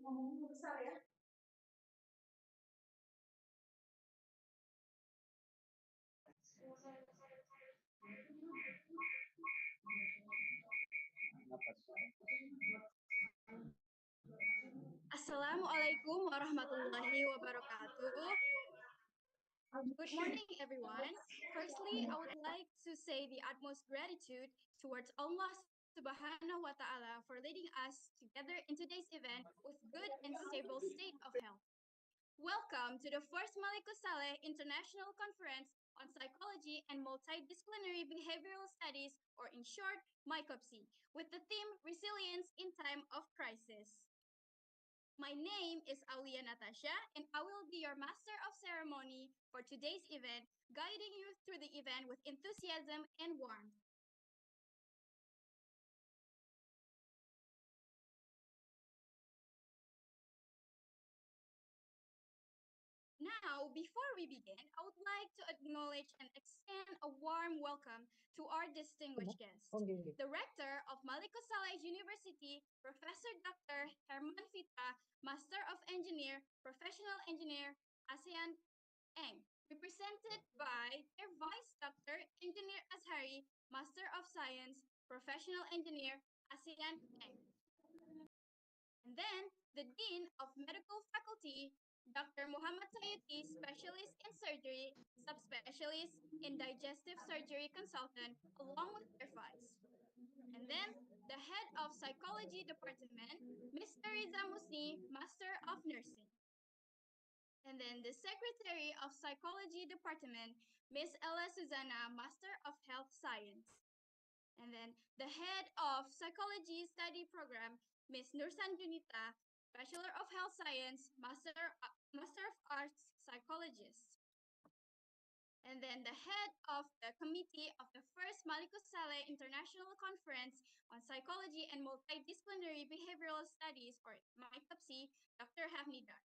ngomongnya besar ya. Assalamualaikum warahmatullahi wabarakatuh. Good morning, everyone. Firstly, I would like to say the utmost gratitude towards Allah Subhanahu wa Ta'ala for leading us together in today's event with good and stable state of health. Welcome to the first Malikussaleh International Conference on Psychology and Multidisciplinary Behavioral Studies, or in short, Micopsy, with the theme Resilience in Time of Crisis. My name is Aulia Natasha, and I will be your master of ceremony for today's event, guiding you through the event with enthusiasm and warmth. Now, before we begin, I would like to acknowledge and extend a warm welcome to our distinguished guest, the Rector of Malikussaleh University, Professor Dr. Herman Fitra, Master of Engineer, Professional Engineer, ASEAN Eng, represented by their Vice Dr. Engineer Azhari, Master of Science, Professional Engineer, ASEAN Eng. And then the Dean of Medical Faculty, Dr. Muhammad Sayuti, Specialist in Surgery, Subspecialist in Digestive Surgery Consultant, along with their vice. And then the Head of Psychology Department, Mr. Riza Musni, Master of Nursing. And then the Secretary of Psychology Department, Ms. Ella Susanna, Master of Health Science. And then the Head of Psychology Study Program, Ms. Nursan Junita, Bachelor of Health Science, Master of Arts Psychologist. And then the Head of the Committee of the First Malikussaleh International Conference on Psychology and Multidisciplinary Behavioral Studies, or Micopsy, Dr. Hafnidar.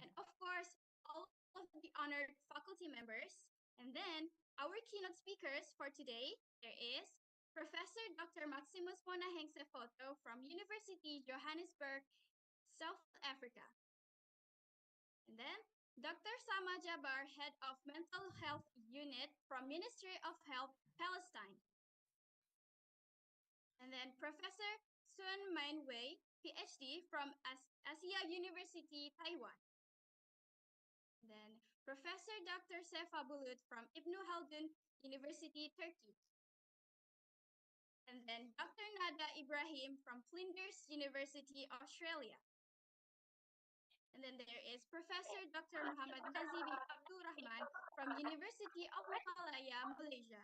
And of course, all of the honored faculty members. And then our keynote speakers for today, there is Professor Dr. Maximus Monaheng Sefoto from University Johannesburg, South Africa. And then Dr. Sama Jabar, Head of Mental Health Unit from Ministry of Health, Palestine. And then Professor Sun Mein Wei, PhD from Asia University, Taiwan. Then Professor Dr. Sefa Bulut from Ibn Khaldun University, Turkey. And then Dr. Nada Ibrahim from Flinders University, Australia. And then there is Professor Dr. Muhammad Ghazi bin Abdul Rahman from University of Malaya, Malaysia.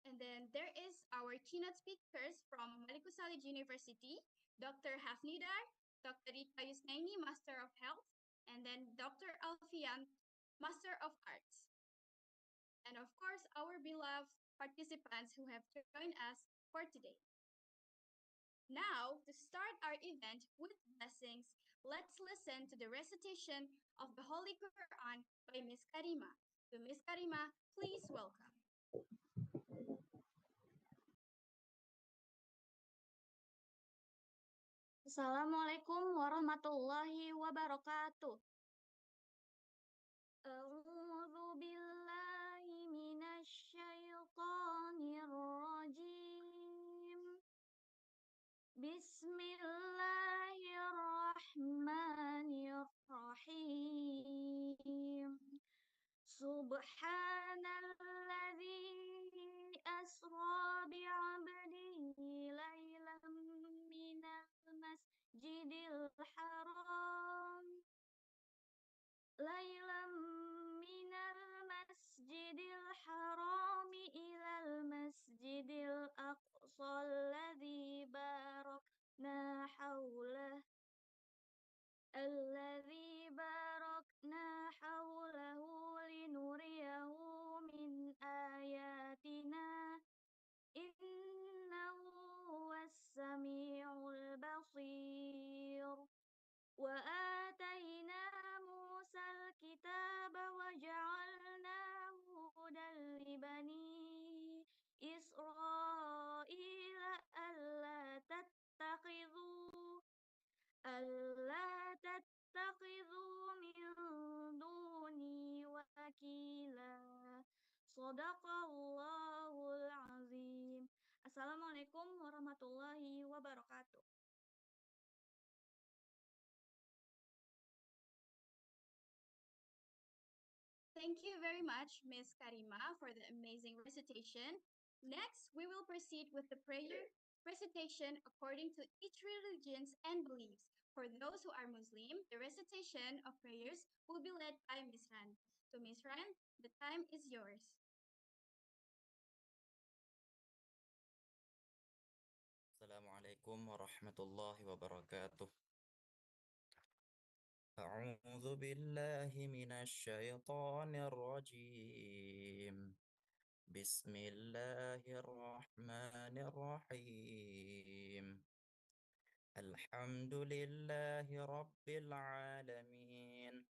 And then there is our keynote speakers from Malikussaleh University, Dr. Hafnidar, Dr. Rita Yusnaini, Master of Health, and then Dr. Alfian, Master of Arts. And of course, our beloved participants who have joined us for today. Now, to start our event with blessings, let's listen to the recitation of the Holy Quran by Ms. Karima. To Ms. Karima, please welcome. Assalamualaikum warahmatullahi wabarakatuh. A'udzu billahi minasy syaithanir rajim. Bismillahirrahmanirrahim. Subhanalladzi asra bi'abdihi laylan minal masjidil haram ilal masjidil aqsa alladzi barakna hawlahu linuriyahu Shadaqallahul azim. Assalamualaikum warahmatullahi wabarakatuh. Thank you very much, Ms. Karima, for the amazing recitation. Next, we will proceed with the prayer recitation according to each religions and beliefs. For those who are Muslim, the recitation of prayers will be led by Ms. Ran. So, Ms. Ran, the time is yours. Assalamualaikum warahmatullahi wabarakatuh. A'udzu billahi minasy syaithanir rajim. Bismillahirrahmanirrahim. Alhamdulillahi rabbil alamin.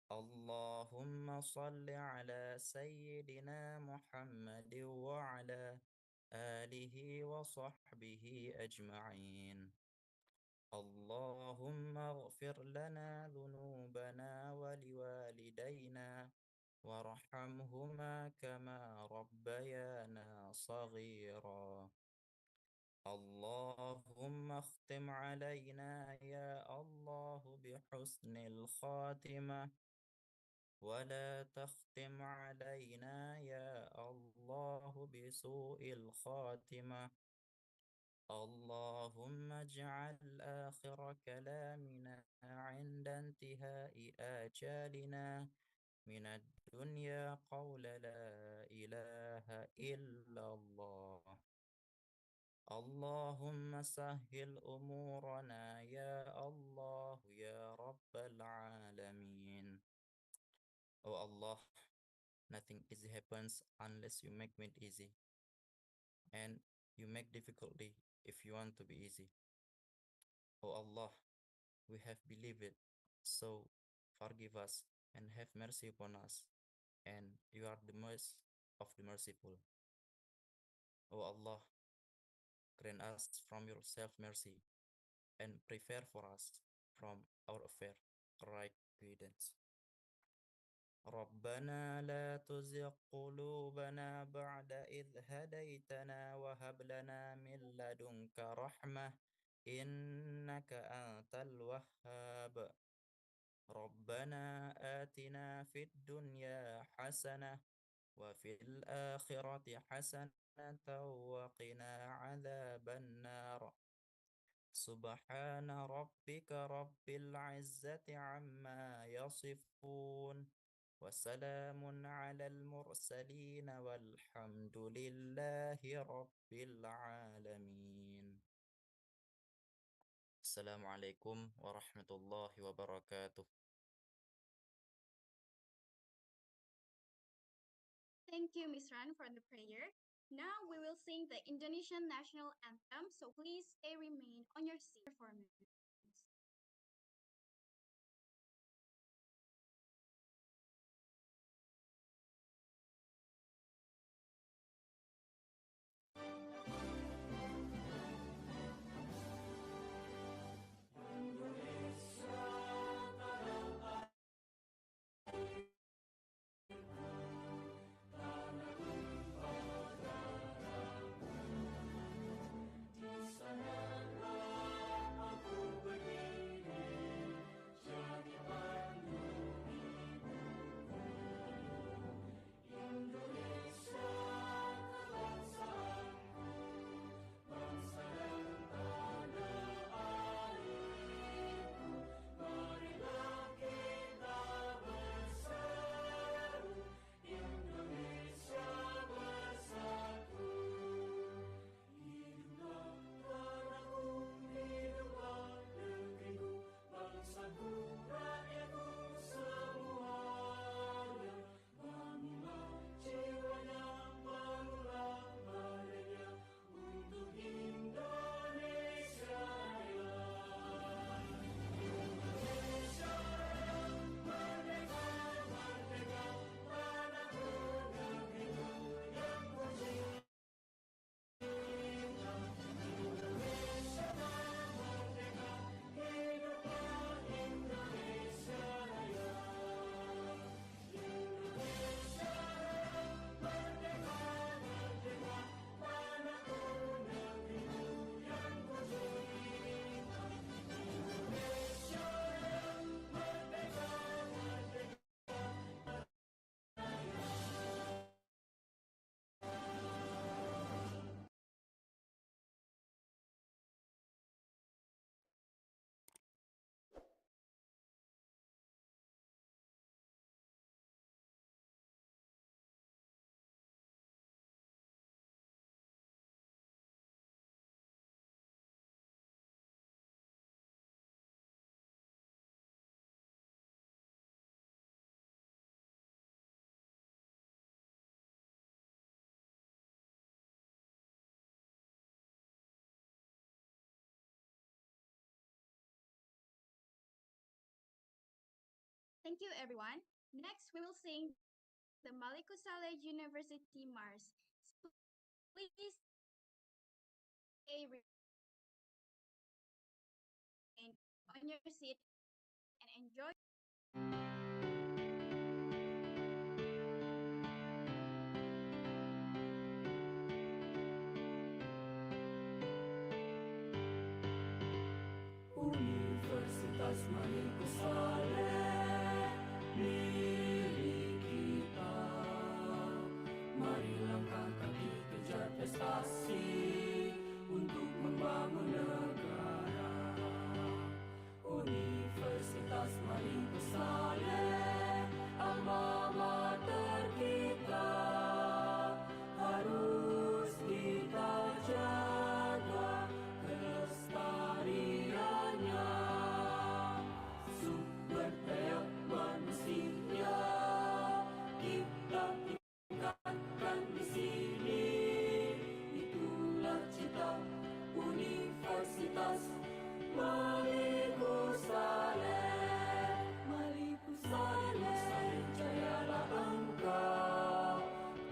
Allahumma salli ala sayyidina Muhammad wa ala alihi wa sahbihi ajma'in. اللهم اغفر لنا ذنوبنا ولوالدينا وارحمهما كما ربيانا صغيرا. اللهم اختم علينا يا الله بحسن الخاتمة ولا تختم علينا يا الله بسوء الخاتمة. اللهم اجعل آخر كلامنا عند انتهاء آجالنا من الدنيا قول لا إله إلا الله. اللهم سهل أمورنا يا الله يا رب العالمين. Oh Allah, nothing easy happens unless you make it easy, and you make difficulty if you want to be easy. Oh Allah, we have believed it, so forgive us and have mercy upon us, and you are the most of the merciful. O Allah, grant us from your self-mercy and prepare for us from our affair right guidance. ربنا لا تزغ قلوبنا بعد إذ هديتنا وهب لنا من لدنك رحمة إنك أنت الوهاب. ربنا آتنا في الدنيا حسنة وفي الآخرة حسنة وقنا عذاب النار. سبحان ربك رب العزة عما يصفون وسلام على المرسلين والحمد لله رب العالمين. Assalamualaikum warahmatullahi wabarakatuh. Thank you, Ms. Ran, for the prayer. Now we will sing the Indonesian national anthem, so please stay remain on your seat performance. Thank you, everyone. Next, we will sing the Malikussaleh University Mars. Please stay, remain on your seat, and enjoy. Universitas Malikussaleh milik kita. Mari langkah kaki kejar prestasi untuk membangun negara. Universitas Malikussaleh, alma mater kita, harus kita jaga kelestariannya. Sumber daya manusia kita tingkatkan di sini. Itulah cita Universitas Malikussaleh. Malikussaleh, jayalah engkau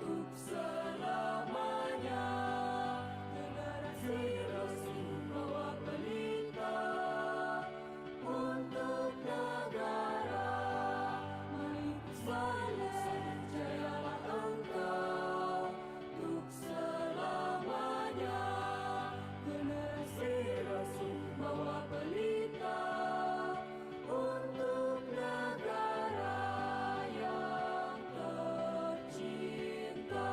untuk selamanya. Generasi terus membawa pelita untuk negara. Malikussaleh, jayalah engkau untuk selamanya. Generasi terus membawa pelita untuk negara yang tercinta.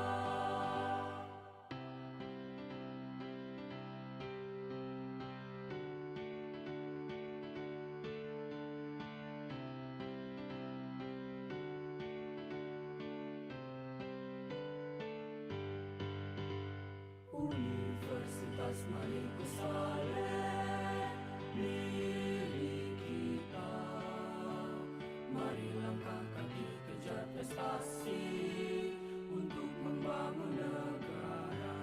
Universitas Malikussaleh milik kita. Mari langkah kaki kejar prestasi untuk membangun negara.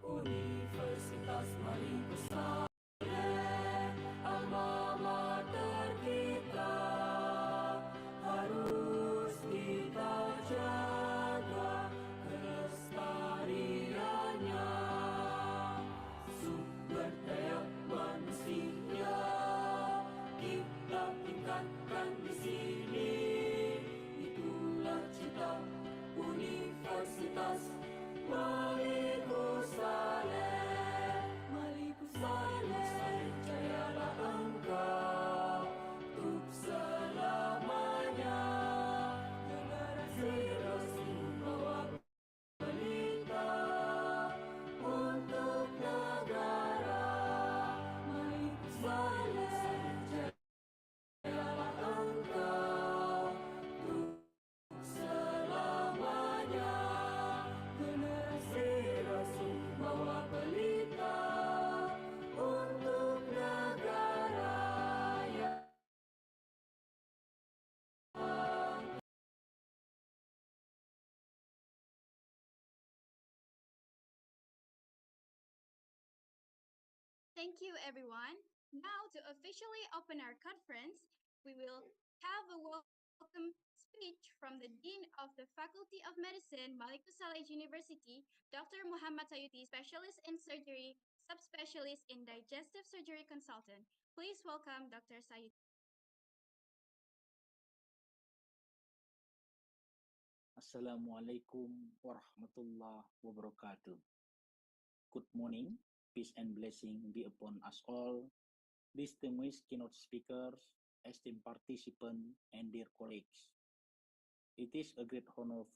Universitas Malikussaleh, alma mater kita, harus kita jaga kelestariannya. Sumber daya manusia kita tingkatkan di sini. Itulah cita Universitas Malikussaleh. Malikussaleh, jayalah engkau untuk selamanya. Generasi terus membawa pelita untuk negara. Malikussaleh, jayalah engkau untuk selamanya. Generasi terus membawa pelita untuk negara yang Thank you, everyone. Now, to officially open our conference, we will have a welcome speech from the Dean of the Faculty of Medicine, Malikussaleh University, Dr. Muhammad Sayuti, Specialist in Surgery, Subspecialist in Digestive Surgery Consultant. Please welcome Dr. Sayuti. Assalamualaikum warahmatullahi wabarakatuh. Good morning, peace and blessing be upon us all, distinguished keynote speakers, esteemed participants, and dear colleagues. It is a great honor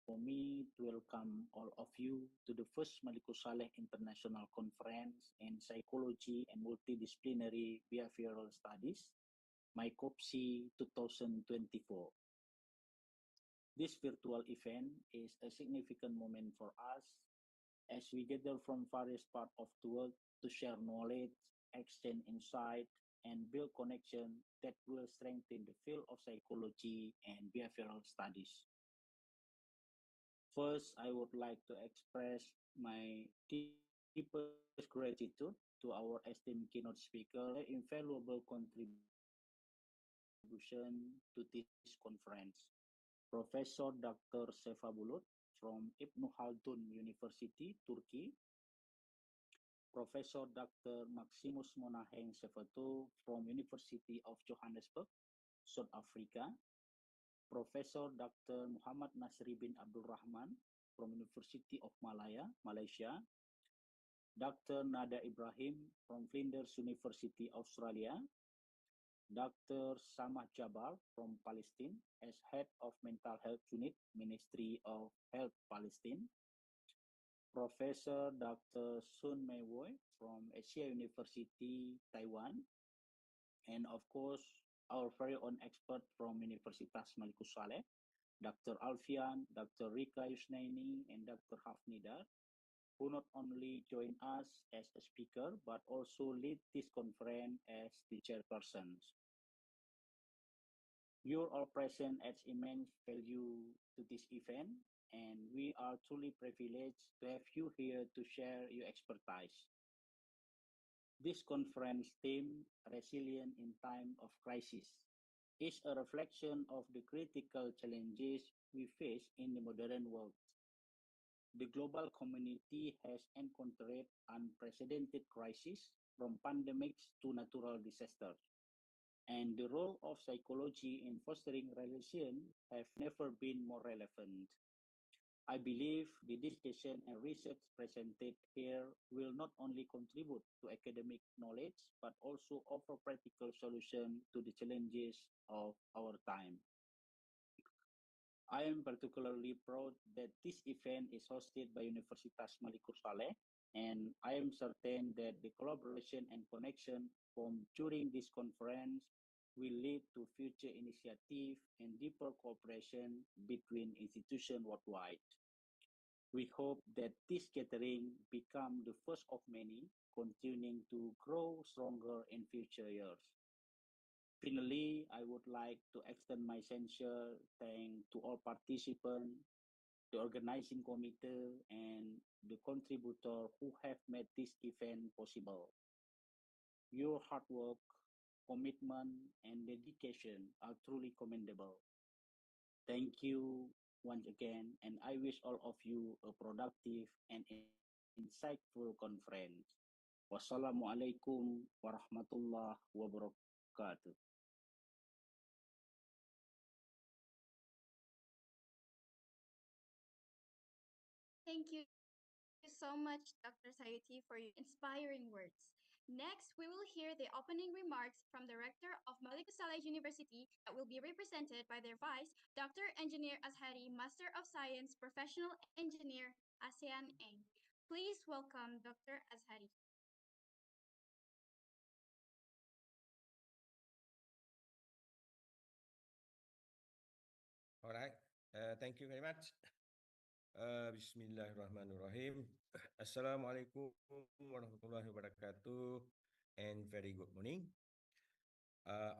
for me to welcome all of you to the first Malikussaleh International Conference in Psychology and Multidisciplinary Behavioral Studies, Micopsy 2024. This virtual event is a significant moment for us as we gather from various parts of the world to share knowledge, exchange insight, and build connection that will strengthen the field of psychology and behavioral studies. First, I would like to express my deepest gratitude to our esteemed keynote speaker, their invaluable contribution contribution to this conference. Professor Dr. Sefa Bulut from Ibn Khaldun University, Turkey, Professor Dr. Maximus Monaheng Sefato from University of Johannesburg, South Africa, Professor Dr. Muhammad Nasri bin Abdul Rahman from University of Malaya, Malaysia, Dr. Nada Ibrahim from Flinders University, Australia, Dr. Samah Jabbar from Palestine as Head of Mental Health Unit, Ministry of Health, Palestine, Professor Dr. Sun Mei Woi from Asia University, Taiwan, and of course, our very own expert from Universitas Malikussaleh, Dr. Alfian, Dr. Rika Yusnaini, and Dr. Hafnidar, who not only join us as a speaker, but also lead this conference as the chairpersons. Your all present adds immense value to this event, and we are truly privileged to have you here to share your expertise. This conference theme, Resilient in Time of Crisis, is a reflection of the critical challenges we face in the modern world. The global community has encountered unprecedented crises from pandemics to natural disasters, and the role of psychology in fostering resilience have never been more relevant. I believe the discussion and research presented here will not only contribute to academic knowledge, but also offer practical solutions to the challenges of our time. I am particularly proud that this event is hosted by Universitas Malikussaleh, and I am certain that the collaboration and connection formed during this conference will lead to future initiatives and deeper cooperation between institutions worldwide. We hope that this gathering become the first of many, continuing to grow stronger in future years. Finally, I would like to extend my sincere thanks to all participants, the organizing committee, and the contributors who have made this event possible. Your hard work, commitment, and dedication are truly commendable. Thank you once again, and I wish all of you a productive and insightful conference. Wassalamualaikum warahmatullahi wabarakatuh. Thank you so much, Dr. Sayuti, for your inspiring words. Next, we will hear the opening remarks from the rector of Malikussaleh University that will be represented by their vice, Dr. Engineer Azhari, Master of Science, Professional Engineer, ASEAN Eng. Please welcome Dr. Azhari. All right. Thank you very much. Bismillahirrahmanirrahim. Assalamualaikum warahmatullahi wabarakatuh, and very good morning.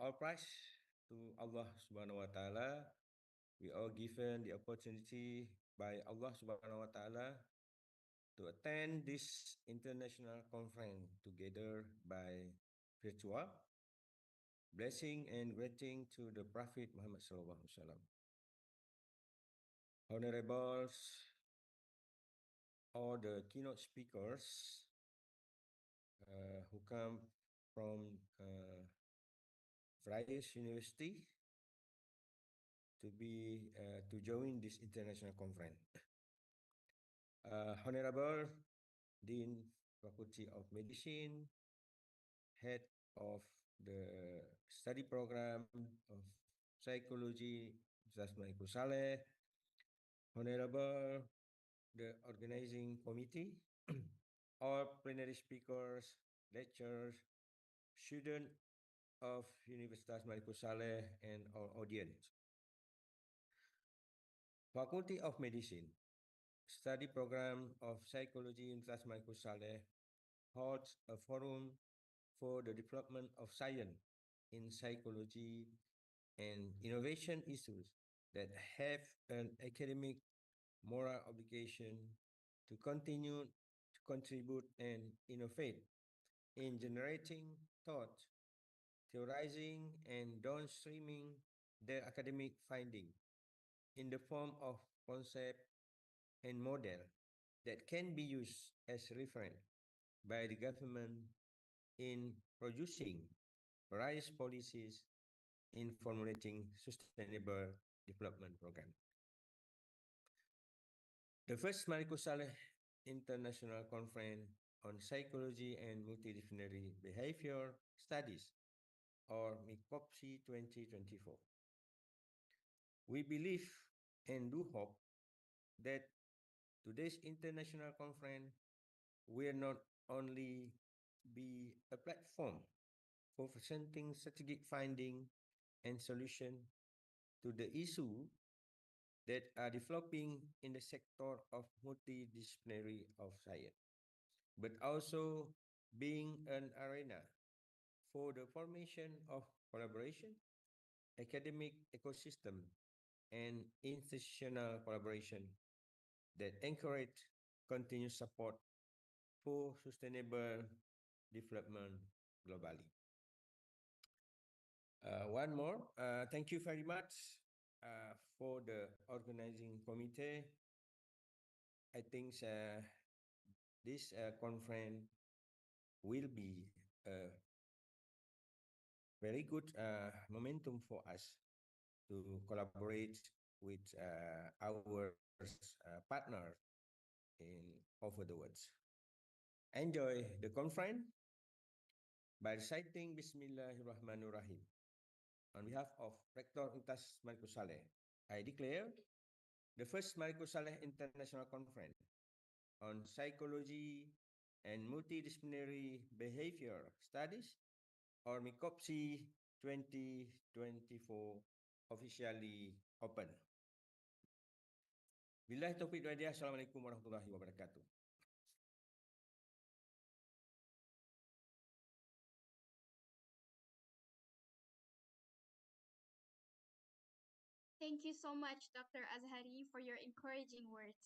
All praise to Allah Subhanahu wa Taala. We are given the opportunity by Allah Subhanahu wa Taala to attend this international conference together by virtual. Blessing and greeting to the Prophet Muhammad Sallallahu Alaihi Wasallam. Honorables, all the keynote speakers who come from various university to join this international conference. Honorable Dean Faculty of Medicine, Head of the Study Program of Psychology, Universitas Malikussaleh, Honorable the Organizing Committee, all plenary speakers, lecturers, students of Universitas Malikussaleh, and our audience. Faculty of Medicine, Study Program of Psychology Universitas Malikussaleh holds a forum for the development of science in psychology and innovation issues that have an academic moral obligation to continue to contribute and innovate in generating thought, theorizing, and downstreaming their academic finding in the form of concept and model that can be used as reference by the government in producing various policies in formulating sustainable development program. The first Malikussaleh International Conference on Psychology and Multidisciplinary Behavior Studies, or Micopsy 2024. We believe and do hope that today's international conference will not only be a platform for presenting strategic finding and solution to the issue that are developing in the sector of multidisciplinary of science, but also being an arena for the formation of collaboration, academic ecosystem, and institutional collaboration that encourage continuous support for sustainable development globally. One more, thank you very much for the organizing committee. I think this conference will be a very good momentum for us to collaborate with our partner in over the world. Enjoy the conference by reciting Bismillahirrahmanirrahim. On behalf of Rector Untas Malikussaleh, I declare the first Malikussaleh International Conference on Psychology and Multidisciplinary Behavior Studies, or Micopsy 2024, officially open. Billahi taufiq wal hidayah. Assalamualaikum warahmatullahi wabarakatuh. Thank you so much, Dr. Azhari, for your encouraging words.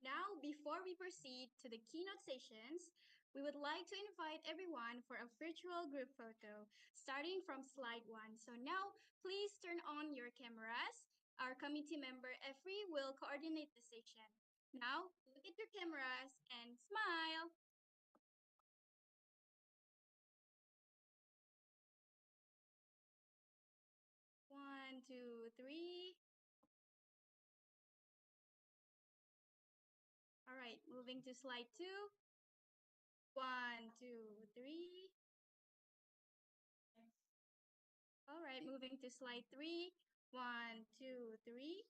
Now, before we proceed to the keynote sessions, we would like to invite everyone for a virtual group photo, starting from slide 1. So now, please turn on your cameras. Our committee member, Efri, will coordinate the session. Now, look at your cameras and smile. One, two, three. All right, moving to slide 2. 1, 2, 3. All right, moving to slide 3. 1, 2, 3.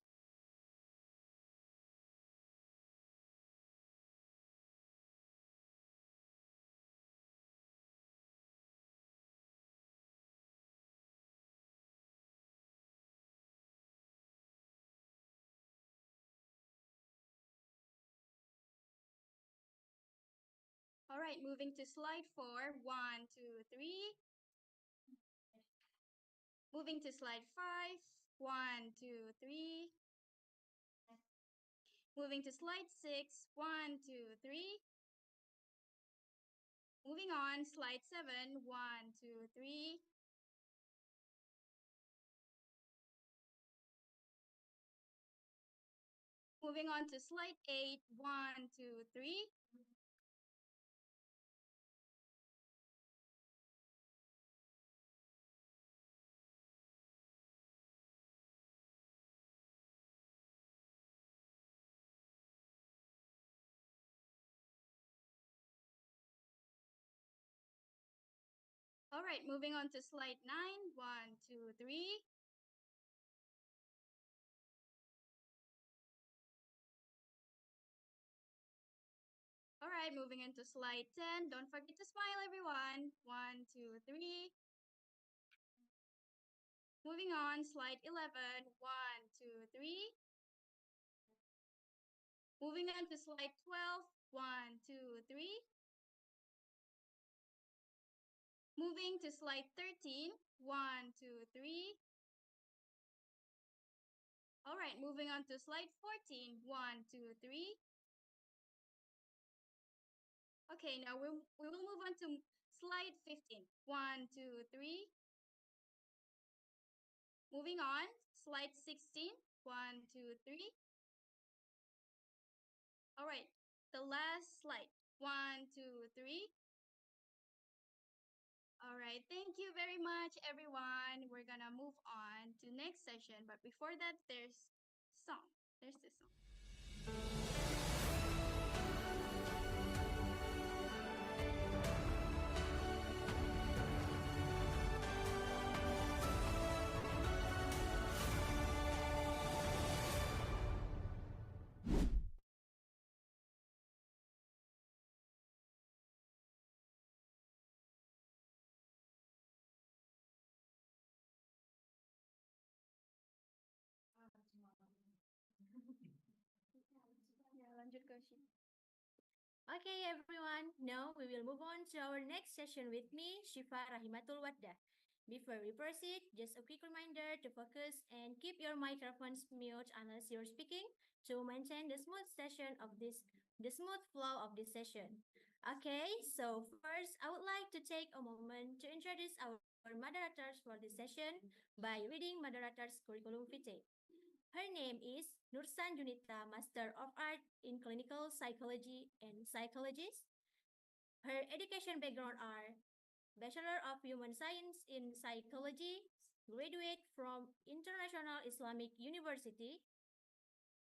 All right, moving to slide 4. 1, 2, 3. Moving to slide 5. 1, 2, 3. Moving to slide 6. 1, 2, 3. Moving on, slide 7. 1, 2, 3. Moving on to slide 8. 1, 2, 3. All right, moving on to slide 9. 1, 2, 3. All right, moving into slide 10. Don't forget to smile, everyone. 1, 2, 3. Moving on, slide 11. 1, 2, 3. Moving on to slide 12. 1, 2, 3. Moving to slide 13. 1, 2, 3. All right, moving on to slide 14. 1, 2, 3. Okay, now we will move on to slide 15. 1, 2, 3. Moving on, slide 16. 1, 2, 3. All right, the last slide. 1, 2, 3. All right, thank you very much, everyone. We're gonna move on to next session, but before that, there's song. There's this song. Ya, lanjut ke Shin. Okay, everyone. Now we will move on to our next session with me, Shifa Rahimatul Waddah. Before we proceed, just a quick reminder to focus and keep your microphones mute unless you're speaking to maintain the smooth flow of this session. Okay, so first I would like to take a moment to introduce our moderators for this session by reading moderator's curriculum vitae. Her name is Nursan Junita, Master of Art in Clinical Psychology and Psychologist. Her education background are Bachelor of Human Science in Psychology, graduate from International Islamic University,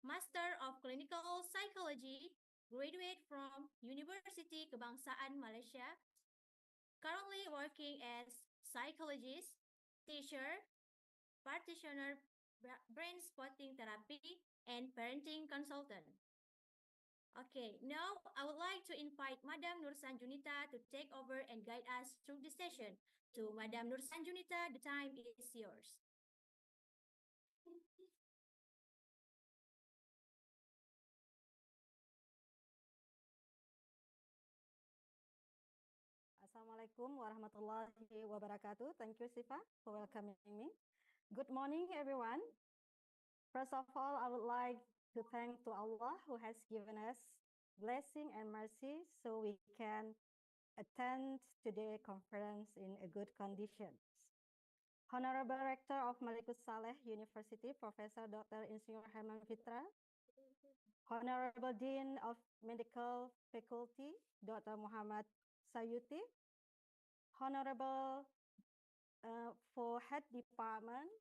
Master of Clinical Psychology, graduate from University Kebangsaan Malaysia, currently working as psychologist, teacher, practitioner, brain spotting therapy, and parenting consultant. Okay, now I would like to invite Madam Nursan Junita to take over and guide us through the session. To Madam Nursan Junita, the time is yours. Assalamualaikum warahmatullahi wabarakatuh. Thank you, Sifa, for welcoming me. Good morning, everyone. First of all, I would like to thank to Allah who has given us blessing and mercy so we can attend today's conference in a good conditions. Honorable Rector of Malikussaleh University, Professor Dr. Insinyur Herman Fitra, Honorable Dean of Medical Faculty, Dr. Muhammad Sayuti, Honorable for Head Department,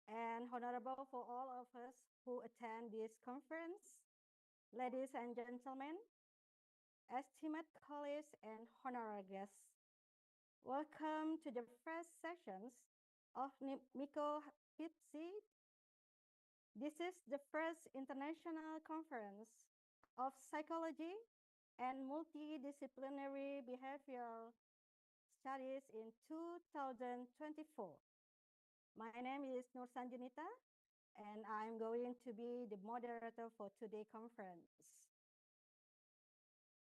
and Honorable for all of us who attend this conference, ladies and gentlemen, esteemed colleagues and honorary guests. Welcome to the first sessions of Micopsy. This is the first international conference of psychology and multidisciplinary behavioral studies in 2024. My name is Nursan Junita, and I'm going to be the moderator for today's conference.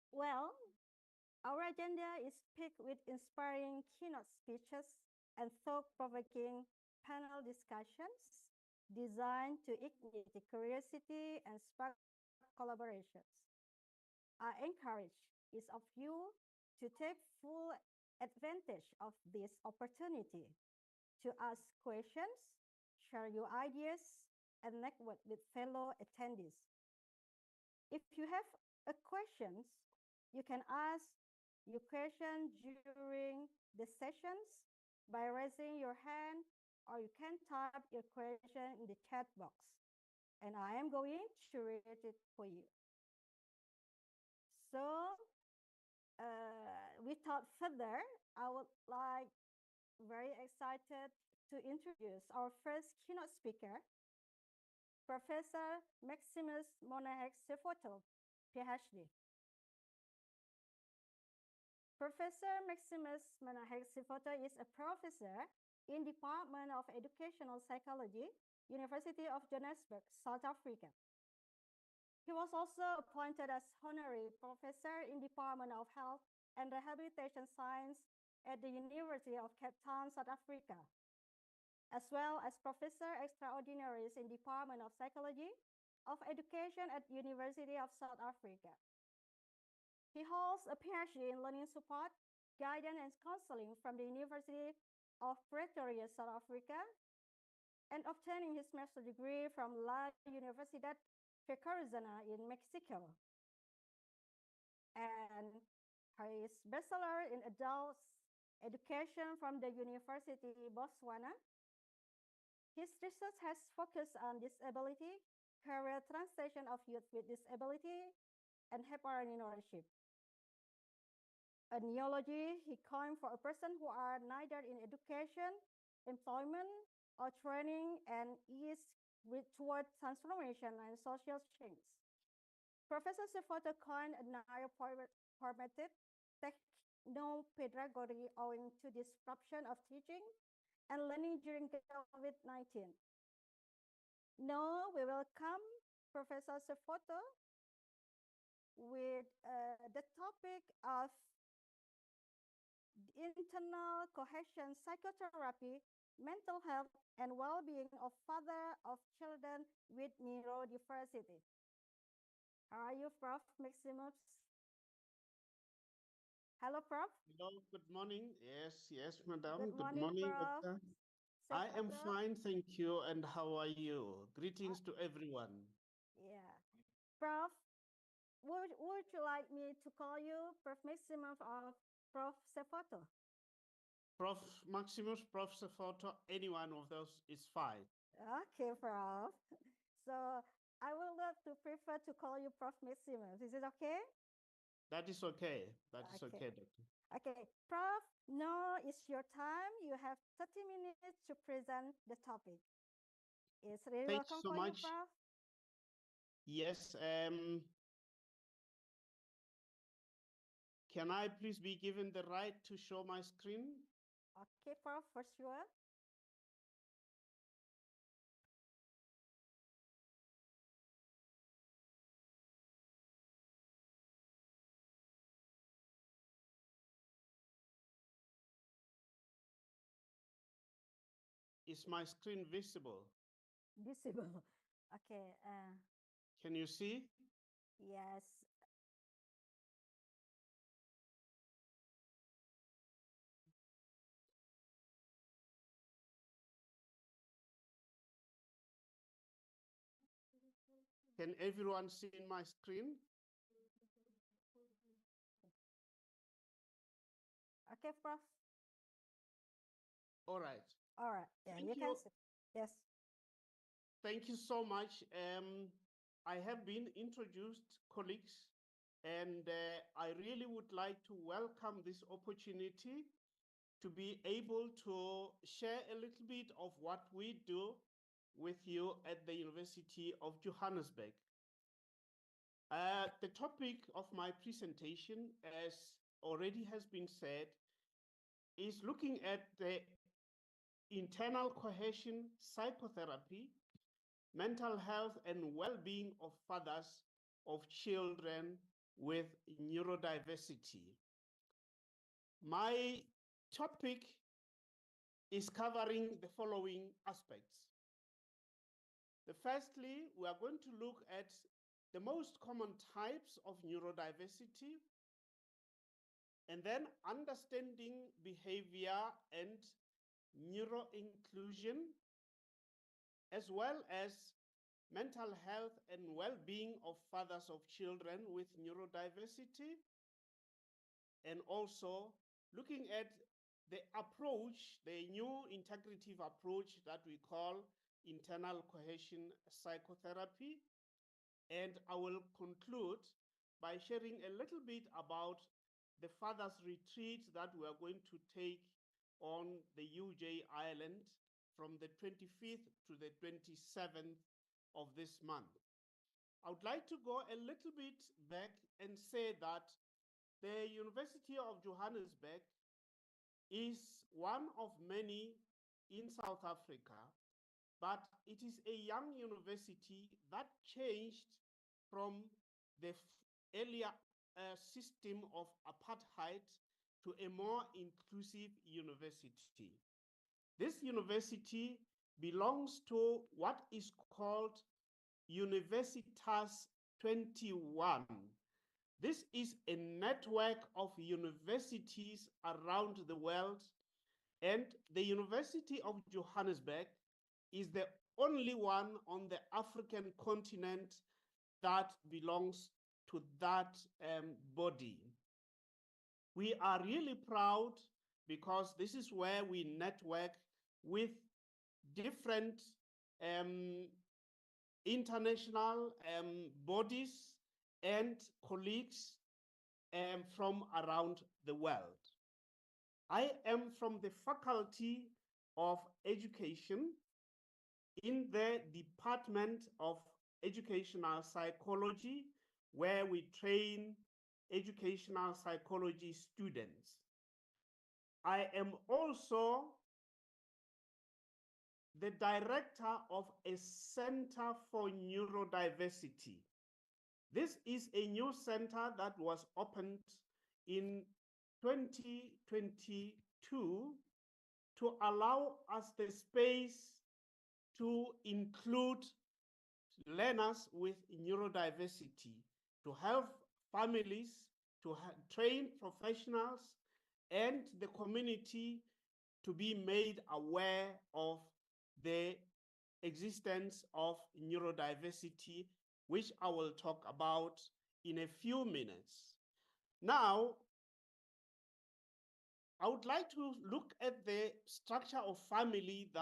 Well, our agenda is packed with inspiring keynote speeches and thought-provoking panel discussions designed to ignite curiosity and spark collaborations. I encourage each of you to take full advantage of this opportunity to ask questions, share your ideas, and network with fellow attendees. If you have a questions, you can ask your question during the sessions by raising your hand, or you can type your question in the chat box, and I am going to read it for you. So, without further, I would like very excited to introduce our first keynote speaker, Professor Maximus Monahex-Sefoto, PhD. Professor Maximus Monahex-Sefoto is a professor in Department of Educational Psychology, University of Johannesburg, South Africa. He was also appointed as honorary professor in Department of Health and Rehabilitation Science at the University of Cape Town, South Africa, as well as professor extraordinaries in Department of Psychology of Education at University of South Africa. He holds a PhD in learning support, guidance and counseling from the University of Pretoria, South Africa, and obtaining his master's degree from La Universidad Veracruzana in Mexico. And his bachelor in adult education from the University Botswana. His research has focused on disability, career transition of youth with disability, and entrepreneurship. A neology he coined for a person who are neither in education, employment, or training and is toward transformation and social change. Professor Sefoto coined a neo-formative techno-pedagogy owing to disruption of teaching and learning during COVID-19. Now we welcome Professor Sefoto with the topic of internal cohesion psychotherapy, mental health, and well-being of father of children with neurodiversity. How are you, Prof. Maximus? Hello, Prof. Hello, good morning. Yes, madam. Good morning, Prof. Doctor. I am fine, thank you. And how are you? Greetings to everyone. Yeah. Prof, would you like me to call you Prof. Maximus or Prof. Sefoto? Prof. Maximus, Prof. Sefoto, any one of those is fine. Okay, Prof. So I will love to prefer to call you Prof. Maximus. Is it okay? That is okay. That is okay, Doctor. Okay, Prof, now it's your time. You have 30 minutes to present the topic. It's really Thank welcome you so for much. you, Prof. Yes. Can I please be given the right to show my screen? Okay, Prof, for sure. Is my screen visible? Visible. Okay. Can you see? Yes. Can everyone see my screen? Okay, Prof. All right. All right. Yeah, Thank you you. can see. Yes. Thank you so much. I have been introduced, colleagues, and I really would like to welcome this opportunity to be able to share a little bit of what we do with you at the University of Johannesburg. The topic of my presentation, as already has been said, is looking at the internal cohesion psychotherapy, mental health and well-being of fathers of children with neurodiversity. My topic is covering the following aspects. Firstly, we are going to look at the most common types of neurodiversity, and then understanding behavior and neuro-inclusion, as well as mental health and well-being of fathers of children with neurodiversity, and also looking at the approach, the new integrative approach that we call internal cohesion psychotherapy. And I will conclude by sharing a little bit about the Fathers Retreat that we are going to take on the UJ Island from the 25th to the 27th of this month. I would like to go a little bit back and say that the University of Johannesburg is one of many in South Africa, but it is a young university that changed from the earlier system of apartheid to a more inclusive university. This university belongs to what is called Universitas 21. This is a network of universities around the world, and the University of Johannesburg is the only one on the African continent that belongs to that body. We are really proud because this is where we network with different international bodies and colleagues from around the world. I am from the Faculty of Education in the Department of Educational Psychology, where we train educational psychology students. I am also the director of a Center for Neurodiversity. This is a new center that was opened in 2022 to allow us the space to include learners with neurodiversity, to help families, to train professionals, and the community to be made aware of the existence of neurodiversity, which I will talk about in a few minutes. Now, I would like to look at the structure of families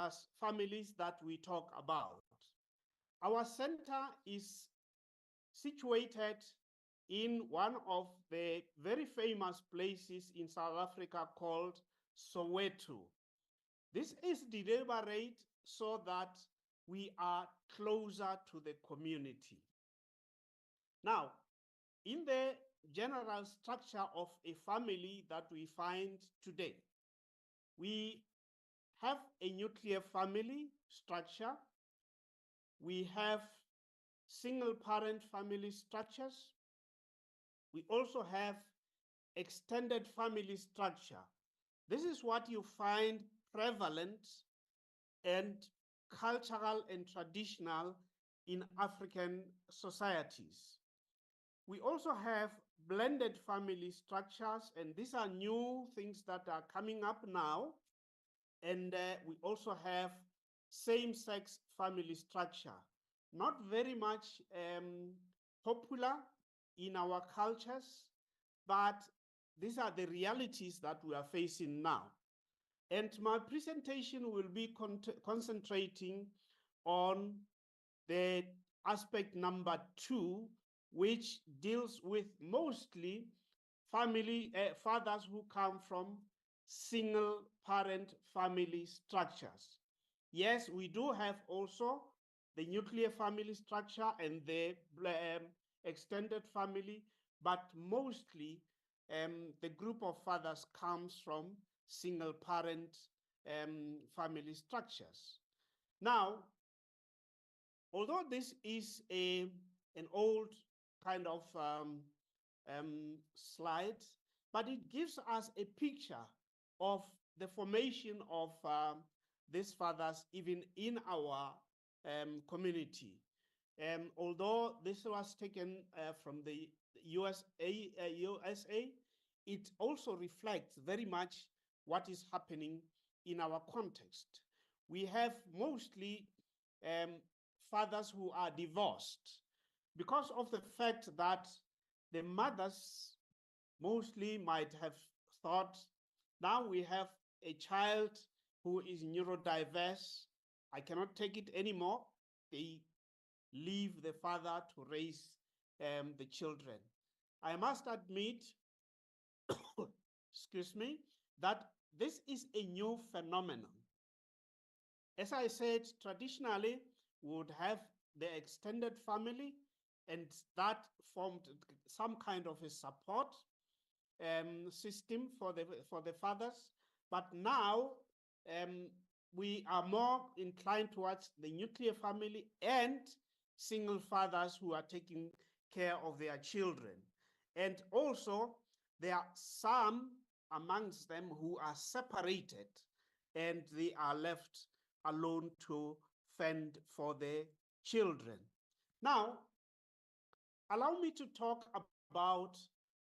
that we talk about. Our center is situated in one of the very famous places in South Africa called Soweto. This is deliberate so that we are closer to the community. Now, in the general structure of a family that we find today, we have a nuclear family structure. We have single parent family structures. We also have extended family structure. This is what you find prevalent and cultural and traditional in African societies. We also have blended family structures, and these are new things that are coming up now. And we also have same-sex family structure. Not very much popular in our cultures, but these are the realities that we are facing now. And my presentation will be concentrating on the aspect number 2, which deals with mostly fathers who come from single parent family structures. Yes, we do have also the nuclear family structure and the extended family, but mostly the group of fathers comes from single parent family structures. Now, although this is an old kind of slide, but it gives us a picture of the formation of these fathers even in our community. Although this was taken from the USA, it also reflects very much what is happening in our context. We have mostly fathers who are divorced because of the fact that the mothers mostly might have thought, now we have a child who is neurodiverse, I cannot take it anymore. They leave the father to raise the children. I must admit, excuse me, that this is a new phenomenon. As I said, traditionally, we would have the extended family, and that formed some kind of a support system for the fathers. But now we are more inclined towards the nuclear family and single fathers who are taking care of their children. And also, there are some amongst them who are separated and they are left alone to fend for their children. Now, allow me to talk about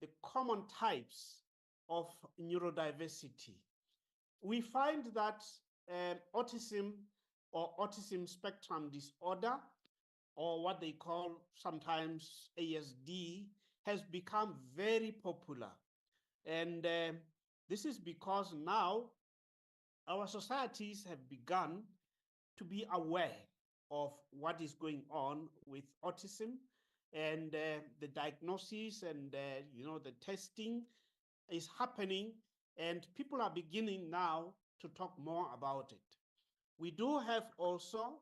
the common types of neurodiversity. We find that autism or autism spectrum disorder, or what they call sometimes ASD, has become very popular. And this is because now our societies have begun to be aware of what is going on with autism, and the diagnosis and the testing is happening, and people are beginning now to talk more about it. We do have also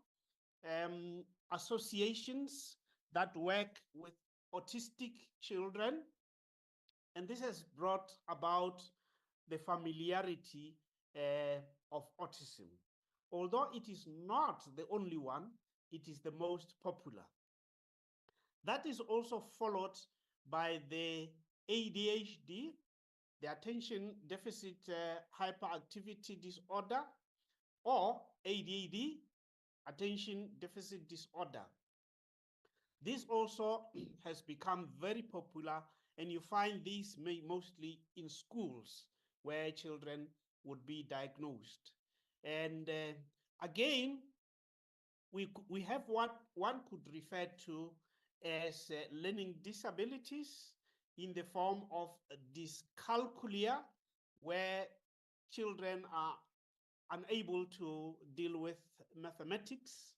associations that work with autistic children, and this has brought about the familiarity of autism. Although it is not the only one, it is the most popular. That is also followed by the ADHD, the attention deficit hyperactivity disorder, or ADD, attention deficit disorder. This also has become very popular, and you find these mostly in schools where children would be diagnosed. And again, we have what one could refer to as learning disabilities in the form of dyscalculia, where children are unable to deal with mathematics,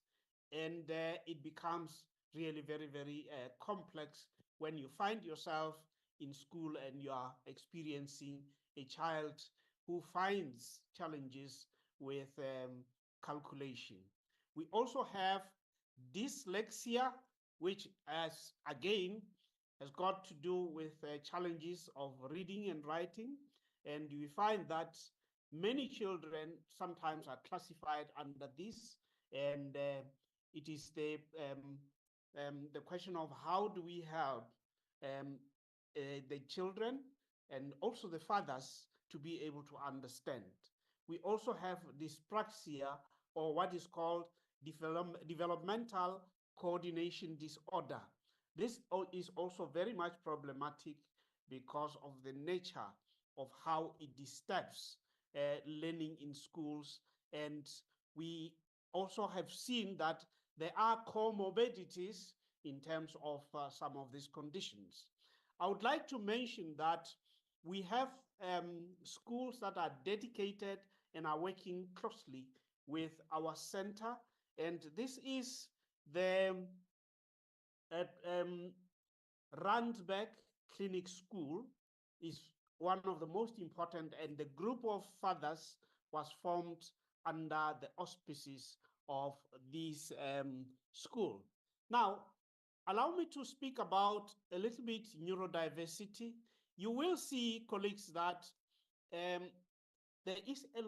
and it becomes really very, very complex when you find yourself in school and you are experiencing a child who finds challenges with calculation. We also have dyslexia, which again has got to do with challenges of reading and writing. And we find that many children sometimes are classified under this, and it is the question of how do we help the children and also the fathers to be able to understand. We also have dyspraxia, or what is called developmental coordination disorder. This is also very much problematic because of the nature of how it disturbs learning in schools. And we also have seen that there are comorbidities in terms of some of these conditions. I would like to mention that we have schools that are dedicated and are working closely with our center, and this is the Randburg Clinic School is one of the most important, and the group of fathers was formed under the auspices of this school. Now, allow me to speak about a little bit neurodiversity. You will see, colleagues, that there is a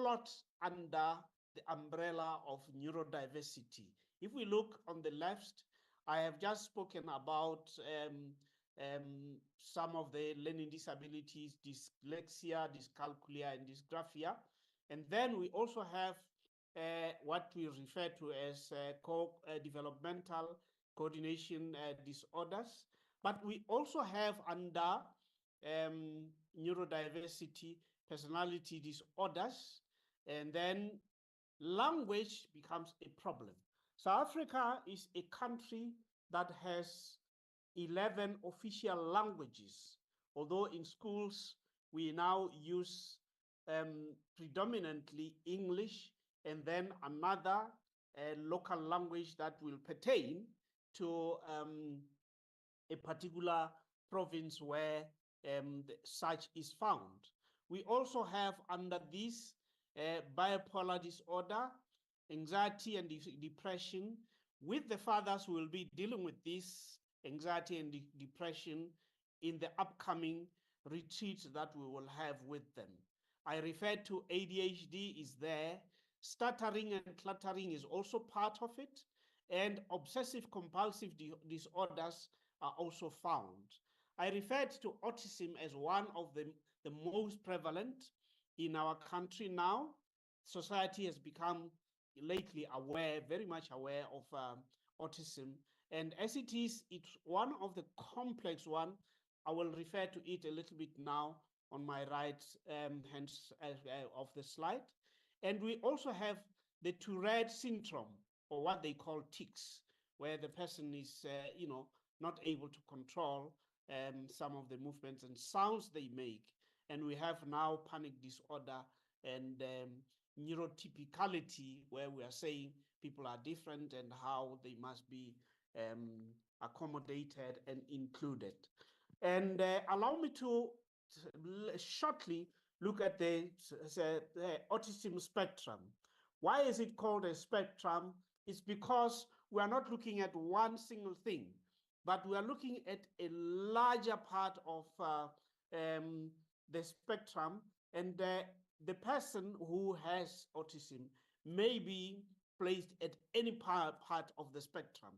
lot under the umbrella of neurodiversity. If we look on the left, I have just spoken about some of the learning disabilities, dyslexia, dyscalculia, and dysgraphia. And then we also have what we refer to as developmental coordination disorders. But we also have under neurodiversity personality disorders, and then language becomes a problem. South Africa is a country that has 11 official languages, although in schools we now use predominantly English and then another local language that will pertain to a particular province where such is found. We also have under this bipolar disorder, anxiety and depression, with the fathers who will be dealing with this anxiety and depression in the upcoming retreats that we will have with them. I referred to ADHD is there, stuttering and cluttering is also part of it, and obsessive compulsive disorders are also found. I referred to autism as one of the most prevalent in our country now. Society has become lately aware, very much aware of autism. And as it is, it's one of the complex one. I will refer to it a little bit now on my right hand of the slide. And we also have the Tourette syndrome, or what they call tics, where the person is, not able to control some of the movements and sounds they make. And we have now panic disorder and neurotypicality, where we are saying people are different and how they must be accommodated and included. And allow me to shortly look at the autism spectrum. Why is it called a spectrum? It's because we are not looking at one single thing, but we are looking at a larger part of the spectrum, and the person who has autism may be placed at any part of the spectrum.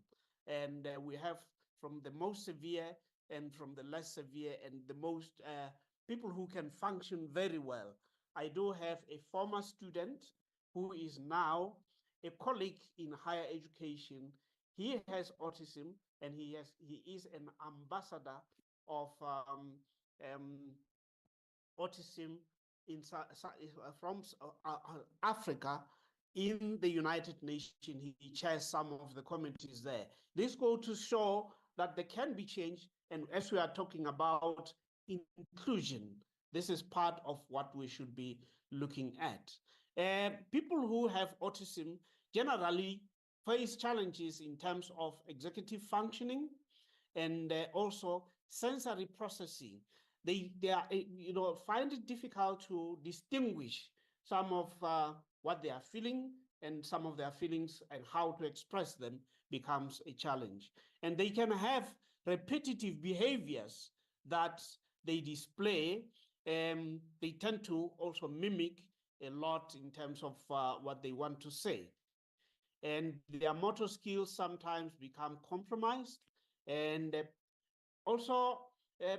And we have from the most severe and from the less severe and the most people who can function very well. I do have a former student who is now a colleague in higher education. He has autism, and he is an ambassador of autism from Africa in the United Nations. He chairs some of the committees there. This goes to show that there can be change, and as we are talking about inclusion, this is part of what we should be looking at. People who have autism generally face challenges in terms of executive functioning and also sensory processing. They are, find it difficult to distinguish some of what they are feeling, and some of their feelings and how to express them becomes a challenge. And they can have repetitive behaviors that they display. They tend to also mimic a lot in terms of what they want to say. And their motor skills sometimes become compromised, and also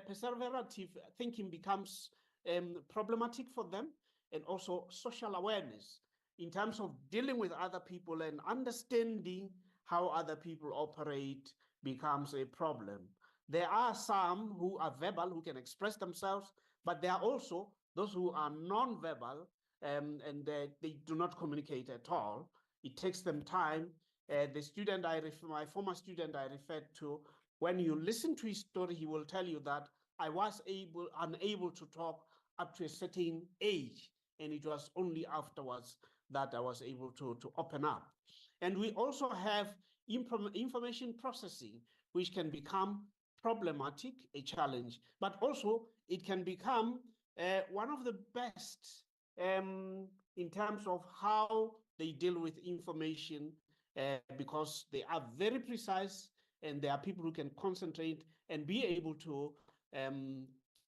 perseverative thinking becomes problematic for them, and also social awareness in terms of dealing with other people and understanding how other people operate becomes a problem. There are some who are verbal, who can express themselves, but there are also those who are non-verbal, and they do not communicate at all. It takes them time. My former student I referred to, when you listen to his story, he will tell you that I was unable to talk up to a certain age, and it was only afterwards that I was able to open up. And we also have information processing, which can become problematic, a challenge, but also it can become one of the best in terms of how they deal with information, because they are very precise, and there are people who can concentrate and be able to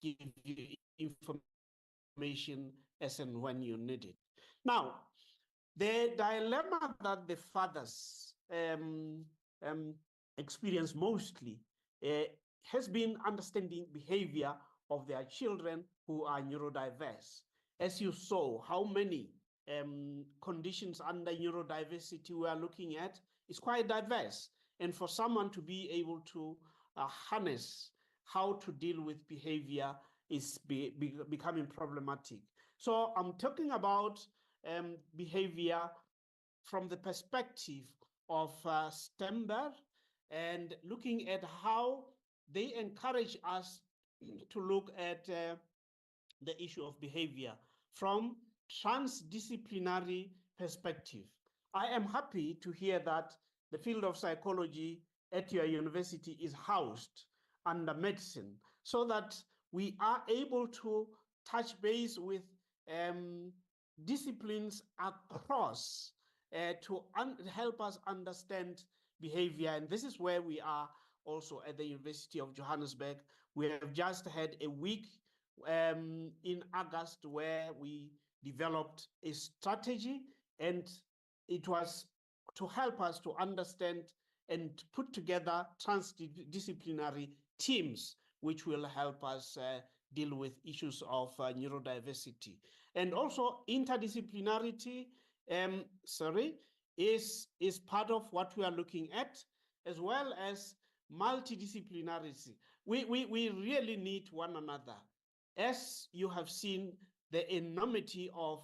give you information as and when you need it. Now, the dilemma that the fathers experience mostly has been understanding behavior of their children who are neurodiverse. As you saw, how many conditions under neurodiversity we are looking at is quite diverse. And for someone to be able to harness how to deal with behavior is becoming problematic. So I'm talking about behavior from the perspective of Stember, and looking at how they encourage us to look at the issue of behavior from transdisciplinary perspective. I am happy to hear that the field of psychology at your university is housed under medicine, so that we are able to touch base with disciplines across to help us understand behavior. And this is where we are also at the University of Johannesburg. We have just had a week in August where we developed a strategy, and it was to help us to understand and put together transdisciplinary teams which will help us deal with issues of neurodiversity. And also interdisciplinarity, is part of what we are looking at, as well as multidisciplinarity. We really need one another. As you have seen, the enormity of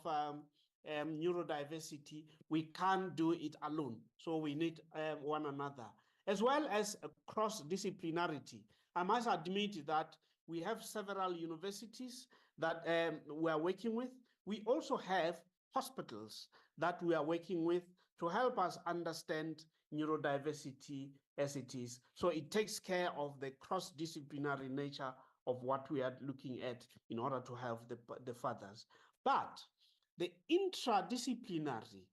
neurodiversity, we can't do it alone. So we need one another, as well as cross-disciplinarity. I must admit that we have several universities that we are working with. We also have hospitals that we are working with to help us understand neurodiversity as it is. So it takes care of the cross-disciplinary nature of what we are looking at in order to help the fathers. But the intradisciplinary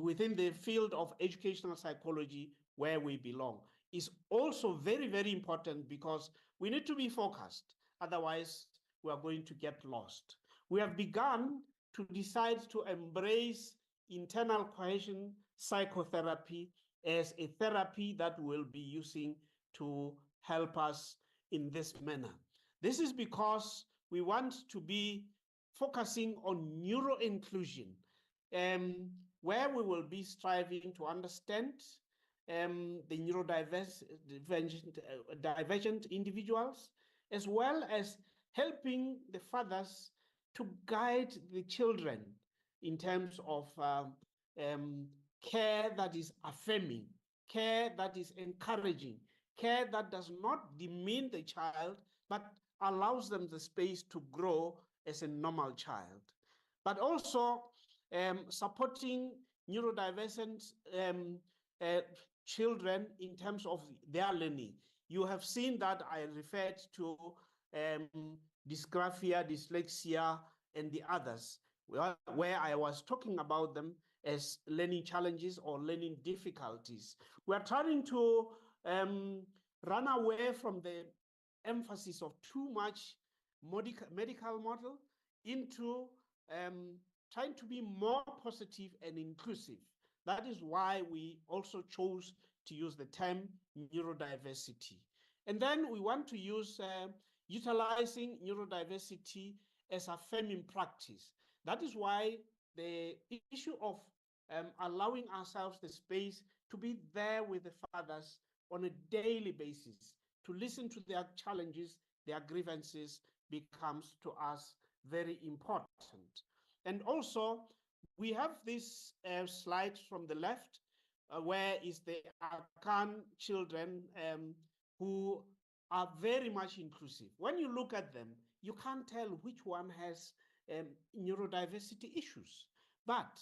within the field of educational psychology, where we belong, is also very, very important, because we need to be focused. Otherwise, we are going to get lost. We have begun to decide to embrace internal cohesion psychotherapy as a therapy that we'll be using to help us in this manner. This is because we want to be focusing on neuro-inclusion, where we will be striving to understand the neurodivergent individuals, as well as helping the fathers to guide the children in terms of care that is affirming, care that is encouraging, care that does not demean the child, but allows them the space to grow as a normal child. But also supporting neurodivergent children in terms of their learning. You have seen that I referred to dysgraphia, dyslexia, and the others, where I was talking about them as learning challenges or learning difficulties. We are trying to run away from the emphasis of too much medical model into trying to be more positive and inclusive. That is why we also chose to use the term neurodiversity. And then we want to use utilizing neurodiversity as a affirming practice. That is why the issue of allowing ourselves the space to be there with the fathers on a daily basis, to listen to their challenges, their grievances, becomes to us very important. And also, we have this slide from the left, where is the Akan children who are very much inclusive. When you look at them, you can't tell which one has neurodiversity issues, but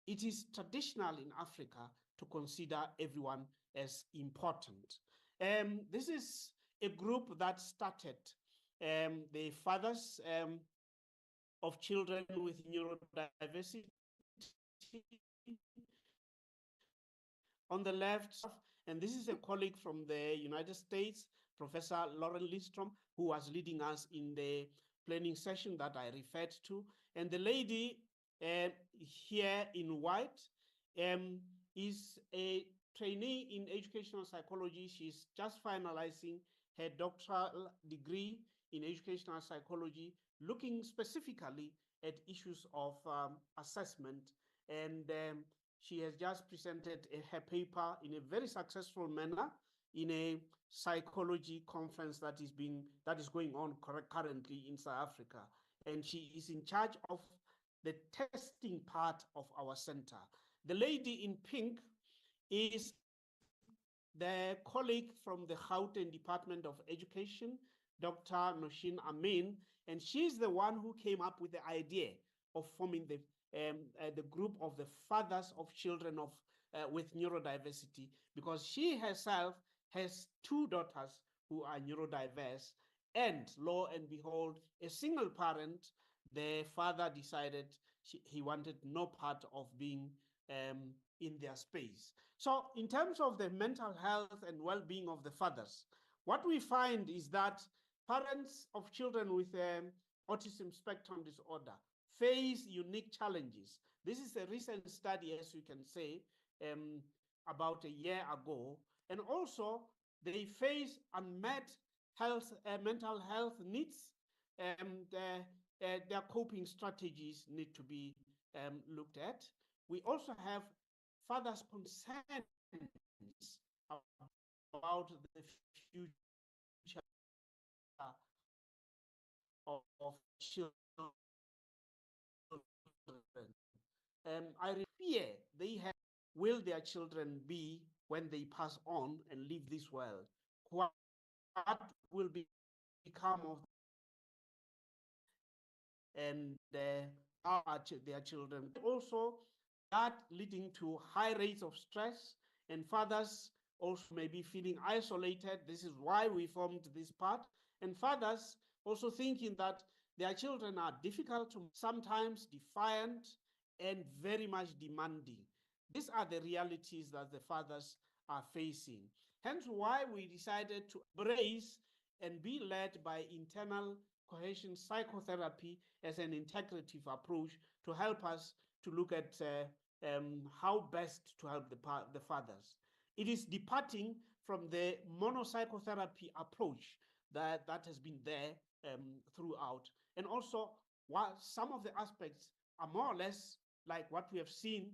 it is traditional in Africa to consider everyone as important. This is a group that started the fathers of children with neurodiversity. On the left, and this is a colleague from the United States, Professor Lauren Lindstrom, who was leading us in the planning session that I referred to. And the lady here in white is a trainee in educational psychology. She's just finalizing her doctoral degree in educational psychology, looking specifically at issues of assessment. And she has just presented her paper in a very successful manner in a psychology conference that is going on currently in South Africa. And she is in charge of the testing part of our center. The lady in pink is the colleague from the Gauteng Department of Education, Dr. Noshin Amin, and she's the one who came up with the idea of forming the group of the fathers of children with neurodiversity, because she herself has two daughters who are neurodiverse, and lo and behold, a single parent, the father decided he wanted no part of being in their space. So in terms of the mental health and well-being of the fathers, what we find is that parents of children with autism spectrum disorder face unique challenges. This is a recent study, as you can say, about a year ago, and also they face unmet mental health needs, and their coping strategies need to be looked at. We also have fathers' concerns about the future of children. I fear they have, will their children be when they pass on and leave this world? What will become of and how are their children? Also, that leading to high rates of stress, and fathers also may be feeling isolated. This is why we formed this part. And fathers also thinking that their children are difficult to, sometimes defiant, and very much demanding. These are the realities that the fathers are facing. Hence why we decided to embrace and be led by internal cohesion psychotherapy as an integrative approach to help us to look at how best to help the fathers. It is departing from the monopsychotherapy approach that has been there throughout. And also, while some of the aspects are more or less like what we have seen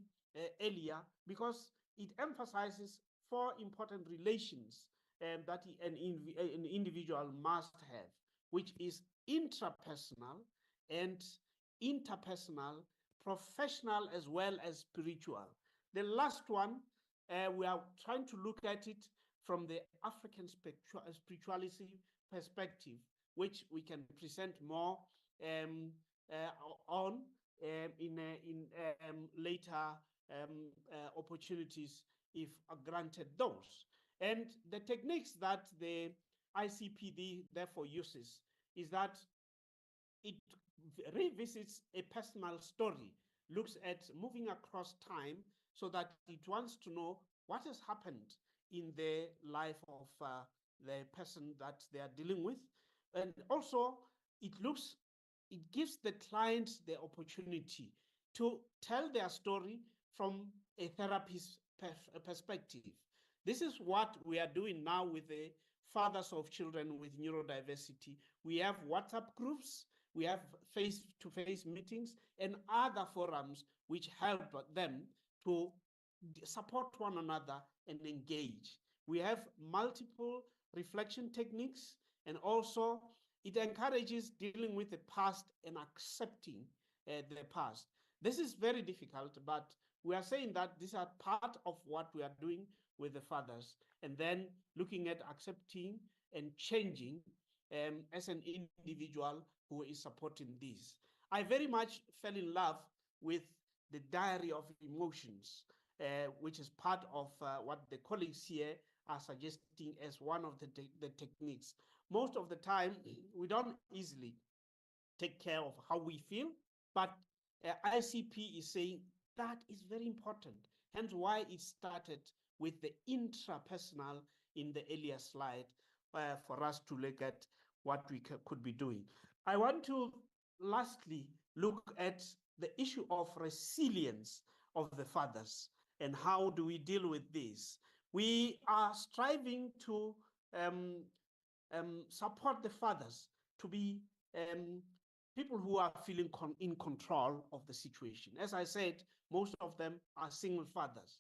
earlier, because it emphasizes four important relations that an individual must have, which is intrapersonal and interpersonal, professional, as well as spiritual. The last one, we are trying to look at it from the African spirituality perspective, which we can present more on in later opportunities if granted those. And the techniques that the ICPD therefore uses is that it revisits a personal story, looks at moving across time so that it wants to know what has happened in the life of the person that they are dealing with. And also it gives the client the opportunity to tell their story from a therapist's perspective. This is what we are doing now with the fathers of children with neurodiversity. We have WhatsApp groups, we have face-to-face meetings, and other forums which help them to support one another and engage. We have multiple reflection techniques, and also it encourages dealing with the past and accepting the past. This is very difficult, but we are saying that these are part of what we are doing with the fathers, and then looking at accepting and changing as an individual who is supporting this. I very much fell in love with the diary of emotions, which is part of what the colleagues here are suggesting as one of the techniques. Most of the time, we don't easily take care of how we feel, but ICP is saying that is very important. Hence why it started with the intrapersonal in the earlier slide for us to look at what we could be doing. I want to lastly look at the issue of resilience of the fathers and how do we deal with this. We are striving to support the fathers to be people who are feeling in control of the situation. As I said, most of them are single fathers.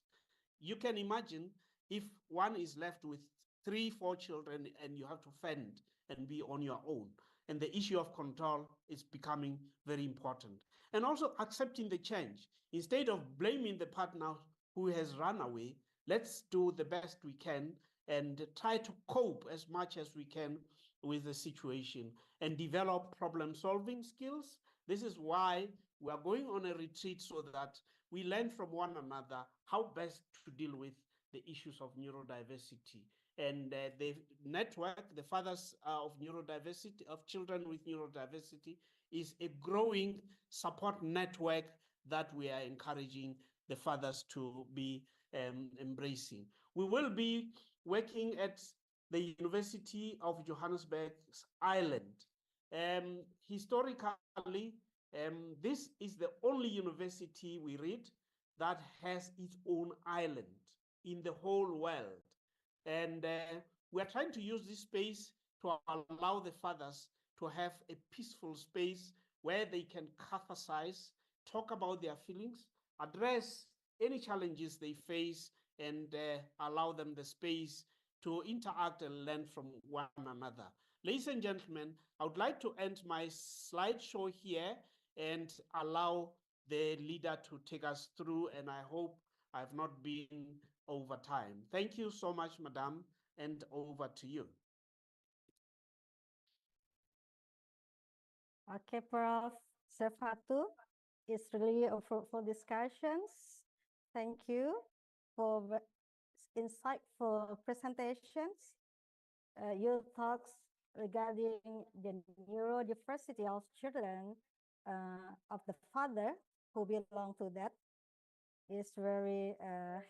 You can imagine if one is left with 3, 4 children and you have to fend and be on your own. And the issue of control is becoming very important. And also accepting the change. Instead of blaming the partner who has run away, let's do the best we can and try to cope as much as we can with the situation and develop problem-solving skills. This is why we are going on a retreat so that we learn from one another how best to deal with the issues of neurodiversity. And the network, the Fathers of Neurodiversity, of Children with Neurodiversity, is a growing support network that we are encouraging the fathers to be embracing. We will be working at the University of Johannesburg's Island. Historically, this is the only university we read that has its own island. in the whole world. And we are trying to use this space to allow the fathers to have a peaceful space where they can catharsize, talk about their feelings, address any challenges they face, and allow them the space to interact and learn from one another. Ladies and gentlemen, I would like to end my slideshow here and allow the leader to take us through, and I hope I've not been over time. Thank you so much, Madam, and over to you. Okay, Prof. Sefatu, it's really a fruitful discussions. Thank you for insightful presentations. Your talks regarding the neurodiversity of children of the father who belong to that is very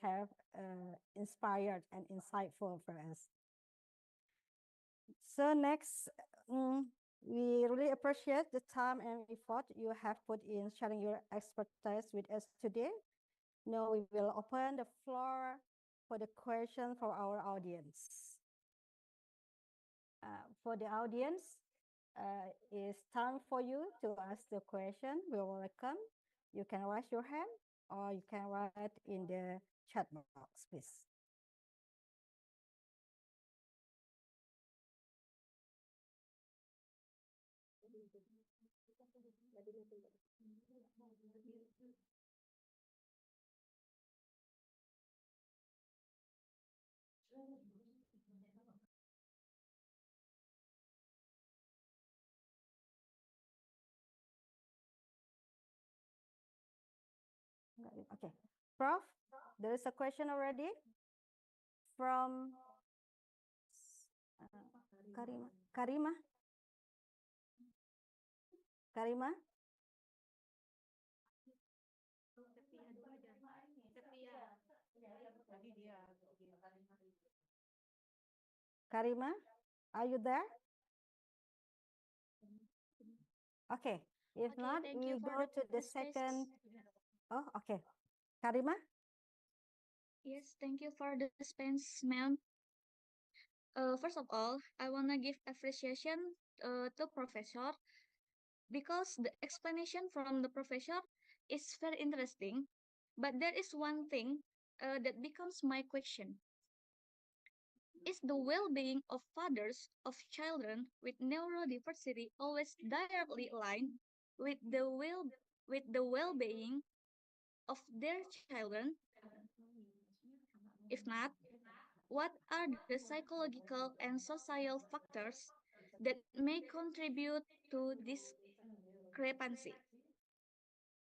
have inspired and insightful for us. So next, we really appreciate the time and effort you have put in sharing your expertise with us today. Now we will open the floor for the question for our audience. For the audience, it's time for you to ask the question. We will welcome. You can raise your hand or you can write in the chat box, please. Okay, Prof, there is a question already from Karima. Karima? Karima? Karima, are you there? Okay, if Okay, not, thank we you for go to the space. second. Oh, okay. Karima? Yes, thank you for the space, ma'am. First of all, I want to give appreciation to Professor because the explanation from the Professor is very interesting. But there is one thing that becomes my question. Is the well-being of fathers of children with neurodiversity always directly aligned with the well-being of their children? If not, what are the psychological and social factors that may contribute to this discrepancy?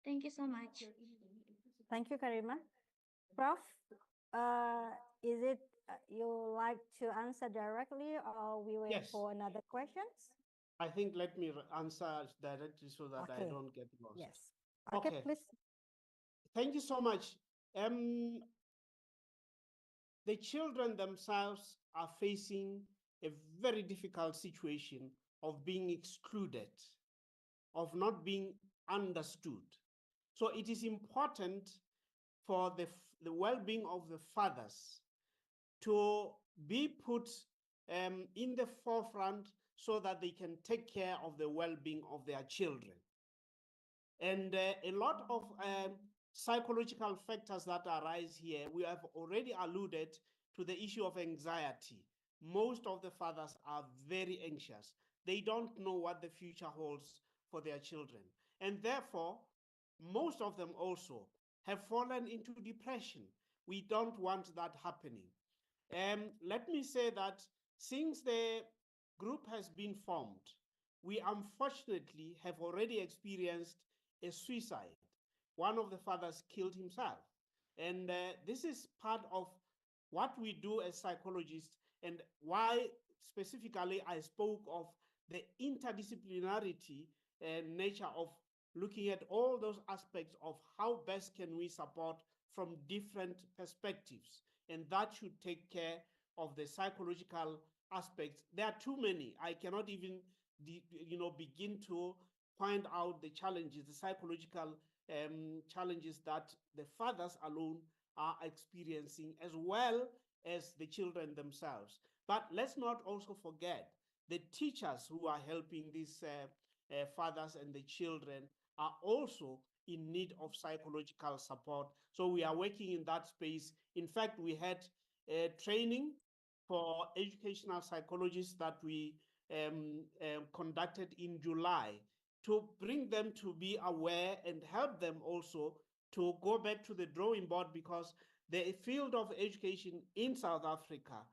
Thank you so much. Thank you, Karima. Prof, is it you like to answer directly or we wait Yes. for another questions? I think let me answer directly so that I Okay. don't get lost. Yes. Okay, please. Thank you so much. The children themselves are facing a very difficult situation of being excluded, of not being understood. So it is important for the well-being of the fathers to be put in the forefront so that they can take care of the well-being of their children. And a lot of psychological factors that arise here, we have already alluded to the issue of anxiety. Most of the fathers are very anxious. They don't know what the future holds for their children. And therefore, most of them also have fallen into depression. We don't want that happening. Let me say that since the group has been formed, we unfortunately have already experienced a suicide. One of the fathers killed himself. And this is part of what we do as psychologists and why specifically I spoke of the interdisciplinarity and nature of looking at all those aspects of how best can we support from different perspectives. And that should take care of the psychological aspects. There are too many. I cannot even begin to point out the challenges, the psychological challenges that the fathers alone are experiencing, as well as the children themselves. But let's not also forget the teachers who are helping these fathers and the children are also in need of psychological support. So we are working in that space. In fact, we had training for educational psychologists that we conducted in July to bring them to be aware and help them also to go back to the drawing board, because the field of education in South Africa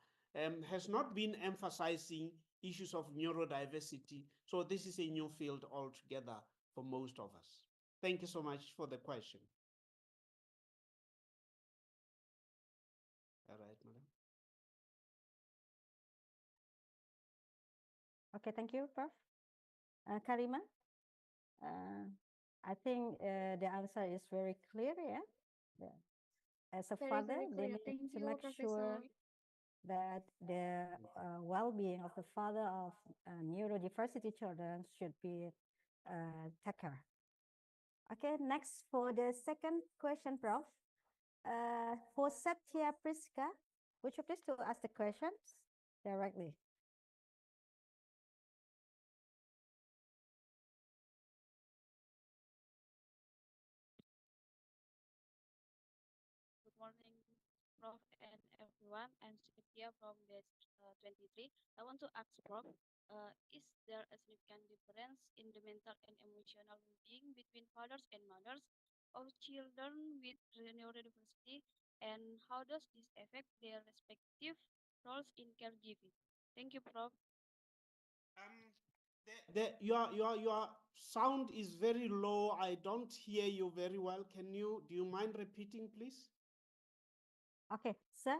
has not been emphasizing issues of neurodiversity. So this is a new field altogether for most of us. Thank you so much for the question. All right, madam. Okay, thank you, Prof. Karima, I think the answer is very clear, yeah? As a Very, father, very they clear. need Thank to you, make Professor. sure that the well-being of the father of neurodiversity children should be taken care. Okay, next for the second question, Prof. For Satya Priska, would you please to ask the questions directly? Good morning, Prof. and everyone. I'm Satya from batch 23. I want to ask Prof, is there a significant difference in the mental and emotional well-being between fathers and mothers of children with neurodiversity, and how does this affect their respective roles in caregiving? Thank you, Prof. Your sound is very low. I don't hear you very well. Do you mind repeating, please? Okay, sir.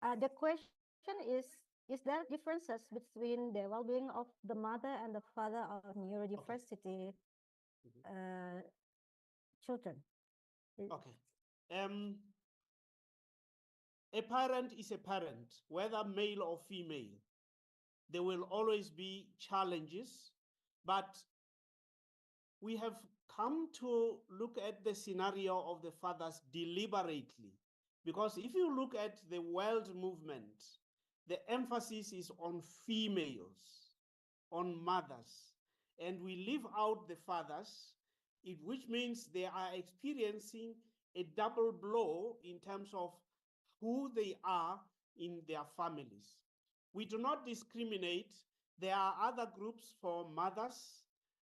The question is there differences between the well-being of the mother and the father of neurodiversity children? Okay. A parent is a parent, whether male or female. There will always be challenges, but we have come to look at the scenario of the fathers deliberately, because if you look at the world movement, the emphasis is on females, on mothers, and we leave out the fathers, which means they are experiencing a double blow in terms of who they are in their families. We do not discriminate. There are other groups for mothers,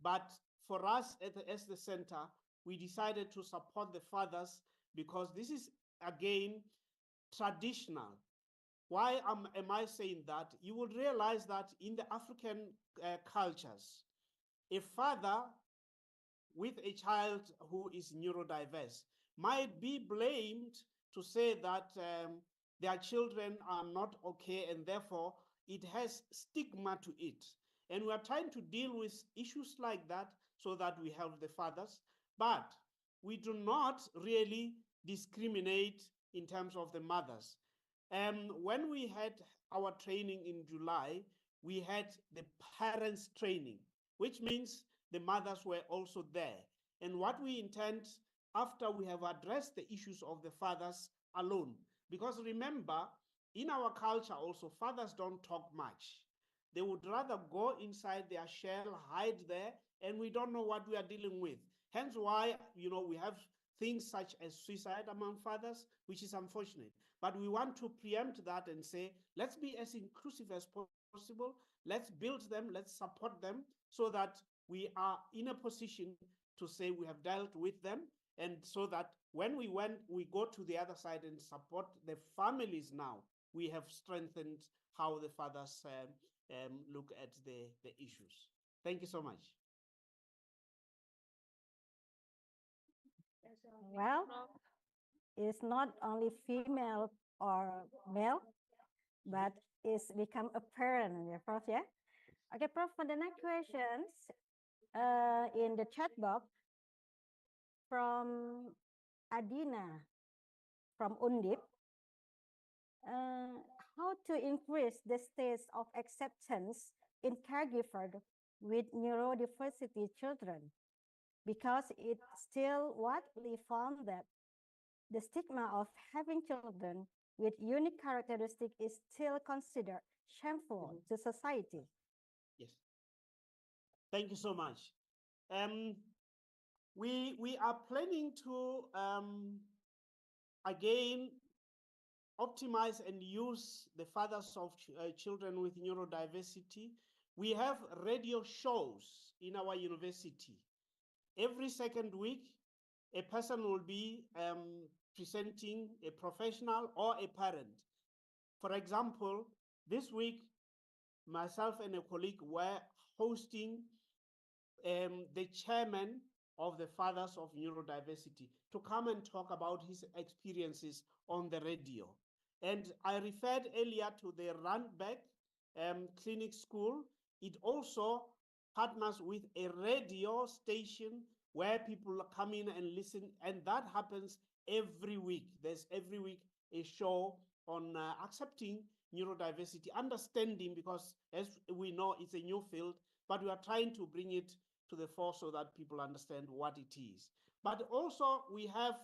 but for us as the center, we decided to support the fathers because this is, again, traditional. Why am I saying that? You will realize that in the African cultures, a father with a child who is neurodiverse might be blamed to say that their children are not okay, and therefore it has stigma to it. And we are trying to deal with issues like that so that we help the fathers, but we do not really discriminate in terms of the mothers. When we had our training in July, we had the parents training, which means the mothers were also there. And what we intend, after we have addressed the issues of the fathers alone, because remember, in our culture also, fathers don't talk much. They would rather go inside their shell, hide there, and we don't know what we are dealing with. Hence why, we have things such as suicide among fathers, which is unfortunate. But we want to preempt that and say, let's be as inclusive as possible. Let's build them, let's support them so that we are in a position to say we have dealt with them, and so that when we go to the other side and support the families now, we have strengthened how the fathers look at the issues. Thank you so much. Well, it's not only female or male, but it's become apparent, Prof, yeah? Okay, Prof, for the next questions, in the chat box from Adina from Undip, how to increase the stage of acceptance in caregiver with neurodiversity children? because it still widely found that the stigma of having children with unique characteristics is still considered shameful to society. Yes. Thank you so much. We are planning to again optimize and use the fathers of children with neurodiversity. We have radio shows in our university. Every second week, a person will be presenting, a professional or a parent. For example, this week, myself and a colleague were hosting the chairman of the Fathers of Neurodiversity to come and talk about his experiences on the radio. And I referred earlier to the Randbeck Clinic School. It also partners with a radio station where people come in and listen, and that happens every week. There's every week a show on accepting neurodiversity, understanding, because as we know, it's a new field, but we are trying to bring it to the fore so that people understand what it is. But also we have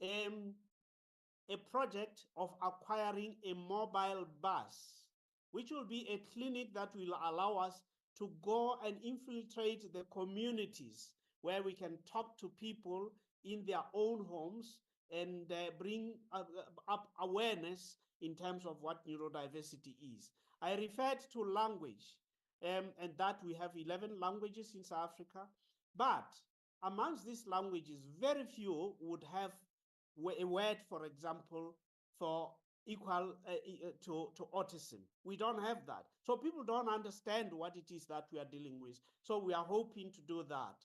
a project of acquiring a mobile bus, which will be a clinic that will allow us to go and infiltrate the communities where we can talk to people in their own homes and bring up awareness in terms of what neurodiversity is. I referred to language, and that we have 11 languages in South Africa, but amongst these languages, very few would have a word, for example, for equal to autism. We don't have that. So people don't understand what it is that we are dealing with. So we are hoping to do that.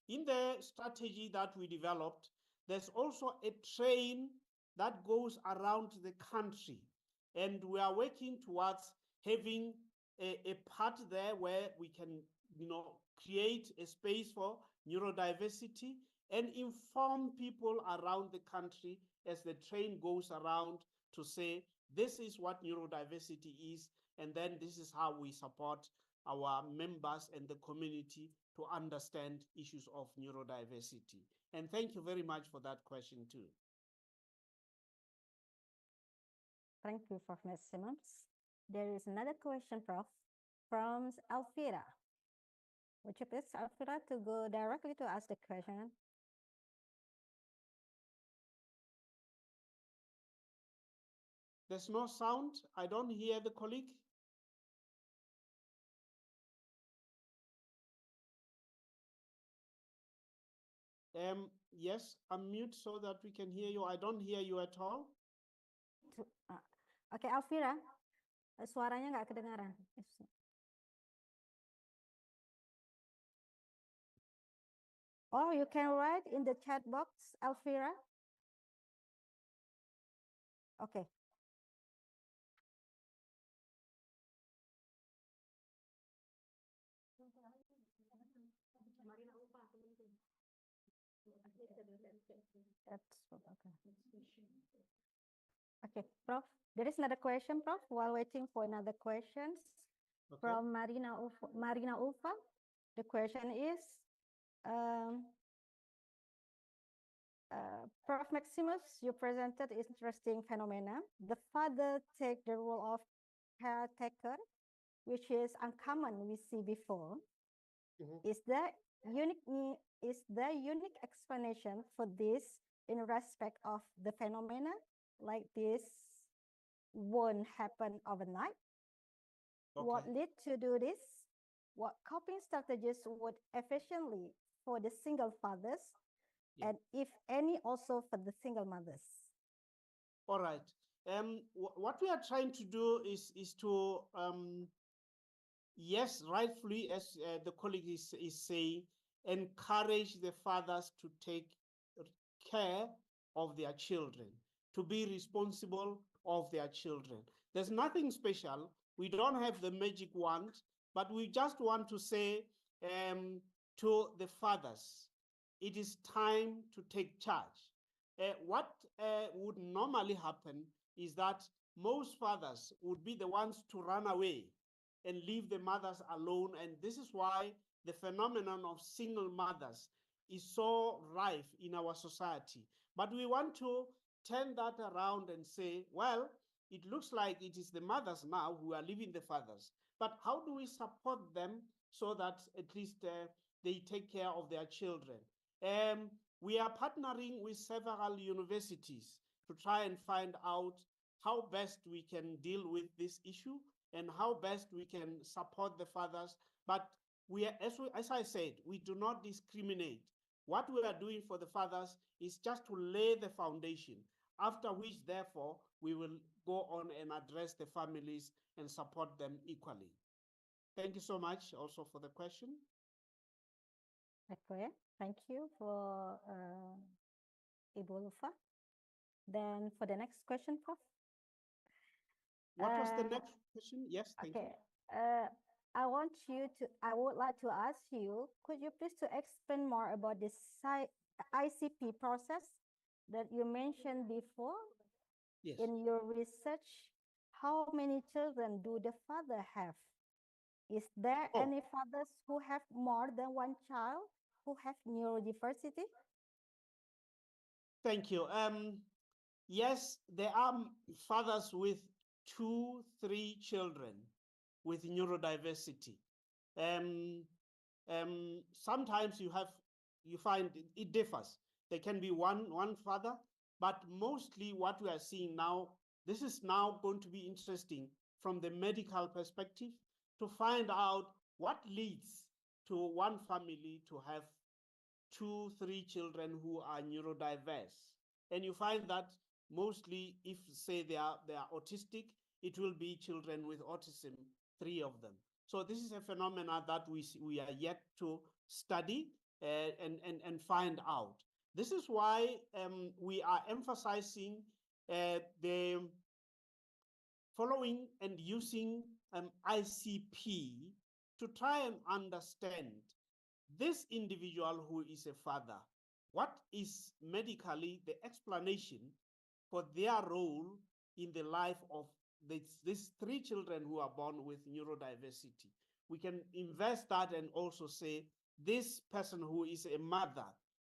In the strategy that we developed, there's also a train that goes around the country. And we are working towards having a part there where we can, create a space for neurodiversity and inform people around the country as the train goes around to say, this is what neurodiversity is, and then this is how we support our members and the community to understand issues of neurodiversity. And thank you very much for that question too. Thank you, Professor Simmons. There is another question, Prof, from Alfira. Would you please, Alfira, to go directly to ask the question? There's no sound. I don't hear the colleague. Yes, unmute so that we can hear you. I don't hear you at all. Okay, Alfira, suaranya nggak kedengaran. Oh, you can write in the chat box, Alfira. Okay. Okay, Prof. There is another question, Prof. While waiting for another questions from Marina Ulfa. The question is, Prof. Maximus, you presented interesting phenomena. The father take the role of caretaker, which is uncommon we see before. Is there unique explanation for this in respect of the phenomena like this won't happen overnight? What lead to do this? What coping strategies would efficiently for the single fathers, and if any also for the single mothers? All right. What we are trying to do is to yes, rightfully, as the colleague is saying, encourage the fathers to take care of their children, to be responsible of their children. There's nothing special. We don't have the magic wand, but we just want to say to the fathers, it is time to take charge. What would normally happen is that most fathers would be the ones to run away and leave the mothers alone. And this is why the phenomenon of single mothers is so rife in our society. But we want to turn that around and say, well, it looks like it is the mothers now who are leaving the fathers. But how do we support them so that at least they take care of their children? We are partnering with several universities to try and find out how best we can deal with this issue and how best we can support the fathers. But as I said, we do not discriminate. What we are doing for the fathers is just to lay the foundation, after which, therefore, we will go on and address the families and support them equally. Thank you so much also for the question. Okay, thank you for Ibu Lufa. Then for the next question, Prof. What was the next question? Yes, thank you. I would like to ask you, could you please to explain more about this ICP process that you mentioned before? Yes. In your research, how many children do the father have? Is there any fathers who have more than one child who have neurodiversity? Thank you. Yes, there are fathers with 2, 3 children with neurodiversity. Sometimes you find it differs. There can be one father, but mostly what we are seeing now, this is now going to be interesting from the medical perspective to find out what leads to one family to have 2, 3 children who are neurodiverse. And you find that mostly if say they are autistic, it will be children with autism, 3 of them. So this is a phenomenon that we are yet to study and find out. This is why we are emphasizing the following and using ICP to try and understand this individual who is a father. What is medically the explanation for their role in the life of these 3 children who are born with neurodiversity? We can invest that and also say, this person who is a mother,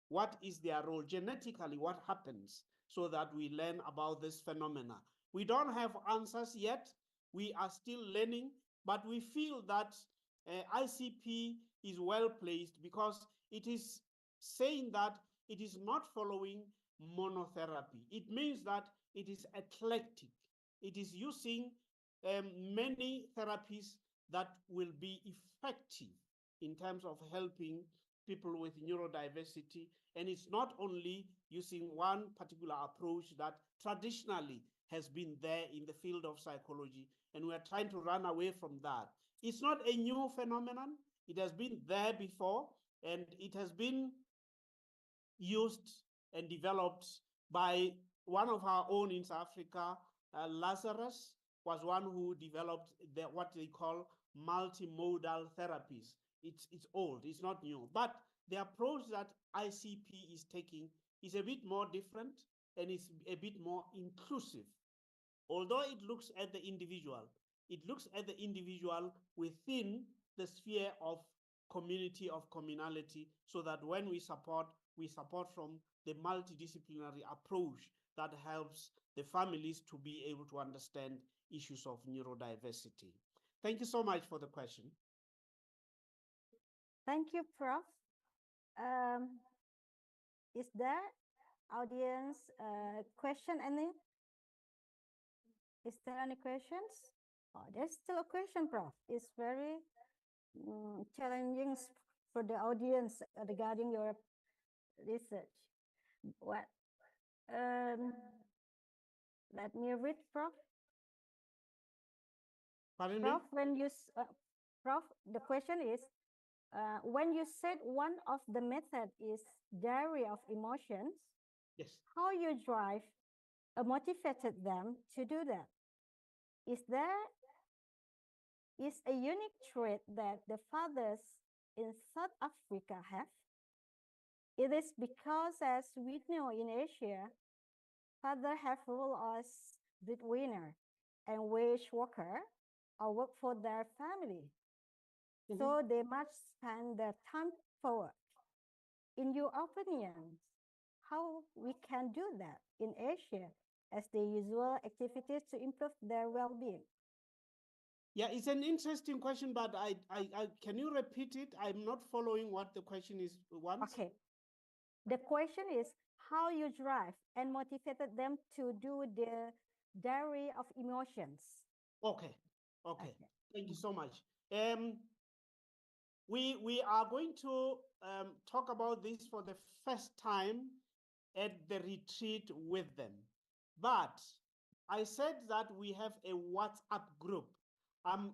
what is their role genetically? What happens? So that we learn about this phenomena. We don't have answers yet. We are still learning, but we feel that ICP is well placed because it is saying that it is not following monotherapy. It means that it is eclectic. It is using many therapies that will be effective in terms of helping people with neurodiversity. And it's not only using one particular approach that traditionally has been there in the field of psychology, and we are trying to run away from that. It's not a new phenomenon. It has been there before, and it has been used and developed by one of our own in South Africa. Lazarus was one who developed what they call multimodal therapies. It's old, it's not new, but the approach that ICP is taking is a bit more different and it's a bit more inclusive. Although it looks at the individual, it looks at the individual within the sphere of community, of communality, so that when we support from the multidisciplinary approach that helps the families to be able to understand issues of neurodiversity. Thank you so much for the question. Thank you, Prof. Is there audience question any? Is there any questions? Oh, there's still a question, Prof. It's very challenging for the audience regarding your research. What? Let me read, Prof. Pardon Prof, me? Prof, the question is, when you said one of the method is diary of emotions, yes, how you drive motivated them to do that? Is there a unique trait that the fathers in South Africa have? It is because, as we know in Asia, fathers have role as breadwinner and wage worker or work for their family. So they must spend their time for work. in your opinion, how we can do that in Asia as the usual activities to improve their well-being? Yeah, it's an interesting question, but I can you repeat it? I'm not following what the question is once. Okay. The question is how you drive and motivated them to do the diary of emotions. Okay. Thank you so much. We are going to talk about this for the first time at the retreat with them. But I said that we have a WhatsApp group. I'm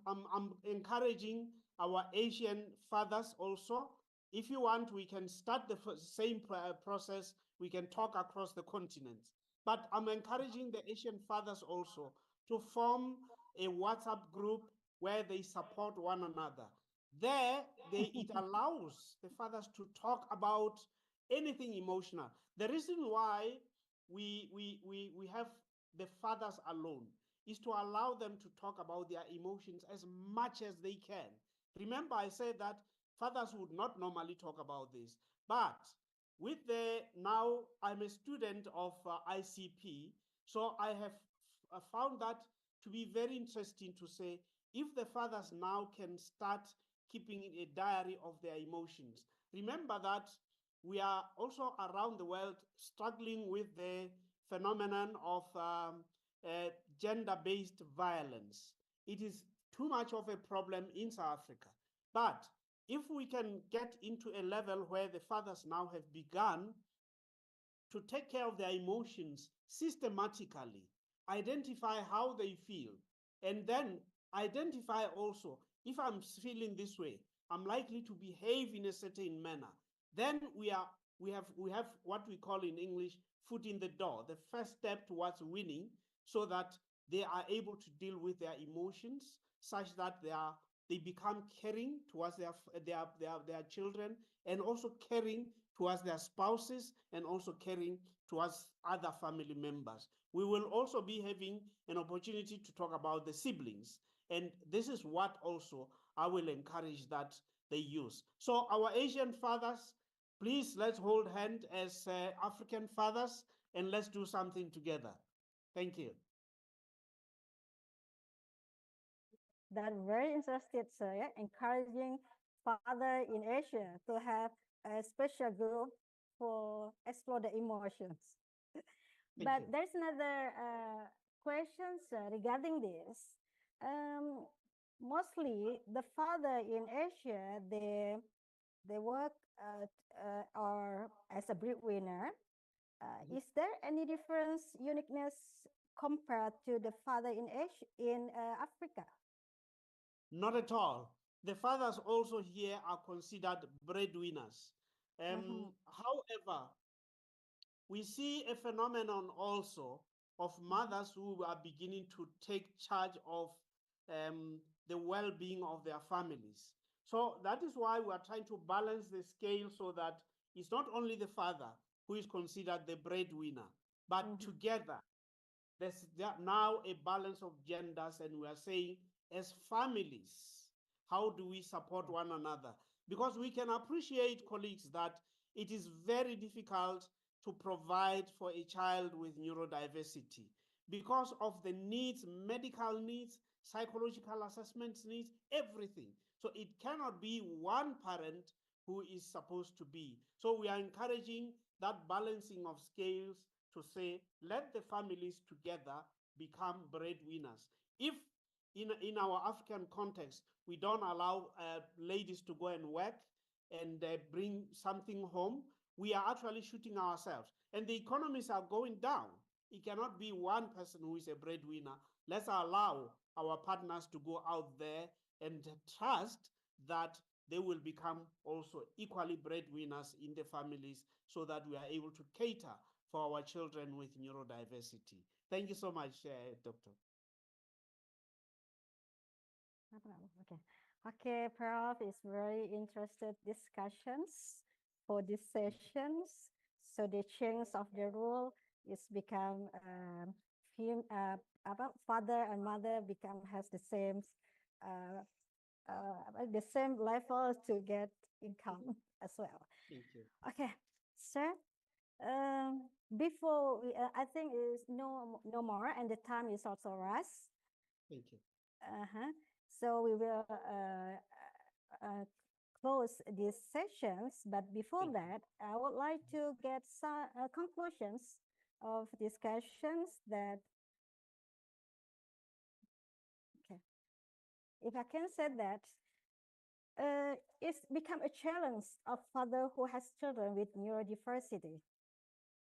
encouraging our Asian fathers also. If you want, we can start the same process. We can talk across the continents. But I'm encouraging the Asian fathers also to form a WhatsApp group where they support one another. There, it allows the fathers to talk about anything emotional. The reason why we have the fathers alone is to allow them to talk about their emotions as much as they can. Remember, I said that fathers would not normally talk about this, but with the now I'm a student of ICP, so I have found that to be very interesting to say if the fathers now can start keeping a diary of their emotions. Remember that we are also around the world struggling with the phenomenon of gender-based violence. It is too much of a problem in South Africa. But if we can get into a level where the fathers now have begun to take care of their emotions systematically, identify how they feel, and then identify also if I'm feeling this way, I'm likely to behave in a certain manner. Then we have what we call in English foot in the door, the first step towards winning, so that they are able to deal with their emotions such that they become caring towards their children, and also caring towards their spouses, and also caring towards other family members. We will also be having an opportunity to talk about the siblings. And this is what also I will encourage that they use. So our Asian fathers, please let's hold hand as African fathers and let's do something together. Thank you. That's very interested, sir. Yeah? Encouraging father in Asia to have a special group for explore the emotions. But there's another questions regarding this. Mostly the father in Asia, they work or as a breadwinner. Is there any difference, uniqueness compared to the father in Asia, in Africa? Not at all. The fathers also here are considered breadwinners. However, we see a phenomenon also of mothers who are beginning to take charge of the well-being of their families. So that is why we are trying to balance the scale so that it's not only the father who is considered the breadwinner, but together there's now a balance of genders, and we are saying as families, how do we support one another? Because we can appreciate, colleagues, that it is very difficult to provide for a child with neurodiversity because of the needs, medical needs, psychological assessments needs, everything. So it cannot be one parent who is supposed to be. So we are encouraging that balancing of scales to say, let the families together become breadwinners. If in our African context, we don't allow ladies to go and work and bring something home, we are actually shooting ourselves. And the economies are going down. It cannot be one person who is a breadwinner. Let's allow our partners to go out there and trust that they will become also equally breadwinners in the families so that we are able to cater for our children with neurodiversity. Thank you so much, Doctor. Okay, Prof, it's very interested discussions for these sessions. So the change of the rule is become about father and mother become has the same the same level to get income as well. Thank you. Okay, sir. Before we, I think is no more, and the time is also rush. Thank you. So we will close these sessions, but before that, I would like to get some conclusions of discussions that, okay, if I can say that, it's become a challenge of father who has children with neurodiversity.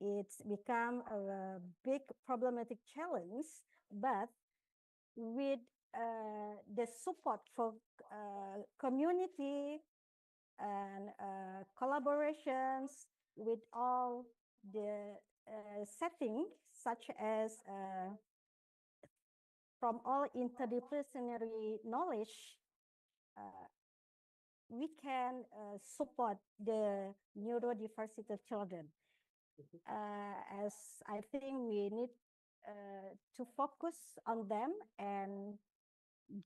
It's become a big problematic challenge, but with the support for community and collaborations with all the settings, such as from all interdisciplinary knowledge, we can support the neurodiversity children. As I think we need to focus on them and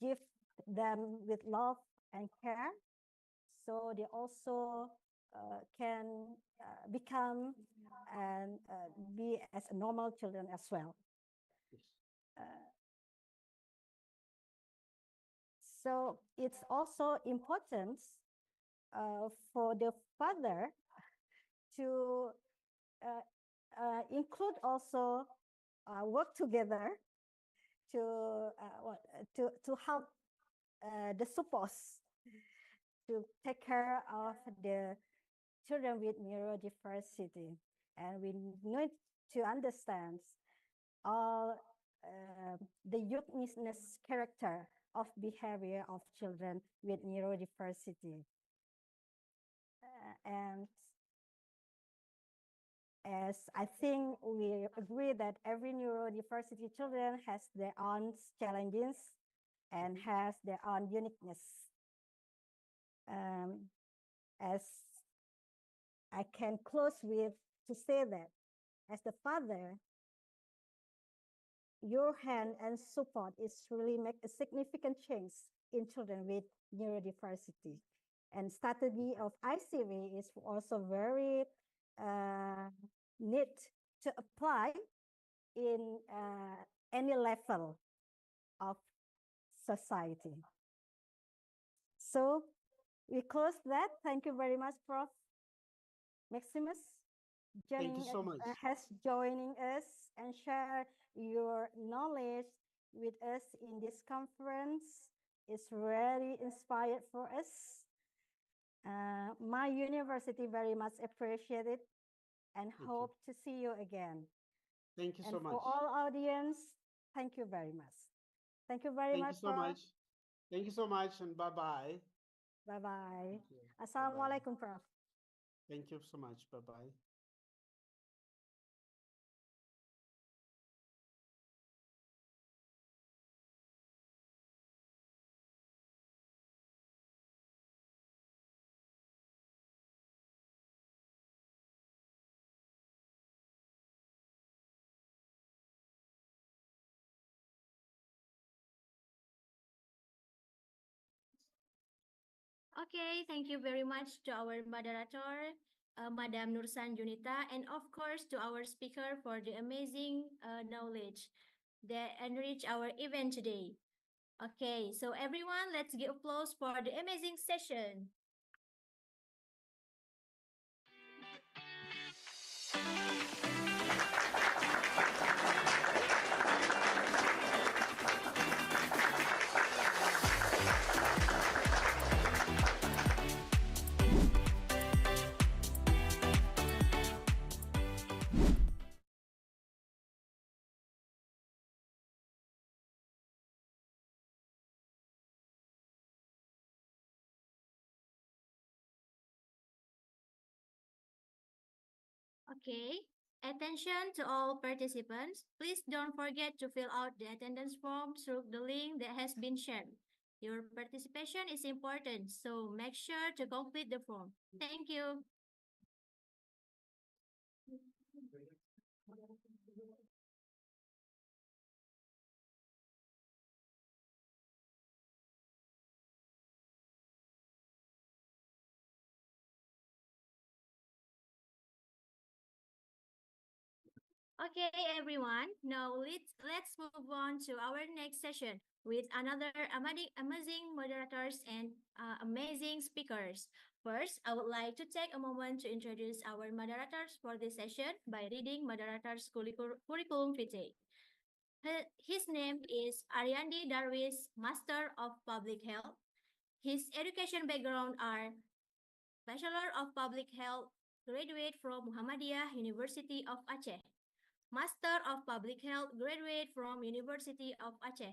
give them with love and care, so they also can become and be as normal children as well. So it's also important for the father to include also work together to help the supports to take care of the children with neurodiversity. And we need to understand all the uniqueness character of behavior of children with neurodiversity. And as I think we agree that every neurodiversity children has their own challenges and has their own uniqueness. As I can close with to say that as the father, your hand and support is really make a significant change in children with neurodiversity. And strategy of ICV is also very need to apply in any level of society. So we close that. Thank you very much, Prof. Maximus. Thank you so much. Has joining us and share your knowledge with us in this conference. It's really inspired for us. My university very much appreciate it and hope to see you again. Thank you so much. For all audience, thank you very much. Thank you very much. Thank you so much. Thank you so much, and bye-bye. Bye-bye. Assalamualaikum, Prof. Thank you so much. Bye-bye. Okay, thank you very much to our moderator, Madam Nursan Junita, and of course to our speaker for the amazing knowledge that enrich our event today. Okay, so everyone, let's give applause for the amazing session. Okay, attention to all participants. Please don't forget to fill out the attendance form through the link that has been shared. Your participation is important, so make sure to complete the form. Thank you. Okay, everyone. Now let's move on to our next session with another amazing moderators and amazing speakers. First, I would like to take a moment to introduce our moderators for this session by reading moderator's curriculum vitae. His name is Ariandi Darwis, Master of Public Health. His education background are Bachelor of Public Health, graduate from Muhammadiyah University of Aceh. Master of Public Health, graduate from University of Aceh.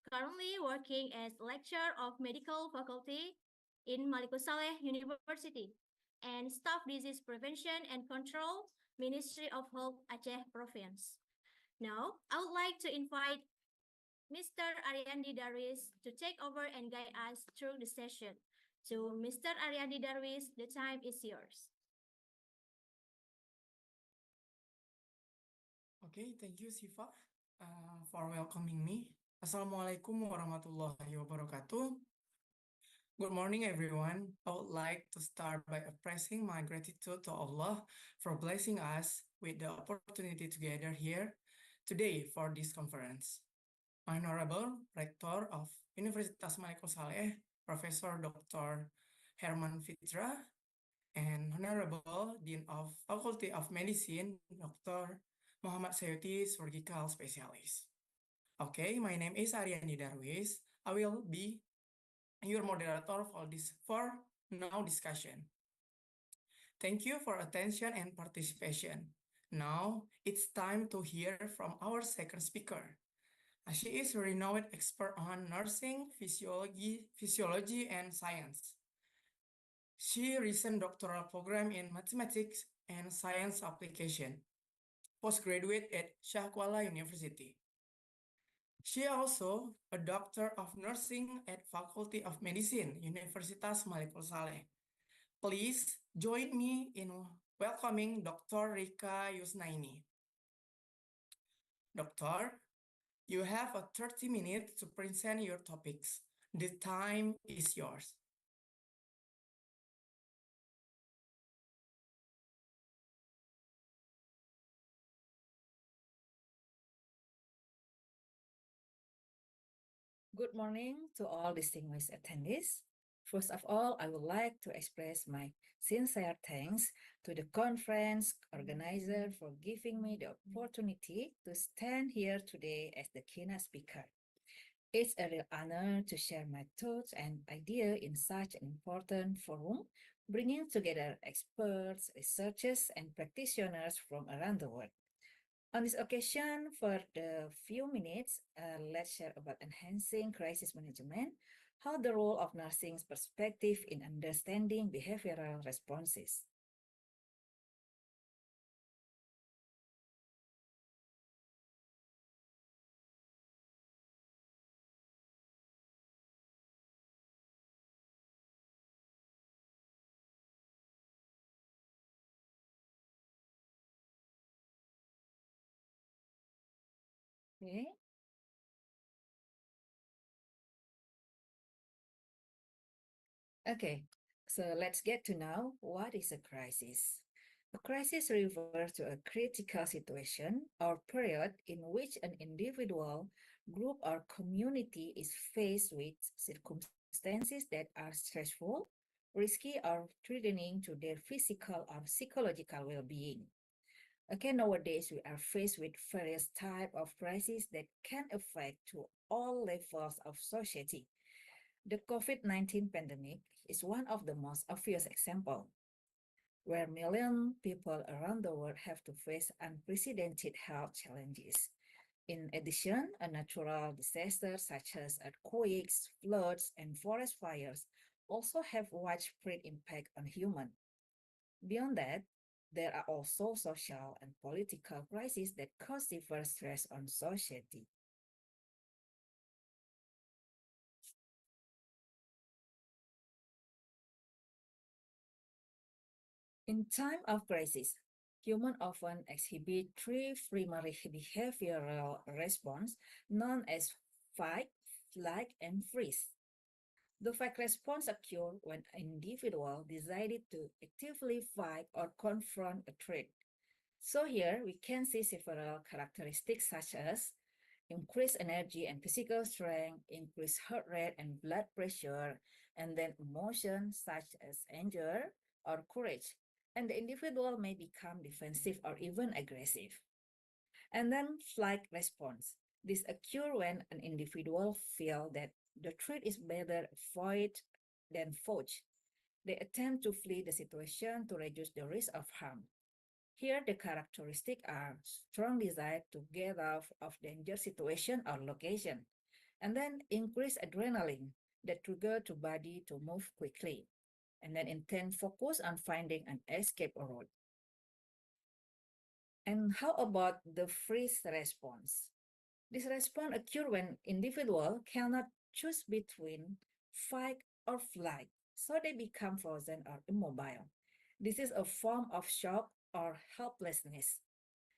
Currently working as lecturer of medical faculty in Malikussaleh University and Staff Disease Prevention and Control, Ministry of Health Aceh Province. Now, I would like to invite Mr. Ariandi Darwis to take over and guide us through the session. To Mr. Ariandi Darwis, the time is yours. Okay, thank you, Sifa, for welcoming me. Assalamualaikum warahmatullahi wabarakatuh. Good morning, everyone. I would like to start by expressing my gratitude to Allah for blessing us with the opportunity to gather here today for this conference. Honorable Rector of Universitas Malikussaleh, Professor Dr. Herman Fitra, and Honorable Dean of Faculty of Medicine, Dr. Muhammad Sayuti, Surgical Specialist. Okay, my name is Ariani Darwis. I will be your moderator for now discussion. Thank you for attention and participation. Now, it's time to hear from our second speaker. She is a renowned expert on nursing, physiology, and science. She recent doctoral program in mathematics and science application, postgraduate at Shah Kuala University. She also a doctor of nursing at Faculty of Medicine, Universitas Malikussaleh. Please join me in welcoming Dr. Rika Yusnaini. Doctor, you have a 30 minutes to present your topics. The time is yours. Good morning to all distinguished attendees. First of all, I would like to express my sincere thanks to the conference organizer for giving me the opportunity to stand here today as the keynote speaker. It's a real honor to share my thoughts and ideas in such an important forum, bringing together experts, researchers, and practitioners from around the world. On this occasion, for the few minutes, let's share about enhancing crisis management, how the role of nursing's perspective in understanding behavioral responses. Okay. Okay, so let's get to know what is a crisis. A crisis refers to a critical situation or period in which an individual, group, or community is faced with circumstances that are stressful, risky, or threatening to their physical or psychological well-being. Okay, nowadays we are faced with various types of crises that can affect to all levels of society. The COVID-19 pandemic is one of the most obvious examples, where millions of people around the world have to face unprecedented health challenges. In addition, a natural disaster such as earthquakes, floods, and forest fires also have widespread impact on humans. Beyond that, there are also social and political crises that cause severe stress on society. In time of crisis, humans often exhibit three primary behavioral responses known as fight, flight, and freeze. The fight response occurs when an individual decided to actively fight or confront a threat. So here we can see several characteristics such as increased energy and physical strength, increased heart rate and blood pressure, and then emotions such as anger or courage. And the individual may become defensive or even aggressive. And then flight response. This occurs when an individual feels that the threat is better avoided than fought. They attempt to flee the situation to reduce the risk of harm. Here, the characteristics are strong desire to get out of danger situation or location, and then increase adrenaline that trigger the body to move quickly, and then intense focus on finding an escape route. And how about the freeze response? This response occurs when individual cannot choose between fight or flight, so they become frozen or immobile. This is a form of shock or helplessness.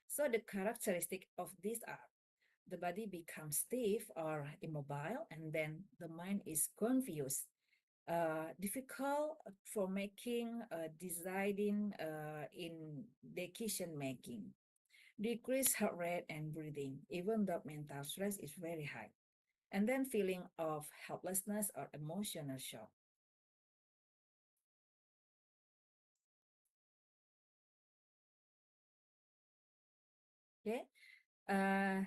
So the characteristic of these are the body becomes stiff or immobile, and then the mind is confused, difficult for making, deciding in decision making, decreased heart rate and breathing, even though mental stress is very high, and then feeling of helplessness or emotional shock. Okay,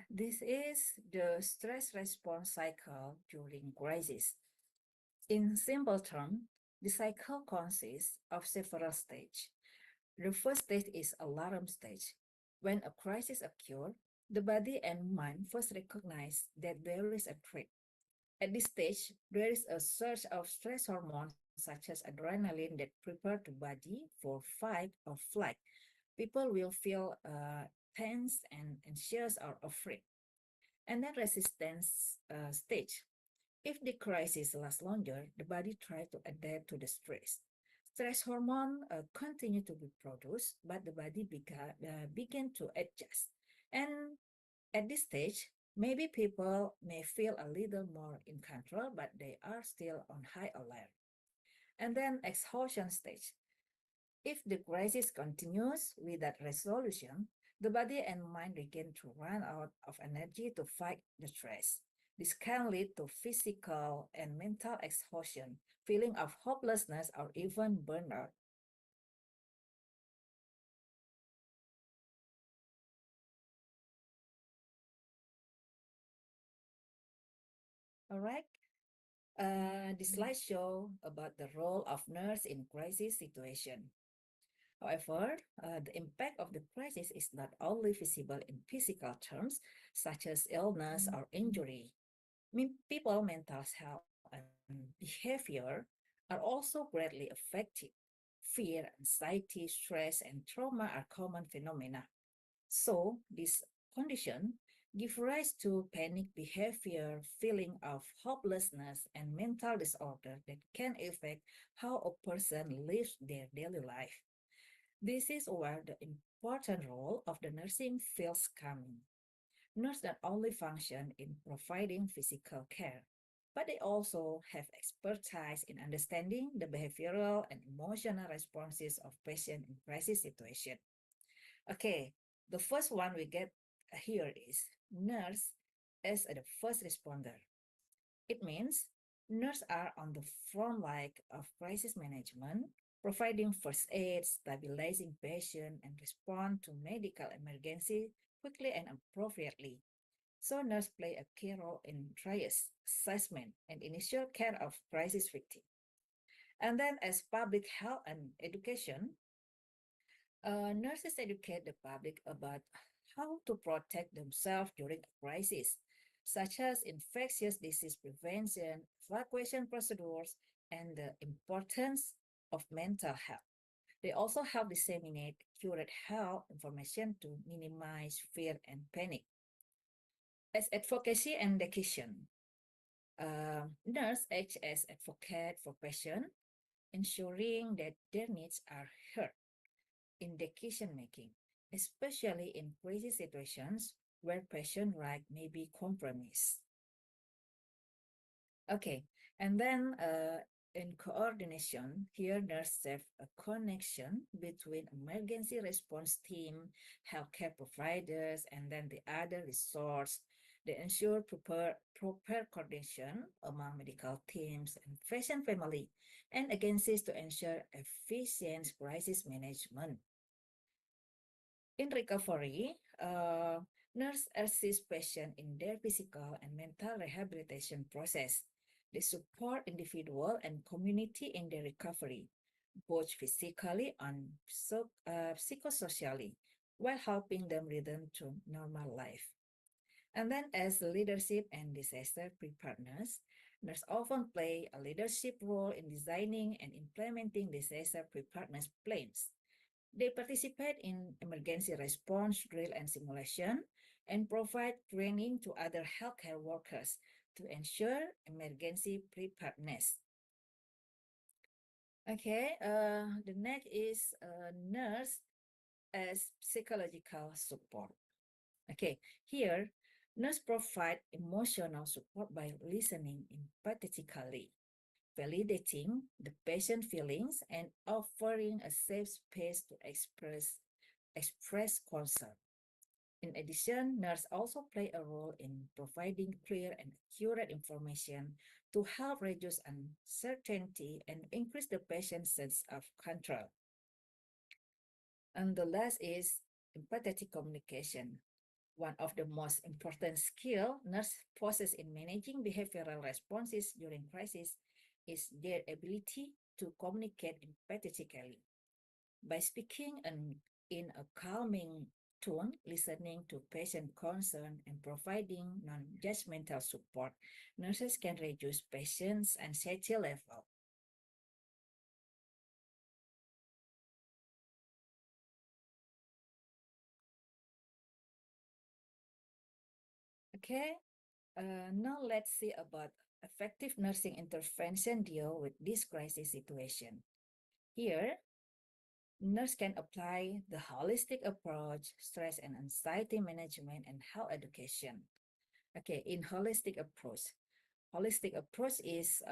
this is the stress response cycle during crisis. In simple terms, the cycle consists of several stages. The first stage is alarm stage. When a crisis occurs, the body and mind first recognize that there is a threat. At this stage, there is a surge of stress hormones such as adrenaline that prepare the body for fight or flight. People will feel tense and anxious or afraid. And then resistance stage. If the crisis lasts longer, the body tries to adapt to the stress. Stress hormone continue to be produced, but the body begin to adjust. And at this stage, maybe people may feel a little more in control, but they are still on high alert. And then exhaustion stage. If the crisis continues without resolution, the body and mind begin to run out of energy to fight the stress. This can lead to physical and mental exhaustion, feeling of hopelessness, or even burnout. All right. This slide show about the role of nurse in crisis situation. However, the impact of the crisis is not only visible in physical terms, such as illness or injury. People, mental health, and behavior are also greatly affected. Fear, anxiety, stress, and trauma are common phenomena. So, this condition give rise to panic behavior, feeling of hopelessness, and mental disorder that can affect how a person lives their daily life. This is where the important role of the nursing fields come in. Nurses not only function in providing physical care, but they also have expertise in understanding the behavioral and emotional responses of patients in crisis situation. Okay, the first one we get here is nurse as the first responder. It means nurses are on the front line of crisis management, providing first aid, stabilizing patient, and respond to medical emergency quickly and appropriately. So nurses play a key role in triage, assessment, and initial care of crisis victims. And then as public health and education, nurses educate the public about how to protect themselves during a crisis, such as infectious disease prevention, evacuation procedures, and the importance of mental health. They also help disseminate accurate health information to minimize fear and panic. As advocacy and education, nurse act as advocate for patients, ensuring that their needs are heard in decision making, especially in crisis situations where patient right may be compromised. Okay, and then In coordination, here nurses serve a connection between emergency response team, healthcare providers, and then the other resource. They ensure proper coordination among medical teams and patient family and agencies to ensure efficient crisis management. In recovery, nurse assist patients in their physical and mental rehabilitation process. They support individual and community in their recovery, both physically and psychosocially, while helping them return to normal life. And then as leadership and disaster preparedness, nurses often play a leadership role in designing and implementing disaster preparedness plans. They participate in emergency response drill and simulation and provide training to other healthcare workers to ensure emergency preparedness. Okay, the next is nurse as psychological support. Okay, here, nurse provide emotional support by listening empathetically, validating the patient feelings, and offering a safe space to express concern. In addition, nurses also play a role in providing clear and accurate information to help reduce uncertainty and increase the patient's sense of control. And the last is empathetic communication. One of the most important skills nurses possess in managing behavioral responses during crisis is their ability to communicate empathetically. By speaking in a calming tone, listening to patient concern, and providing non-judgmental support, nurses can reduce patients' anxiety level. Okay, now let's see about effective nursing intervention deal with this crisis situation. Here, nurse can apply the holistic approach, stress and anxiety management, and health education. Okay, in holistic approach is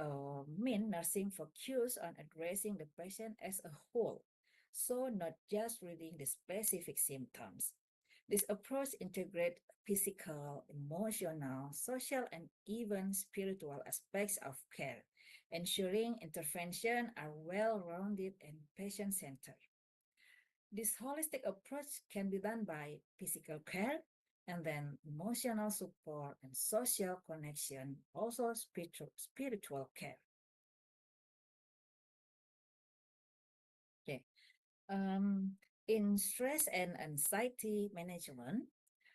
mean nursing focus on addressing the patient as a whole, so not just reading the specific symptoms. This approach integrates physical, emotional, social, and even spiritual aspects of care, ensuring intervention are well-rounded and patient-centered. This holistic approach can be done by physical care and then emotional support and social connection, also spiritual care. Okay. In stress and anxiety management,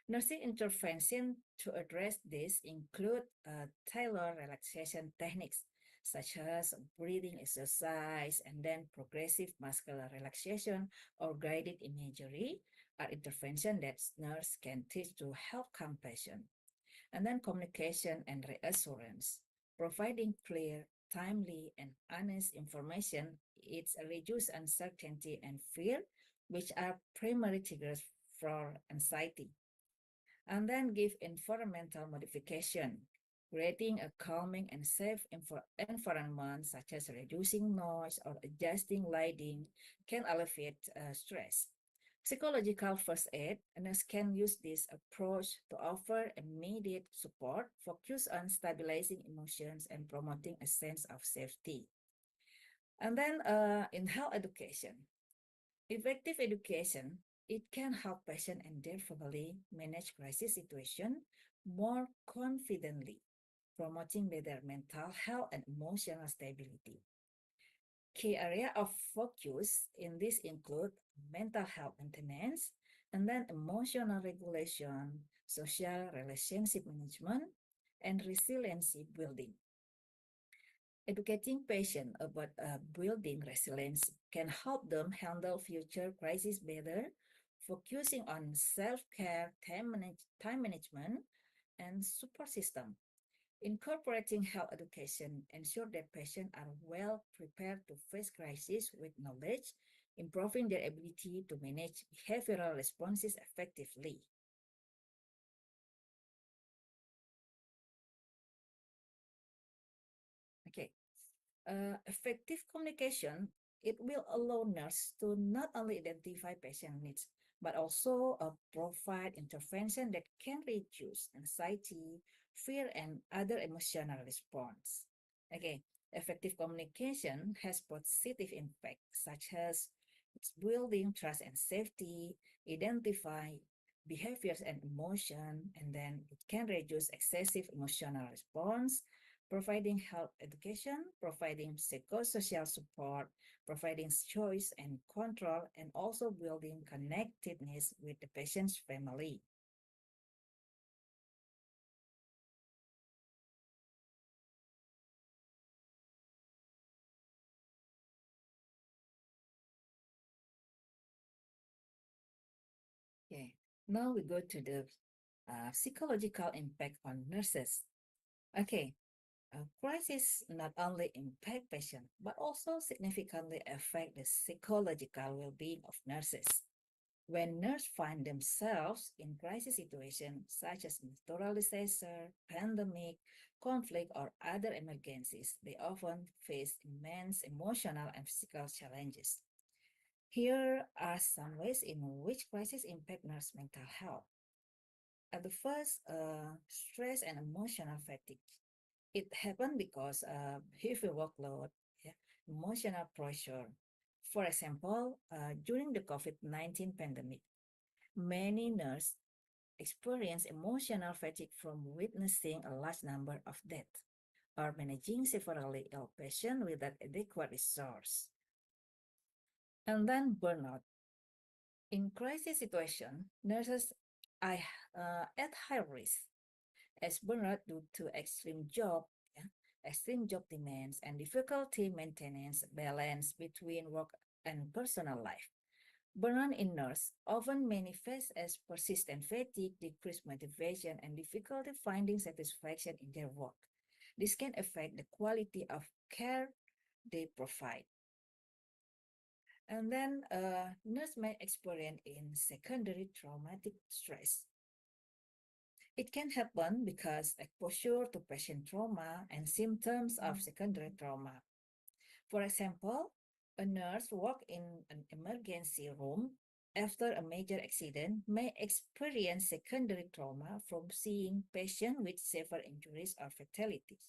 nursing intervention to address this include tailored relaxation techniques such as breathing exercise and then progressive muscular relaxation or guided imagery are intervention that nurse can teach to help calm patient. And then communication and reassurance, providing clear, timely, and honest information. It's reduce uncertainty and fear, which are primary triggers for anxiety. And then give environmental modification, creating a calming and safe environment such as reducing noise or adjusting lighting can alleviate stress. Psychological first aid, nurses can use this approach to offer immediate support, focus on stabilizing emotions and promoting a sense of safety. And then in health education, effective education, it can help patients and their family manage crisis situation more confidently, promoting better mental health and emotional stability. Key area of focus in this include mental health maintenance, and then emotional regulation, social relationship management, and resiliency building. Educating patients about building resilience can help them handle future crises better, focusing on self-care, time management, and support system. Incorporating health education ensures that patients are well prepared to face crises with knowledge, improving their ability to manage behavioral responses effectively. Okay, Effective communication, it will allow nurse to not only identify patient needs, but also provide intervention that can reduce anxiety, fear, and other emotional response. Okay, effective communication has positive impacts such as it's building trust and safety, identify behaviors and emotion, and then it can reduce excessive emotional response, providing health education, providing psychosocial support, providing choice and control, and also building connectedness with the patient's family. Okay, now we go to the psychological impact on nurses. Okay, crisis not only impact patient, but also significantly affect the psychological well-being of nurses. When nurses find themselves in crisis situations such as natural disaster, pandemic, conflict, or other emergencies, they often face immense emotional and physical challenges. Here are some ways in which crisis impact nurse mental health. At the first, stress and emotional fatigue. It happened because heavy workload, yeah, emotional pressure. For example, during the COVID-19 pandemic, many nurses experience emotional fatigue from witnessing a large number of deaths or managing severely ill patients without adequate resource. And then burnout. In crisis situation, nurses are at high risk as burnout due to extreme job demands and difficulty maintenance balance between work and personal life. Burnout in nurse often manifests as persistent fatigue, decreased motivation, and difficulty finding satisfaction in their work. This can affect the quality of care they provide. And then nurse may experience in secondary traumatic stress. It can happen because exposure to patient trauma and symptoms of secondary trauma. For example, a nurse work in an emergency room after a major accident may experience secondary trauma from seeing patients with severe injuries or fatalities.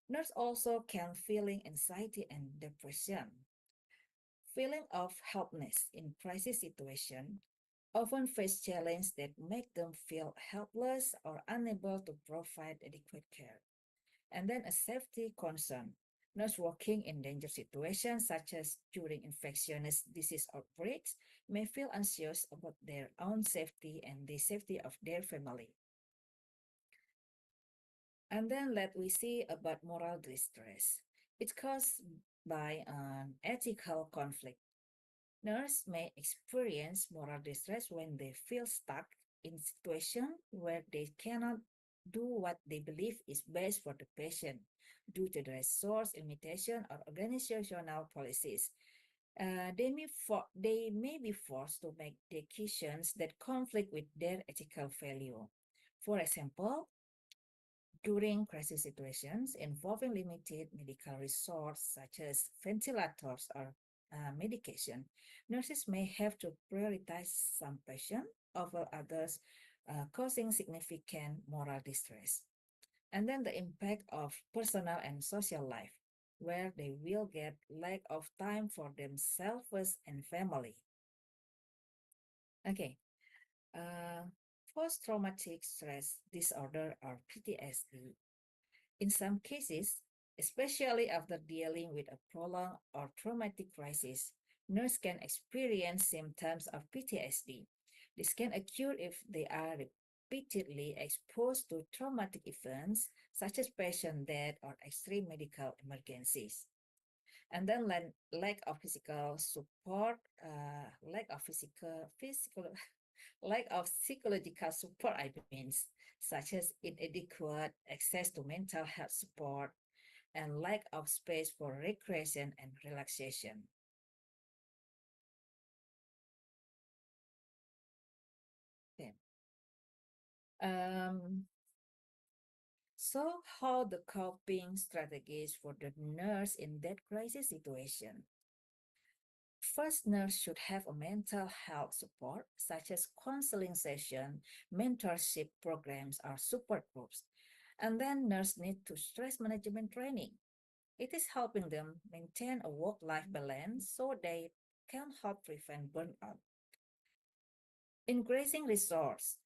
Nurse also can feeling anxiety and depression. Feeling of helplessness in crisis situation often face challenges that make them feel helpless or unable to provide adequate care. And then a safety concern. Nurse working in dangerous situations such as during infectious disease outbreaks may feel anxious about their own safety and the safety of their family. And then let we see about moral distress. It's caused by an ethical conflict. Nurses may experience moral distress when they feel stuck in situations where they cannot do what they believe is best for the patient due to the resource limitation or organizational policies. They may be forced to make decisions that conflict with their ethical value. For example, during crisis situations involving limited medical resources such as ventilators or medication, nurses may have to prioritize some patients over others, causing significant moral distress. And then the impact of personal and social life, where they will get lack of time for themselves and family. Okay, post-traumatic stress disorder or PTSD. In some cases, especially after dealing with a prolonged or traumatic crisis, nurses can experience symptoms of PTSD. This can occur if they are repeatedly exposed to traumatic events such as patient death or extreme medical emergencies. And then lack of physical support, lack of psychological support, such as inadequate access to mental health support and lack of space for recreation and relaxation. Okay. So, how the coping strategies for the nurse in that crisis situation? First, nurse should have a mental health support, such as counseling session, mentorship programs, or support groups. And then nurse need to stress management training. It is helping them maintain a work-life balance so they can help prevent burnout. Increasing resource,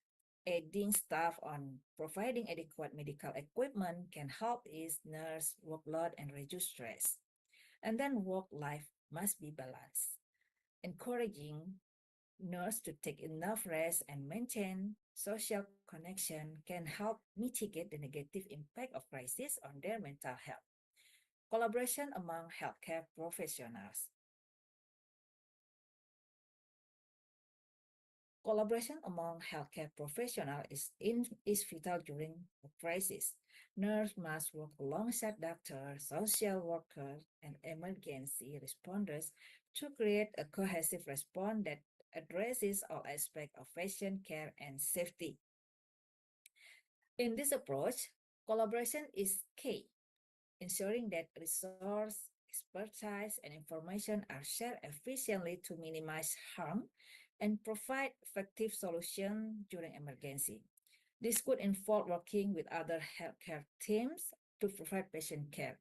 aiding staff on providing adequate medical equipment can help ease nurse workload and reduce stress. And then work-life must be balanced. Encouraging nurse to take enough rest and maintain social connection can help mitigate the negative impact of crisis on their mental health. Collaboration among healthcare professionals. Collaboration among healthcare professionals is vital during a crisis. Nurses must work alongside doctors, social workers, and emergency responders to create a cohesive response that addresses all aspects of patient care and safety. In this approach, collaboration is key, ensuring that resource, expertise, and information are shared efficiently to minimize harm and provide effective solutions during emergency. This could involve working with other healthcare teams to provide patient care,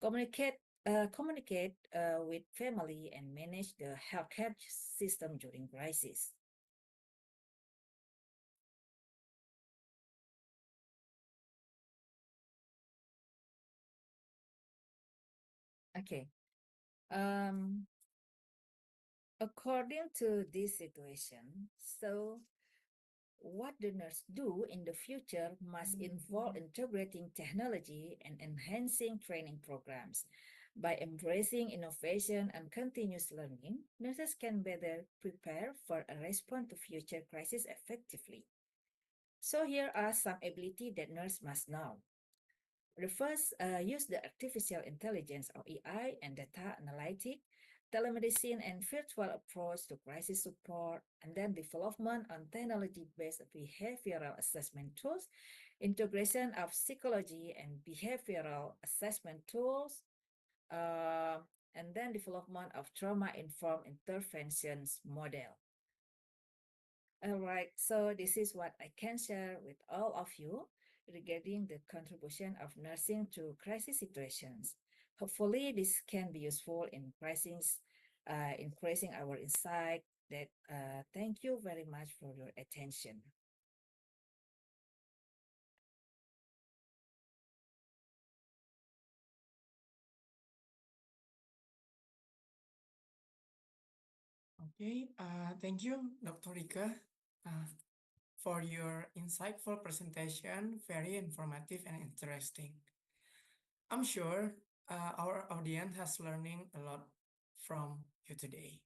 communicate with family, and manage the healthcare system during crisis. Okay. According to this situation, so what the nurse do in the future must involve integrating technology and enhancing training programs. By embracing innovation and continuous learning, nurses can better prepare for a response to future crises effectively. So here are some abilities that nurse must know. The first, use the artificial intelligence or AI and data analytic, telemedicine and virtual approach to crisis support, and then development on technology-based behavioral assessment tools, integration of psychology and behavioral assessment tools, and then development of trauma-informed interventions model. All right, so this is what I can share with all of you regarding the contribution of nursing to crisis situations. Hopefully, this can be useful in crisis, increasing our insight. Thank you very much for your attention. Okay, thank you, Dr. Rika, for your insightful presentation, very informative and interesting. I'm sure our audience has learning a lot from you today.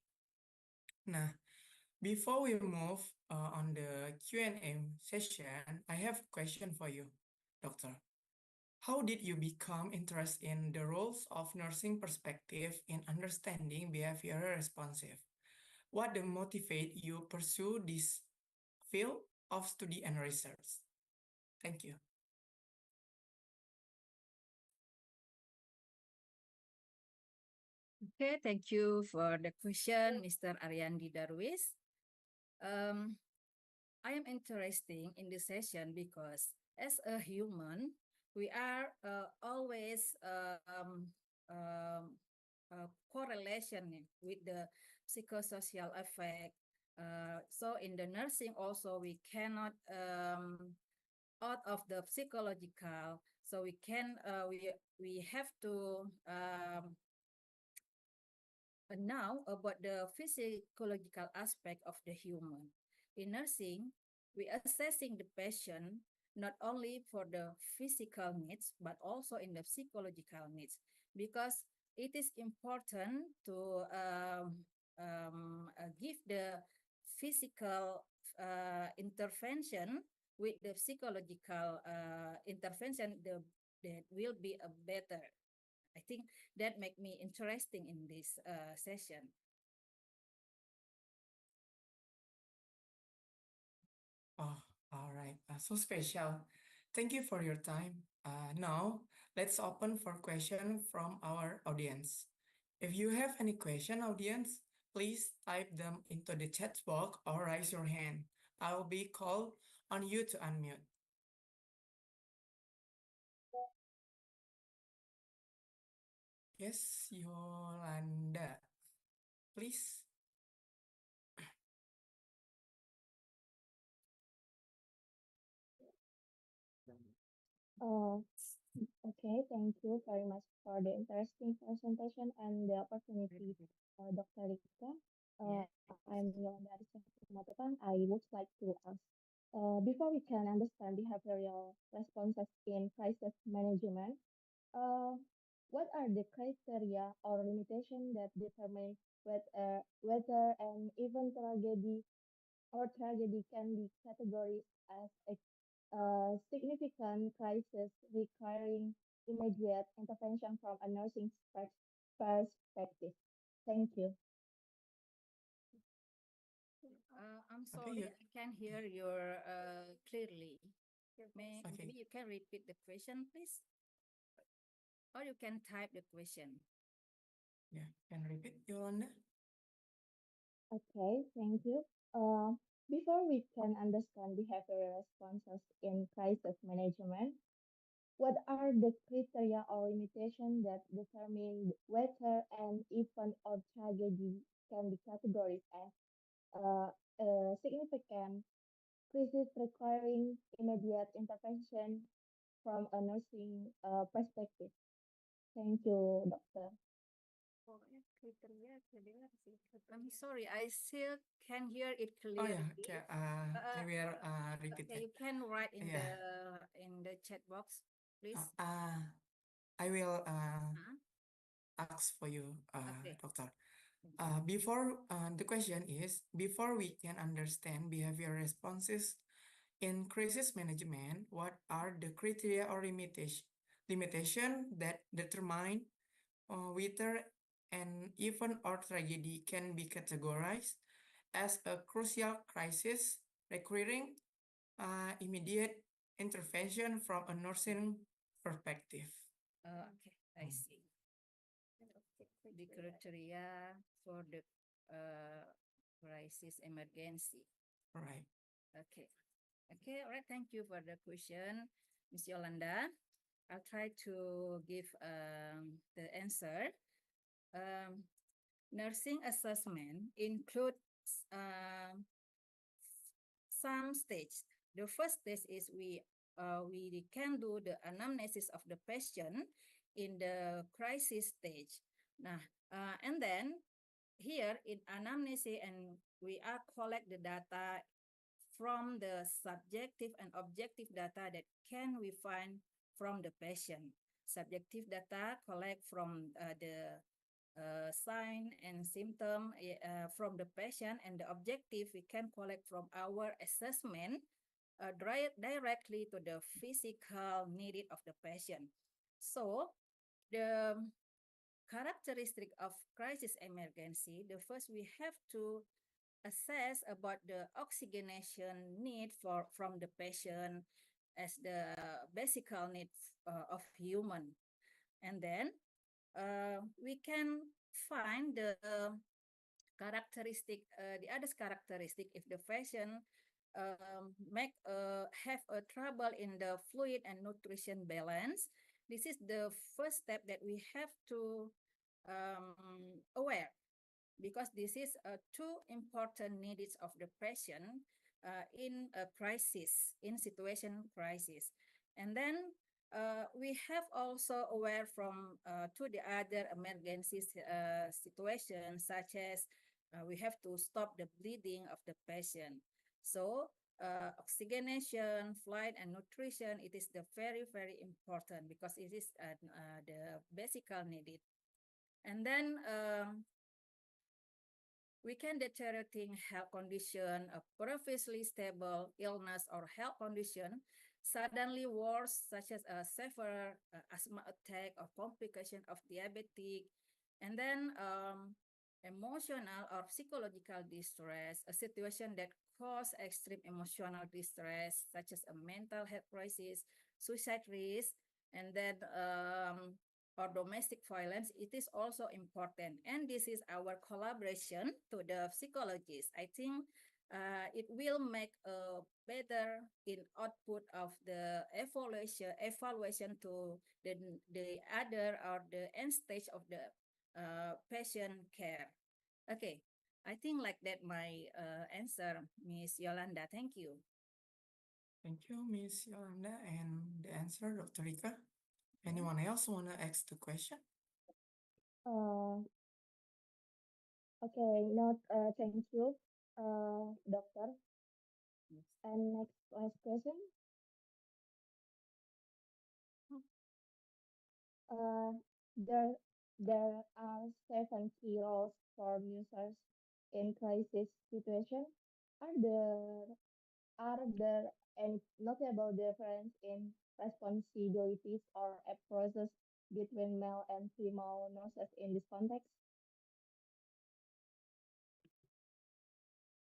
Nah, before we move on the Q&A session, I have a question for you, Doctor. How did you become interested in the roles of nursing perspective in understanding behavioral responsive? What motivate you pursue this field of study and research? Thank you. Okay, thank you for the question, Mr. Ariandi Darwis. I am interested in this session because as a human, we are always correlation with the psychosocial effect. So in the nursing also, we cannot out of the psychological. So we have to now about the physiological aspect of the human. In nursing, we assessing the patient not only for the physical needs, but also in the psychological needs, because it is important to give the physical intervention with the psychological intervention, that will be a better. I think that make me interesting in this session. Oh, all right. So special. Thank you for your time. Now, let's open for question from our audience. If you have any question, audience, please type them into the chat box or raise your hand. I will be called on you to unmute. Yes, Yolanda, please. Okay, thank you very much for the interesting presentation and the opportunity, Dr. Rika. I'm Yolanda Matapan. I would like to ask, before we can understand behavioral responses in crisis management, uh, what are the criteria or limitations that determine whether an event tragedy can be categorized as a significant crisis requiring immediate intervention from a nursing perspective? Thank you. I'm sorry, yeah. I can't hear you clearly. Maybe you can repeat the question, please? Or you can type the question. Yeah, can repeat, Yolanda? Okay, thank you. Before we can understand behavioral responses in crisis management, what are the criteria or limitations that determine whether an event or tragedy can be categorized as a significant crisis requiring immediate intervention from a nursing perspective? Thank you, Doctor. I'm sorry, I still can hear it Oh clearly. yeah, I will repeat Okay, it. you can write in Yeah. the chat box, please. I will ask for you, Okay. Doctor. Before the question is, before we can understand behavior responses in crisis management, what are the criteria or limitation that determine whether an event or tragedy can be categorized as a crucial crisis requiring immediate intervention from a nursing perspective? Okay, I see. The criteria for the crisis emergency. Right. Okay. Okay, all right. Thank you for the question, Ms. Yolanda. I'll try to give the answer. Nursing assessment includes some stages. The first stage is we can do the anamnesis of the patient in the crisis stage. Nah, and then here in anamnesis, and we are collect the data from the subjective and objective data that can we find from the patient. Subjective data collect from the sign and symptom from the patient, and the objective we can collect from our assessment directly to the physical needed of the patient. So the characteristic of crisis emergency, the first we have to assess about the oxygenation need from the patient as the basic need of human. And then we can find the characteristic, the other characteristic, if the patient have a trouble in the fluid and nutrition balance. This is the first step that we have to aware, because this is two important needs of the patient in a crisis, in situation crisis. And then we have also aware from to the other emergency situations, such as we have to stop the bleeding of the patient. So oxygenation, flight, and nutrition, it is the very, very important, because it is the basic needed. And then we can deteriorating health condition, a previously stable illness or health condition, suddenly worse, such as a severe asthma attack or complication of diabetic, and then emotional or psychological distress, a situation that cause extreme emotional distress, such as a mental health crisis, suicide risk, and then or domestic violence, it is also important. And this is our collaboration to the psychologists. I think it will make a better in output of the evaluation to the other or the end stage of the patient care. Okay, I think like that my answer, Miss Yolanda. Thank you. Thank you, Miss Yolanda, and the answer, Dr. Rika. Anyone else want to ask the question? Okay, no, thank you, doctor. And last question. There there are 7 key roles for users in crisis situation. Are there any notable difference in responsibilities or approaches between male and female nurses in this context?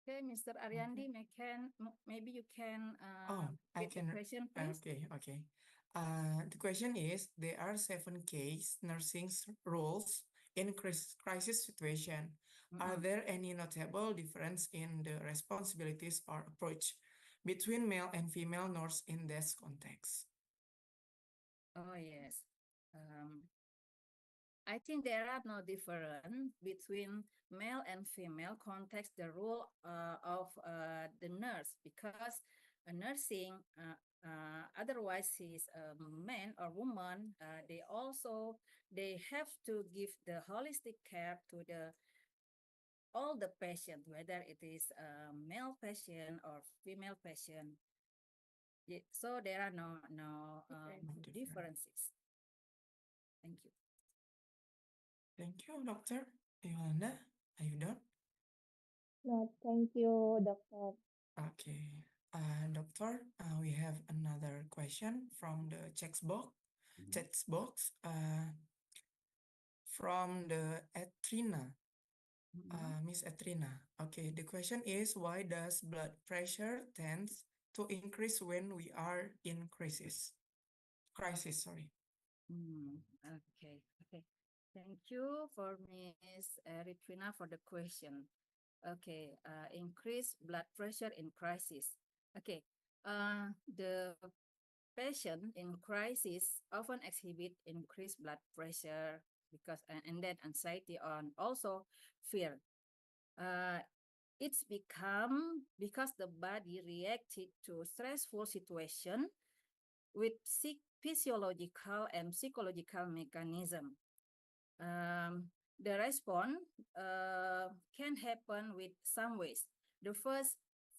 Okay, Mr. Ariandi, maybe you can I repeat the can. question, please. Okay. The question is, there are 7 case nursing roles in crisis situation. Are there any notable difference in the responsibilities or approach between male and female nurse in this context? Oh, yes. I think there are no difference between male and female context the role of the nurse, because a nursing otherwise is a man or woman, they have to give the holistic care to all the patient, whether it is a male patient or female patient. So there are no differences. Thank you. Thank you, Dr. Yolanda. Are you done? No, thank you, doctor. Okay. Doctor, we have another question from the text box. From the Etrina. Miss Etrina. Okay, the question is, why does blood pressure tends to increase when we are in crisis? Sorry. Okay. Thank you for Miss Etrina for the question. Okay, increase blood pressure in crisis. Okay, the patient in crisis often exhibit increased blood pressure because and then anxiety and also fear. It's become because the body reacted to stressful situation with physiological and psychological mechanism. The response can happen with some ways. The first,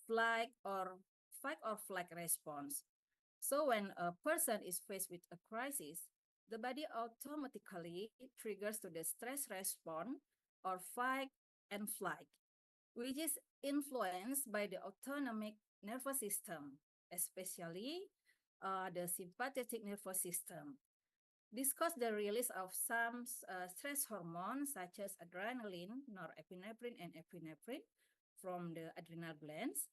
fight or flight response. So when a person is faced with a crisis, the body automatically triggers to the stress response or fight and flight, which is influenced by the autonomic nervous system, especially the sympathetic nervous system. This causes the release of some stress hormones such as adrenaline, norepinephrine, and epinephrine from the adrenal glands.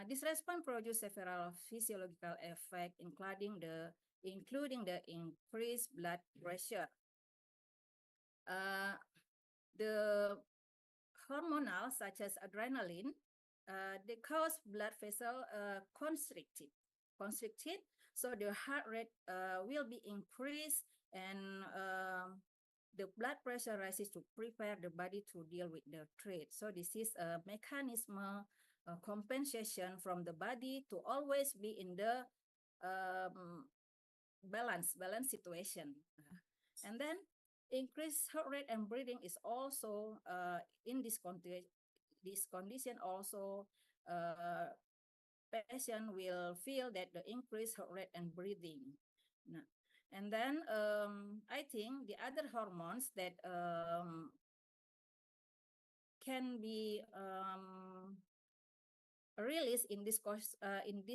This response produces several physiological effects, including the increased blood pressure. The hormonal such as adrenaline, they cause blood vessel constricted. So the heart rate will be increased and the blood pressure rises to prepare the body to deal with the threat. So this is a mechanism compensation from the body to always be in the balance situation. And then increased heart rate and breathing is also in this condition also patient will feel that the increased heart rate and breathing. And then I think the other hormones that can be released in this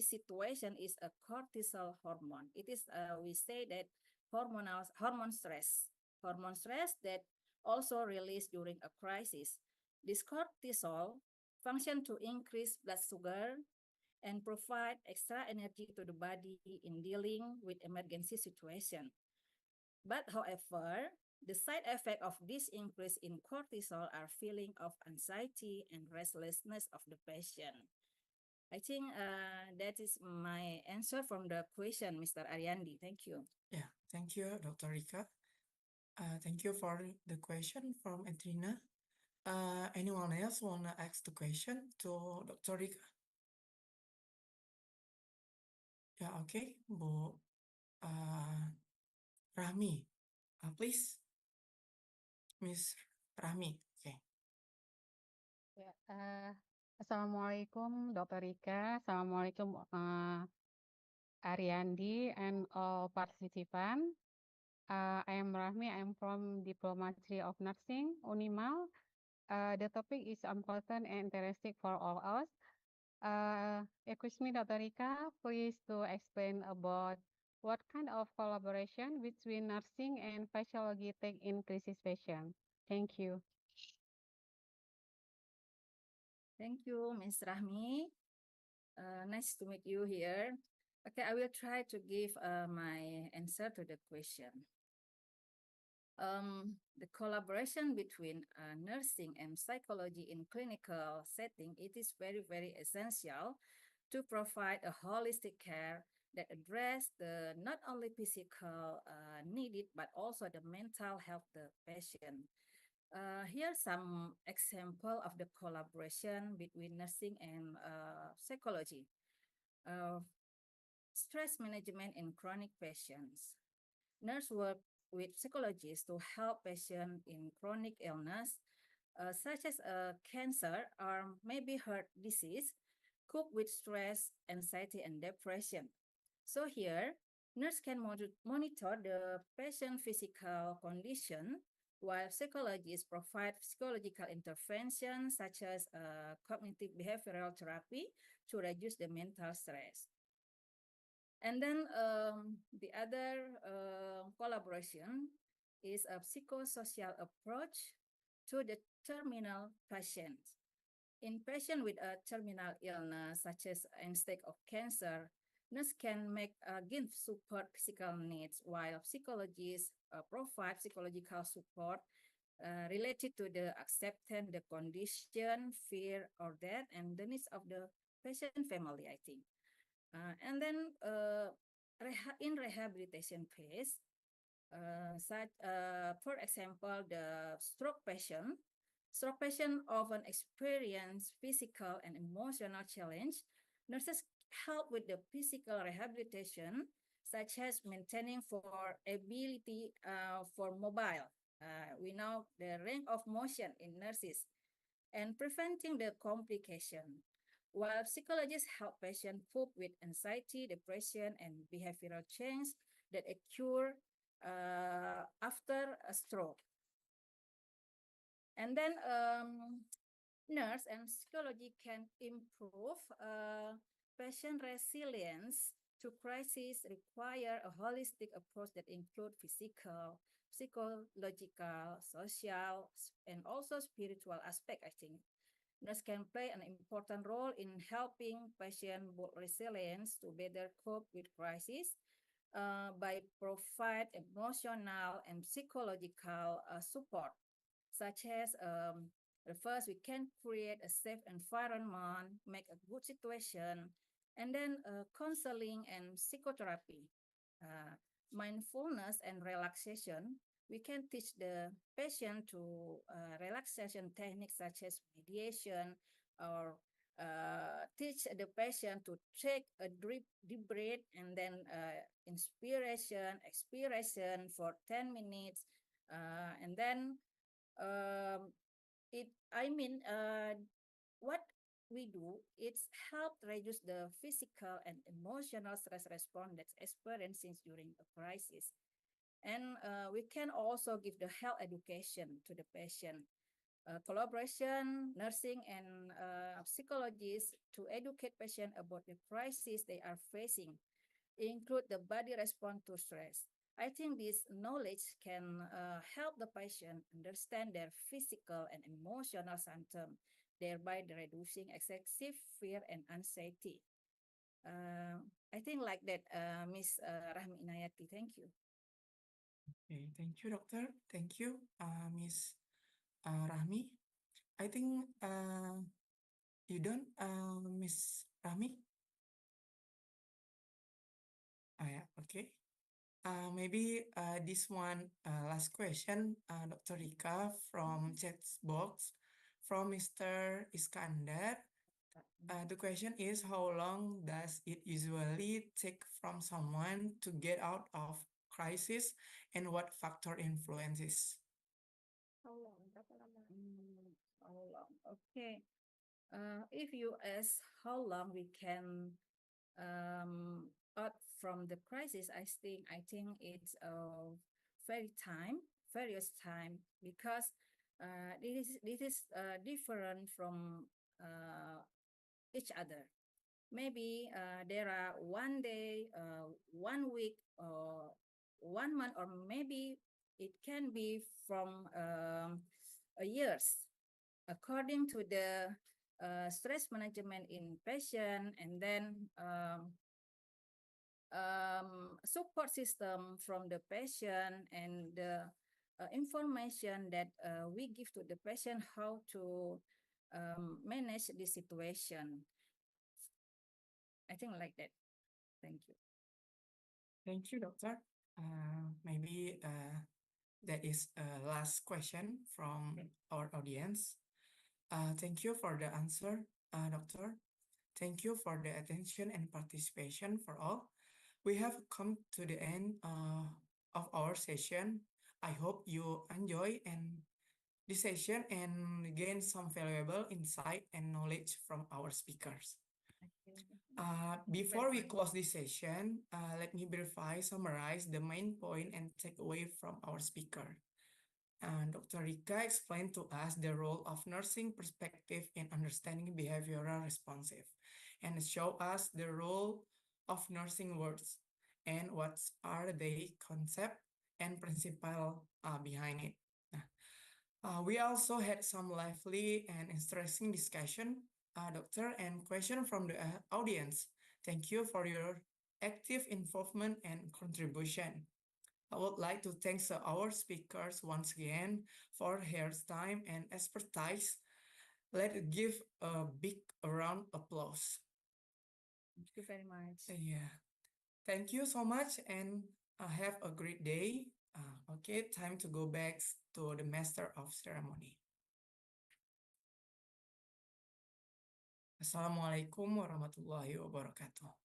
situation is a cortisol hormone. It is we say that hormone stress that also released during a crisis. This cortisol function to increase blood sugar, and provide extra energy to the body in dealing with emergency situation. But however, the side effect of this increase in cortisol are feeling of anxiety and restlessness of the patient. I think that is my answer from the question, Mr. Ariandi. Thank you. Yeah, thank you, Dr. Rika. Thank you for the question from Edrina. Anyone else want to ask the question to Dr. Rika? Yeah, okay, Bu Rahmi, please, Miss Rahmi. Okay. Ya, Assalamualaikum, Dr. Rika. Assalamualaikum, Ariandi and all participants. I am Rahmi. I am from Diplomacy of Nursing, Unimal. The topic is important and interesting for all us. Excuse me, Dr. Rika, please to explain about what kind of collaboration between nursing and physiology take in crisis patient. Thank you. Thank you, Ms. Rahmi. Nice to meet you here. Okay, I will try to give my answer to the question. The collaboration between nursing and psychology in clinical setting, it is very, very essential to provide a holistic care that address the not only physical needed, but also the mental health of the patient. Here are some example of the collaboration between nursing and psychology. Stress management in chronic patients. Nurse work with psychologists to help patients in chronic illness, such as cancer or maybe heart disease, cope with stress, anxiety, and depression. So here, nurse can monitor the patient physical condition, while psychologists provide psychological interventions such as cognitive behavioral therapy to reduce the mental stress. And then the other collaboration is a psychosocial approach to the terminal patients. In patients with a terminal illness, such as end-stage of cancer, nurse can give support physical needs, while psychologists provide psychological support related to the acceptance, the condition, fear, or death, and the needs of the patient family, I think. And then in rehabilitation phase, for example, the stroke patient often experience physical and emotional challenge. Nurses help with the physical rehabilitation, such as maintaining for ability for mobile. We know the range of motion in nurses and preventing the complication. While psychologists help patients cope with anxiety, depression, and behavioral change that occur after a stroke. And then nurse and psychology can improve patient resilience to crisis, require a holistic approach that includes physical, psychological, social, and also spiritual aspect, I think. Nurse can play an important role in helping patients build resilience to better cope with crisis by provide emotional and psychological support, such as first, we can create a safe environment, make a good situation, and then counseling and psychotherapy, mindfulness and relaxation. We can teach the patient to relaxation techniques such as meditation, or teach the patient to take a deep breath and then inspiration, expiration for 10 minutes. And then what we do, it's help reduce the physical and emotional stress response that's experiencing during a crisis. And we can also give the health education to the patient. Collaboration, nursing, and psychologists to educate patients about the crisis they are facing, include the body response to stress. I think this knowledge can help the patient understand their physical and emotional symptoms thereby reducing excessive fear and anxiety. I think like that, Miss Rahmi Inayati. Thank you. Okay, thank you, Doctor. Thank you, Miss Rahmi. I think you done, Miss Rahmi? Yeah, okay. Maybe this one last question, Dr. Rika from chat box from Mr. Iskandar. The question is, how long does it usually take from someone to get out of crisis, and what factor influences? How long? How long? Okay. If you ask how long we can out from the crisis, I think it's various time, because this is different from each other. Maybe there are 1 day, 1 week, or 1 month, or maybe it can be from years, according to the stress management in patient, and then support system from the patient, and the information that we give to the patient how to manage the situation. I think like that. Thank you. Thank you, Doctor. Maybe that is a last question from our audience. Thank you for the answer, Doctor. Thank you for the attention and participation for all. We have come to the end of our session. I hope you enjoy this session and gain some valuable insight and knowledge from our speakers. Before we close this session, let me briefly summarize the main point and takeaway from our speaker. Dr. Rika explained to us the role of nursing perspective in understanding behavioral responsive, and show us the role of nursing words and what are the concept and principle behind it. We also had some lively and interesting discussion, Doctor, and question from the audience. Thank you for your active involvement and contribution. I would like to thank our speakers once again for their time and expertise. Let's give a big round of applause. Thank you very much. Yeah. Thank you so much, and have a great day. Okay, time to go back to the master of ceremony. Assalamualaikum warahmatullahi wabarakatuh.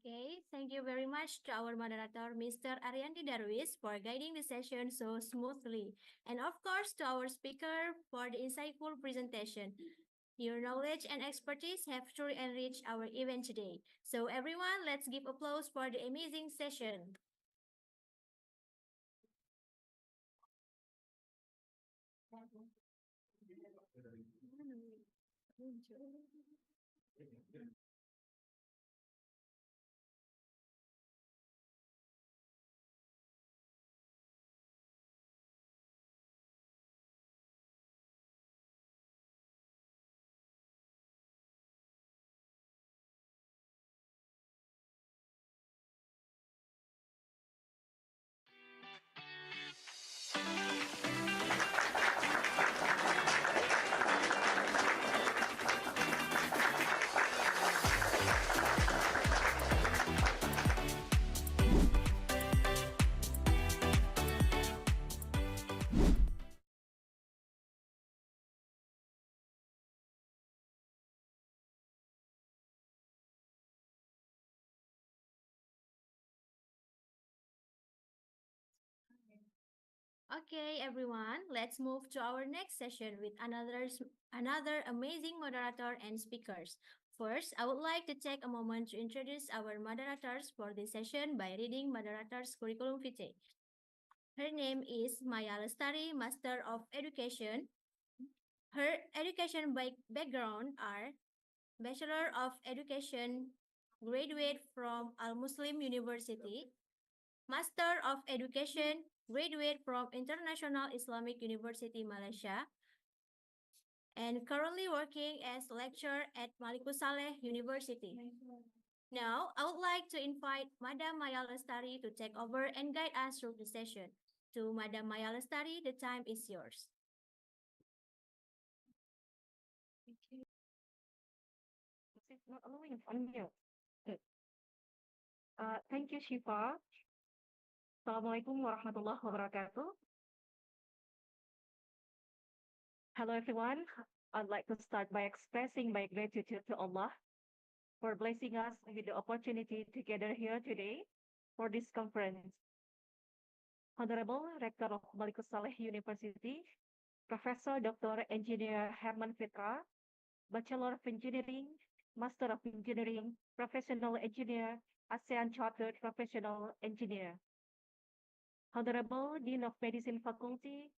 Okay, thank you very much to our moderator, Mr. Ariandi Darwis, for guiding the session so smoothly. And of course, to our speaker for the insightful presentation. Your knowledge and expertise have truly enriched our event today. So everyone, let's give applause for the amazing session. Okay, everyone, let's move to our next session with another amazing moderator and speakers. First, I would like to take a moment to introduce our moderators for this session by reading moderator's curriculum vitae. Her name is Maya Lestari, Master of Education. Her education background are Bachelor of Education, graduate from Al Muslim University, Master of Education, graduate from International Islamic University Malaysia, and currently working as lecturer at Malikussaleh University. Now, I would like to invite Madam Maya Lestari to take over and guide us through the session. To Madam Maya Lestari, the time is yours. It's not allowing on mute. Good. Thank you, Shifa. Assalamualaikum warahmatullahi wabarakatuh. Hello, everyone. I'd like to start by expressing my gratitude to Allah for blessing us with the opportunity to gather here today for this conference. Honorable Rector of Malikussaleh University, Professor Dr. Engineer Herman Fitra, Bachelor of Engineering, Master of Engineering, Professional Engineer, ASEAN Chartered Professional Engineer. Honorable Dean of Medicine Faculty,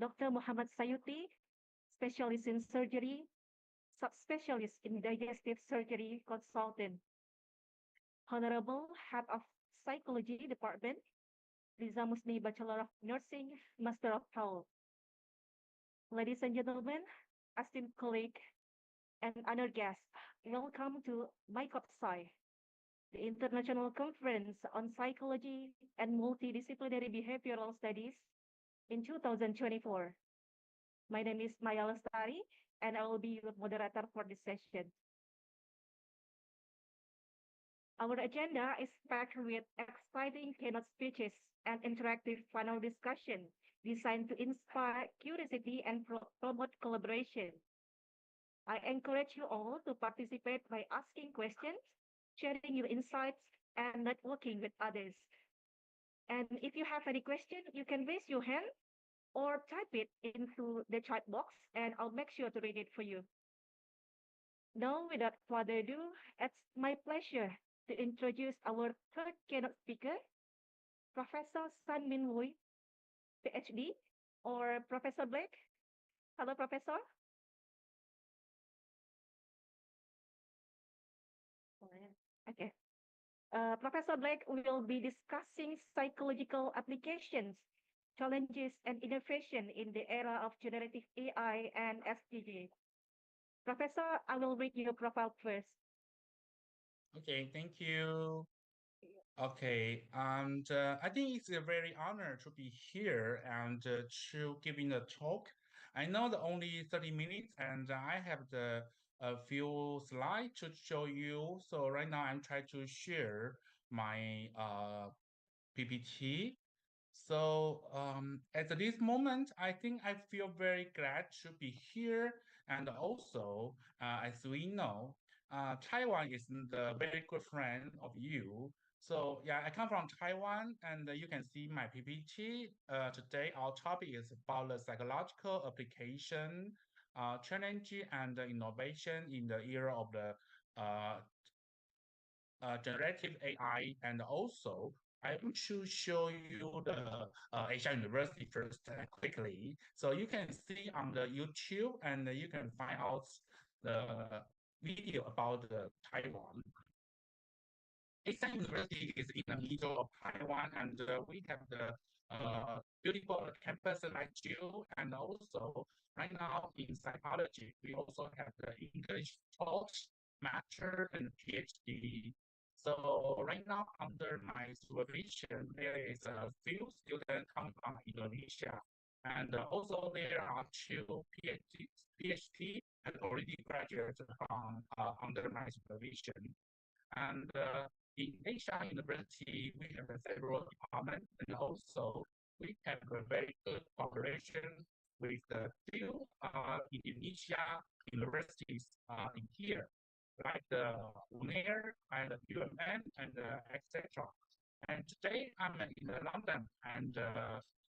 Dr. Muhammad Sayuti, Specialist in Surgery, Subspecialist in Digestive Surgery Consultant. Honorable Head of Psychology Department, Liza Musni, Bachelor of Nursing, Master of Health. Ladies and gentlemen, esteemed colleague, and honored guests, welcome to Micopsy, the International Conference on Psychology and Multidisciplinary Behavioral Studies in 2024. My name is Maya Lestari, and I will be your moderator for this session. Our agenda is packed with exciting keynote speeches and interactive panel discussion designed to inspire curiosity and promote collaboration. I encourage you all to participate by asking questions, sharing your insights, and networking with others. And if you have any question, you can raise your hand or type it into the chat box, and I'll make sure to read it for you. Now, without further ado, it's my pleasure to introduce our third keynote speaker, Professor San Min Wui, PhD, or Professor Blake. Hello, Professor. Okay. Professor Blake will be discussing psychological applications, challenges, and innovation in the era of generative AI and SDG. Professor, I will read your profile first. Okay, thank you. Okay, and I think it's a very honor to be here and to giving a talk. I know the only 30 minutes and I have the a few slides to show you. So right now I'm trying to share my PPT. So at this moment, I think I feel very glad to be here. And also, as we know, Taiwan is the very good friend of you. So yeah, I come from Taiwan, and you can see my PPT. Today, our topic is about the psychological application, challenge, and innovation in the era of the generative AI, and also I want to show you the Asia University first quickly. So you can see on the YouTube and you can find out the video about the Taiwan. Asia University is in the middle of Taiwan, and we have the beautiful campus like you, and also right now in psychology, we also have the English talks, master, and PhD. So right now, under my supervision, there is a few students coming from Indonesia, and also there are two PhD and already graduated from under my supervision. And in Asia University, we have several departments, and also we have a very good cooperation with the few Indonesia universities in here, like the UNAIR and the UMN and etc. And today I'm in London, and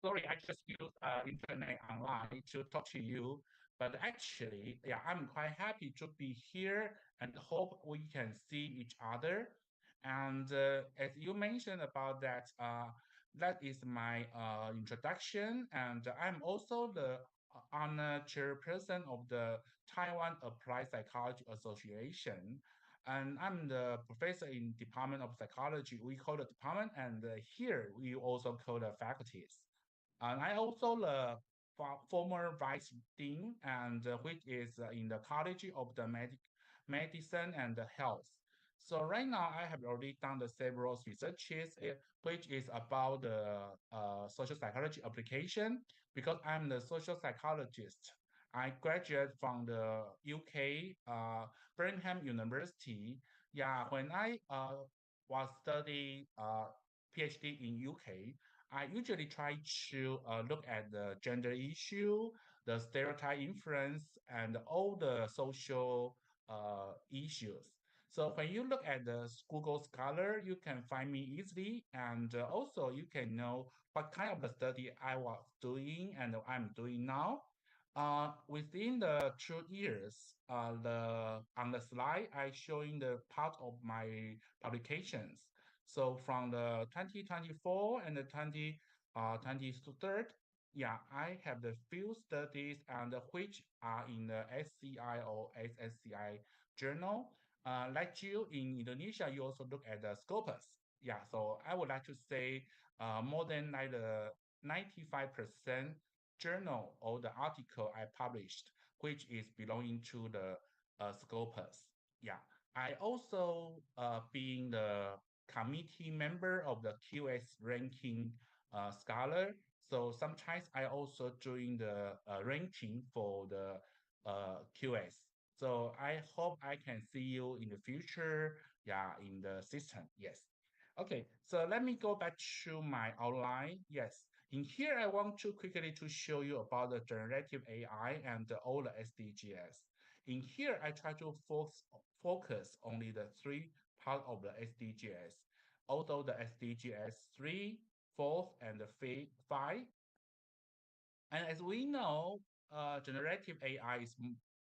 sorry, I just use internet online to talk to you. But actually, yeah, I'm quite happy to be here and hope we can see each other. And as you mentioned about that, that is my introduction, and I'm also the honor chairperson of the Taiwan Applied Psychology Association, and I'm the professor in Department of Psychology. We call the department, and here we also call the faculties. And I also the former vice dean, and which is in the College of the Medicine and the Health. So right now I have already done the several researches, which is about the social psychology application because I'm the social psychologist. I graduated from the UK, Birmingham University. Yeah, when I was studying PhD in UK, I usually try to look at the gender issue, the stereotype influence, and all the social issues. So when you look at the Google Scholar, you can find me easily, and also you can know what kind of the study I was doing and I'm doing now. Within the 2 years, on the slide, I showing the part of my publications. So from the 2024 and the 2023, yeah, I have the few studies and which are in the SCI or SSCI journal. Like you in Indonesia, you also look at the Scopus. Yeah, so I would like to say more than like the 95% journal or the article I published, which is belonging to the Scopus. Yeah, I also being the committee member of the QS ranking scholar. So sometimes I also doing the ranking for the QS. So I hope I can see you in the future. Yeah, in the system. Yes. Okay, so let me go back to my outline. Yes, in here I want to quickly to show you about the generative AI and all the SDGs. In here, I try to focus only the three part of the SDGs. Although the SDGs 3, 4, and the 5. And as we know, generative AI is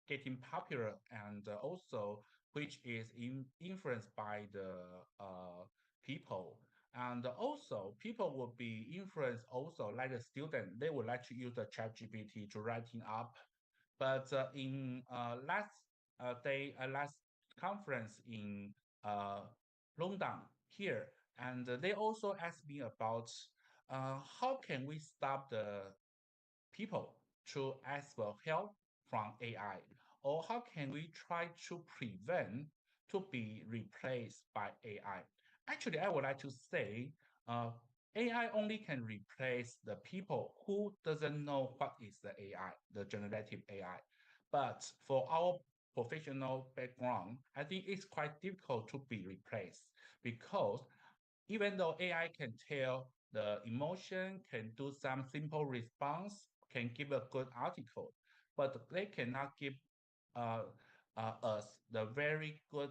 getting popular and also which is influenced by the people. And also people will be influenced also like the student, they would like to use the ChatGPT to writing up. But in last conference in London here, and they also asked me about how can we stop the people to ask for help from AI, or how can we try to prevent to be replaced by AI? Actually, I would like to say AI only can replace the people who doesn't know what is the AI, the generative AI. But for our professional background, I think it's quite difficult to be replaced because even though AI can tell the emotion, can do some simple response, can give a good article, but they cannot give uh, us the very good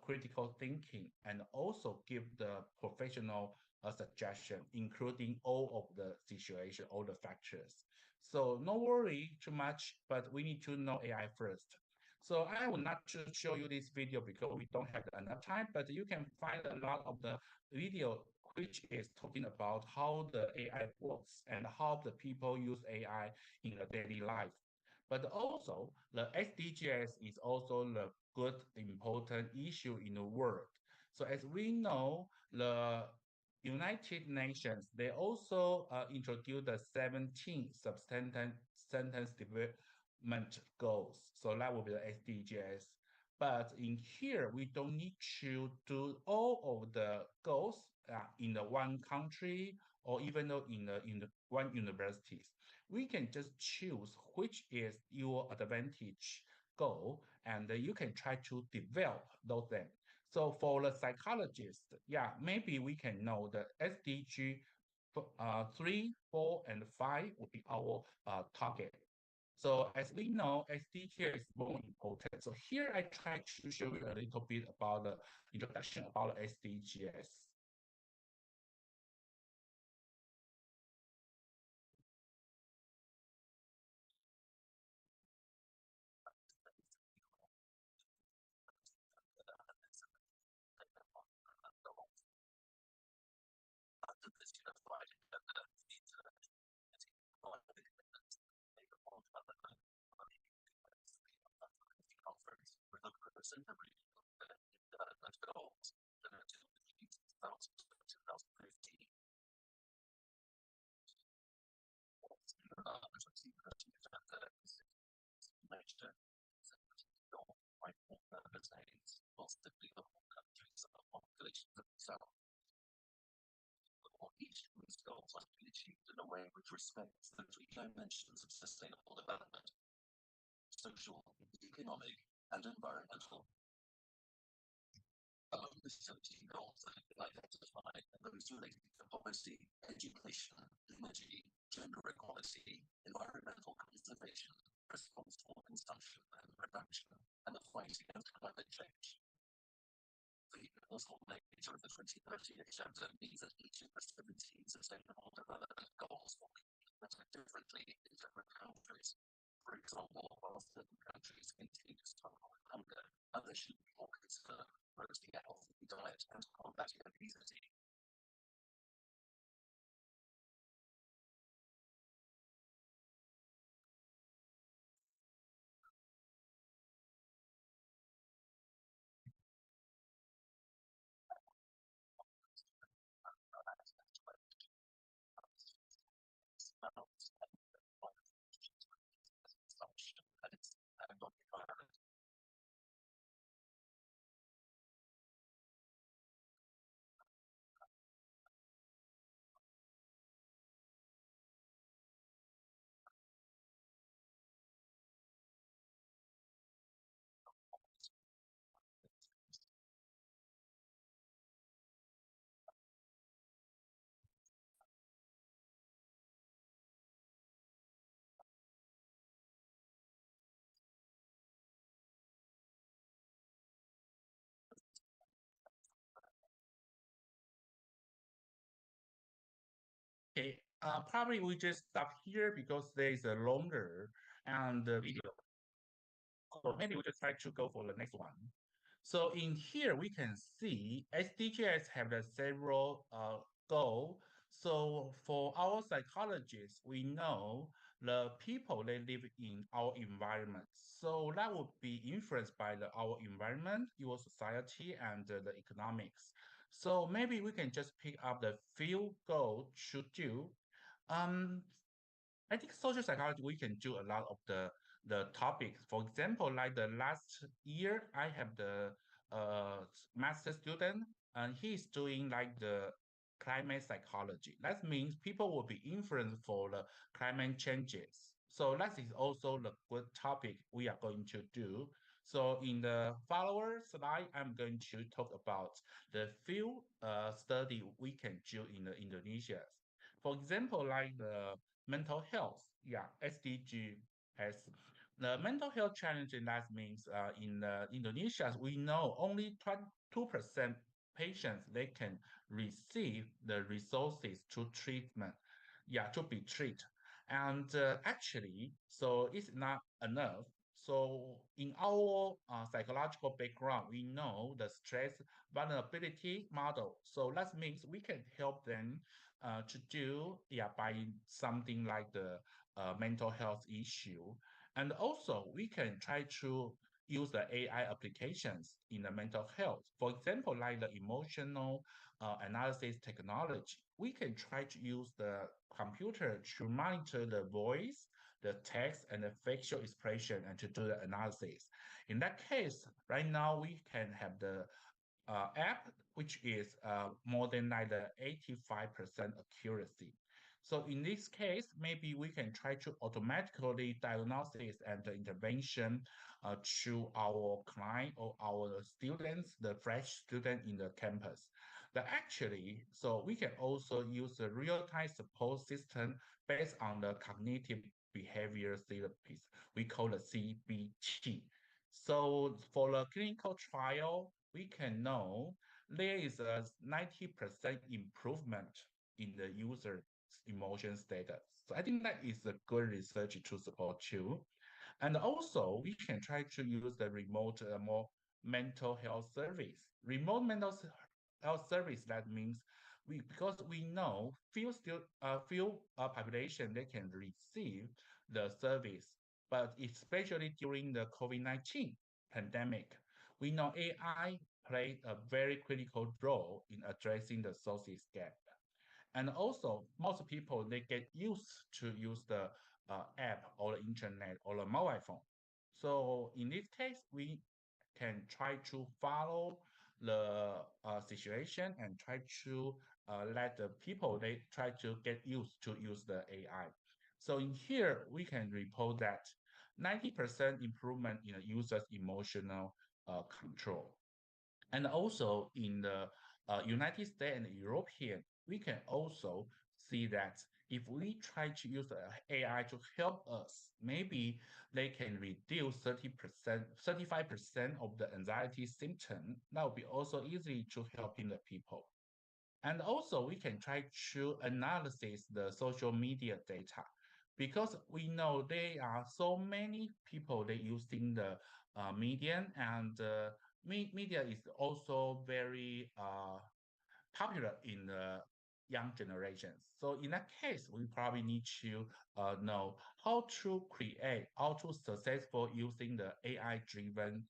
critical thinking and also give the professional suggestion, including all of the situation, all the factors. So no worry too much, but we need to know AI first. So I will not just show you this video because we don't have enough time, but you can find a lot of the video which is talking about how the AI works and how the people use AI in the daily life. But also the SDGs is also the good important issue in the world. So as we know, the United Nations, they also introduced the 17 sentence development goals. So that will be the SDGs. But in here, we don't need to do all of the goals in the one country or even though in the one universities. We can just choose which is your advantage goal, and you can try to develop those things. So for the psychologist, yeah, maybe we can know the SDG 3, 4, and 5 will be our target. So as we know, SDG is more important. So here I try to show you a little bit about the introduction about SDGs. Multidisciplinary development goals until 2015. Agenda is estimation by member states, most developed countries of population themselves. Each of these goals must be achieved in a way which respects the three dimensions of sustainable development: social, economic, and environmental. Among the 17 goals that have been identified are those related to policy, education, energy, gender equality, environmental conservation, responsible consumption and production, and the fight against climate change. The universal nature of the 2030 agenda means that each of the 17 sustainable development goals will be implemented differently in different countries. For example, while certain countries continue to struggle with hunger, others should be more concerned with promoting a healthy diet and combating obesity. Okay, probably we just stop here because there is a longer and the video. So maybe we just try to go for the next one. So in here we can see SDGs have the several goal. So for our psychologists, we know the people they live in our environment. So that would be influenced by our environment, your society, and the economics. So maybe we can just pick up the few goals should do. Um, I think social psychology, we can do a lot of the topics. For example, like the last year, I have the master student, and he's doing like the climate psychology. That means people will be influenced for the climate changes. So that is also the good topic we are going to do. So in the follower slide, I'm going to talk about the few study we can do in the Indonesia. For example, like the mental health, yeah, SDG has the mental health challenge. And that means in Indonesia, we know only 2% patients they can receive the resources to treatment, yeah, to be treated. And actually, so it's not enough. So in our psychological background, we know the stress vulnerability model. So that means we can help them to do, yeah, by something like the mental health issue. And also we can try to use the AI applications in the mental health. For example, like the emotional analysis technology, we can try to use the computer to monitor the voice, the text, and the facial expression and to do the analysis. In that case, right now we can have the app, which is more than like the 85% accuracy. So in this case, maybe we can try to automatically diagnosis and the intervention to our client or our students, the fresh student in the campus. But actually, so we can also use a real-time support system based on the cognitive behavior therapies. We call the CBT. So for the clinical trial, we can know there is a 90% improvement in the user's emotion status. So I think that is a good research to support you. And also, we can try to use the remote more mental health service. Remote mental health service, that means because we know few population they can receive the service, but especially during the COVID-19 pandemic, we know AI played a very critical role in addressing the sources gap. And also, most people, they get used to use the app or the internet or the mobile phone. So in this case, we can try to follow the situation and try to let the people, they try to get used to use the AI. So in here, we can report that 90% improvement in the user's emotional control. And also in the United States and European, we can also see that if we try to use the AI to help us, maybe they can reduce 30%, 35% of the anxiety symptom. That would be also easy to helping the people. And also we can try to analyze the social media data because we know there are so many people they using the media and media is also very popular in the young generations. So in that case, we probably need to know how to create, how to successful using the AI-driven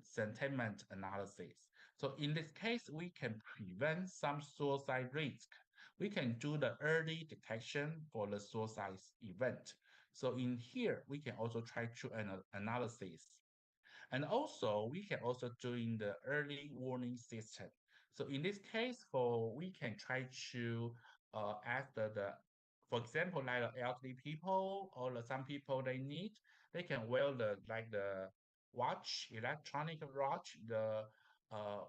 sentiment analysis. So in this case, we can prevent some suicide risk. We can do the early detection for the suicide event. So in here, we can also try to analysis. And also, we can also doing the early warning system. So in this case, we can try to ask for example, like the elderly people or some people they can wear the watch, electronic watch, the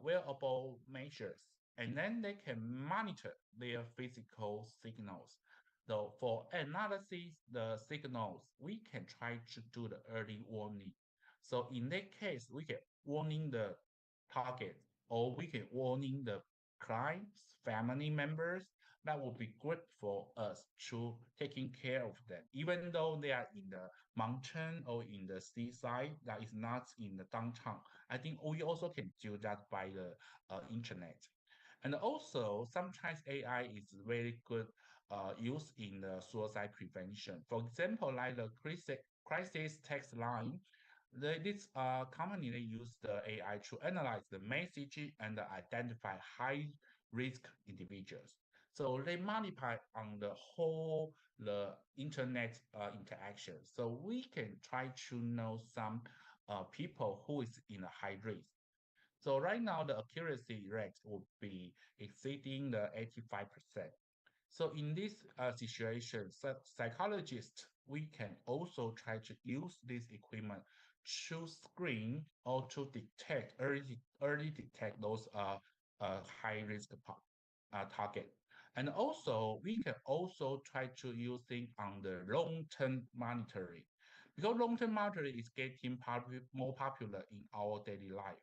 wearable measures, and then they can monitor their physical signals. So for analysis the signals, we can try to do the early warning. So in that case, we can warning the target or we can warning the clients, family members. That would be good for us to taking care of them, even though they are in the mountain or in the seaside, that is not in the downtown. I think we also can do that by the internet. And also, sometimes AI is very good used in the suicide prevention. For example, like the crisis text line, this company, they use the AI to analyze the message and identify high-risk individuals. So they multiply on the whole the internet interaction. So we can try to know some people who is in a high risk. So right now the accuracy rate would be exceeding the 85%. So in this situation, psychologists, we can also try to use this equipment to screen or to detect early detect those high risk target. And also we can also try to using on the long-term monitoring because long-term monitoring is getting more popular in our daily life.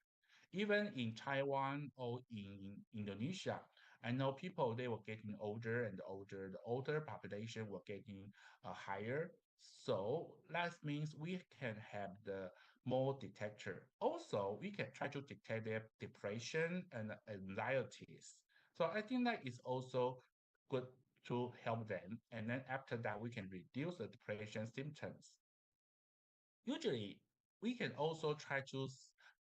Even in Taiwan or in Indonesia, I know people, they were getting older and older. The older population were getting higher. So that means we can have the more detector. Also, we can try to detect their depression and anxieties. So I think that is also good to help them. And then after that, we can reduce the depression symptoms. Usually, we can also try to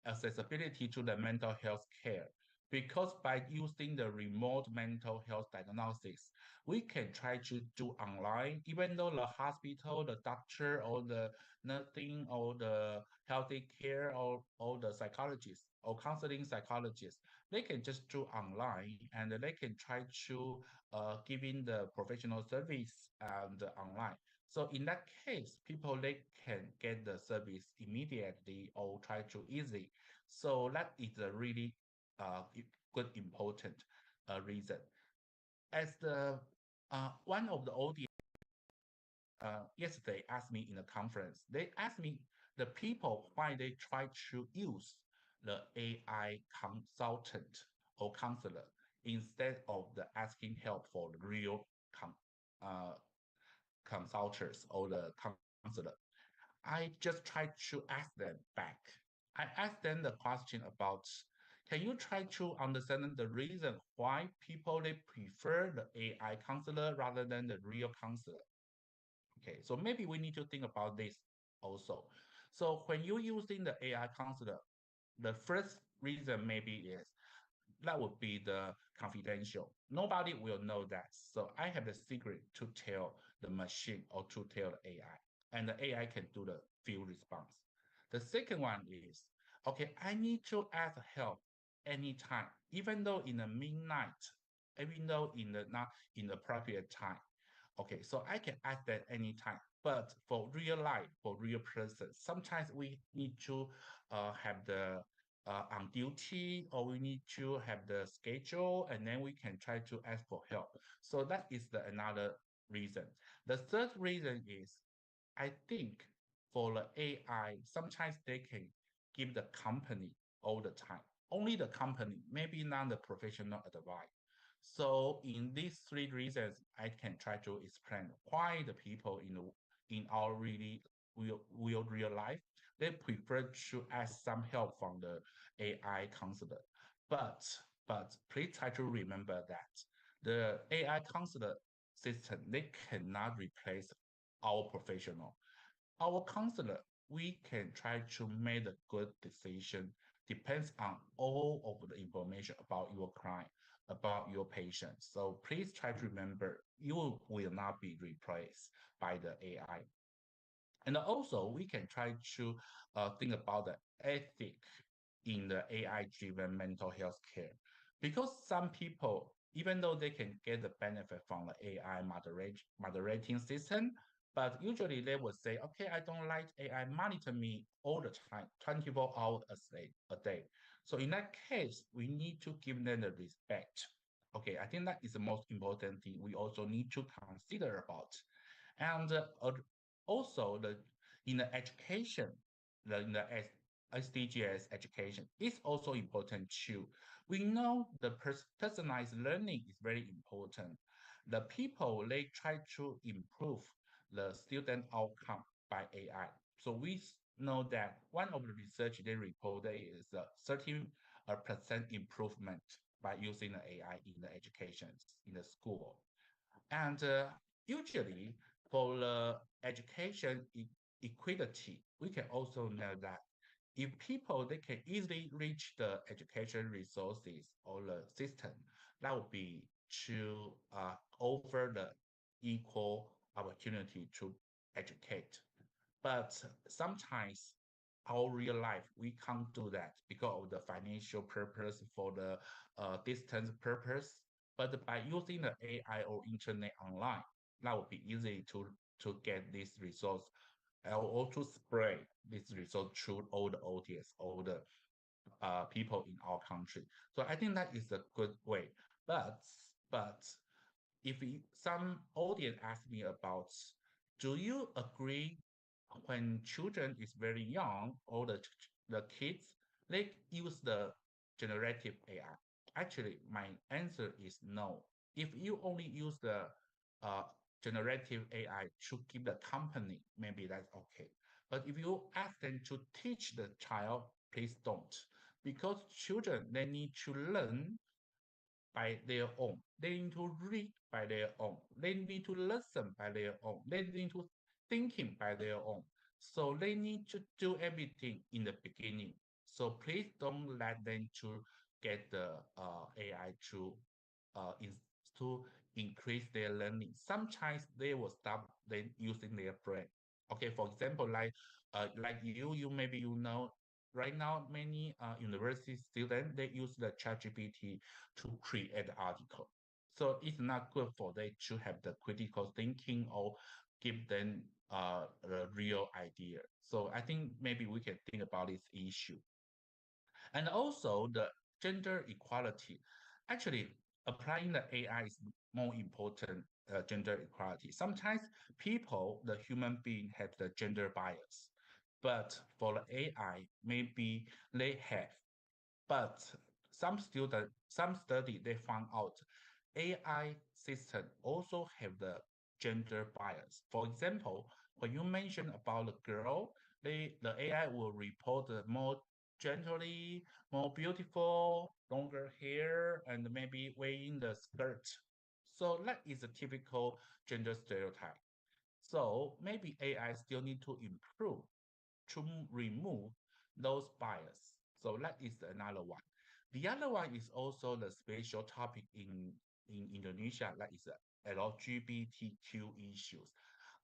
accessibility to the mental health care because by using the remote mental health diagnostics, we can try to do online, even though the hospital, the doctor, or the nursing, or the healthy care, or the psychologist or counseling psychologist, they can just do online and they can try to giving the professional service and online. So in that case, people, they can get the service immediately or try to easy. So that is a really good important reason. As the one of the audience yesterday asked me in a conference, they asked me the people why they try to use the AI consultant or counselor instead of the asking help for the real uh, consultants or the counselor. I just try to ask them back. I asked them the question about, can you try to understand the reason why people they prefer the AI counselor rather than the real counselor? Okay, so maybe we need to think about this also. So when you're using the AI counselor, The first reason maybe is that would be the confidential. Nobody will know that. So I have the secret to tell the machine or to tell the AI, and the AI can do the field response. The second one is, okay, I need to ask help anytime, even though in the midnight, even though in the not in the appropriate time. Okay, so I can ask that anytime. But for real life, for real person, sometimes we need to have the on duty, or we need to have the schedule, and then we can try to ask for help. So that is the another reason. The third reason is, I think for the AI, sometimes they can give the company all the time, only the company, maybe not the professional advice. So in these three reasons, I can try to explain why the people in our really real life, they prefer to ask some help from the AI counselor. But but please try to remember that the AI counselor system, they cannot replace our professional. Our counselor, we can try to make a good decision depends on all of the information about your client, about your patient. So please try to remember you will not be replaced by the AI. And also we can try to think about the ethic in the AI-driven mental health care. Because some people, even though they can get the benefit from the AI moderating system, but usually they would say, okay, I don't like AI monitor me all the time, 24 hours a day. So in that case, we need to give them the respect. Okay, I think that is the most important thing we also need to consider about. And also in the education, in the SDGs education is also important too. We know the personalized learning is very important. The people, they try to improve the student outcome by AI. So we know that one of the research they reported is a 13% improvement by using the AI in the education in the school. And usually for the education equity, we can also know that if people, they can easily reach the education resources or the system, that would be to offer the equal opportunity to educate. But sometimes our real life, we can't do that because of the financial purpose, for the distance purpose. But by using the AI or internet online, that would be easy to get this resource or to spread this resource through all the audience, all the people in our country. So I think that is a good way. But if some audience ask me about, do you agree when children is very young, or the kids, they use the generative AI? Actually, my answer is no. If you only use the uh, generative AI to give the company, maybe that's okay. But if you ask them to teach the child, please don't. Because children, they need to learn by their own. They need to read by their own. They need to listen by their own. They need to thinking by their own. So they need to do everything in the beginning. So please don't let them to get the AI to increase their learning. Sometimes they will stop then using their brain. Okay, for example, like you maybe you know right now many university students, they use the ChatGPT to create the article. So it's not good for them to have the critical thinking or give them a real idea. So I think maybe we can think about this issue. And also the gender equality. Actually, applying the AI is more important gender equality. Sometimes people, the human being, have the gender bias, but for the AI, maybe they have. But some study, they found out AI system also have the gender bias. For example, when you mention about the girl, the AI will report the more gently, more beautiful, longer hair, and maybe wearing the skirt. So that is a typical gender stereotype. So maybe AI still need to improve to remove those bias. So that is another one. The other one is also the special topic in Indonesia, that is LGBTQ issues.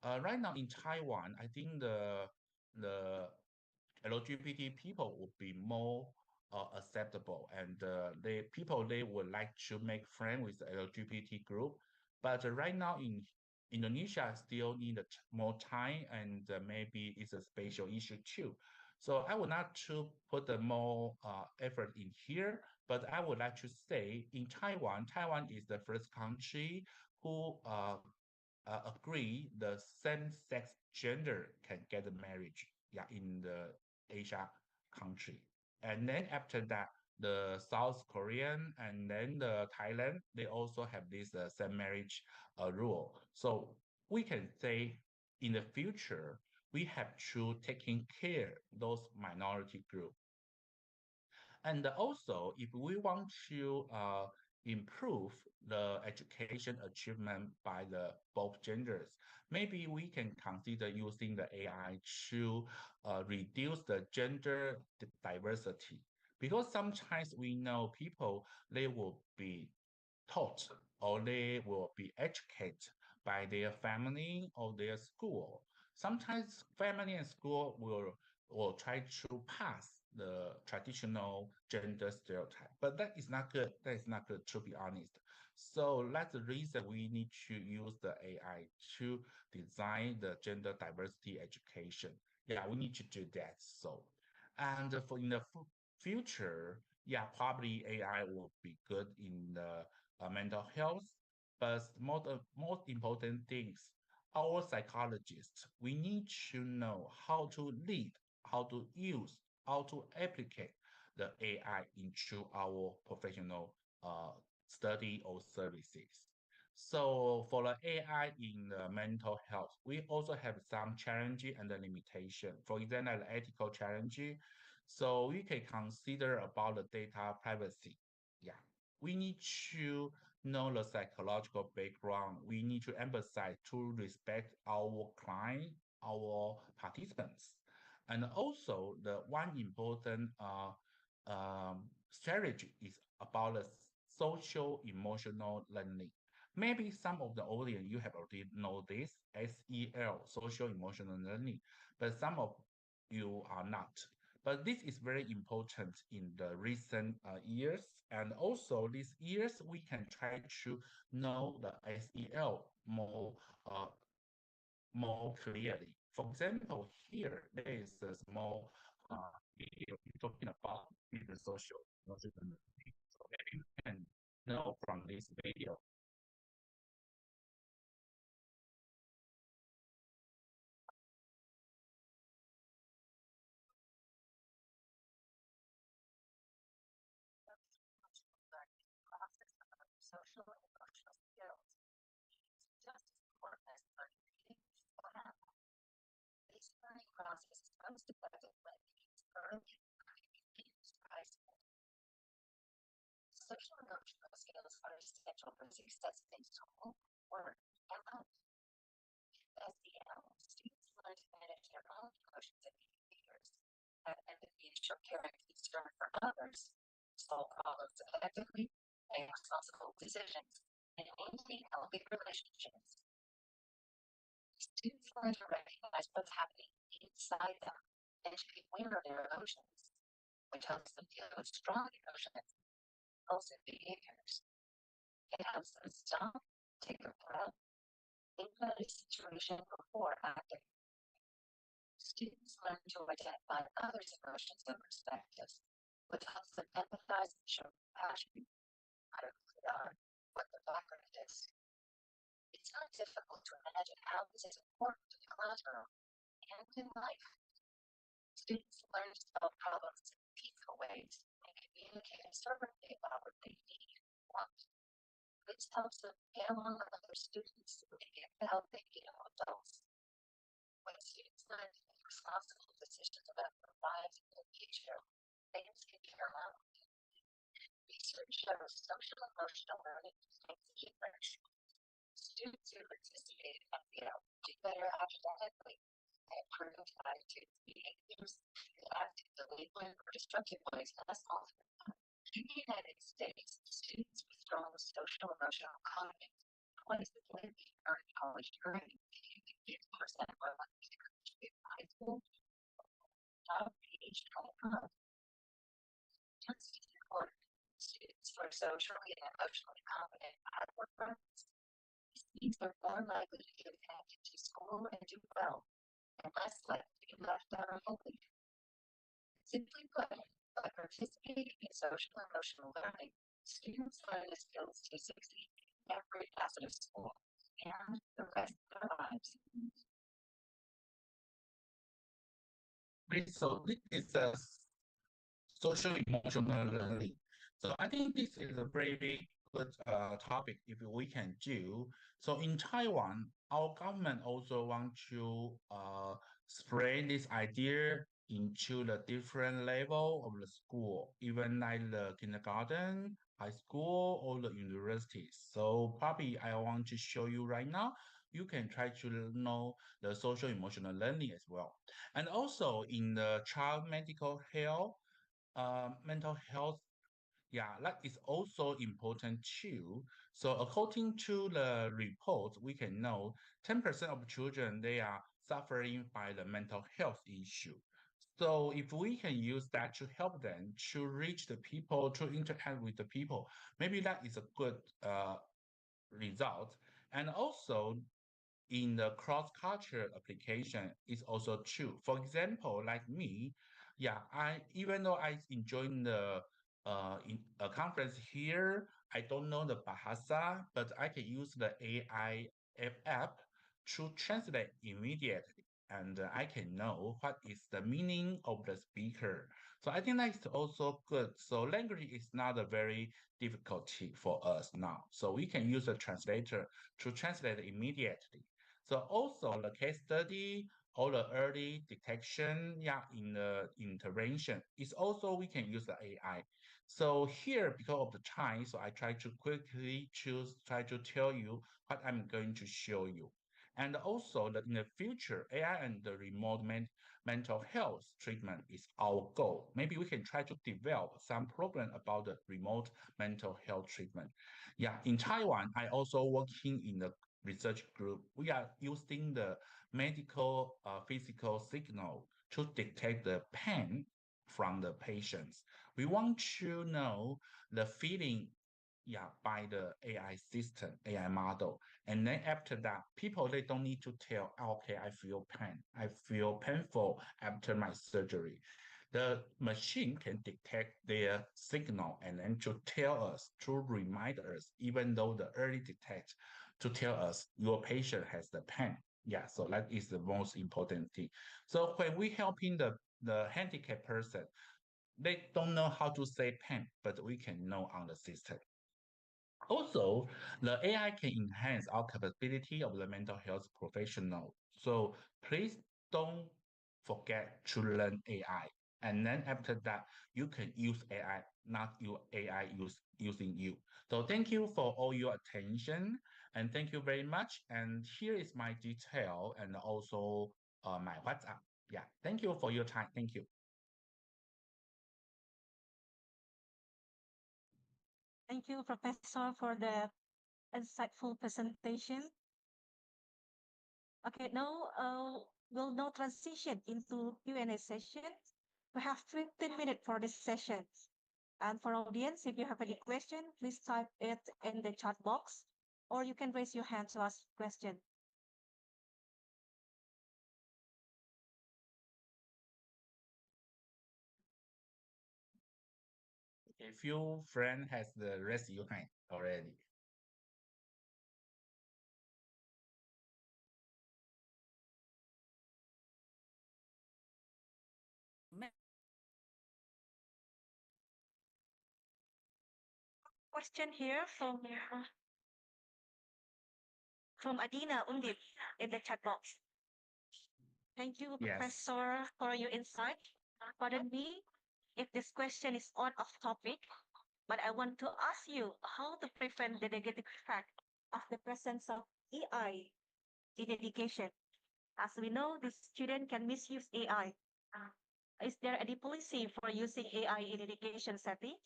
Right now in Taiwan, I think the LGBT people would be more acceptable, and they would like to make friends with the LGBT group. But right now in Indonesia, still need more time, and maybe it's a special issue too. So I would not to put the more effort in here, but I would like to say in Taiwan, Taiwan is the first country who agree the same-sex gender can get marriage, yeah, in the Asia country. And then after that, the South Korean and then the Thailand, they also have this same marriage rule. So we can say in the future, we have to taking care those minority group. And also, if we want to improve the education achievement by the both genders, maybe we can consider using the AI to reduce the gender diversity. Because sometimes we know people, they will be taught or they will be educated by their family or their school. Sometimes family and school will try to pass the traditional gender stereotype, but that is not good. That is not good, to be honest. So that's the reason we need to use the AI to design the gender diversity education. Yeah, we need to do that. So, and for in the future, yeah, probably AI will be good in the mental health, but most important things, our psychologists, we need to know how to lead, how to use, how to apply the AI into our professional study or services. So for the AI in the mental health, we also have some challenge and the limitation. For example, the ethical challenge. So we can consider about the data privacy. Yeah, we need to know the psychological background. We need to emphasize to respect our client, our participants. And also the one important strategy is about the social emotional learning. Maybe some of the audience you have already know this SEL, social emotional learning, but some of you are not. But this is very important in the recent years. And also these years, we can try to know the SEL more clearly. For example, here there is a small video talking about the social emotional learning. So maybe you can know from this video. Social and emotional skills. It's just as important as learning reading or math. This learning process is most effective when it begins early and high school. Social and emotional skills are essential for success in school, work, and life. SEL, students learn to manage their own emotions and behaviors, have empathy and show care and concern for others, solve problems effectively, make responsible decisions, and maintain healthy relationships. Students learn to recognize what's happening inside them and to be aware of their emotions, which helps them deal with strong emotions and impulsive behaviors. It helps them stop, take a breath, think about a situation before acting. Students learn to identify others' emotions and perspectives, which helps them empathize and show compassion, how they are, what the background is. It's not difficult to imagine how this is important in the classroom and in life. Students learn to solve problems in peaceful ways and communicate assertively about what they need and want. This helps them get along with other students and get the help they need as adults. When students learn to make responsible decisions about their lives and their future, things can turn out. Research shows social emotional learning makes a difference. Students who participate in FBL do better academically, attitudes, behaviors that act in delinquent or destructive ways less often. In the United States, students with strong social emotional cognitive twice as likely to earn college degree. 50% are likely to graduate high school without age 25. Just as important, students who are socially and emotionally competent at work friends. These are more likely to get connected to school and do well, and less likely to be left out or bullied. Simply put, by participating in social and emotional learning, students learn the skills to succeed in every facet of school and the rest of their lives. Great. So this is a social emotional learning. So I think this is a very good topic if we can do. So in Taiwan, our government also want to spread this idea into the different level of the school, even like the kindergarten, high school, or the universities. So probably I want to show you right now. You can try to know the social emotional learning as well. And also in the child medical health, mental health, yeah, that is also important too. So according to the report, we can know 10% of children, they are suffering by the mental health issue. So if we can use that to help them to reach the people, to interact with the people, maybe that is a good result. And also in the cross-cultural application is also true. For example, like me, yeah, I even though I enjoyed the in a conference here, I don't know the Bahasa, but I can use the AI app to translate immediately, and I can know what is the meaning of the speaker. So I think that's also good. So language is not a very difficulty for us now. So we can use a translator to translate immediately. So also the case study or the early detection, yeah, in the intervention is also we can use the AI. So here, because of the time, so I try to quickly try to tell you what I'm going to show you. And also that in the future, AI and the remote mental health treatment is our goal. Maybe we can try to develop some program about the remote mental health treatment. Yeah, in Taiwan, I also working in the research group. We are using the medical physical signal to detect the pain from the patients. We want to know the feeling, yeah, by the AI system, AI model. And then after that, people, they don't need to tell, okay, I feel pain. I feel painful after my surgery. The machine can detect their signal and then to tell us, to remind us, even though the early detect, to tell us your patient has the pain. Yeah, so that is the most important thing. So when we helping the handicapped person, they don't know how to say pain, but we can know on the system. Also, the AI can enhance our capability of the mental health professional. So please don't forget to learn AI. And then after that, you can use AI, not your AI using you. So thank you for all your attention and thank you very much. And here is my detail and also my WhatsApp. Yeah, thank you for your time. Thank you. Thank you, Professor, for the insightful presentation. Okay, now we'll now transition into Q&A session. We have 15 minutes for this session. And for audience, if you have any question, please type it in the chat box, or you can raise your hand to ask question. If your friend has the raise your hand already. Question here from Adina Undip in the chat box. Thank you, Yes. Professor, for your insight. Pardon me if this question is on off topic, but I want to ask you how to prevent the negative effect of the presence of AI in education. As we know, the student can misuse AI. Is there any policy for using AI in education setting?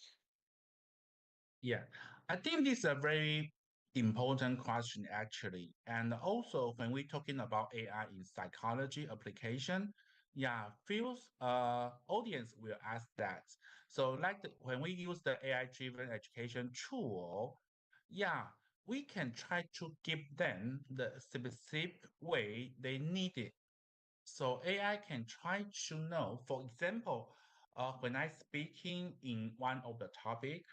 Yeah, I think this is a very important question actually. And also when we're talking about AI in psychology application, yeah, few audience will ask that. So like when we use the AI-driven education tool, yeah, we can try to give them the specific way they need it. So AI can try to know, for example, when I speaking in one of the topic,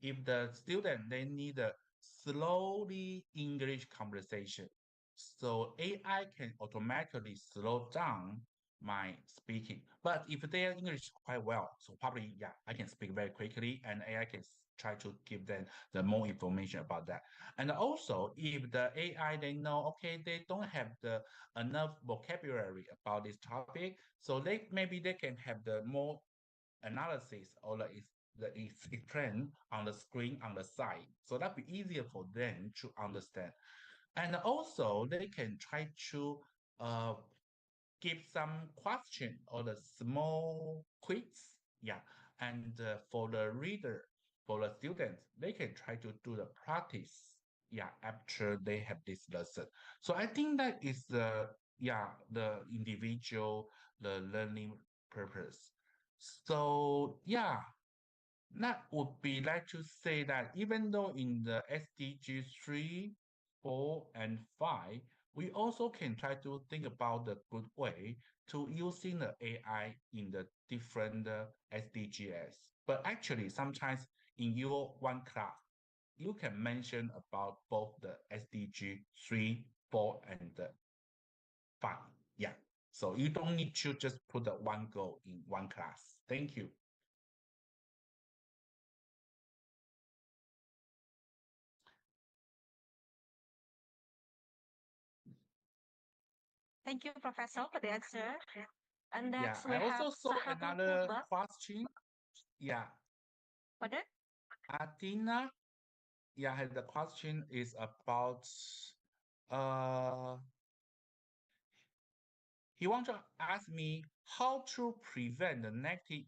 if the student they need a slowly English conversation, so AI can automatically slow down my speaking. But if their English quite well, so probably yeah, I can speak very quickly, and AI can try to give them the more information about that. And also, if the AI they know okay they don't have the enough vocabulary about this topic, so maybe they can have the more analysis or the explain on the screen on the side. So that'd be easier for them to understand. And also they can try to uh, give some question or the small quiz. Yeah. And for the reader, for the students, they can try to do the practice. Yeah, after they have this lesson. So I think that is the individual the learning purpose. So yeah, that would be like to say that even though in the SDG 3, 4, and 5, we also can try to think about the good way to using the AI in the different SDGs. But actually, sometimes in your one class, you can mention about both the SDG 3, 4, and 5. Yeah. So you don't need to just put the one goal in one class. Thank you. Thank you, Professor, for the answer. And Yeah, next we I have also saw Sahabul another Purba. question. Yeah, Pardon? Athena, yeah, the question is about uh he want to ask me how to prevent the negative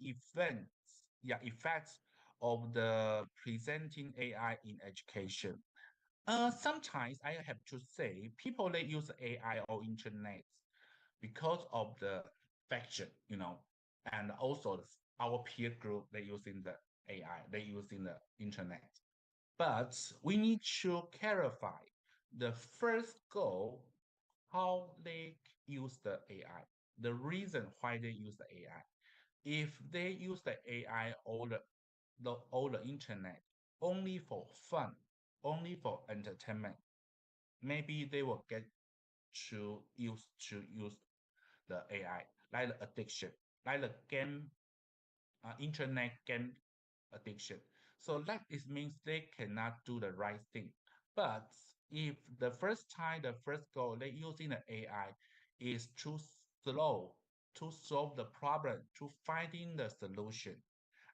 effects of the presenting AI in education. Sometimes I have to say people that use AI or internet because of the faction, and also our peer group, they using the AI, they using the internet. But we need to clarify the first goal, how they use the AI, the reason why they use the AI. If they use the AI or the internet only for fun, only for entertainment, maybe they will get to use the AI, like the addiction, like the internet game addiction. So that it means they cannot do the right thing. But if the first time, the first goal they using the AI is too slow to solve the problem, to finding the solution,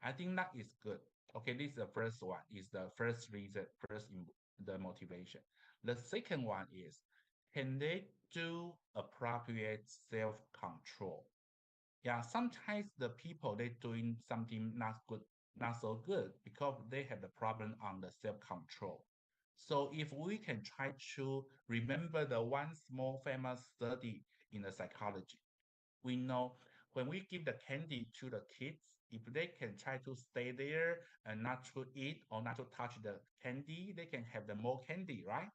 I think that is good. Okay, this is the first one, is the first reason, the motivation. The second one is, can they do appropriate self-control? Yeah, sometimes the people they doing something not good, not so good because they have the problem on the self-control. So if we can try to remember the one small famous study in the psychology, we know when we give the candy to the kids, if they can try to stay there and not to eat or not to touch the candy, they can have the more candy, right?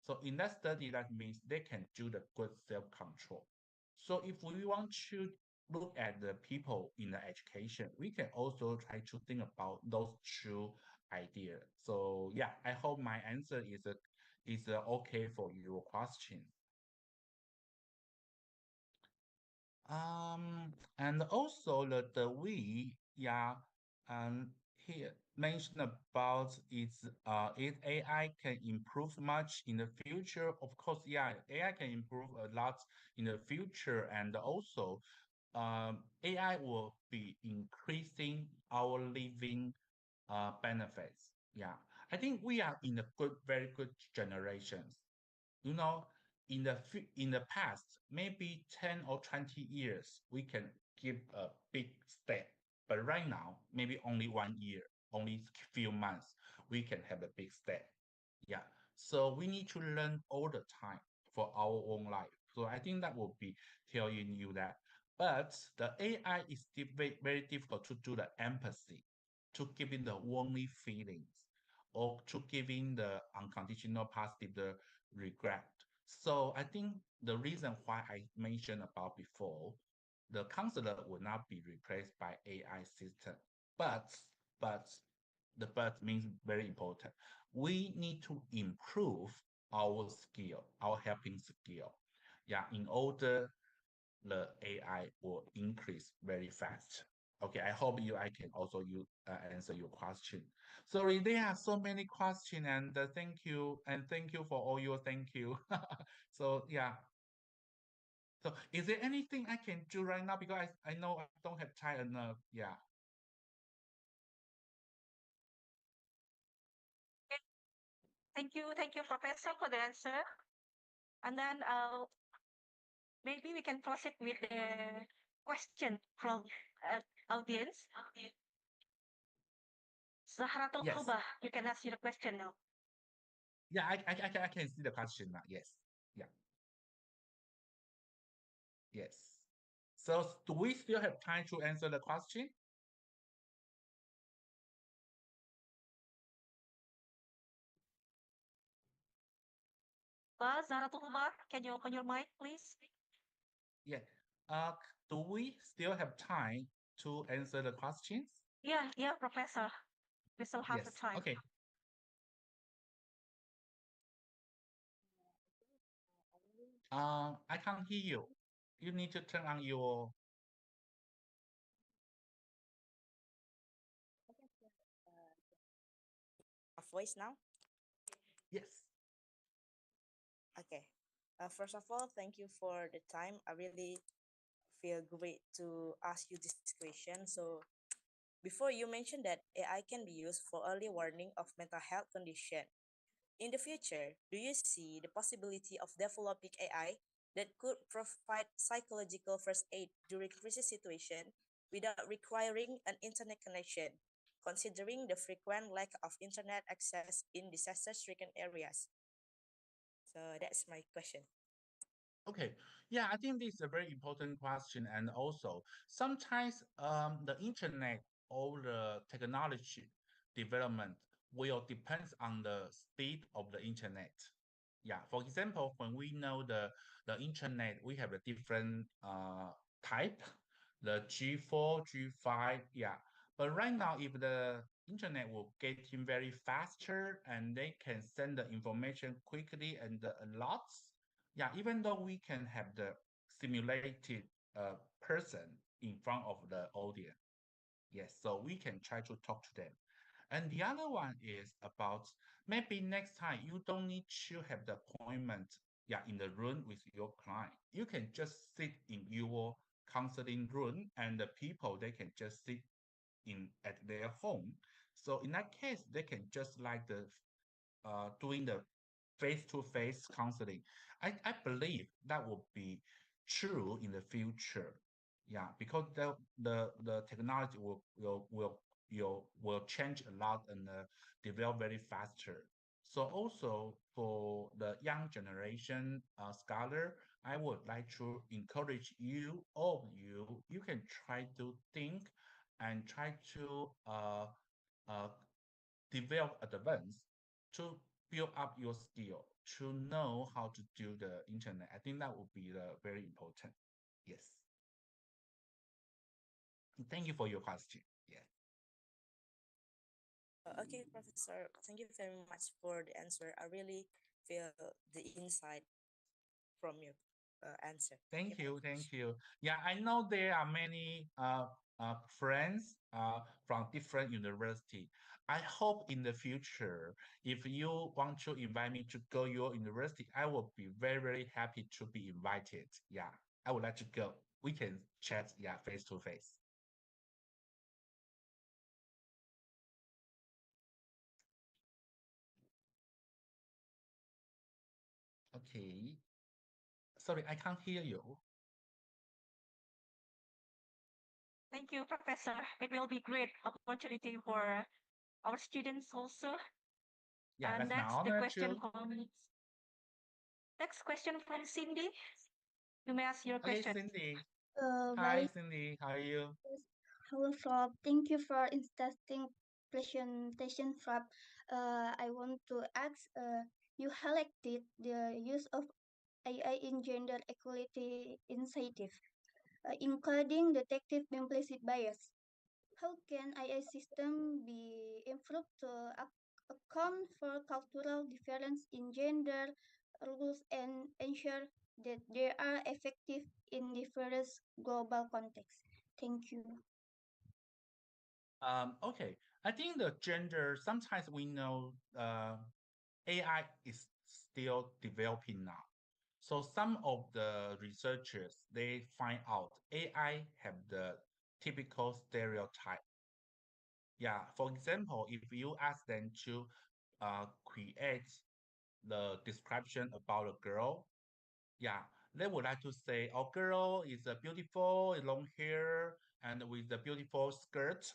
So in that study, that means they can do the good self-control. So if we want to look at the people in the education, we can also try to think about those two ideas. So yeah, I hope my answer is okay for your question. And also the we, yeah, and here mentioned about is AI can improve much in the future. Of course, yeah, AI can improve a lot in the future, and also AI will be increasing our living benefits. Yeah, I think we are in a very good generations. You know, in the past, maybe 10 or 20 years, we can give a big step. But right now, maybe only 1 year, only few months, we can have a big step. Yeah. So we need to learn all the time for our own life. So I think that will be telling you that. But the AI is very, very difficult to do the empathy, to giving the warmly feelings, or to giving the unconditional positive the regret. So I think the reason why I mentioned about before, the counselor will not be replaced by AI system, but but the but means very important. We need to improve our skill, our helping skill. Yeah, in order the AI will increase very fast. Okay, I hope I can also answer your question. Sorry, there are so many questions, and thank you for all your thank you. So yeah. So is there anything I can do right now, because I know I don't have time enough. Yeah. Thank you, Professor, for the answer. And then maybe we can proceed with the question from audience. Zahratul Yes. Khubah, you can ask your question now. Yeah, I can see the question now. Yes. Yeah. Yes. So do we still have time to answer the question? Zahratul Khubah, can you open your mic, please? Yeah. Do we still have time to answer the questions? Yeah, Professor. We still have the Yes. time. Okay. I can't hear you. You need to turn on your. A voice now? Yes. Okay. First of all, thank you for the time. I really feel great to ask you this question. So, before you mentioned that AI can be used for early warning of mental health condition. In the future, do you see the possibility of developing AI that could provide psychological first aid during crisis situation without requiring an internet connection, considering the frequent lack of internet access in disaster-stricken areas? So that's my question. Okay. Yeah, I think this is a very important question. And also, sometimes the internet or the technology development will depend on the speed of the internet. Yeah, for example, when we know the internet, we have a different type, the G4, G5, yeah. But right now, if the internet will getting very faster and they can send the information quickly and a lot, yeah, even though we can have the simulated person in front of the audience, yes, so we can try to talk to them. And the other one is about maybe next time you don't need to have the appointment, yeah, in the room with your client. You can just sit in your counseling room, and the people they can just sit in at their home. So in that case, they can just like the doing the face-to-face counseling. I believe that will be true in the future. Yeah, because the technology will change a lot and develop very faster. So also for the young generation scholar, I would like to encourage you, all of you, you can try to think and try to uh, develop advance to build up your skill, to know how to do the internet. I think that would be very important. Yes. Thank you for your question. Yeah. Okay, Professor, thank you very much for the answer. I really feel the insight from your answer. Thank you. Thank you. Yeah, I know there are many friends from different university. I hope in the future, if you want to invite me to go your university, I will be very, very happy to be invited. Yeah, I would like to go. We can chat, yeah, face to face. Okay. Sorry, I can't hear you. Thank you, Professor. It will be great opportunity for our students also. Yeah, that's my Next, the honor question too. comes. Next question from Cindy. You may ask your Okay, question. Cindy. Very Hi, Cindy. How are you? hello, Rob. Thank you for interesting presentation, Rob. I want to ask, you highlighted the use of AI in gender equality initiative, including detective implicit bias. How can AI system be improved to account for cultural difference in gender rules and ensure that they are effective in diverse global contexts? Thank you. Okay, I think the gender, sometimes we know AI is still developing now. So some of the researchers, they find out AI have the typical stereotype. Yeah, for example, if you ask them to create the description about a girl, yeah, they would like to say, "Oh, girl is a beautiful, long hair, and with a beautiful skirt."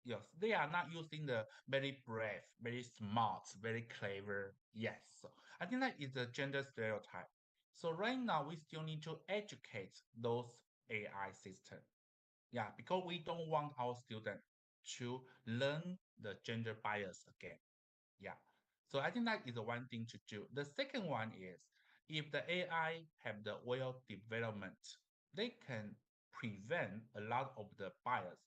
Yes, they are not using the very brave, very smart, very clever. Yes, so I think that is a gender stereotype. So right now we still need to educate those AI systems. Yeah, because we don't want our students to learn the gender bias again. Yeah. So I think that is the one thing to do. The second one is if the AI have the well development, they can prevent a lot of the bias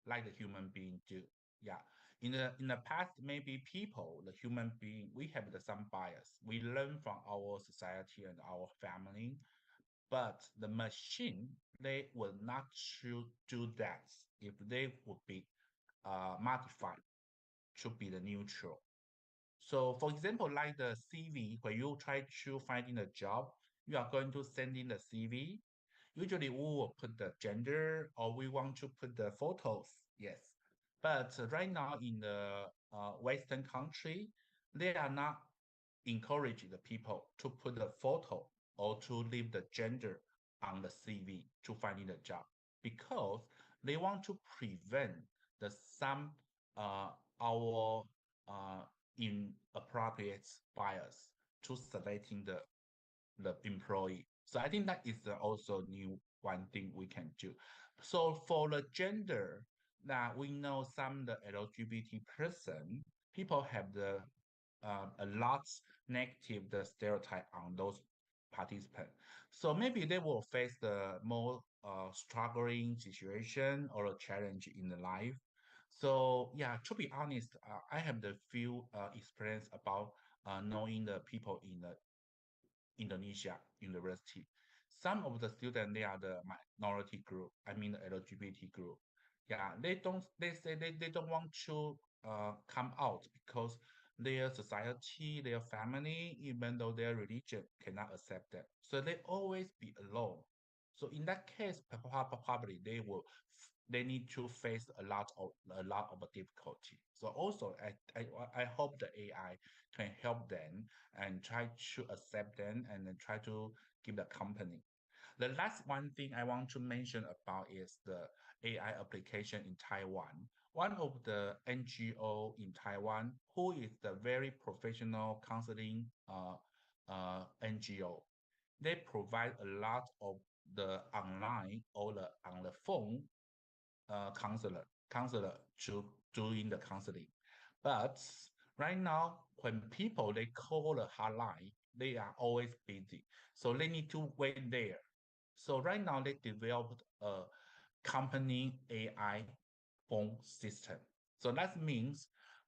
like the human being do. Yeah. In the past, maybe people, the human being, we have the some bias. We learn from our society and our family, but the machine, they will not do that if they would be modified to be the neutral. So for example, like the CV, when you try to finding a job, you are going to send in the CV. Usually we will put the gender or we want to put the photos. Yes. But right now in the Western country, they are not encouraging the people to put the photo or to leave the gender on the CV to finding a job because they want to prevent the some our uh, inappropriate bias to selecting the employee. So I think that is also new one thing we can do. So for the gender, that we know some the LGBT person, people have the a lot negative the stereotype on those participants. So maybe they will face the more struggling situation or a challenge in the life. So yeah, to be honest, I have the few experience about knowing the people in the Indonesia university. Some of the students, they are the minority group, I mean the LGBT group. Yeah, they say they don't want to come out because their society, their family, even though their religion cannot accept that. So they always be alone. So in that case, probably they need to face a lot of difficulty. So also I hope the AI can help them and try to accept them and then try to give the company. The last one thing I want to mention about is the AI application in Taiwan. One of the NGO in Taiwan who is the very professional counseling NGO. They provide a lot of the online or the on the phone counselor to doing the counseling. But right now, when people they call the hotline, they are always busy, so they need to wait there. So right now, they developed a company AI phone system. So that means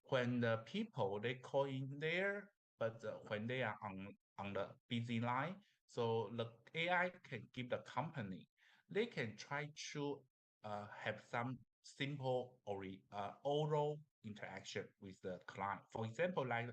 when the people they call in there, but when they are on the busy line, so the AI can give the company, they can try to have some simple or oral interaction with the client. For example, like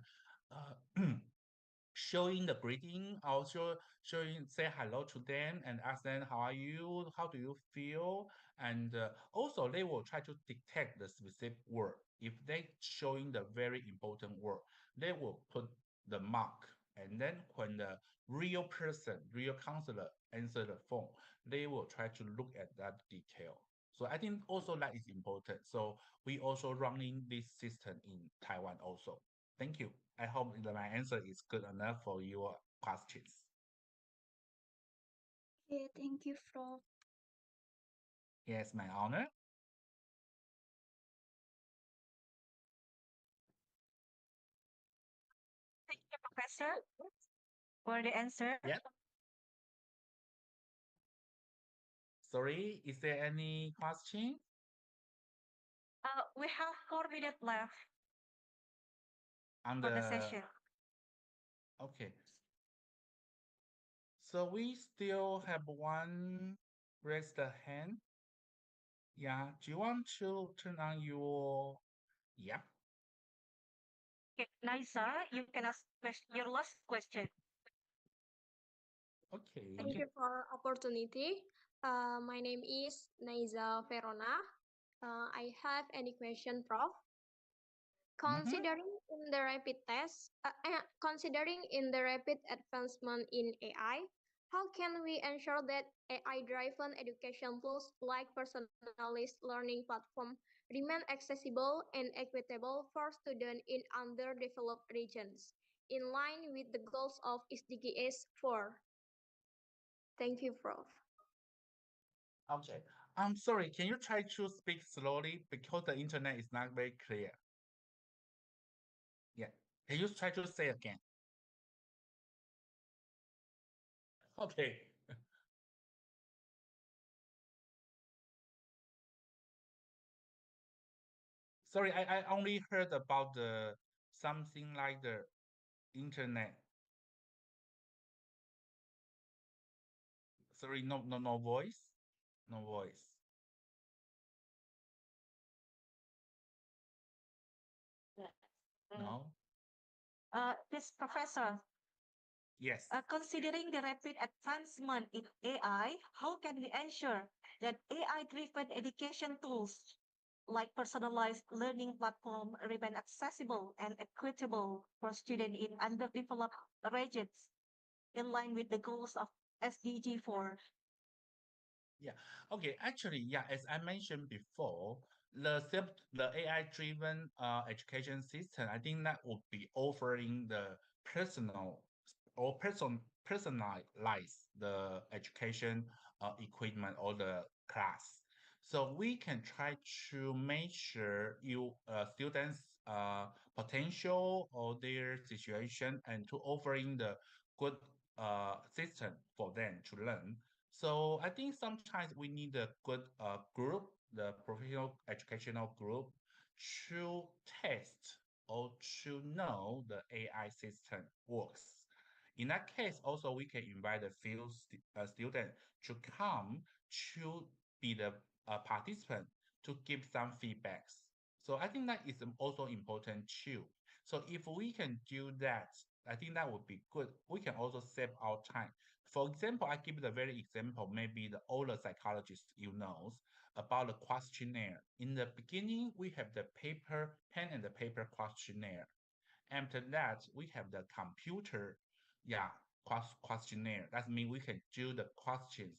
showing the greeting, also showing say hello to them and ask them how are you, how do you feel, and also they will try to detect the specific word. If they showing the very important word, they will put the mark And then when the real person, real counselor answer the phone, they will try to look at that detail. So I think also that is important. So we also running this system in Taiwan also. Thank you. I hope that my answer is good enough for your questions. Okay, thank you, Prof. Yes, my honor. Thank you, Professor, for the answer. Yeah. Sorry, is there any question? We have 4 minutes left On for the session. Okay. So we still have one raise the hand. Yeah. Do you want to turn on your? Yeah. Okay, Naisa, you can ask your last question. Okay. Thank you for opportunity. My name is Naiza Verona. I have any question, Prof? Considering in the rapid test, considering in the rapid advancement in AI, how can we ensure that AI-driven education tools like personalized learning platform remain accessible and equitable for students in underdeveloped regions, in line with the goals of SDGs 4? Thank you, Prof. Okay. I'm sorry. Can you try to speak slowly because the internet is not very clear? Yeah. Can you try to say again? Okay. Sorry, I only heard about the something like the internet. Sorry, no voice. No voice. No. This professor. Yes. Considering the rapid advancement in AI, how can we ensure that AI-driven education tools like personalized learning platform remain accessible and equitable for students in underdeveloped regions, in line with the goals of SDG 4? Yeah. Okay. Actually, yeah. As I mentioned before, the AI-driven education system, I think that would be offering the personal or personalize the education equipment or the class. So we can try to make sure you students potential or their situation and to offering the good system for them to learn. So I think sometimes we need a good group, the professional educational group, to test or to know the AI system works. In that case, also we can invite a few students to come to be the participant to give some feedbacks. So I think that is also important too. So if we can do that, I think that would be good. We can also save our time. For example, I give the very example, maybe the older psychologist you knows about the questionnaire. In the beginning, we have the paper, pen and the paper questionnaire. After that, we have the computer, yeah, questionnaire. That means we can do the questions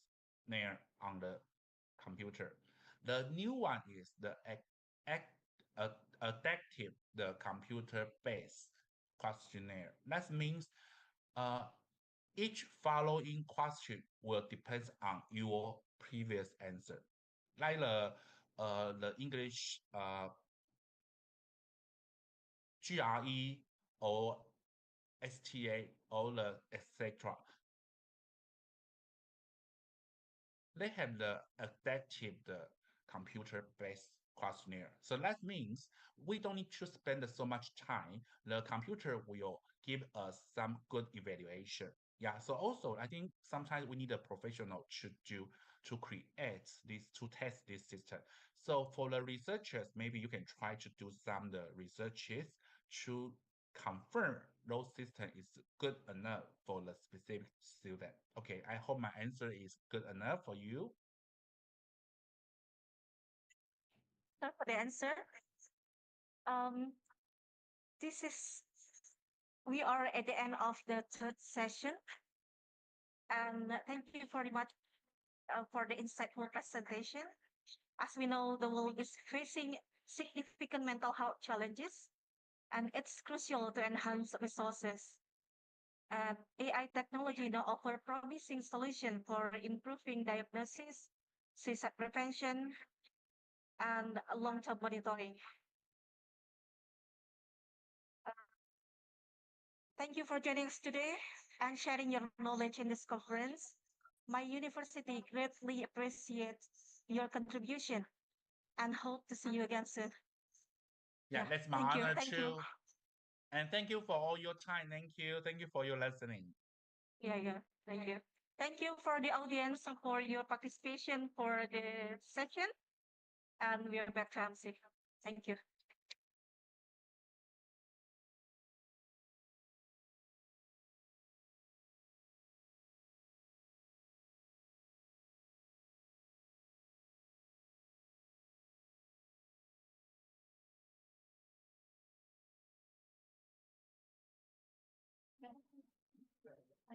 there on the computer. The new one is the adaptive, the computer-based questionnaire. That means each following question will depend on your previous answer. Like the English GRE or STA or the etc. They have the adaptive the computer-based questionnaire. So that means we don't need to spend so much time. The computer will give us some good evaluation. Yeah. So also, I think sometimes we need a professional to create this to test this system. So for the researchers, maybe you can try to do some the researches to confirm those system is good enough for the specific student. Okay, I hope my answer is good enough for you. For the answer, this is We are at the end of the third session, and thank you very much for the insightful presentation. As we know, the world is facing significant mental health challenges, and it's crucial to enhance resources. And AI technology now offer promising solution for improving diagnosis, suicide prevention, and long-term monitoring. Thank you for joining us today and sharing your knowledge in this conference. My university greatly appreciates your contribution and hope to see you again soon. Yeah, that's my thank you. honor Thank too. you. And thank you for all your time. Thank you. Thank you for your listening. Yeah. Thank you. Thank you for the audience for your participation for the session. And we are back to MC. Thank you.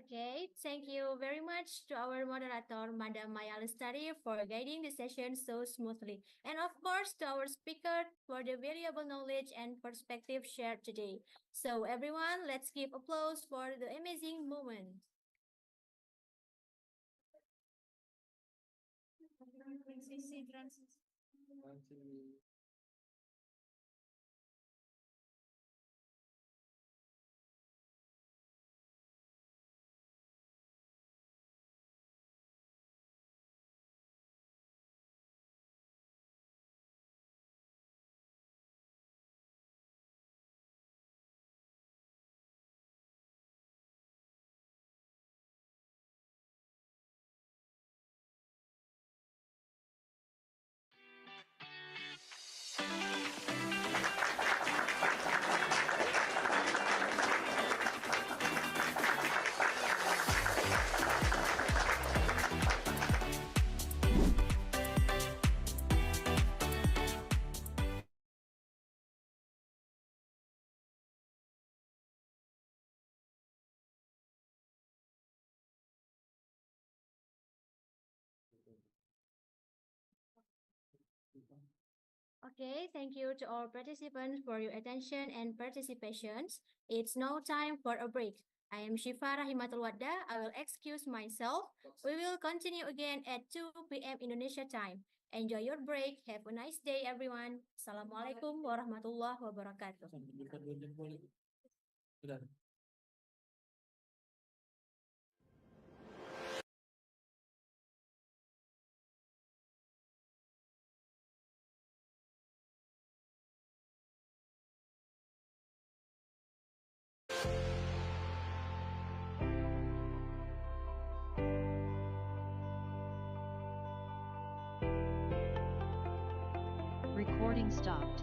Okay, thank you very much to our moderator, Madam Maya Lestari, for guiding the session so smoothly. And of course, to our speaker for the valuable knowledge and perspective shared today. So everyone, let's give applause for the amazing moment. Okay, thank you to all participants for your attention and participations. It's now time for a break. I am Shifa Rahimatul Wadda. I will excuse myself. We will continue again at 2 p.m. Indonesia time. Enjoy your break. Have a nice day, everyone. Assalamualaikum warahmatullahi wabarakatuh. Recording stopped.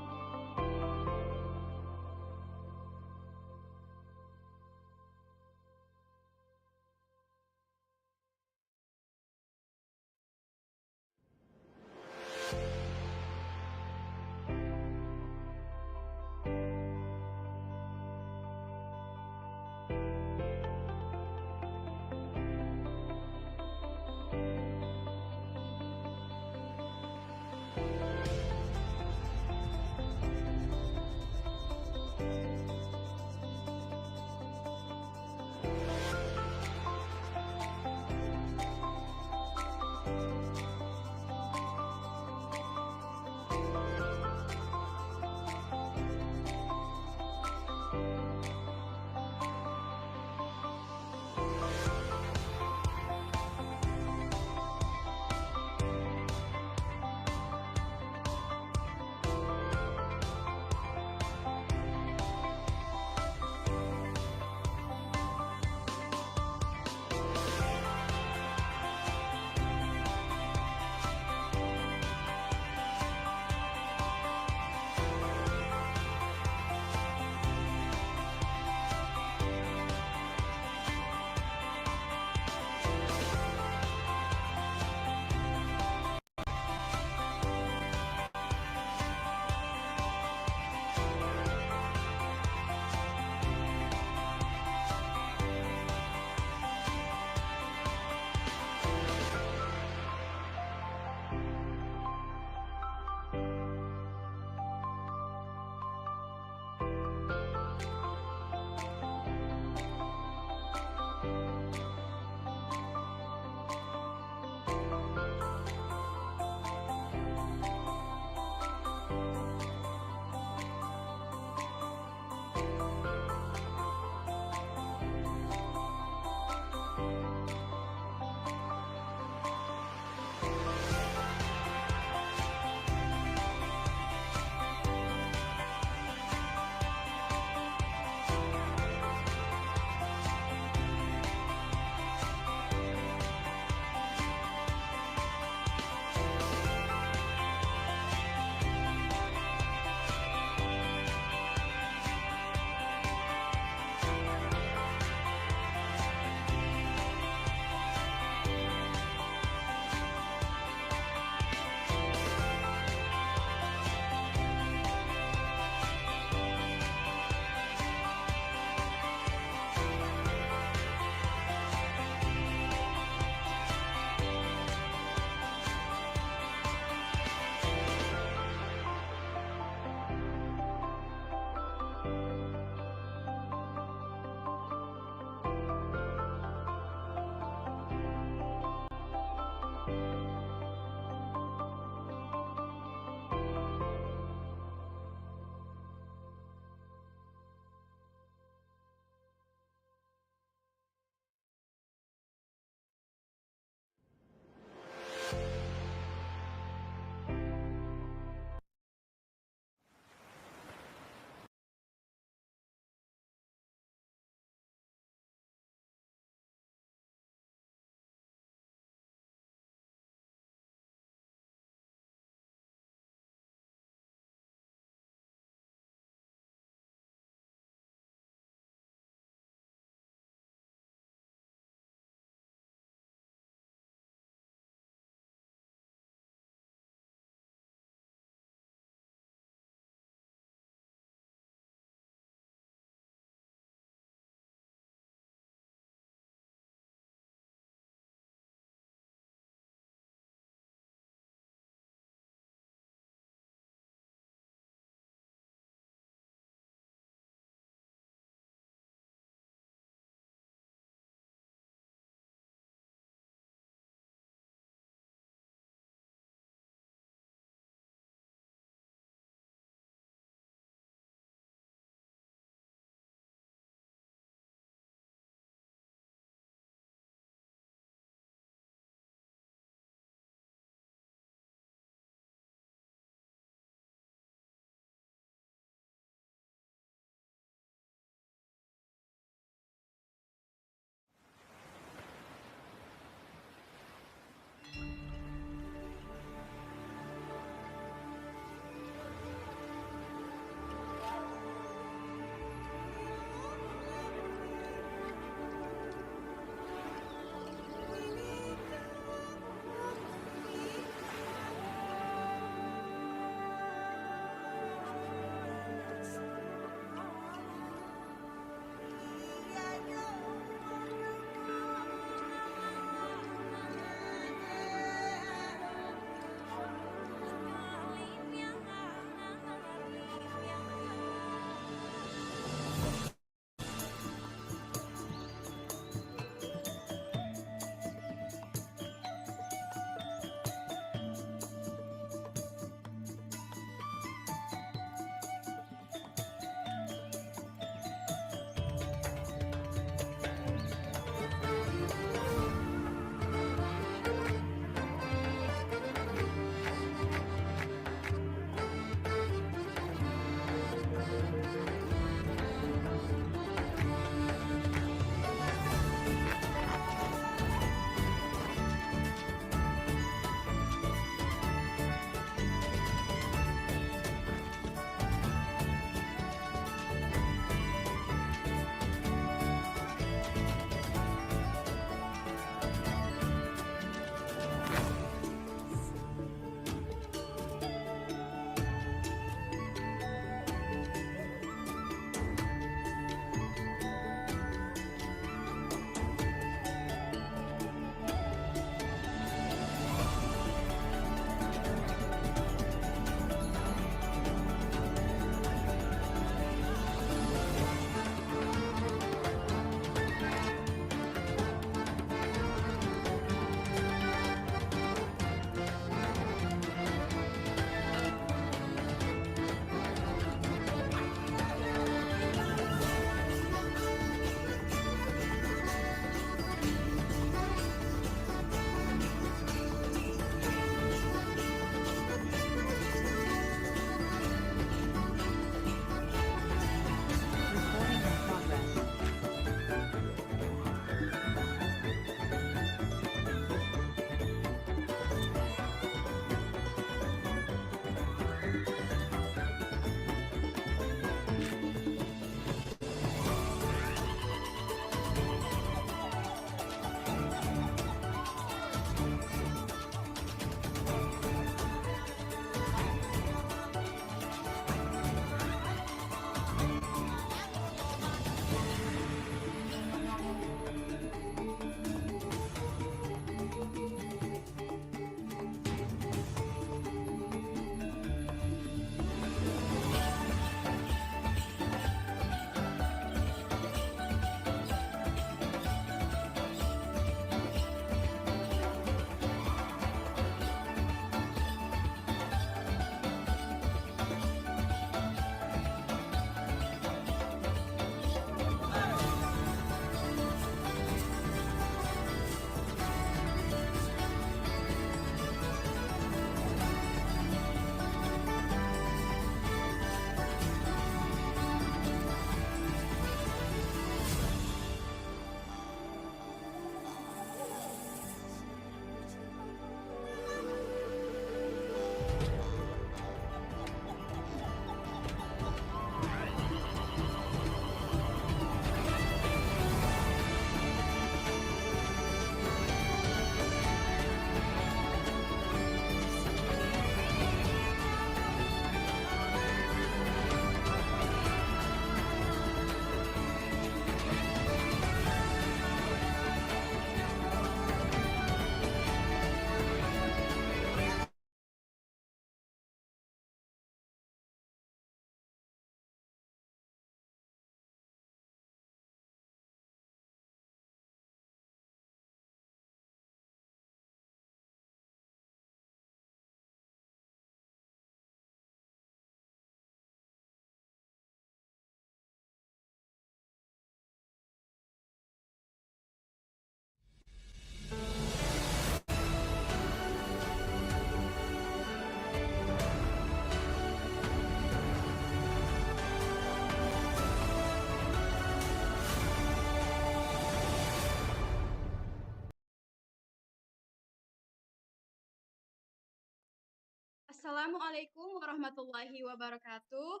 Assalamualaikum warahmatullahi wabarakatuh.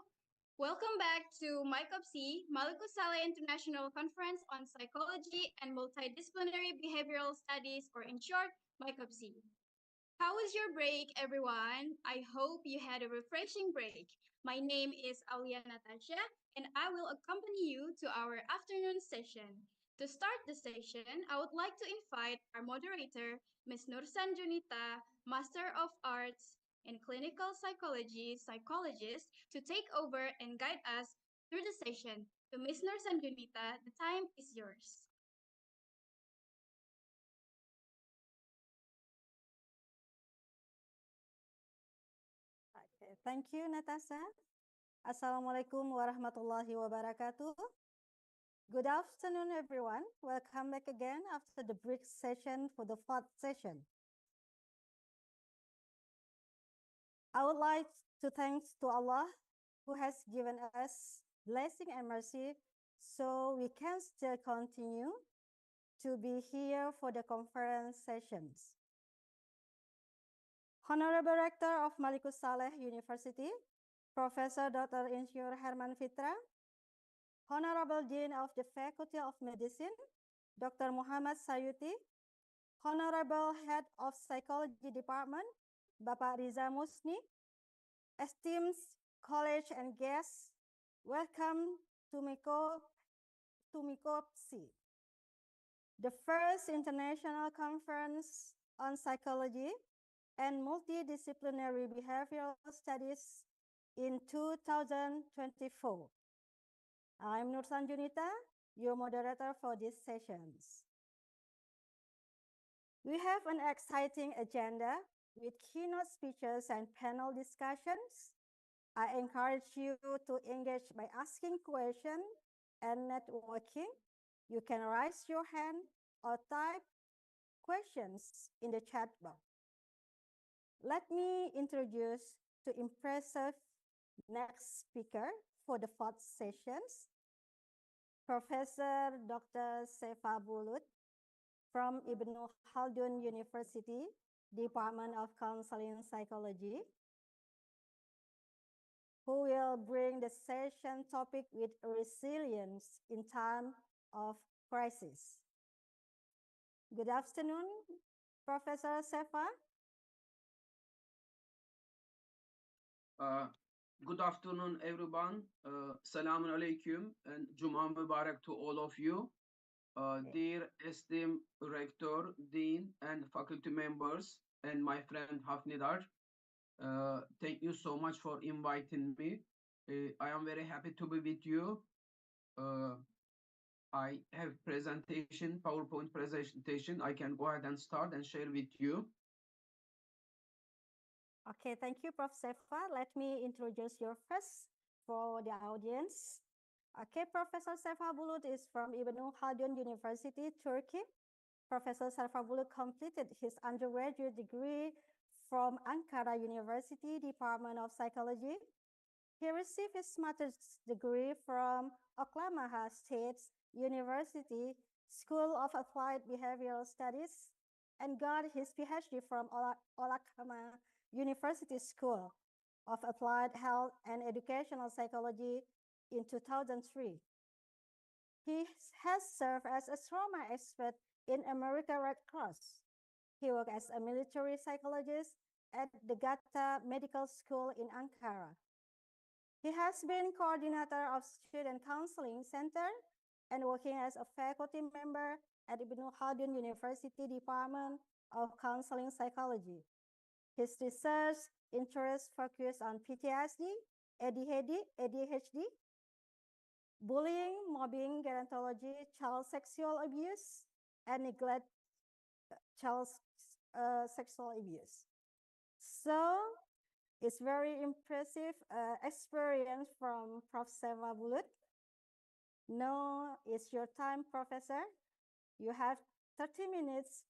Welcome back to Micopsy, Malikussaleh International Conference on Psychology and Multidisciplinary Behavioral Studies, or in short, Micopsy. How was your break, everyone? I hope you had a refreshing break. My name is Alia Natasha, and I will accompany you to our afternoon session. To start the session, I would like to invite our moderator, Ms. Nursan Junita, Master of Arts in Clinical Psychology, psychologist, to take over and guide us through the session. To Ms. Nursan Junita, the time is yours. Okay, thank you, Natasha. Assalamualaikum warahmatullahi wabarakatuh. Good afternoon, everyone. Welcome back again after the break session for the fourth session. I would like to thank to Allah who has given us blessing and mercy so we can still continue to be here for the conference sessions. Honorable Rector of Malikussaleh University, Professor Dr. Insur Herman Fitra, Honorable Dean of the Faculty of Medicine, Dr. Muhammad Sayuti, Honorable Head of Psychology Department, Bapak Riza Musni, esteemed college and guests, welcome to Micopsy, the first international conference on psychology and multidisciplinary behavioral studies in 2024. I'm Nursan Junita, your moderator for these sessions. We have an exciting agenda with keynote speeches and panel discussions. I encourage you to engage by asking questions and networking. You can raise your hand or type questions in the chat box. Let me introduce the impressive next speaker for the fourth sessions, Professor Dr. Sefa Bulut from Ibnu Khaldun University, Department of Counseling Psychology, who will bring the session topic with resilience in time of crisis. Good afternoon, Professor Sefa. Good afternoon, everyone. Selamun alaikum and Juma Mubarak to all of you. Dear esteemed rector, dean, and faculty members, and my friend Hafnidar, thank you so much for inviting me. I am very happy to be with you. I have presentation, PowerPoint presentation. I can go ahead and start and share with you. Okay, thank you, Prof. Sefa. Let me introduce you first for the audience. Okay, Professor Sefa Bulut is from Ibnu Khaldun University, Turkey. Professor Sefa Bulut completed his undergraduate degree from Ankara University, Department of Psychology. He received his master's degree from Oklahoma State University School of Applied Behavioral Studies and got his PhD from Oklahoma University School of Applied Health and Educational Psychology in 2003. He has served as a trauma expert in American Red Cross. He worked as a military psychologist at the Gata Medical School in Ankara. He has been coordinator of Student Counseling Center and working as a faculty member at Ibnu Khaldun University Department of Counseling Psychology. His research interests focus on PTSD, ADHD, bullying, mobbing, gerontology, child sexual abuse, and neglect child sexual abuse. So it's very impressive experience from Prof. Sefa Bulut. Now it's your time, Professor. You have 30 minutes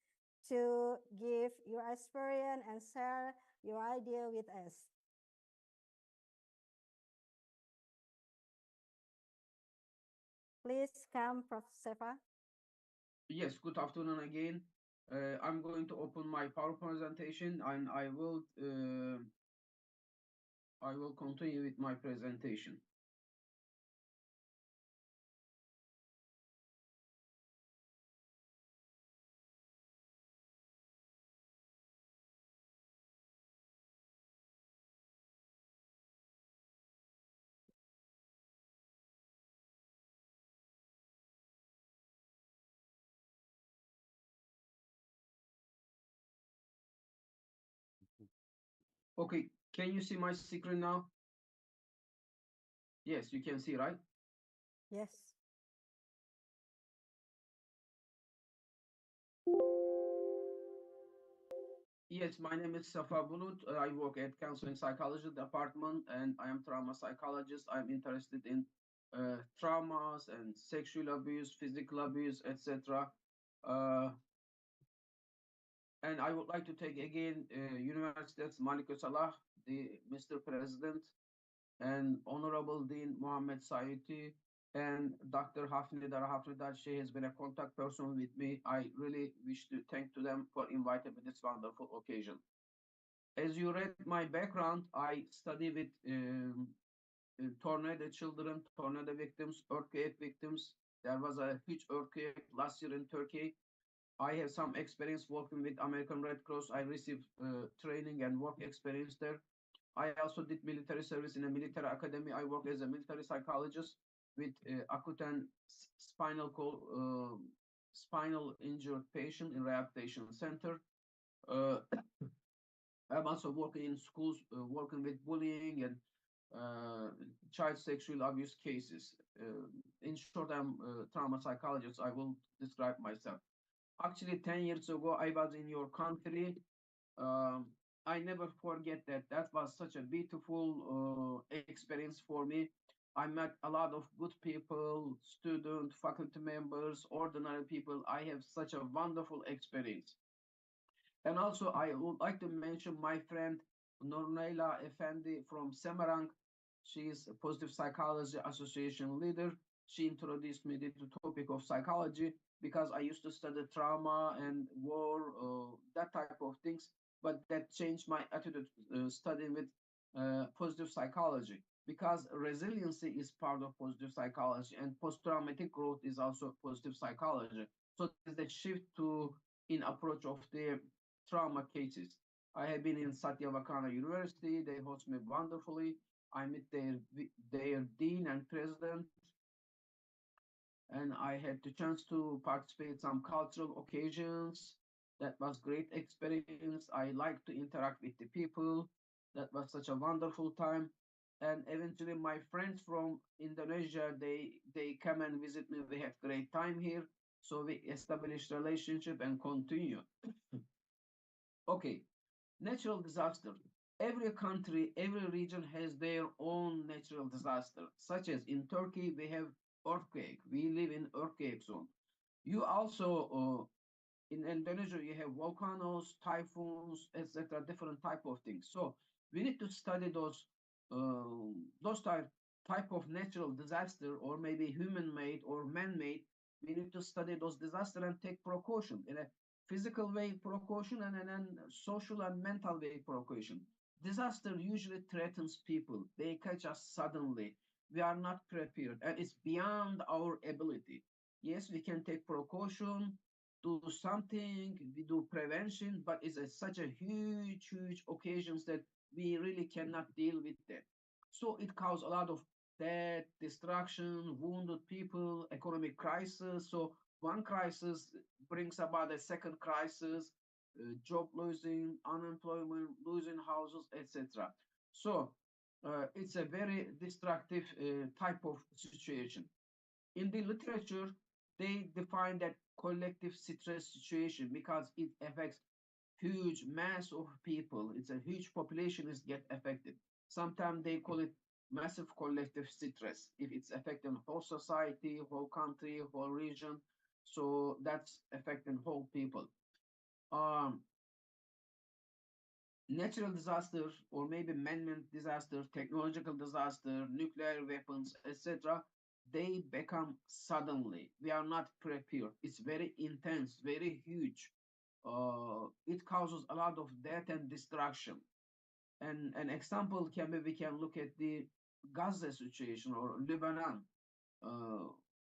to give your experience and share your idea with us. Please come, Prof. Sefa. Yes, good afternoon again. I'm going to open my PowerPoint presentation and I will I will continue with my presentation. Okay, can you see my screen now? Yes, you can see, right? Yes. Yes, my name is Safa Bulut. I work at Counseling Psychology Department, and I am trauma psychologist. I'm interested in traumas and sexual abuse, physical abuse, etc. Uh, and I would like to take again University's Malikussaleh, the Mr. President, and Honorable Dean Mohammed Saiti, and Dr. Hafnidar Hafnidar. She has been a contact person with me. I really wish to thank to them for inviting me this wonderful occasion. As you read my background, I study with tornado children, tornado victims, earthquake victims. There was a huge earthquake last year in Turkey. I have some experience working with American Red Cross. I received training and work experience there. I also did military service in a military academy. I work as a military psychologist with acute and spinal injured patient in rehabilitation center. Uh, I'm also working in schools, working with bullying and child sexual abuse cases. In short, I'm a trauma psychologist. I will describe myself. Actually, 10 years ago, I was in your country. Um, I never forget that. That was such a beautiful experience for me. I met a lot of good people, students, faculty members, ordinary people. I have such a wonderful experience. And also, I would like to mention my friend Nurnaila Effendi from Semarang. She is a Positive Psychology Association leader. She introduced me to the topic of psychology because I used to study trauma and war, that type of things. But that changed my attitude studying with positive psychology because resiliency is part of positive psychology and post-traumatic growth is also positive psychology. So there's a shift to in approach of the trauma cases. I have been in Satyavakana University. They host me wonderfully. I met their dean and president, and I had the chance to participate some cultural occasions. That was great experience. I like to interact with the people. That was such a wonderful time. And eventually, my friends from Indonesia they come and visit me. We have great time here, so we establish relationship and continue. Okay, natural disaster. Every country, every region has their own natural disaster, such as in Turkey, we have earthquake. We live in earthquake zone. You also, in Indonesia, you have volcanoes, typhoons, etc., different type of things. So we need to study those type of natural disaster, or maybe human-made or man-made. We need to study those disaster and take precaution in a physical way precaution and then social and mental way precaution. Disaster usually threatens people. They catch us suddenly. We are not prepared, and it's beyond our ability. Yes, we can take precaution, do something, we do prevention, but it's such a huge occasions that we really cannot deal with that. So it causes a lot of death, destruction, wounded people, economic crisis. So one crisis brings about a second crisis, job losing, unemployment, losing houses, etc. So it's a very destructive type of situation. In the literature, they define that collective stress situation because it affects huge mass of people. It's a huge population is get affected. Sometimes they call it massive collective stress if it's affecting whole society, whole country, whole region. So that's affecting whole people. Um, Natural disaster or maybe man-made disaster, technological disaster, nuclear weapons, etc., they become suddenly. We are not prepared. It's very intense, very huge. It causes a lot of death and destruction. And an example can be, we can look at the Gaza situation or Lebanon,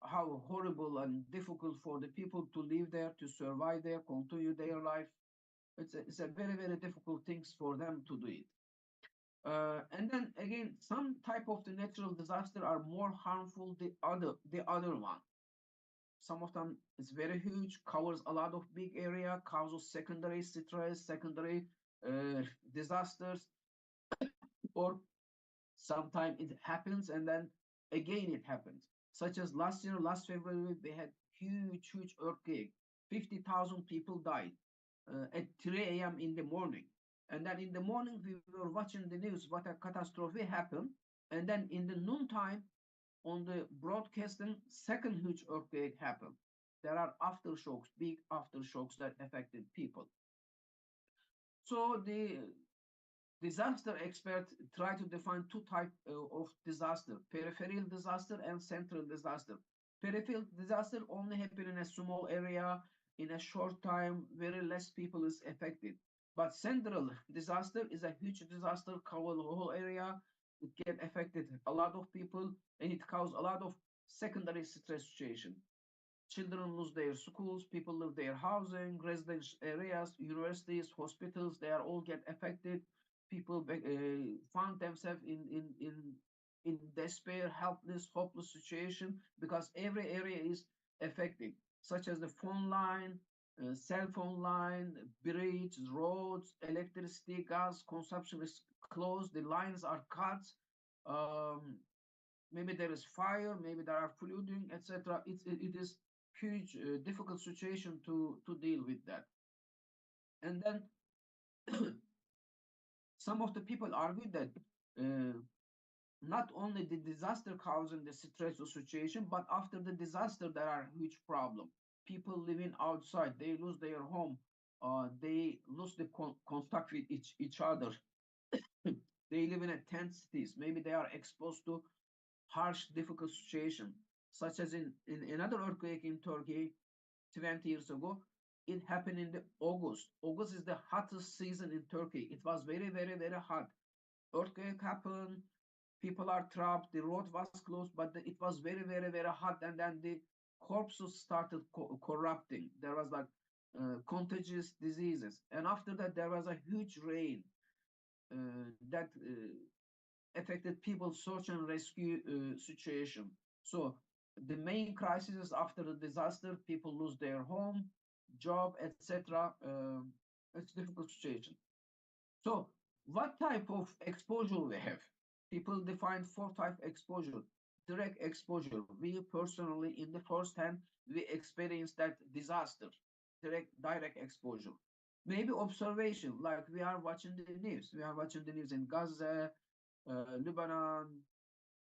how horrible and difficult for the people to live there, to survive there, continue their life. It's a very, very difficult things for them to do it. And then again, some type of the natural disaster are more harmful the other one. Some of them is very huge, covers a lot of big area, causes secondary stress, secondary disasters, or sometimes it happens and then again it happens. Such as last year, last February, we had huge earthquake. 50,000 people died at 3 a.m. in the morning. And then in the morning, we were watching the news, what a catastrophe happened. And then in the noontime, on the broadcasting, second huge earthquake happened. There are aftershocks, big aftershocks that affected people. So the disaster experts try to define two types of disaster: peripheral disaster and central disaster. Peripheral disaster only happen in a small area, in a short time, very less people is affected. But central disaster is a huge disaster, cover the whole area. It get affected a lot of people, and it cause a lot of secondary stress situation. Children lose their schools, people lose their housing, residential areas, universities, hospitals, they are all get affected. People find themselves in despair, helpless, hopeless situation because every area is affected, such as the phone line, cell phone line, bridge, roads, electricity, gas consumption is closed, the lines are cut. Um, Maybe there is fire, maybe there are flooding, etc. It is huge, difficult situation to deal with that. And then some of the people argue that not only the disaster causing the stressful situation, but after the disaster there are huge problem. People living outside, they lose their home, they lose the contact with each other. They live in a tent cities. Maybe they are exposed to harsh, difficult situation, such as in another earthquake in Turkey 20 years ago. It happened in the August. August is the hottest season in Turkey. It was very, very, very hot. Earthquake happened. People are trapped. The road was closed, but it was very, very, very hot. And then the corpses started corrupting. There was like contagious diseases. And after that, there was a huge rain that affected people's search and rescue situation. So the main crisis is after the disaster, people lose their home, job, etc. It's a difficult situation. So what type of exposure we have? People define four type exposure. Direct exposure. We personally, in the first hand, we experience that disaster. Direct exposure. Maybe observation, like we are watching the news. We are watching the news in Gaza, Lebanon,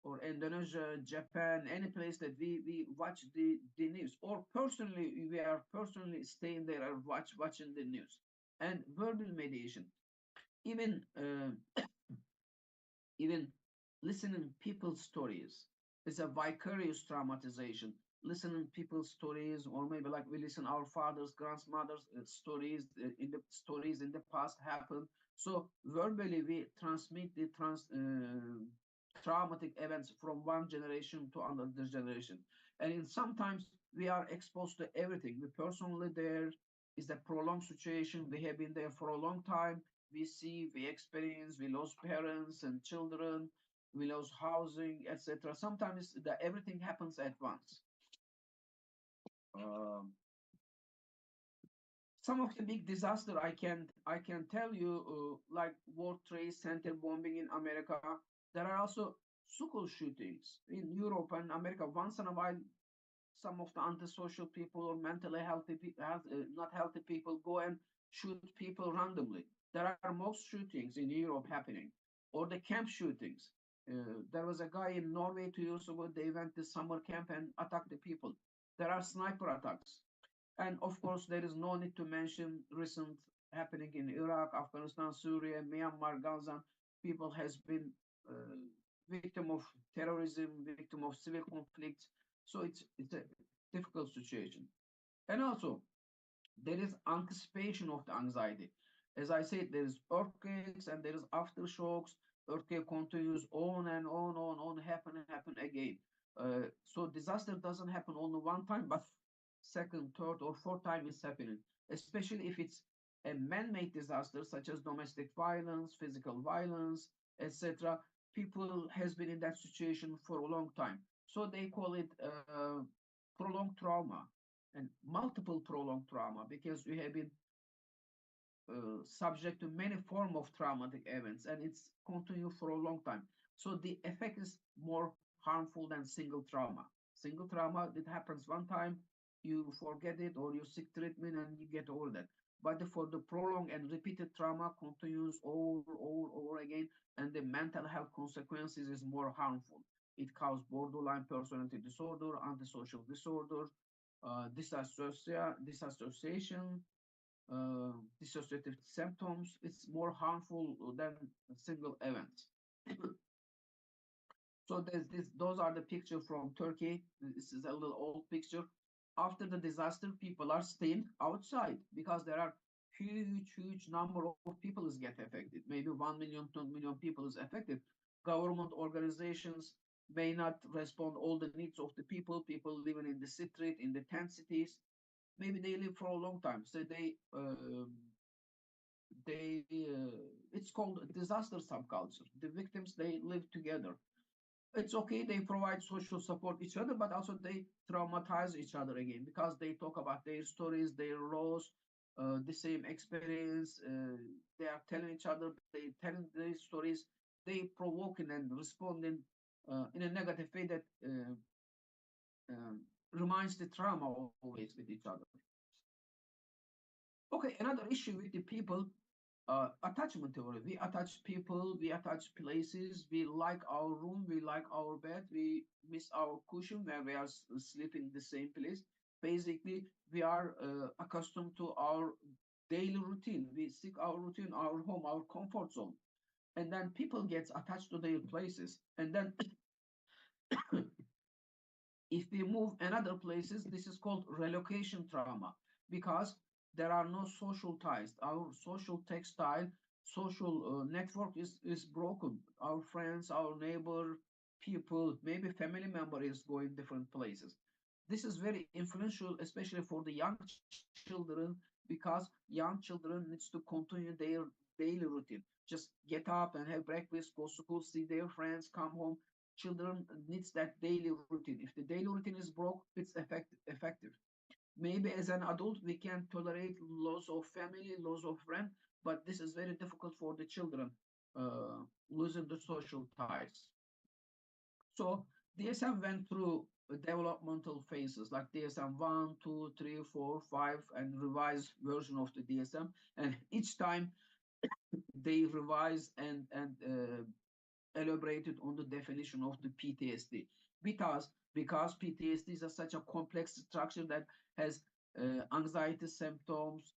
or Indonesia, Japan, any place that we watch the news, or personally we are personally staying there and watching the news. And verbal mediation, even even listening people's stories is a vicarious traumatization. Listening people's stories, or maybe like we listen our fathers, grandmothers stories, in the past happened. So verbally we transmit the traumatic events from one generation to another generation. And in sometimes we are exposed to everything. We personally there is a prolonged situation. We have been there for a long time. We see, we experience, we lose parents and children, we lose housing, etc. Sometimes everything happens at once. Some of the big disaster I can tell you, like World Trade Center bombing in America. There are also school shootings in Europe and America. Once in a while, some of the antisocial people or mentally not healthy people go and shoot people randomly. There are most shootings in Europe happening, or the camp shootings. There was a guy in Norway 2 years ago. They went to summer camp and attacked the people. There are sniper attacks. And of course, there is no need to mention recent happening in Iraq, Afghanistan, Syria, Myanmar, Gaza. People has been victim of terrorism, victim of civil conflicts. So it's a difficult situation. And also, there is anticipation of the anxiety. As I said, there is earthquakes and there is aftershocks. Earthquake continues on, happen again. So disaster doesn't happen only one time, but second, third, or fourth time is happening, especially if it's a man-made disaster such as domestic violence, physical violence, etc. People has been in that situation for a long time. So they call it prolonged trauma and multiple prolonged trauma because we have been subject to many form of traumatic events and it's continue for a long time. So the effect is more harmful than single trauma. Single trauma, it happens one time, you forget it or you seek treatment and you get over that. But for the prolonged and repeated trauma continues over again, and the mental health consequences is more harmful. It causes borderline personality disorder, antisocial disorder, disassociation, dissociative symptoms. It's more harmful than a single event. So those are the picture from Turkey. This is a little old picture. After the disaster, people are staying outside because there are huge number of people is get affected. Maybe 1 million, 2 million people is affected. Government organizations may not respond all the needs of the people. People living in the street, in the tent cities, maybe they live for a long time. So it's called disaster subculture. The victims, they live together. It's okay, they provide social support each other, but also they traumatize each other again because they talk about their stories, their loss, the same experience. They are telling each other, they telling their stories, they provoking and responding in a negative way that reminds the trauma always with each other. Okay, another issue with the people, attachment theory. We attach people, we attach places, we like our room, we like our bed, we miss our cushion where we are sleeping in the same place. Basically, we are accustomed to our daily routine. We seek our routine, our home, our comfort zone. And then people get attached to their places. And then if we move another places, this is called relocation trauma because there are no social ties. Our social textile, social network is broken. Our friends, our neighbor, people, maybe family member is going different places. This is very influential, especially for the young children, because young children needs to continue their daily routine. Just get up and have breakfast, go to school, see their friends, come home. Children needs that daily routine. If the daily routine is broke, it's effective. Maybe as an adult, we can tolerate loss of family, loss of friend, but this is very difficult for the children, losing the social ties. So DSM went through developmental phases like DSM 1, 2, 3, 4, 5, and revised version of the DSM. And each time they revised and elaborated on the definition of the PTSD because PTSD is such a complex structure that has anxiety symptoms,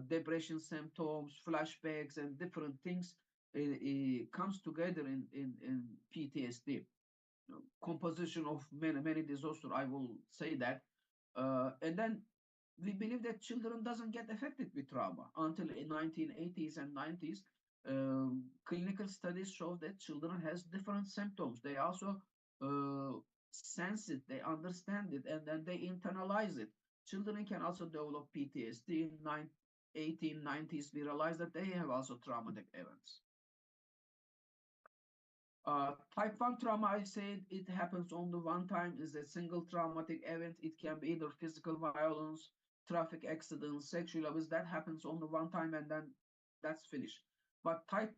depression symptoms, flashbacks, and different things. It comes together in PTSD. Composition of many disorders, I will say that. And then we believe that children doesn't get affected with trauma until in 1980s and 90s. Clinical studies show that children has different symptoms. They also sense it, they understand it, and then they internalize it. Children can also develop PTSD. In 1890s, we realized that they have also traumatic events. Type 1 trauma, I said, it happens only one time, is a single traumatic event. It can be either physical violence, traffic accidents, sexual abuse. That happens only one time and then that's finished. But type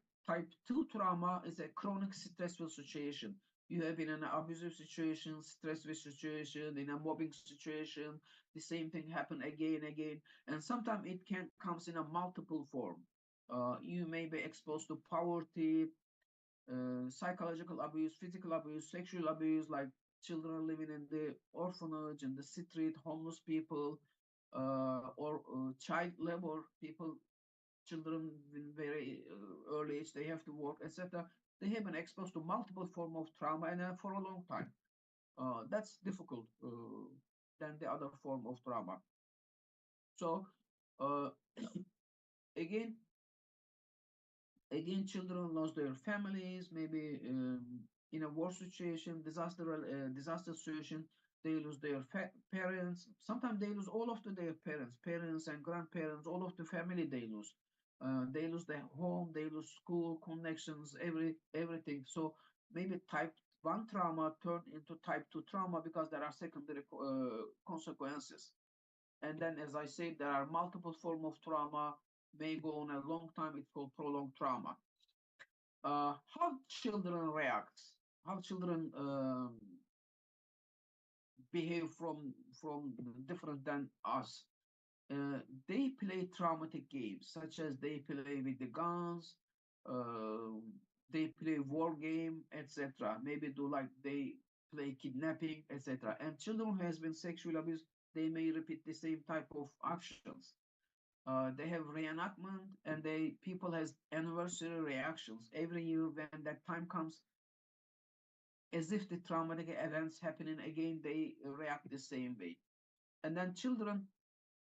2 trauma is a chronic stressful situation. You have been in an abusive situation, stressful situation, in a mobbing situation, the same thing happen again, and sometimes it comes in a multiple form. You may be exposed to poverty, psychological abuse, physical abuse, sexual abuse, like children living in the orphanage, in the street, homeless people, or child labor people, children in very early age, they have to work, etc. They have been exposed to multiple form of trauma and for a long time. That's difficult than the other form of trauma. So again, Again, children lost their families, maybe in a war situation, disaster situation, they lose their parents. Sometimes they lose all of their parents and grandparents, all of the family they lose. They lose their home, they lose school connections, everything. So maybe type 1 trauma turned into type 2 trauma because there are secondary consequences. And then, as I said, there are multiple forms of trauma, may go on a long time. It's called prolonged trauma. How children react, how children behave from different than us. They play traumatic games, such as they play with the guns, uh, they play war game, etc. Maybe do like they play kidnapping, etc. And children who has been sexually abused, they may repeat the same type of actions. They have reenactment, and people has anniversary reactions every year. When that time comes, as if the traumatic events happening again, they react the same way. And then children,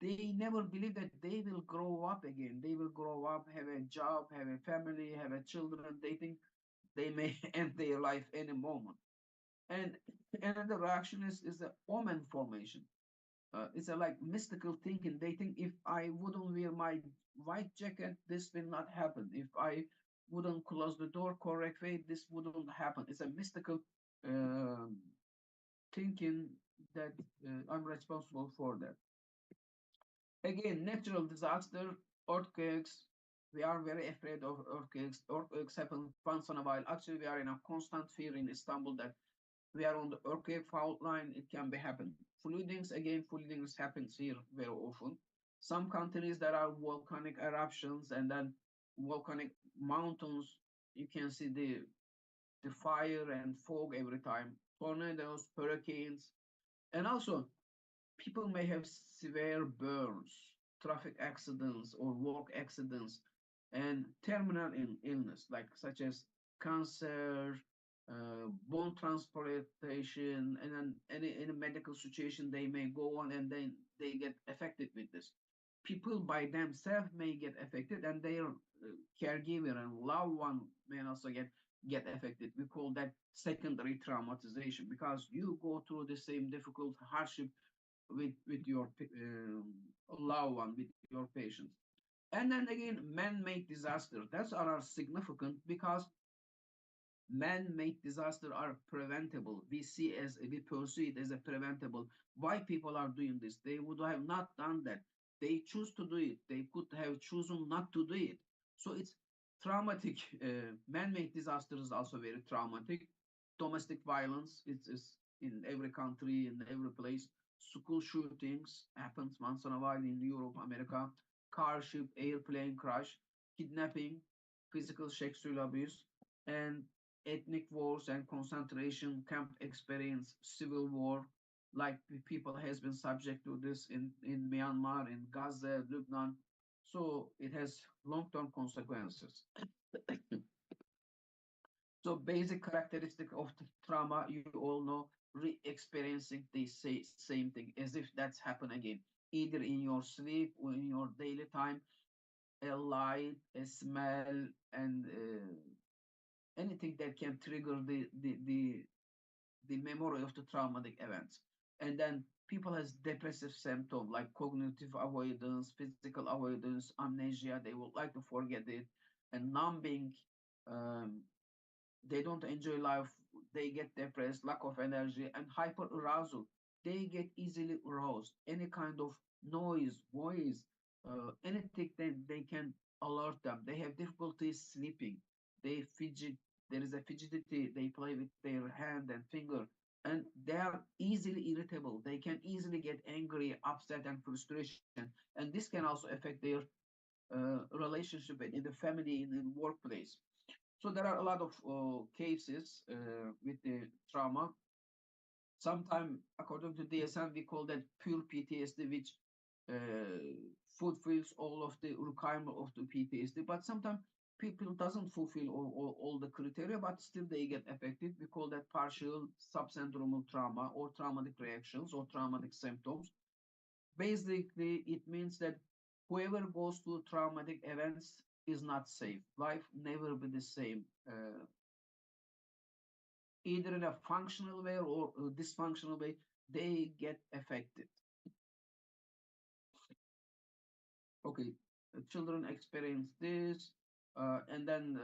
they never believe that they will grow up again. They will grow up, have a job, have a family, have a children. They think they may end their life any moment. And another reaction is the omen formation. It's a like mystical thinking. They think if I wouldn't wear my white jacket, this will not happen. If I wouldn't close the door correct way, this wouldn't happen. It's a mystical um thinking that I'm responsible for that. Again, natural disaster, earthquakes. We are very afraid of earthquakes. Earthquakes happen once in a while. Actually, we are in a constant fear in Istanbul that we are on the earthquake fault line. It can be happen. Floodings, again, floodings happens here very often. Some countries there are volcanic eruptions and then volcanic mountains. You can see the fire and fog every time. Tornadoes, hurricanes, and also people may have severe burns, traffic accidents, or work accidents, and terminal illness, like such as cancer, bone transplantation, and then any medical situation they may go on, and then they get affected with this. People by themselves may get affected, and their caregiver and loved one may also get affected. We call that secondary traumatization because you go through the same difficult hardship with your loved one, with your patients. And then again, man-made disaster. That's are significant because man-made disaster are preventable. We pursue it as a preventable. Why people are doing this? They would have not done that. They choose to do it. They could have chosen not to do it. So it's traumatic. Man-made disaster is also very traumatic. Domestic violence is in every country, in every place. School shootings happens once in a while in Europe, America. Car ship, airplane crash, kidnapping, physical sexual abuse, and ethnic wars and concentration camp experience, civil war, like people has been subject to this in Myanmar, in Gaza, Lebanon. So it has long-term consequences. So basic characteristic of the trauma, you all know, re-experiencing the same thing as if that's happened again, either in your sleep or in your daily time, a light, a smell, and anything that can trigger the memory of the traumatic events. And then people has depressive symptoms like cognitive avoidance, physical avoidance, amnesia. They would like to forget it, and numbing. Um, they don't enjoy life. They get depressed, lack of energy, and hyper arousal. They get easily aroused. Any kind of noise, voice, anything that they can alert them. They have difficulty sleeping. They fidget. There is a fidgetity. They play with their hand and finger, and they are easily irritable. They can easily get angry, upset, and frustration. And this can also affect their relationship in the family, in the workplace. So there are a lot of cases with the trauma. Sometimes, according to DSM, we call that pure PTSD, which fulfills all of the requirement of the PTSD. But sometimes people doesn't fulfill all the criteria, but still they get affected. We call that partial subsyndromal trauma or traumatic reactions or traumatic symptoms. Basically, it means that whoever goes through traumatic events is not safe. Life never be the same, either in a functional way or a dysfunctional way. They get affected. Okay, children experience this, and then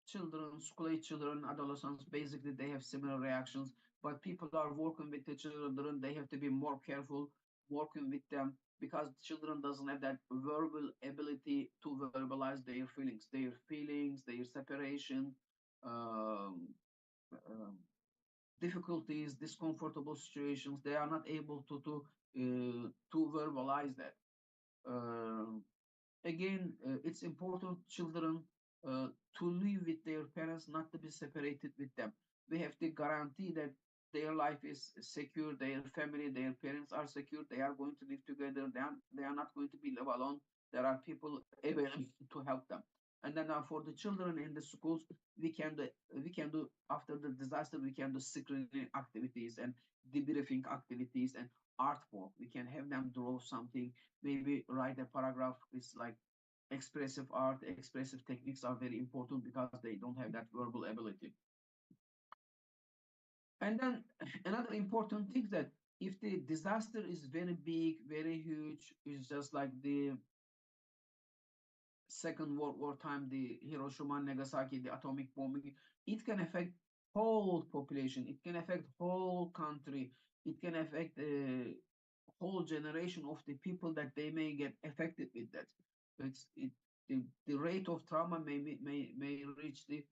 children, school age children, adolescents, basically they have similar reactions. But people are working with the children, they have to be more careful working with them because children doesn't have that verbal ability to verbalize their separation, um, um, difficulties, discomfortable situations. They are not able to verbalize that. Um Again, it's important children to live with their parents, not to be separated with them. We have to guarantee that their life is secure, their family, their parents are secure, they are going to live together, they are not going to be live alone. There are people available to help them. And then for the children in the schools, we can do after the disaster, we can do screening activities and debriefing activities and artwork. We can have them draw something, maybe write a paragraph. It's like expressive art, expressive techniques are very important because they don't have that verbal ability. And then another important thing that if the disaster is very big, very huge, it's just like the Second World War time, the Hiroshima and Nagasaki, the atomic bombing, it can affect whole population. It can affect whole country. It can affect a whole generation of the people that they may get affected with that. So the rate of trauma may reach the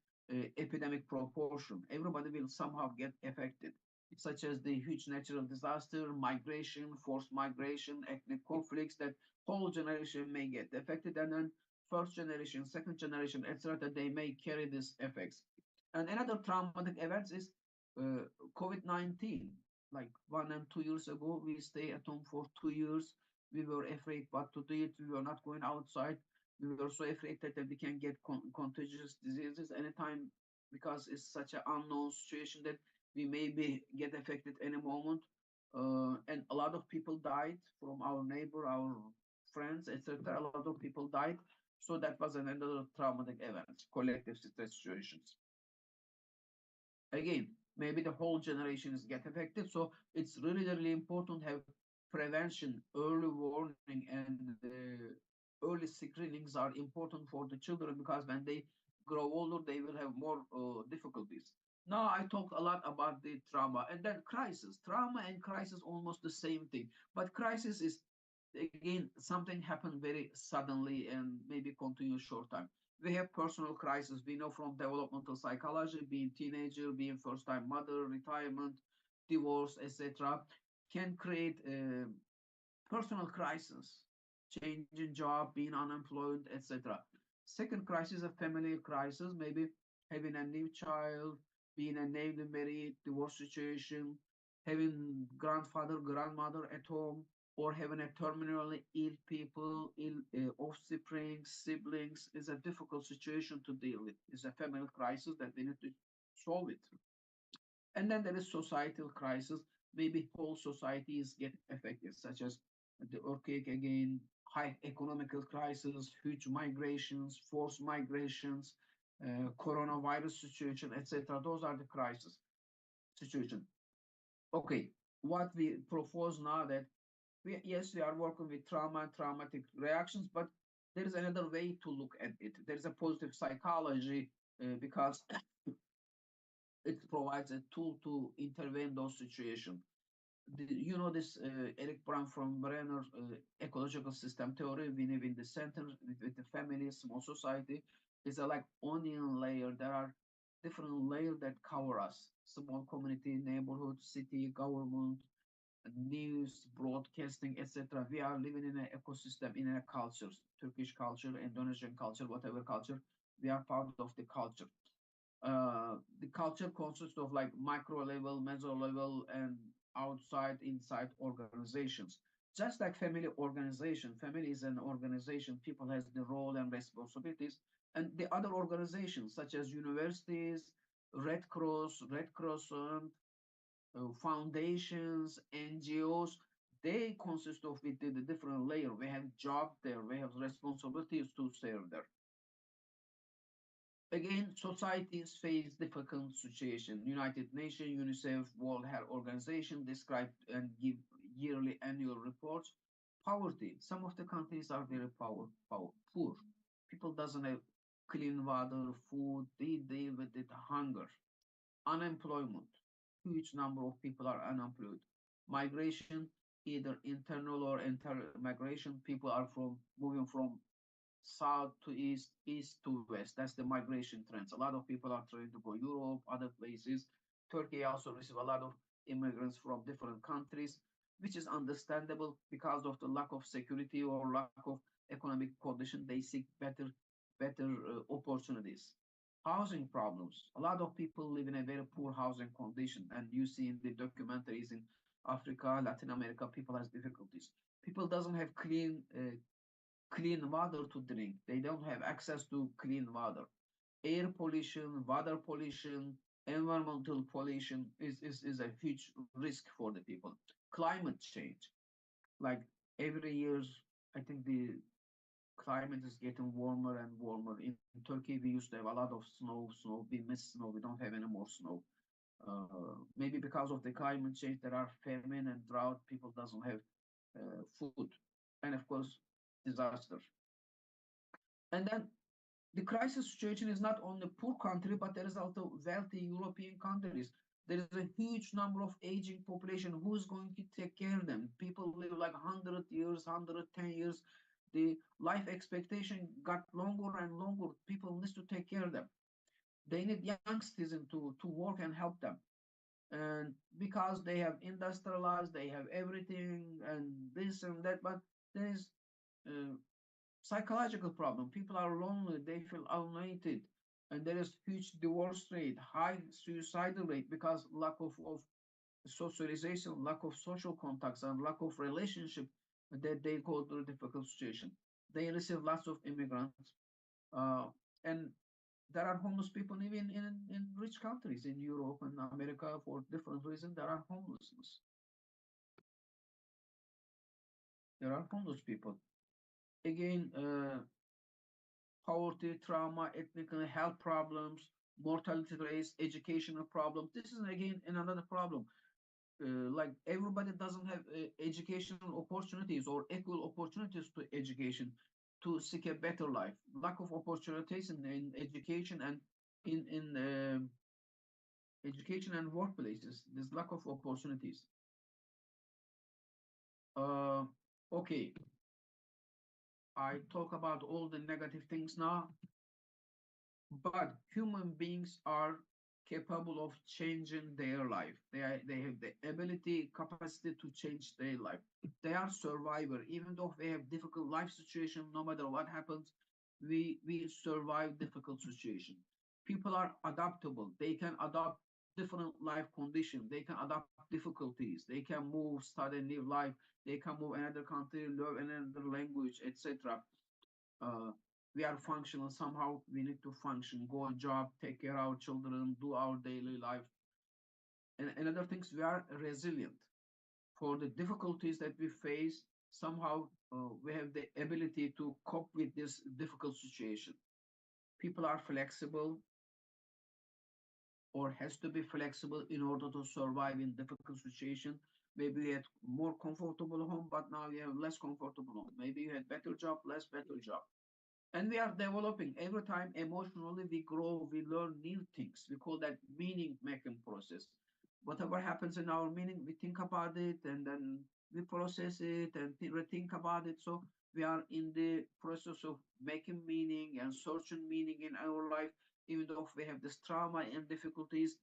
epidemic proportion. Everybody will somehow get affected, such as the huge natural disaster, migration, forced migration, ethnic conflicts, that whole generation may get affected, and then first generation, second generation, etc., they may carry these effects. And another traumatic event is COVID-19. Like 1 and 2 years ago, we stay at home for 2 years. We were afraid what to do. We were not going outside. We were so afraid that we can get contagious diseases anytime because it's such an unknown situation that we may get affected any moment. And a lot of people died from our neighbor, our friends, etc. A lot of people died. So that was another traumatic event, collective stress situations. Again, maybe the whole generations get affected. So it's really, really important to have prevention, early warning, and early screenings are important for the children because when they grow older, they will have more difficulties. Now I talk a lot about the trauma and then crisis. Trauma and crisis almost the same thing, but crisis is again something happened very suddenly and maybe continue short time. We have personal crisis. We know from developmental psychology, being teenager, being first time mother, retirement, divorce, etc., can create a personal crisis, changing job, being unemployed, etc. Second crisis, a family crisis, maybe having a new child, being a newly married, divorce situation, having grandfather, grandmother at home, or having a terminally ill people, ill offspring, siblings, is a difficult situation to deal with. It's a family crisis that we need to solve it. And then there is societal crisis. Maybe whole societies get affected, such as the earthquake again, high economical crisis, huge migrations, forced migrations, coronavirus situation, etc. Those are the crisis situation. Okay, what we propose now that yes, we are working with trauma and traumatic reactions, but there is another way to look at it. There is a positive psychology because it provides a tool to intervene those situations. This Eric Brown from Brenner ecological system theory, we live in the center with the family, small society. It's a like onion layer. There are different layers that cover us. Small community, neighborhood, city, government, news, broadcasting, etc. We are living in an ecosystem, in a culture, Turkish culture, Indonesian culture, whatever culture. We are part of the culture. The culture consists of like micro level, meso level, and outside, inside organizations. Just like family organization, family is an organization. People has the role and responsibilities, and the other organizations such as universities, Red Cross, Red Crescent, foundations, NGOs. they consist of with the different layer. We have job there, we have responsibilities to serve there. Again, societies face difficult situation. United Nations, UNICEF, World Health Organization describe and give yearly annual reports. Poverty. Some of the countries are very poor. People doesn't have clean water, food. They deal with it, hunger. Unemployment. Huge number of people are unemployed. Migration, either internal or migration. People are moving from south to east, east to west. That's the migration trends. A lot of people are trying to go Europe, other places. Turkey also receive a lot of immigrants from different countries, which is understandable because of the lack of security or lack of economic condition. They seek better opportunities. Housing problems. A lot of people live in a very poor housing condition, and you see in the documentaries in Africa, Latin America, people has difficulties. People doesn't have clean water to drink. They don't have access to clean water. Air pollution, water pollution, environmental pollution is a huge risk for the people. Climate change. Like every year, I think the climate is getting warmer and warmer. In Turkey, we used to have a lot of snow. We miss snow. We don't have any more snow. Maybe because of the climate change, there are famine and drought. People doesn't have food, and of course, disaster. And then the crisis situation is not only poor country, but there is also wealthy European countries. There is a huge number of aging population. Who is going to take care of them? People live like 100 years, 110 years. The life expectation got longer and longer. People need to take care of them. They need young citizens to work and help them. And because they have industrialized, they have everything and this and that, but there is uh, psychological problem. People are lonely, they feel alienated, and there is huge divorce rate, high suicidal rate because lack of socialization, lack of social contacts, and lack of relationship that they go through a difficult situation. They receive lots of immigrants, and there are homeless people even in rich countries in Europe and America for different reasons. There are homelessness. There are homeless people. Again, poverty, trauma, ethnic and health problems, mortality rates, educational problems. This is again another problem. Like everybody doesn't have educational opportunities or equal opportunities to education to seek a better life. Lack of opportunities in education and in education and workplaces. There's lack of opportunities. Okay, I talk about all the negative things now. But human beings are capable of changing their life. They have the ability, capacity to change their life. They are survivor. Even though they have difficult life situation, no matter what happens, we survive difficult situation. People are adaptable. They can adapt different life conditions. They can adapt difficulties. They can move, study, live life. They can move another country, learn another language, etc. We are functional somehow. We need to function, go a job, take care of our children, do our daily life. And another things, we are resilient for the difficulties that we face. Somehow we have the ability to cope with this difficult situation. People are flexible or has to be flexible in order to survive in difficult situation. Maybe you had more comfortable home, but now you have less comfortable home. Maybe you had better job, less better job. And we are developing every time emotionally. We grow, we learn new things. We call that meaning making process. Whatever happens in our meaning, we think about it and then we process it and rethink about it. So we are in the process of making meaning and searching meaning in our life. Even though we have this trauma and difficulties,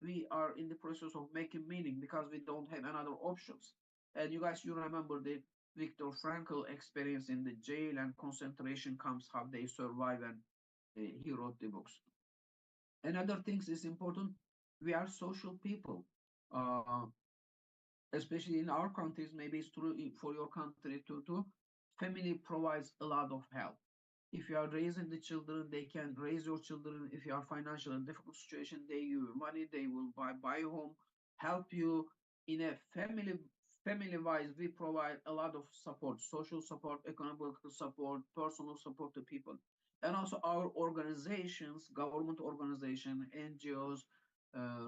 we are in the process of making meaning because we don't have another options. And you guys, you remember the Viktor Frankl experience in the jail and concentration camps, how they survive, and he wrote the books. Another things is important. We are social people, uh, especially in our countries. Maybe it's true for your country too. Family provides a lot of help. If you are raising the children, they can raise your children. If you are financially in difficult situation, they give you money. They will buy a home, help you in a family family-wise, we provide a lot of support, social support, economic support, personal support to people. And also our organizations, government organization, NGOs,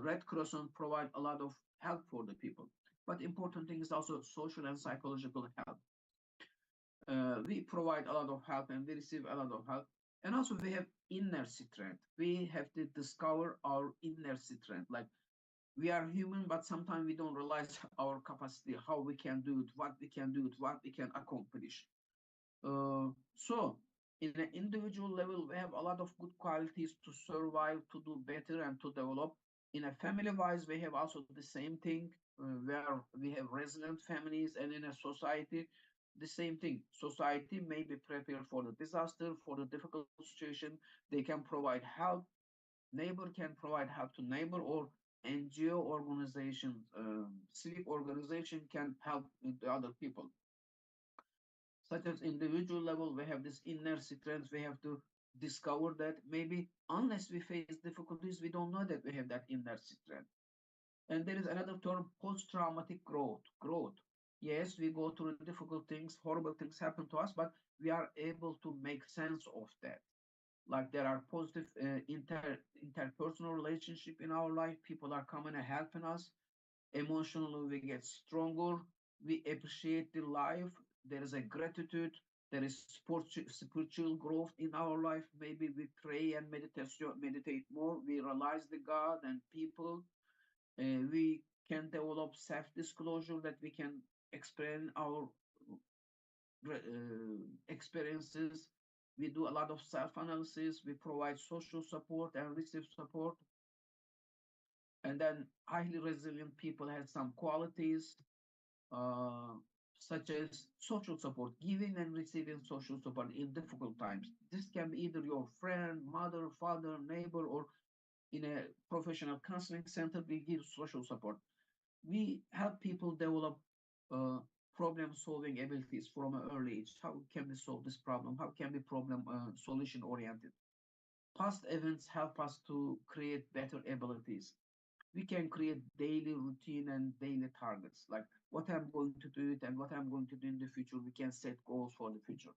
Red Crescent provide a lot of help for the people. But important thing is also social and psychological help. We provide a lot of help and we receive a lot of help. And also we have inner strength. We have to discover our inner strength. Like we are human, but sometimes we don't realize our capacity, how we can do it, what we can do it, what we can accomplish. So in an individual level, we have a lot of good qualities to survive, to do better, and to develop. In a family-wise, we have also the same thing, where we have resilient families, and in a society, the same thing. Society may be prepared for the disaster, for the difficult situation. They can provide help. Neighbor can provide help to neighbor, or NGO organizations, civic organization can help with the other people. Such as individual level, we have this inner strength. We have to discover that. Maybe unless we face difficulties, we don't know that we have that inner strength. And there is another term, post-traumatic growth. Yes, we go through difficult things, horrible things happen to us, but we are able to make sense of that. Like there are positive interpersonal relationship in our life. People are coming and helping us. Emotionally, we get stronger. We appreciate the life. There is a gratitude. There is spiritual growth in our life. Maybe we pray and meditate more. We realize the God and people. We can develop self-disclosure, that we can explain our experiences. We do a lot of self-analysis. We provide social support and receive support. And then highly resilient people have some qualities, such as social support, giving and receiving social support in difficult times. This can be either your friend, mother, father, neighbor, or in a professional counseling center, we give social support. We help people develop problem-solving abilities from an early age. How can we solve this problem? How can we problem solution-oriented? Past events help us to create better abilities. We can create daily routine and daily targets, like what I'm going to do it and what I'm going to do in the future. We can set goals for the future.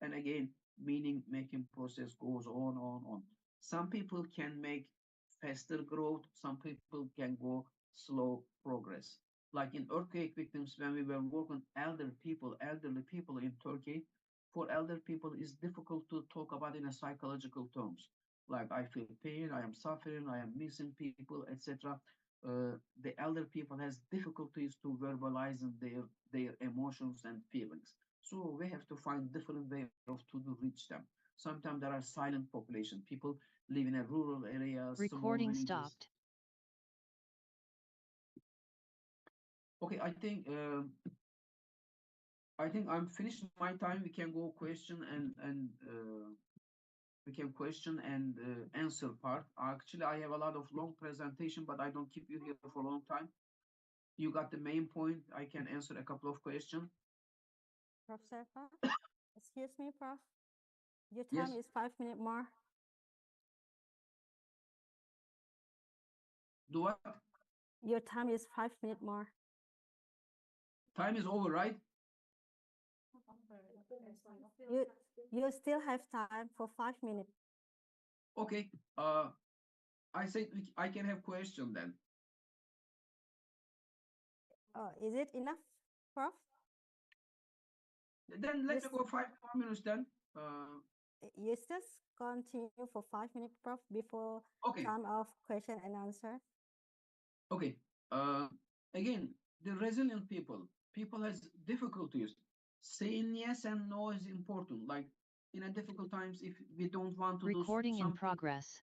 And again, meaning making process goes on. Some people can make faster growth. Some people can go slow progress. Like in earthquake victims, when we were working elderly people in Turkey, for elder people, it's difficult to talk about in a psychological terms. Like I feel pain, I am suffering, I am missing people, etc. The elder people has difficulties to verbalizing their emotions and feelings. So we have to find different way of to reach them. Sometimes there are silent population. People live in a rural area, Recording small villages. stopped. Okay, I think I'm finished my time. We can go question and we can question and answer part. Actually, I have a lot of long presentation, but I don't keep you here for a long time. You got the main point. I can answer a couple of questions. Prof. Sefa, excuse me, Prof. Your time Yes. is 5 minutes more. Do what? Your time is 5 minutes more. Time is over, right? You still have time for 5 minutes. Okay. I said I can have question then. Is it enough, Prof? Then let me go 5 more minutes then. You still continue for 5 minutes, Prof, before Okay. time of question and answer. Okay. Again, the resilient people has difficulties. Saying yes and no is important. Like in a difficult times, if we don't want to Recording do in something. progress.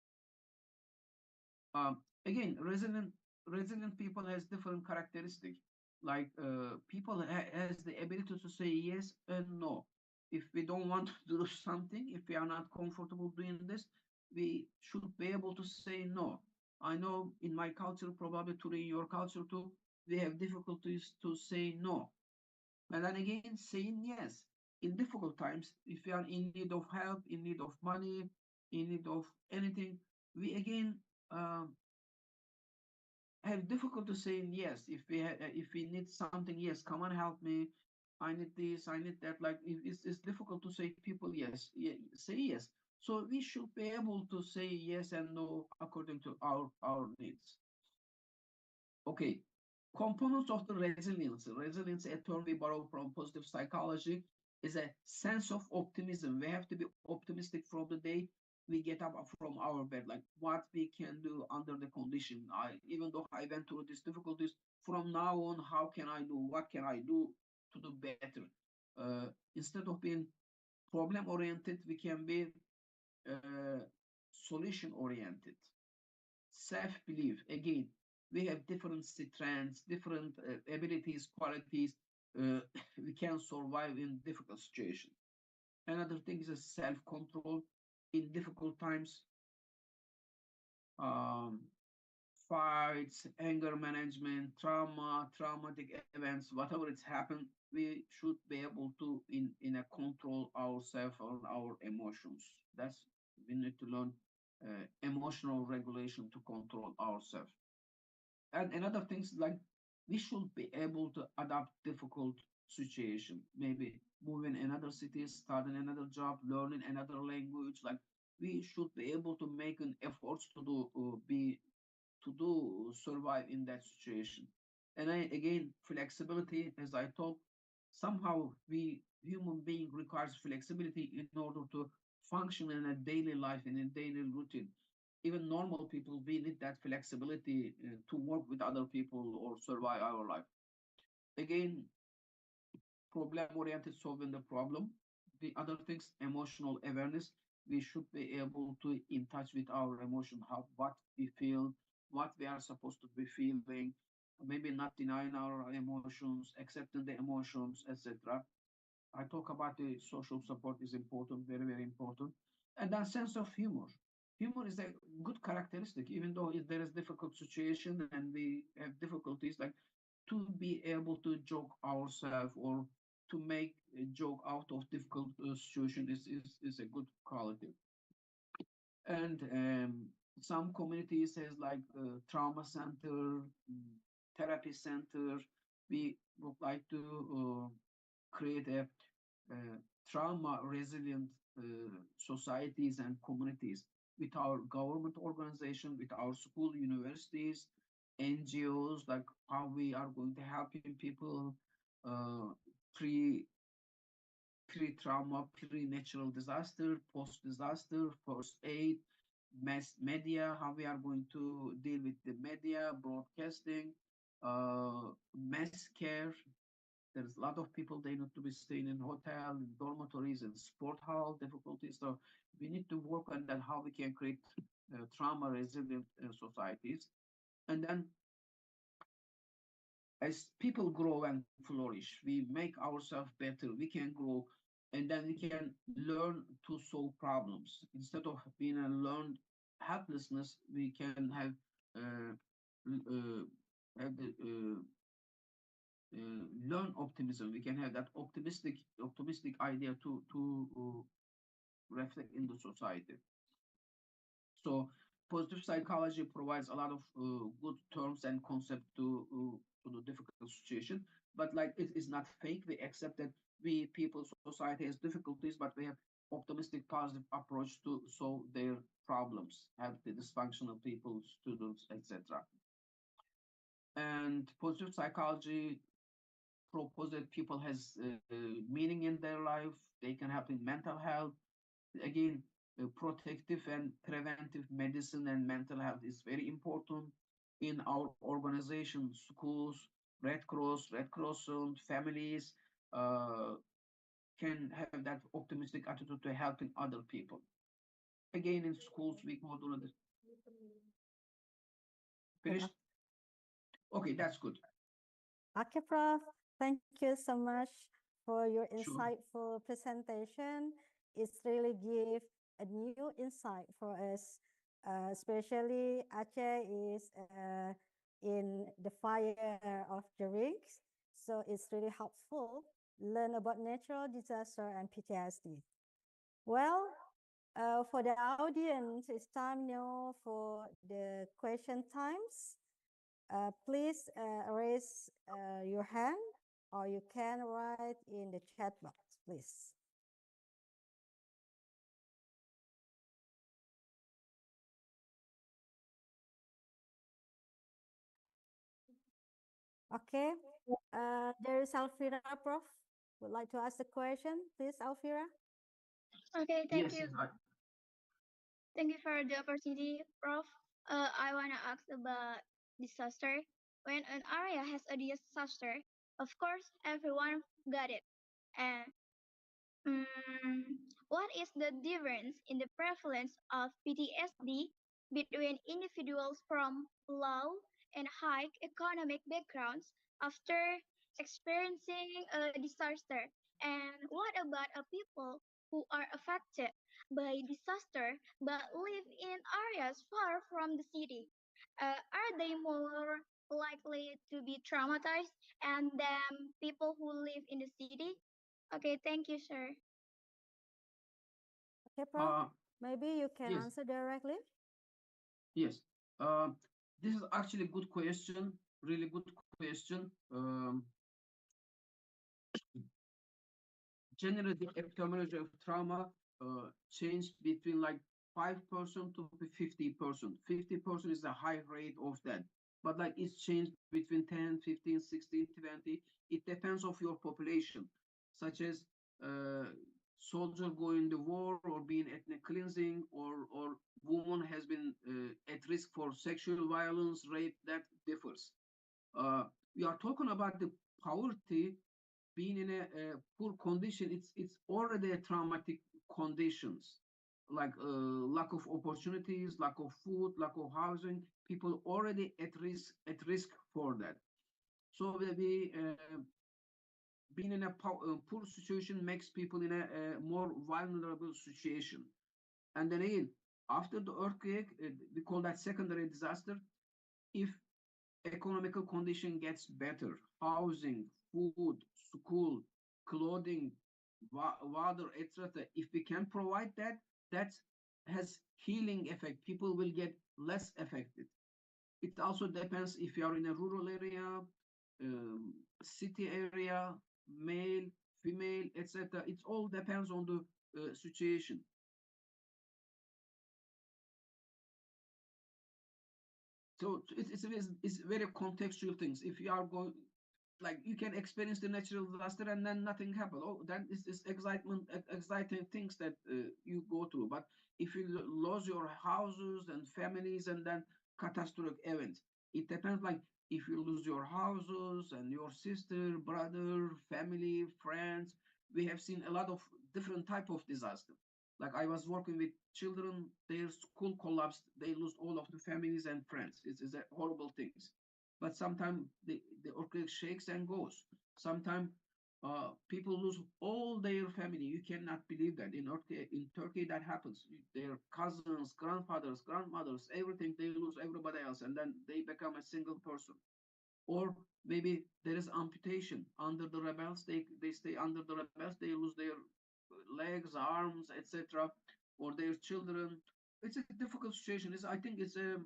Again, resilient people has different characteristics. Like people has the ability to say yes and no. If we don't want to do something, if we are not comfortable doing this, we should be able to say no. I know in my culture, probably to in your culture too, we have difficulties to say no. And then again, saying yes. In difficult times, if we are in need of help, in need of money, in need of anything, we again have difficulty saying yes. If we need something, yes, come and help me. I need this, I need that. Like it's difficult to say people yes, say yes. So we should be able to say yes and no according to our needs. Okay, components of the resilience. Resilience, a term we borrow from positive psychology, is a sense of optimism. We have to be optimistic from the day we get up from our bed, like what we can do under the condition. Even though I went through these difficulties, from now on, how can I do? What can I do to do better? Instead of being problem oriented, we can be solution oriented. Self-belief, again, we have different strengths, different abilities, qualities. We can survive in difficult situations. Another thing is self-control in difficult times. um, Fights, anger management, traumatic events, whatever it's happened, we should be able to in a control ourselves or our emotions. That's we need to learn emotional regulation to control ourselves. And another things like we should be able to adapt difficult situation, maybe moving another city, starting another job, learning another language. Like we should be able to make an efforts to do survive in that situation. And again, flexibility, as I talked, somehow we human being requires flexibility in order to function in a daily life, in a daily routine. Even normal people, we need that flexibility to work with other people or survive our life. Again, problem oriented solving the problem. The other things, emotional awareness. We should be able to in touch with our emotion, how what we feel, what we are supposed to be feeling, maybe not denying our emotions, accepting the emotions, etc. I talk about the social support is important, very, very important. And then sense of humor. Humor is a good characteristic, even though if there is difficult situation and we have difficulties, like to be able to joke ourselves or to make a joke out of difficult situation is a good quality. And some communities has like trauma center, therapy center. We would like to create a trauma resilient societies and communities with our government organization, with our school, universities, NGOs, like how we are going to helping people uh, pre pre-trauma, pre-natural disaster, post-disaster, first aid, mass media, how we are going to deal with the media, broadcasting, mass care. There's a lot of people, they need to be staying in hotel, in dormitories, in sport hall difficulties. So we need to work on that, how we can create trauma resilient societies. And then as people grow and flourish, we make ourselves better, we can grow, and then we can learn to solve problems. Instead of being a learned helplessness, we can uh, uh, have the learn optimism. We can have that optimistic idea to reflect in the society. So positive psychology provides a lot of good terms and concepts to the difficult situation. But like it is not fake. We accept that we people society has difficulties, but we have optimistic positive approach to solve their problems, help the dysfunctional people, students, etc. And positive psychology propose that people has meaning in their life. They can help in mental health. Again, protective and preventive medicine and mental health is very important in our organization, schools, Red Cross Zone, families can have that optimistic attitude to helping other people. Again, in schools, we go to the finished. Okay, that's good. Okay, Prof. Thank you so much for your Sure. insightful presentation. It's really give a new insight for us, especially Aceh is in the fire of the rigs. So it's really helpful learn about natural disaster and PTSD. Well, for the audience, it's time now for the question times. please raise your hand, or you can write in the chat box, please. Okay, there is Alfira, Prof. Would like to ask the question, please, Alfira. Okay, thank Yes, you. Thank you for the opportunity, Prof. I want to ask about disaster. When an area has a disaster, of course, everyone got it. And what is the difference in the prevalence of PTSD between individuals from low and high economic backgrounds after experiencing a disaster? And what about people who are affected by disaster but live in areas far from the city? Are they more likely to be traumatized and than people who live in the city? Okay, thank you, sir. Okay, Prof. Maybe you can yes. answer directly. Yes. This is actually a good question, really good question. Generally, the epidemiology of trauma changed between like 5% to 50%. 50% is a high rate of that. But like it's changed between 10, 15, 16, 20. It depends of your population, such as soldier going to war or being ethnic cleansing, or woman has been at risk for sexual violence, rape, that differs. We are talking about the poverty being in a poor condition. It's already a traumatic conditions, like lack of opportunities, lack of food, lack of housing. People already at risk for that. So maybe being in a poor situation makes people in a more vulnerable situation. And then again, after the earthquake, we call that secondary disaster. If economical condition gets better, housing, food, school, clothing, water, etc. If we can provide that, that has healing effect. People will get less affected. It also depends if you are in a rural area, city area, male, female, etc. It all depends on the situation. So it's very contextual things. If you are going, like you can experience the natural disaster and then nothing happen. Oh, then it's exciting things that you go through. But if you lose your houses and families and then catastrophic events, it depends. Like if you lose your houses and your sister, brother, family, friends, we have seen a lot of different type of disaster. Like I was working with children, their school collapsed, they lose all of the families and friends. It's a horrible things. But sometimes the earthquake shakes and goes. Sometimes people lose all their family. You cannot believe that in Turkey that happens. Their cousins, grandfathers, grandmothers, everything, they lose everybody else, and then they become a single person. Or maybe there is amputation under the rebels. They stay under the rebels. They lose their legs, arms, etc., or their children. It's a difficult situation. I think it's a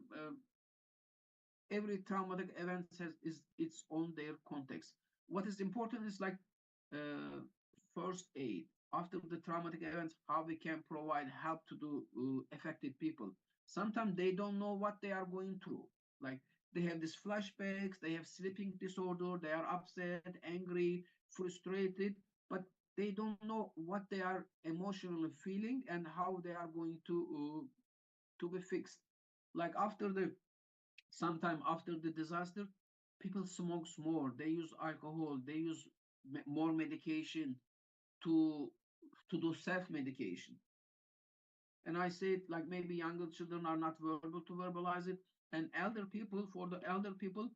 every traumatic event has is its own their context. What is important is like uh, first aid after the traumatic events, how we can provide help to the affected people. Sometimes they don't know what they are going through. Like they have these flashbacks, they have sleeping disorder, they are upset, angry, frustrated, but they don't know what they are emotionally feeling and how they are going to be fixed. Like after the sometime after the disaster, people smokes more, they use alcohol, they use more medication to do self-medication. And I said, like maybe younger children are not able to verbalize it, and elder people, for the elder people,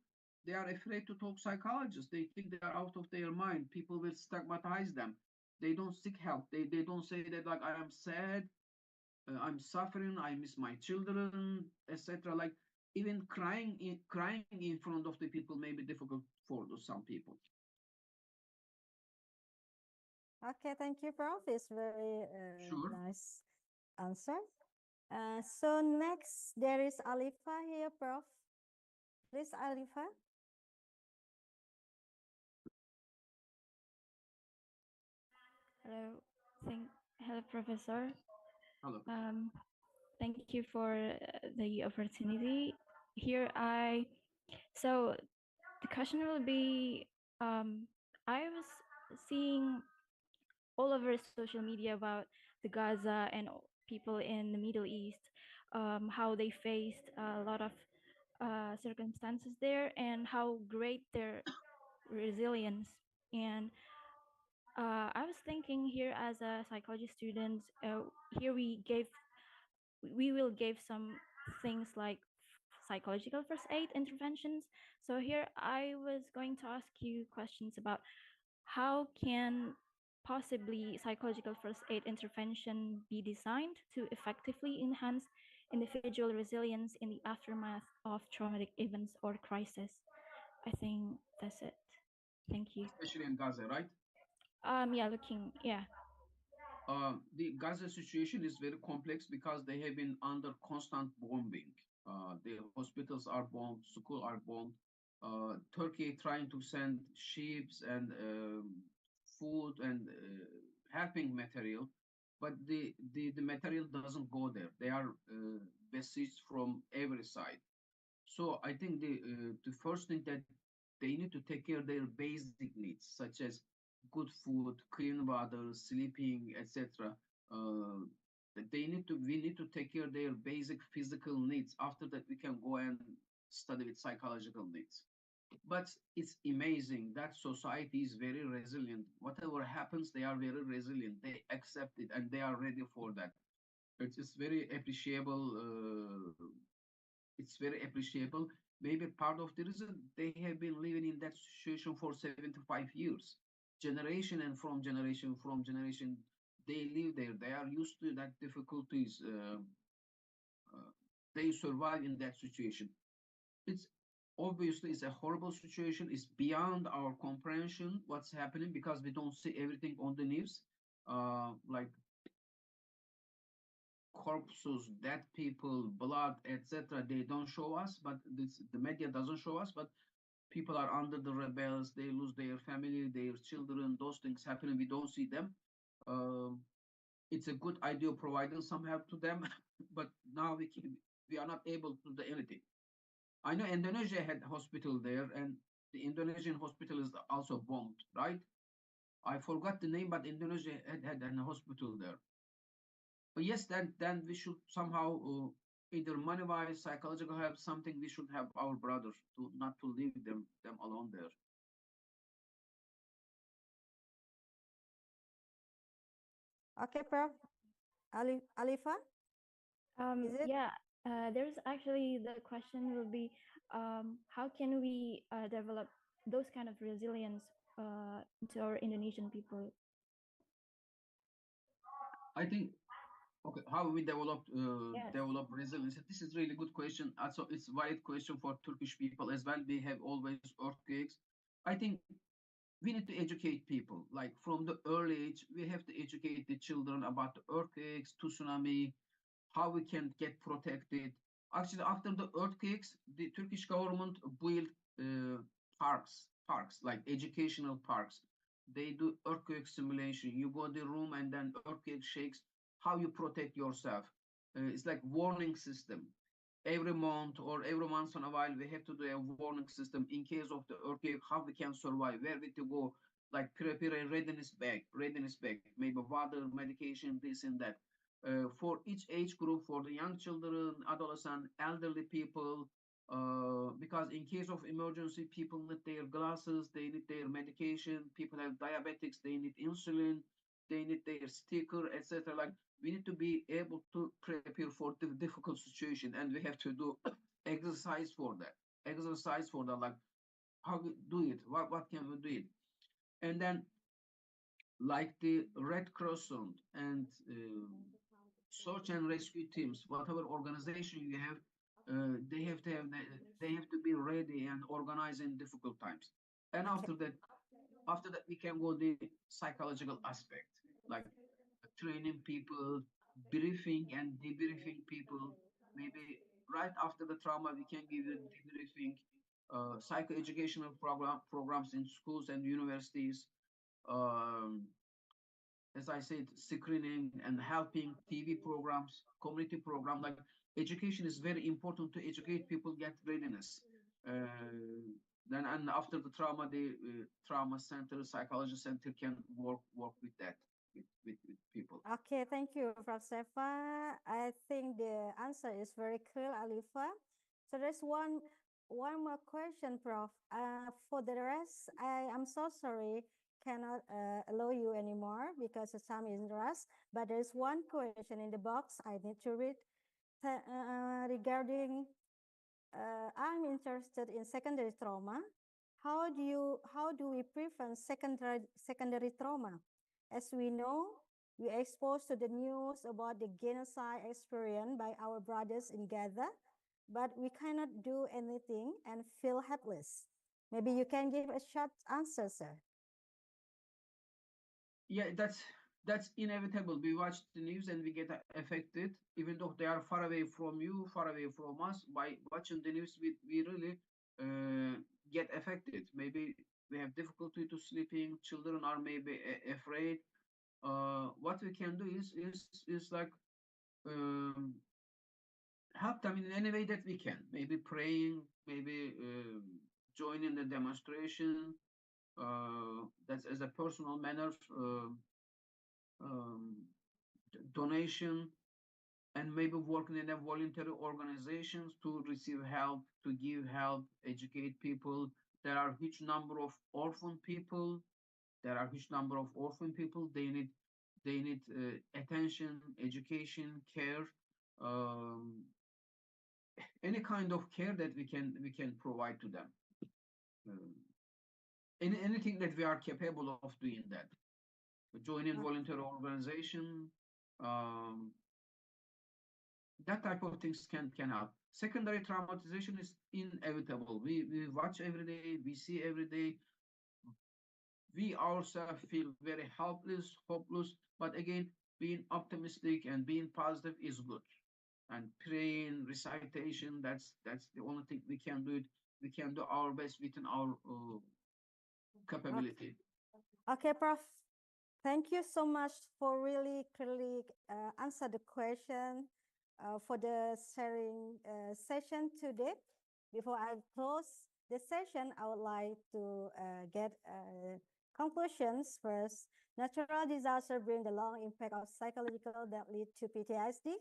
they are afraid to talk psychologists. They think they are out of their mind. People will stigmatize them. They don't seek help. They don't say that like I am sad, I'm suffering, I miss my children, etc. Like even crying in front of the people may be difficult for some people. Okay, thank you, Prof. It's very Sure. nice answer. So next, there is Alifa here, Prof. Please, Alifa. Hello, hello, Professor. Hello. Thank you for the opportunity. So the question will be, I was seeing all over social media about the Gaza and people in the Middle East, how they faced a lot of circumstances there and how great their resilience. And I was thinking here as a psychology student, here we will give some things like psychological first aid interventions. So here I was going to ask you questions about how can possibly psychological first aid intervention be designed to effectively enhance individual resilience in the aftermath of traumatic events or crisis. I think that's it. Thank you. Especially in Gaza, right? Yeah. The Gaza situation is very complex because they have been under constant bombing. The hospitals are bombed, schools are bombed. Turkey trying to send ships and food and helping material, but the material doesn't go there. They are besieged from every side. So I think the first thing that they need to take care of their basic needs, such as good food, clean water, sleeping, etc. Uh, we need to take care of their basic physical needs. After that, we can go and study with psychological needs. But it's amazing that society is very resilient. Whatever happens, they are very resilient. They accept it and they are ready for that. It is very appreciable. It's very appreciable. Maybe part of the reason they have been living in that situation for 75 years, generation and from generation, they live there. They are used to that difficulties. They survive in that situation. It's obviously it's a horrible situation. It's beyond our comprehension what's happening because we don't see everything on the news. Like corpses, dead people, blood, etc. They don't show us, but the media doesn't show us. But people are under the rebels. They lose their family, their children. Those things happening. We don't see them. Um, it's a good idea providing some help to them, but now we are not able to do anything. I know Indonesia had a hospital there, and the Indonesian hospital is also bombed, right? I forgot the name, but Indonesia had a hospital there. But yes, then we should somehow either money wise, psychological help, something we should have our brothers to not to leave them alone there. Okay, Prof. Alifa? Is it? Yeah, there's actually the question will be, how can we develop those kind of resilience to our Indonesian people? I think okay, how we Yes. develop resilience? This is really good question. Also, it's valid question for Turkish people as well. We have always earthquakes. I think we need to educate people. Like from the early age, we have to educate the children about the earthquakes, tsunami, how we can get protected. Actually, after the earthquakes, the Turkish government built uh, parks like educational parks. They do earthquake simulation. You go to the room and then earthquake shakes. How you protect yourself? It's like warning system. Every month or every once in a while, we have to do a warning system in case of the earthquake. How we can survive? Where we to go? Like prepare a readiness bag, maybe water, medication, this and that for each age group, for the young children, adolescent, elderly people, because in case of emergency, people need their glasses, they need their medication, people have diabetics, they need insulin, they need their sticker, etc. Like we need to be able to prepare for the difficult situation, and we have to do exercise for that. Exercise for that, like how we do it, what can we do it, and then like the Red Crescent and search and rescue teams, whatever organization you have, they have to be ready and organized in difficult times. And after that we can go the psychological aspect, like training people, briefing and debriefing people. Maybe right after the trauma, we can give you debriefing. psychoeducational programs in schools and universities. Um, as I said, screening and helping TV programs, community program. Like education is very important to educate people, get readiness. Then and after the trauma, the trauma center, psychology center can work with that with people. Okay, thank you, Prof. Sefa. I think the answer is very clear, Alifa. So there's one more question, Prof. For the rest, I am so sorry, cannot allow you anymore because the time is rush. But there's one question in the box I need to read regarding I'm interested in secondary trauma. How do we prevent secondary trauma? As we know, we are exposed to the news about the genocide experienced by our brothers in Gaza, but we cannot do anything and feel helpless. Maybe you can give a short answer, sir. Yeah, that's inevitable. We watch the news and we get affected, even though they are far away from you, far away from us. By watching the news, we really get affected. Maybe we have difficulty to sleeping. Children are maybe afraid. What we can do is like help them in any way that we can. Maybe praying, maybe joining the demonstration. That's as a personal manner. Um, donation, and maybe working in a voluntary organizations to receive help, to give help, educate people. There are huge number of orphan people. There are huge number of orphan people. They need attention, education, care, um, any kind of care that we can provide to them. Um, anything that we are capable of doing that. Joining voluntary organization, um, that type of things can help. Secondary traumatization is inevitable. We watch every day, we see every day. We ourselves feel very helpless, hopeless. But again, being optimistic and being positive is good. And praying, recitation, that's the only thing we can do. It. We can do our best within our capability. Okay, Prof. Thank you so much for really clearly answer the question for the sharing session today. Before I close the session, I would like to get conclusions first. Natural disaster bring the long impact of psychological that lead to PTSD.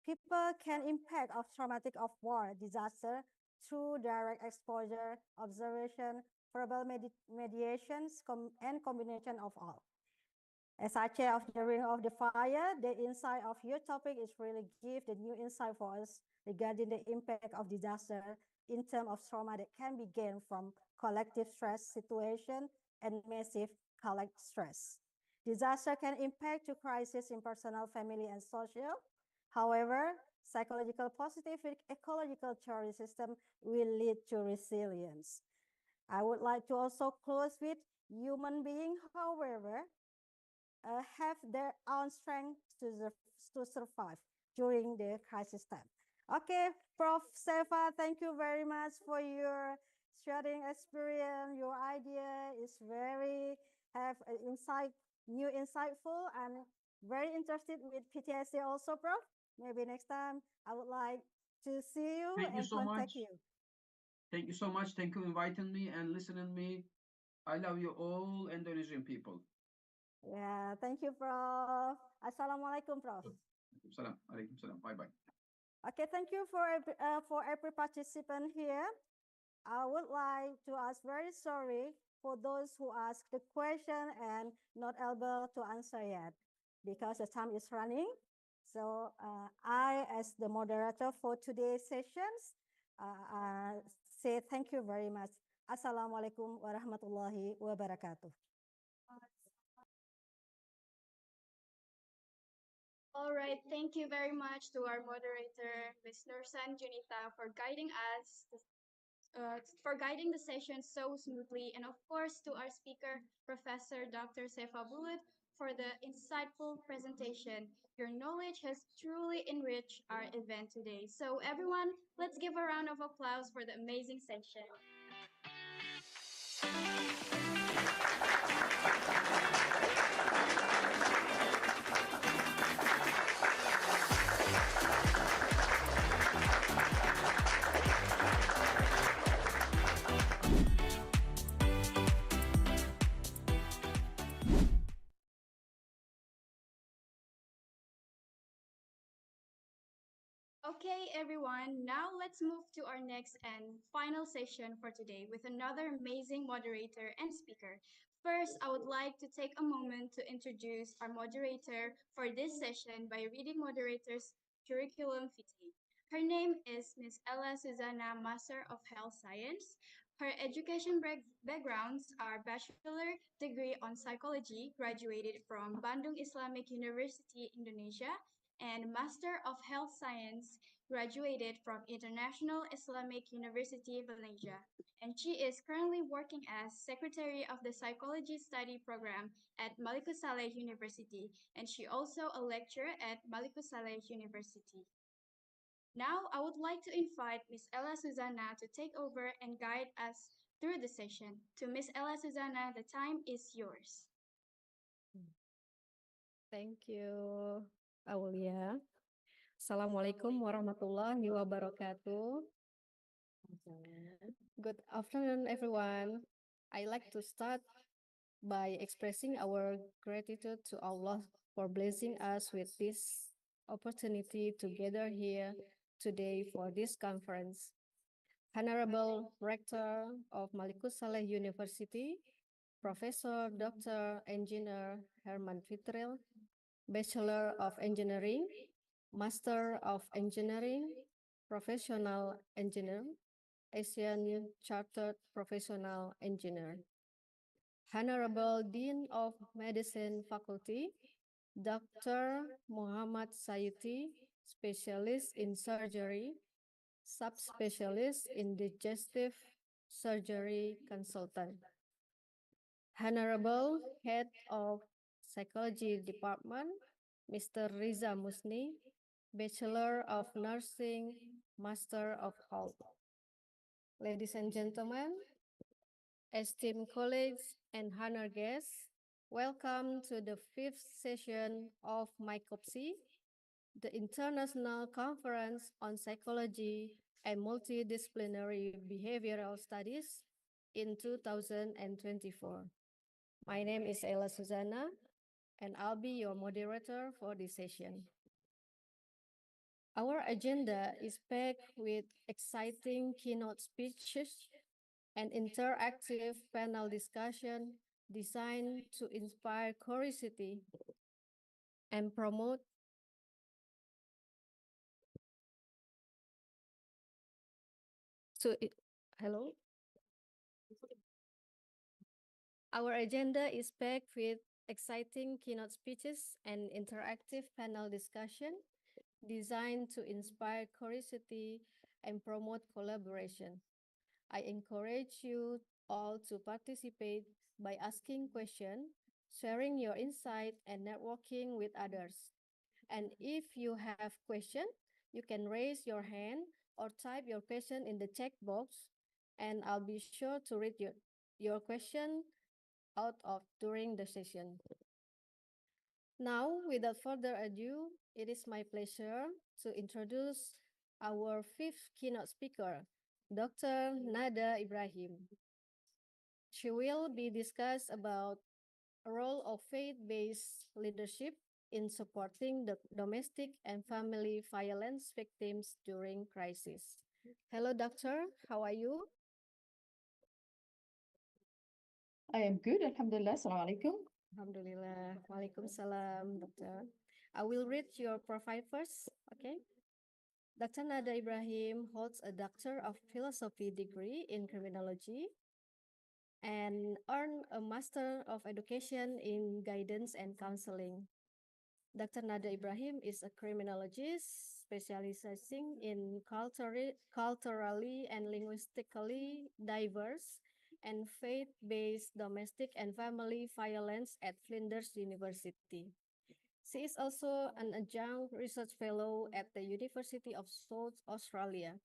People can impact of traumatic of war disaster through direct exposure, observation, verbal mediations, and combination of all. As I chair of the Ring of the Fire, the insight of your topic is really give the new insight for us regarding the impact of disaster in terms of trauma that can be gained from collective stress situation and massive collective stress. Disaster can impact to crisis in personal, family, and social. However, psychological positive ecological theory system will lead to resilience. I would like to also close with human being, however, have their own strength to survive during the crisis time. Okay, Prof. Sefa, thank you very much for your sharing experience. Your idea is very have an new insightful, and very interested with PTSD also, Prof. Maybe next time I would like to see you Thank you and so contact much. you. Thank you so much. Thank you for inviting me and listening me. I love you all Indonesian people. Yeah, thank you, Prof. Assalamualaikum, Prof. Salam. Alaikum salam. Bye bye. Okay, thank you for every participant here. I would like to ask very sorry for those who asked the question and not able to answer yet because the time is running. So I, as the moderator for today's sessions, say thank you very much. Assalamualaikum warahmatullahi wabarakatuh. All right, thank you very much to our moderator, Ms. Nursan Junita, for guiding us, for guiding the session so smoothly, and of course to our speaker, Professor Dr. Sefa Bulut, for the insightful presentation. Your knowledge has truly enriched our event today. So everyone, let's give a round of applause for the amazing session. Okay, everyone, now let's move to our next and final session for today with another amazing moderator and speaker. First, I would like to take a moment to introduce our moderator for this session by reading moderator's curriculum vitae. Her name is Miss Ella Susanna, Master of Health Science. Her education backgrounds are Bachelor degree on Psychology, graduated from Bandung Islamic University, Indonesia, and Master of Health Science, graduated from International Islamic University, Malaysia. And she is currently working as Secretary of the Psychology Study Program at Malikussaleh University, and she also a lecturer at Malikussaleh University. Now, I would like to invite Miss Ella Susanna to take over and guide us through the session. To Miss Ella Susanna, the time is yours. Thank you, Aulia. Assalamualaikum warahmatullahi wabarakatuh. Good afternoon, everyone. I like to start by expressing our gratitude to Allah for blessing us with this opportunity to gather here today for this conference. Honorable Rector of Malikussaleh University, Professor Dr. Engineer Herman Fitril, Bachelor of Engineering, Master of Engineering, Professional Engineer, Asian Chartered Professional Engineer. Honorable Dean of Medicine Faculty, Dr. Muhammad Sayuti, Specialist in Surgery, Subspecialist in Digestive Surgery Consultant. Honorable Head of Psychology Department, Mr. Riza Musni, Bachelor of Nursing, Master of Health. Ladies and gentlemen, esteemed colleagues and honor guests, welcome to the 5th session of Micopsy, the International Conference on Psychology and Multidisciplinary Behavioral Studies in 2024. My name is Ella Susanna, and I'll be your moderator for this session. Our agenda is packed with exciting keynote speeches and interactive panel discussion designed to inspire curiosity and promote hello. Our agenda is packed with exciting keynote speeches and interactive panel discussion designed to inspire curiosity and promote collaboration. I encourage you all to participate by asking questions, sharing your insight, and networking with others. And if you have questions, you can raise your hand or type your question in the chat box, and I'll be sure to read your question out of during the session. Now, without further ado, it is my pleasure to introduce our 5th keynote speaker, Dr. Nada Ibrahim. She will be discussed about a role of faith-based leadership in supporting the domestic and family violence victims during crisis. Hello, doctor. How are you? I am good, Alhamdulillah. Assalamualaikum. Alhamdulillah. Waalaikumsalam, doctor. I will read your profile first, okay? Dr. Nada Ibrahim holds a Doctor of Philosophy degree in criminology and earned a Master of Education in Guidance and Counseling. Dr. Nada Ibrahim is a criminologist specializing in culturally and linguistically diverse and faith-based domestic and family violence at Flinders University. She is also an adjunct research fellow at the University of South Australia.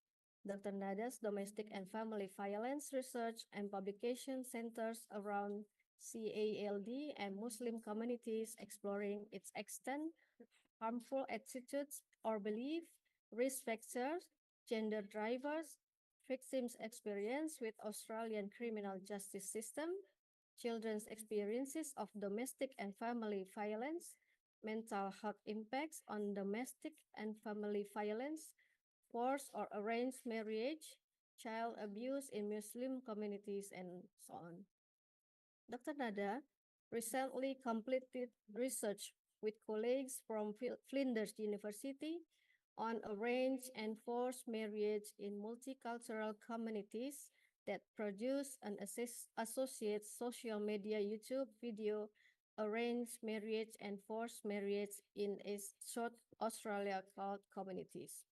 Dr. Nada's domestic and family violence research and publication centers around CALD and Muslim communities, exploring its extent, harmful attitudes or belief, risk factors, gender drivers, victims' experience with Australian criminal justice system, children's experiences of domestic and family violence, mental health impacts on domestic and family violence, forced or arranged marriage, child abuse in Muslim communities, and so on. Dr. Nada recently completed research with colleagues from Flinders University on arranged and forced marriage in multicultural communities that produced an associate social media YouTube video, Arranged Marriage and Forced Marriage in South Australia called Communities.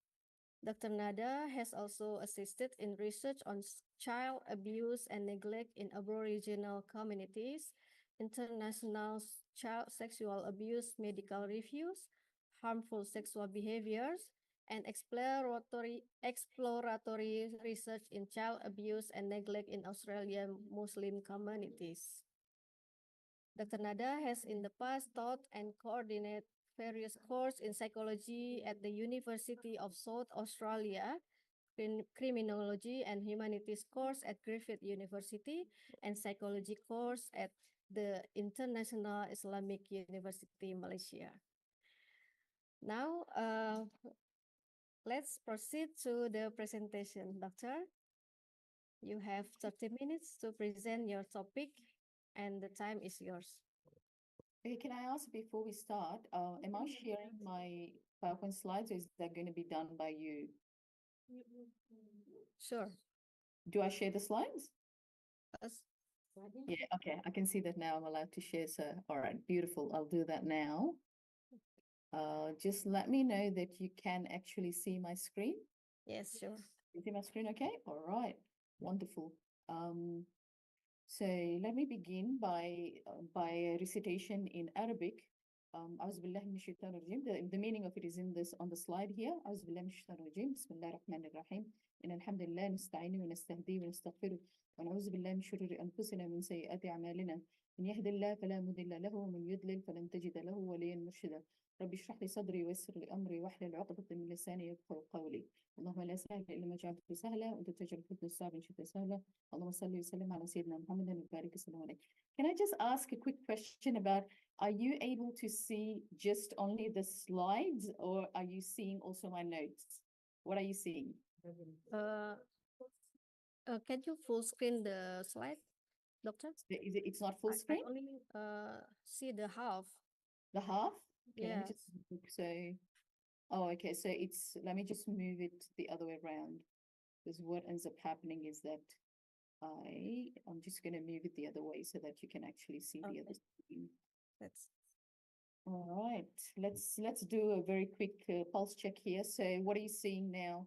Dr. Nada has also assisted in research on child abuse and neglect in Aboriginal communities, international child sexual abuse medical reviews, harmful sexual behaviors, and exploratory research in child abuse and neglect in Australian Muslim communities. Dr. Nada has in the past taught and coordinated various courses in psychology at the University of South Australia, criminology and humanities course at Griffith University, and psychology course at the International Islamic University, Malaysia. Now, let's proceed to the presentation, Doctor. You have 30 minutes to present your topic, and the time is yours. Okay, can I ask before we start, am I sharing my PowerPoint slides or is that going to be done by you? Sure. Do I share the slides? Yes. Yeah, okay, I can see that now I'm allowed to share, so all right, beautiful, I'll do that now. Just let me know that you can actually see my screen. Yes, sure. You see my screen, okay? All right, wonderful. So let me begin by a recitation in Arabic. أعوذ بالله من الشيطان الرجيم. The meaning of it is in this on the slide here. أعوذ بالله من الشيطان الرجيم. بسم الله الرحمن الرحيم. إن الحمد لله نستعينه ونستهديه ونستغفره ونعوذ بالله من شرور أنفسنا ومن سيئات أعمالنا. من يهد الله فلا مضل له ومن يضلل فلن تجد له وليا مرشدا. رب اشرح لي صدري ويسر لي أمري واحلل عقدة من لساني يفقهوا قولي. اللهم لا سهل إلا ما جعلته سهلا وأنت تجعل الحزن الصعب إن شئت سهلا. اللهم صل وسلم على سيدنا محمد وبارك وسلم عليه. Can I just ask a quick question about, are you able to see just only the slides or are you seeing also my notes? What are you seeing? Can you full screen the slide, Doctor? It's not full screen? I only see the half. The half? Okay, let me Yes. just look. So, oh, okay. So it's, let me just move it the other way around. Because what ends up happening is that I'm just going to move it the other way so that you can actually see the other screen. That's all right. Let's do a very quick pulse check here. So what are you seeing now?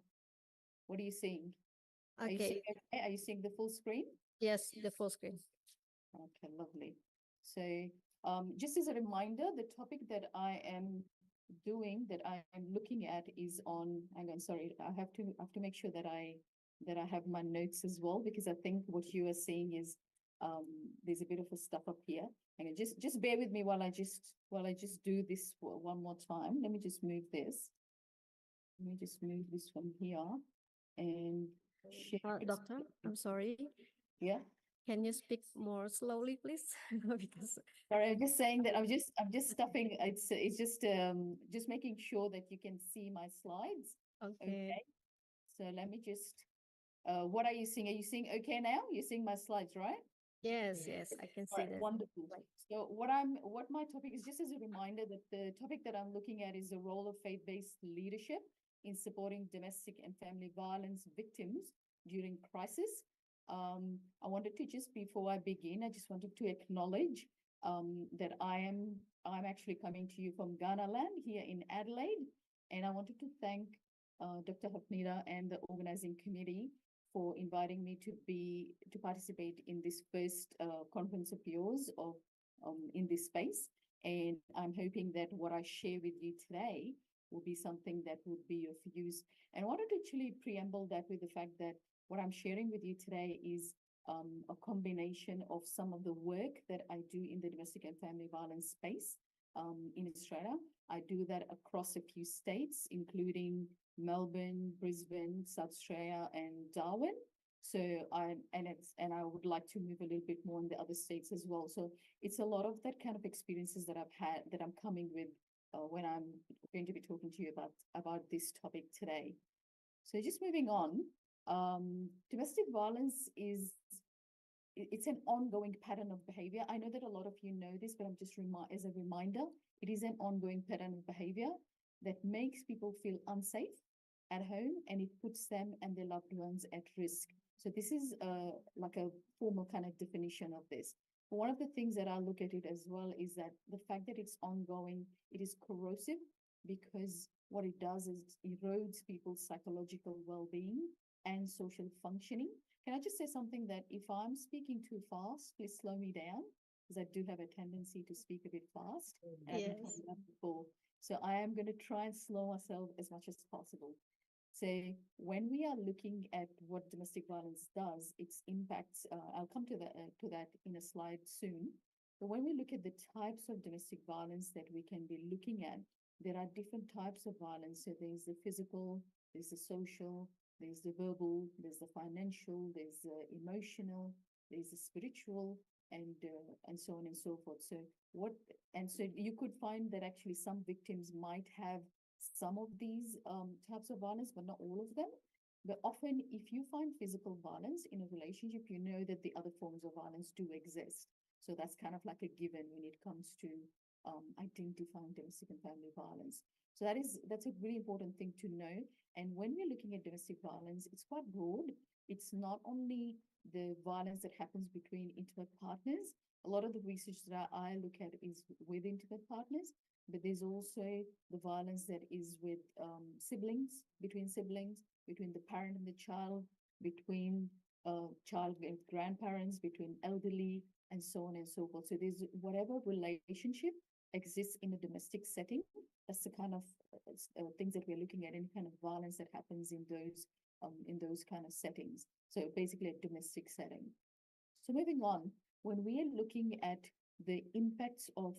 What are you seeing? Are you seeing okay? Are you seeing the full screen? Yes, the full screen. Okay, lovely. So just as a reminder, the topic that I am doing, that I am looking at is on, hang on, sorry, I have to make sure that I have my notes as well, because I think what you are seeing is there's a bit of a stuff up here. Hang on, just bear with me while I just do this one more time. Let me just move this. Let me just move this from here and share. Doctor, I'm sorry. Yeah. Can you speak more slowly, please? Because sorry, I'm just saying that I'm just stuffing. It's just making sure that you can see my slides. Okay. So let me just. What are you seeing? Are you seeing okay now? You're seeing my slides, right? Yes, I can see that. Wonderful. So what my topic is, just as a reminder that the topic that I'm looking at is the role of faith-based leadership in supporting domestic and family violence victims during crisis. I wanted to just, before I begin, I just wanted to acknowledge that I'm actually coming to you from Ghana land here in Adelaide, and I wanted to thank Dr. Hafnida and the organizing committee for inviting me to participate in this first conference of yours in this space. And I'm hoping that what I share with you today would be something that would be of use. And I wanted to actually preamble that with the fact that what I'm sharing with you today is a combination of some of the work that I do in the domestic and family violence space in Australia. I do that across a few states, including Melbourne, Brisbane, South Australia, and Darwin. So I would like to move a little bit more in the other states as well. So it's a lot of that kind of experiences that I've had that I'm coming with when I'm going to be talking to you about this topic today. So just moving on, domestic violence it's an ongoing pattern of behavior. I know that a lot of you know this, but I'm just as a reminder, it is an ongoing pattern of behavior that makes people feel unsafe at home, and it puts them and their loved ones at risk. So this is like a formal kind of definition of this. One of the things that I look at it as well is that the fact that it's ongoing, it is corrosive, because what it does is it erodes people's psychological well-being and social functioning. Can I just say something that if I'm speaking too fast, please slow me down, because I do have a tendency to speak a bit fast. Yes. So I am going to try and slow myself as much as possible. So when we are looking at what domestic violence does, its impacts, I'll come to that in a slide soon. But when we look at the types of domestic violence that we can be looking at, there are different types of violence. So there's the physical, there's the social, there's the verbal, there's the financial, there's the emotional, there's the spiritual, and so on and so forth. So you could find that actually some victims might have some of these types of violence, but not all of them. But often, if you find physical violence in a relationship, you know that the other forms of violence do exist. So that's kind of like a given when it comes to identifying domestic and family violence. So that's a really important thing to know. And when we're looking at domestic violence, it's quite broad. It's not only the violence that happens between intimate partners. A lot of the research that I look at is with intimate partners, but there's also the violence that is with siblings, between the parent and the child, between child and grandparents, between elderly, and so on and so forth. So there's whatever relationship exists in a domestic setting. That's the kind of things that we're looking at, any kind of violence that happens in those kind of settings. So basically a domestic setting. So moving on, when we are looking at the impacts of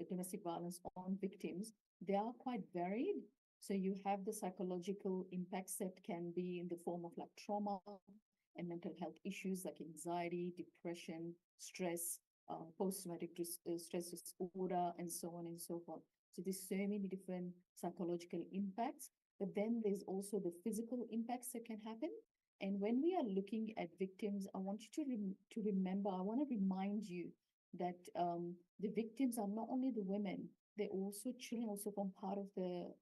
domestic violence on victims, they are quite varied. So you have the psychological impacts that can be in the form of like trauma and mental health issues like anxiety, depression, stress, post-traumatic stress disorder, and so on and so forth. So there's so many different psychological impacts, but then there's also the physical impacts that can happen. And when we are looking at victims, I want you to remember, I want to remind you that the victims are not only the women, they're also children, also form part of the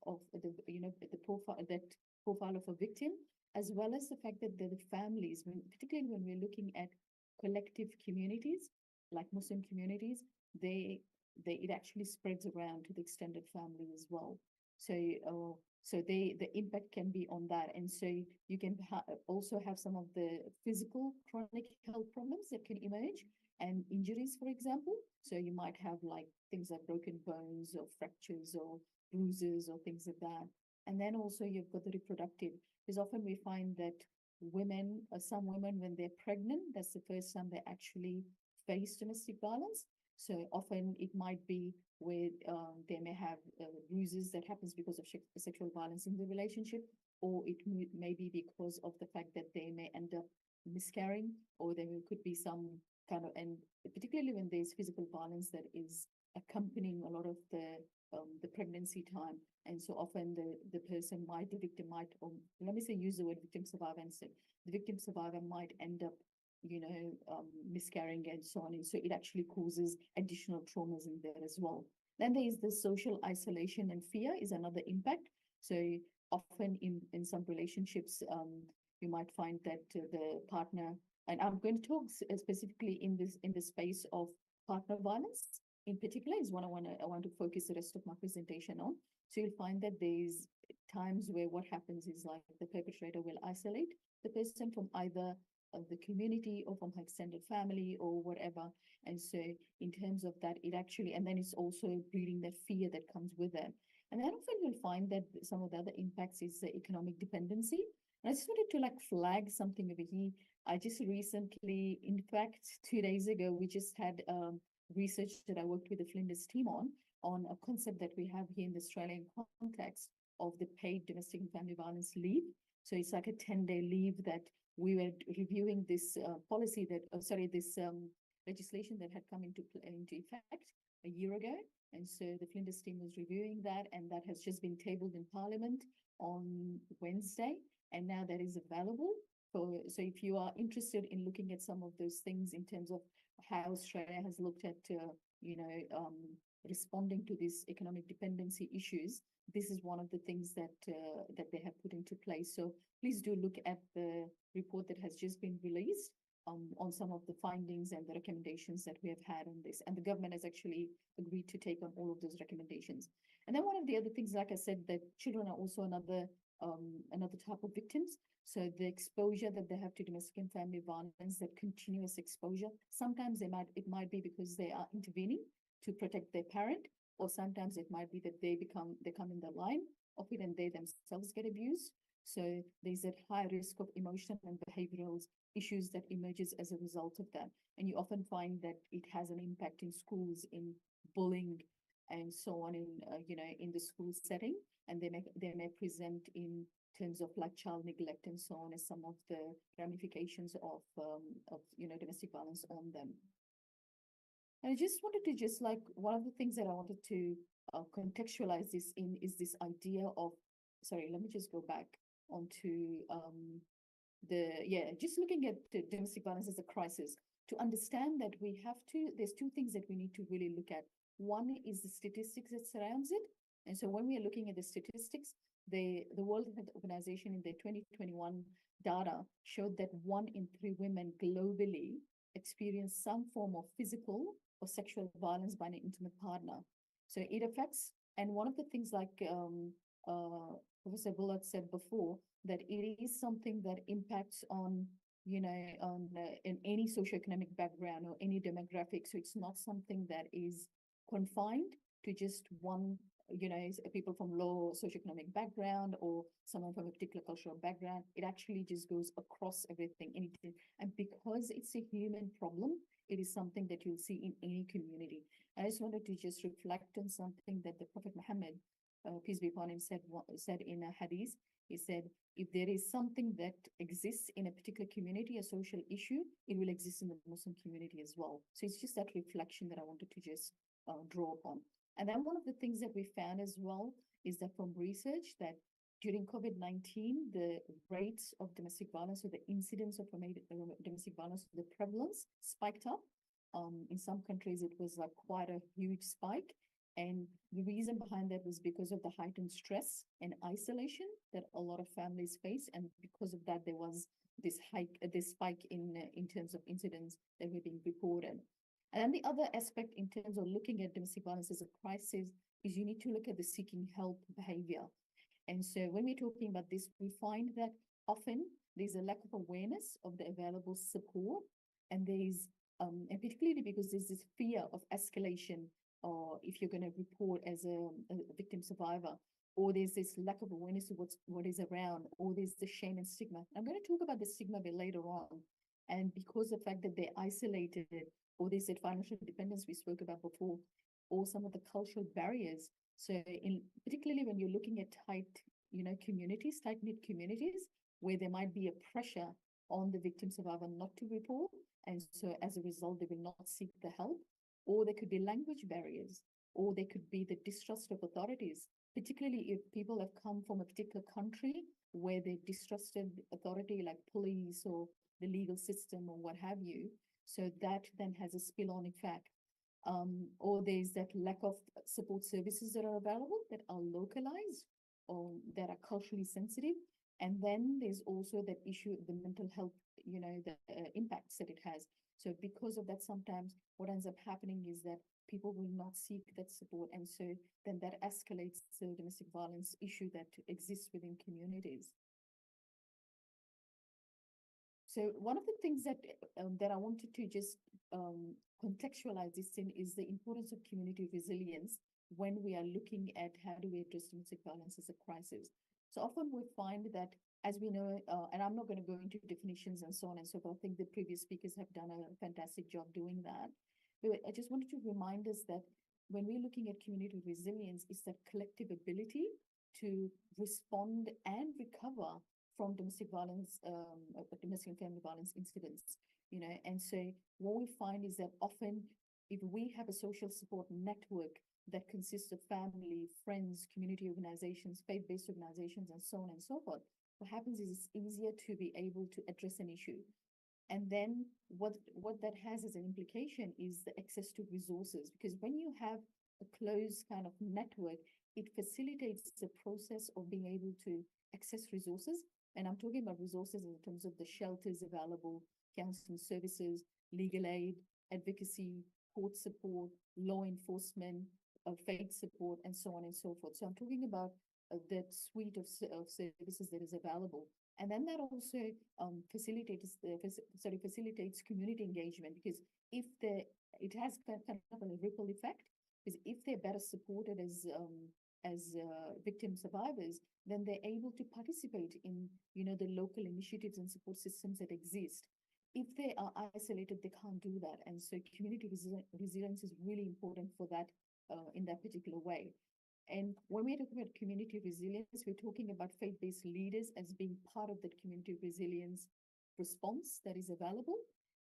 profile of a victim, as well as the fact that the families, particularly when we're looking at collective communities, like Muslim communities, it actually spreads around to the extended family as well. So the impact can be on that. And so you can also have some of the physical chronic health problems that can emerge, and injuries, for example. So you might have like things like broken bones or fractures or bruises or things like that. And then also you've got the reproductive, because often we find that some women, when they're pregnant, that's the first time they actually face domestic violence. So often it might be where they may have bruises that happens because of sexual violence in the relationship, or it may be because of the fact that they may end up miscarrying, or there could be some kind of, and particularly when there's physical violence that is accompanying a lot of the pregnancy time. And so often the victim might, or let me say, use the word victim survivor, and say the victim survivor might end up miscarrying and so on. And so it actually causes additional traumas in there as well. Then there is the social isolation and fear is another impact. So often in some relationships, you might find that the partner, and I'm going to talk specifically in the space of partner violence in particular, is what I want to focus the rest of my presentation on. So you'll find that there's times where what happens is like the perpetrator will isolate the person from either the community or from her extended family or whatever. And so in terms of that, it actually, and then it's also breeding that fear that comes with it. And then often you'll find that some of the other impacts is the economic dependency. And I just wanted to like flag something over here. I just recently, in fact, 2 days ago, we just had research that I worked with the Flinders team on a concept that we have here in the Australian context of the paid domestic and family violence leave. So it's like a 10-day leave that we were reviewing this policy that, this legislation that had come into effect a year ago. And so the Flinders team was reviewing that, and that has just been tabled in Parliament on Wednesday. And now that is available. So if you are interested in looking at some of those things in terms of how Australia has looked at, responding to these economic dependency issues, this is one of the things that that they have put into place. So please do look at the report that has just been released on some of the findings and the recommendations that we have had on this. And the government has actually agreed to take on all of those recommendations. And then one of the other things, like I said, that children are also another type of victims. So the exposure that they have to domestic and family violence, that continuous exposure, sometimes it might be because they are intervening to protect their parent, or sometimes it might be that they come in the line of it and they themselves get abused. So there's that high risk of emotional and behavioral issues that emerges as a result of that. And you often find that it has an impact in schools, in bullying, and so on in the school setting. And they may present in terms of like child neglect and so on as some of the ramifications of domestic violence on them. And I just wanted to one of the things that I wanted to contextualize this in is this idea of, sorry, let me just go back onto just looking at the domestic violence as a crisis, to understand that there's two things that we need to really look at. One is the statistics that surrounds it. And so when we are looking at the statistics, the World Health Organization in their 2021 data showed that 1 in 3 women globally experience some form of physical or sexual violence by an intimate partner. So it affects, and one of the things like Professor Bullard said before, that it is something that impacts on in any socioeconomic background or any demographic. So it's not something that is confined to just one, people from low socioeconomic background or someone from a particular cultural background. It actually just goes across everything. And because it's a human problem, it is something that you'll see in any community. I just wanted to just reflect on something that the Prophet Muhammad, peace be upon him, said in a hadith. He said, if there is something that exists in a particular community, a social issue, it will exist in the Muslim community as well. So it's just that reflection that I wanted to just draw upon. And then one of the things that we found as well is that from research that during COVID-19, the rates of domestic violence or the incidence of domestic violence, the prevalence spiked up. In some countries, it was like quite a huge spike. And the reason behind that was because of the heightened stress and isolation that a lot of families face. And because of that, there was this spike in terms of incidents that were being reported. And then the other aspect in terms of looking at domestic violence as a crisis is you need to look at the seeking help behavior. And so when we're talking about this, we find that often there's a lack of awareness of the available support. And there's, and particularly because there's this fear of escalation, or if you're going to report as a victim survivor, or there's this lack of awareness of what is around, or there's the shame and stigma. I'm going to talk about the stigma a bit later on. And because of the fact that they're isolated, or there's that financial dependence we spoke about before, or some of the cultural barriers. So particularly when you're looking at tight-knit communities, where there might be a pressure on the victim survivor not to report. And so as a result, they will not seek the help. Or there could be language barriers, or there could be the distrust of authorities, particularly if people have come from a particular country where they distrusted authority like police or the legal system or what have you. So that then has a spill-on effect. Or there's that lack of support services that are available that are localized or that are culturally sensitive. And then there's also that issue of the mental health, the impacts that it has. So because of that, sometimes what ends up happening is that people will not seek that support. And so then that escalates the domestic violence issue that exists within communities. So one of the things that I wanted to just contextualize this in is the importance of community resilience when we are looking at how do we address domestic violence as a crisis. So often we find that, as we know, and I'm not going to go into definitions and so on and so forth. I think the previous speakers have done a fantastic job doing that. But I just wanted to remind us that when we're looking at community resilience, it's that collective ability to respond and recover from domestic violence, domestic and family violence incidents, you know. And so what we find is that often if we have a social support network that consists of family, friends, community organizations, faith-based organizations, and so on and so forth, what happens is it's easier to be able to address an issue. And then what that has as an implication is the access to resources, because when you have a closed kind of network, it facilitates the process of being able to access resources. And I'm talking about resources in terms of the shelters available, counseling services, legal aid, advocacy, court support, law enforcement, faith support, and so on and so forth. So I'm talking about that suite of services that is available. And then that also facilitates community engagement, because if it has kind of a ripple effect, because if they're better supported as victim survivors, then they're able to participate in, you know, the local initiatives and support systems that exist. If they are isolated, they can't do that. And so community resilience is really important for that in that particular way. And when we're talking about community resilience, we're talking about faith-based leaders as being part of that community resilience response that is available.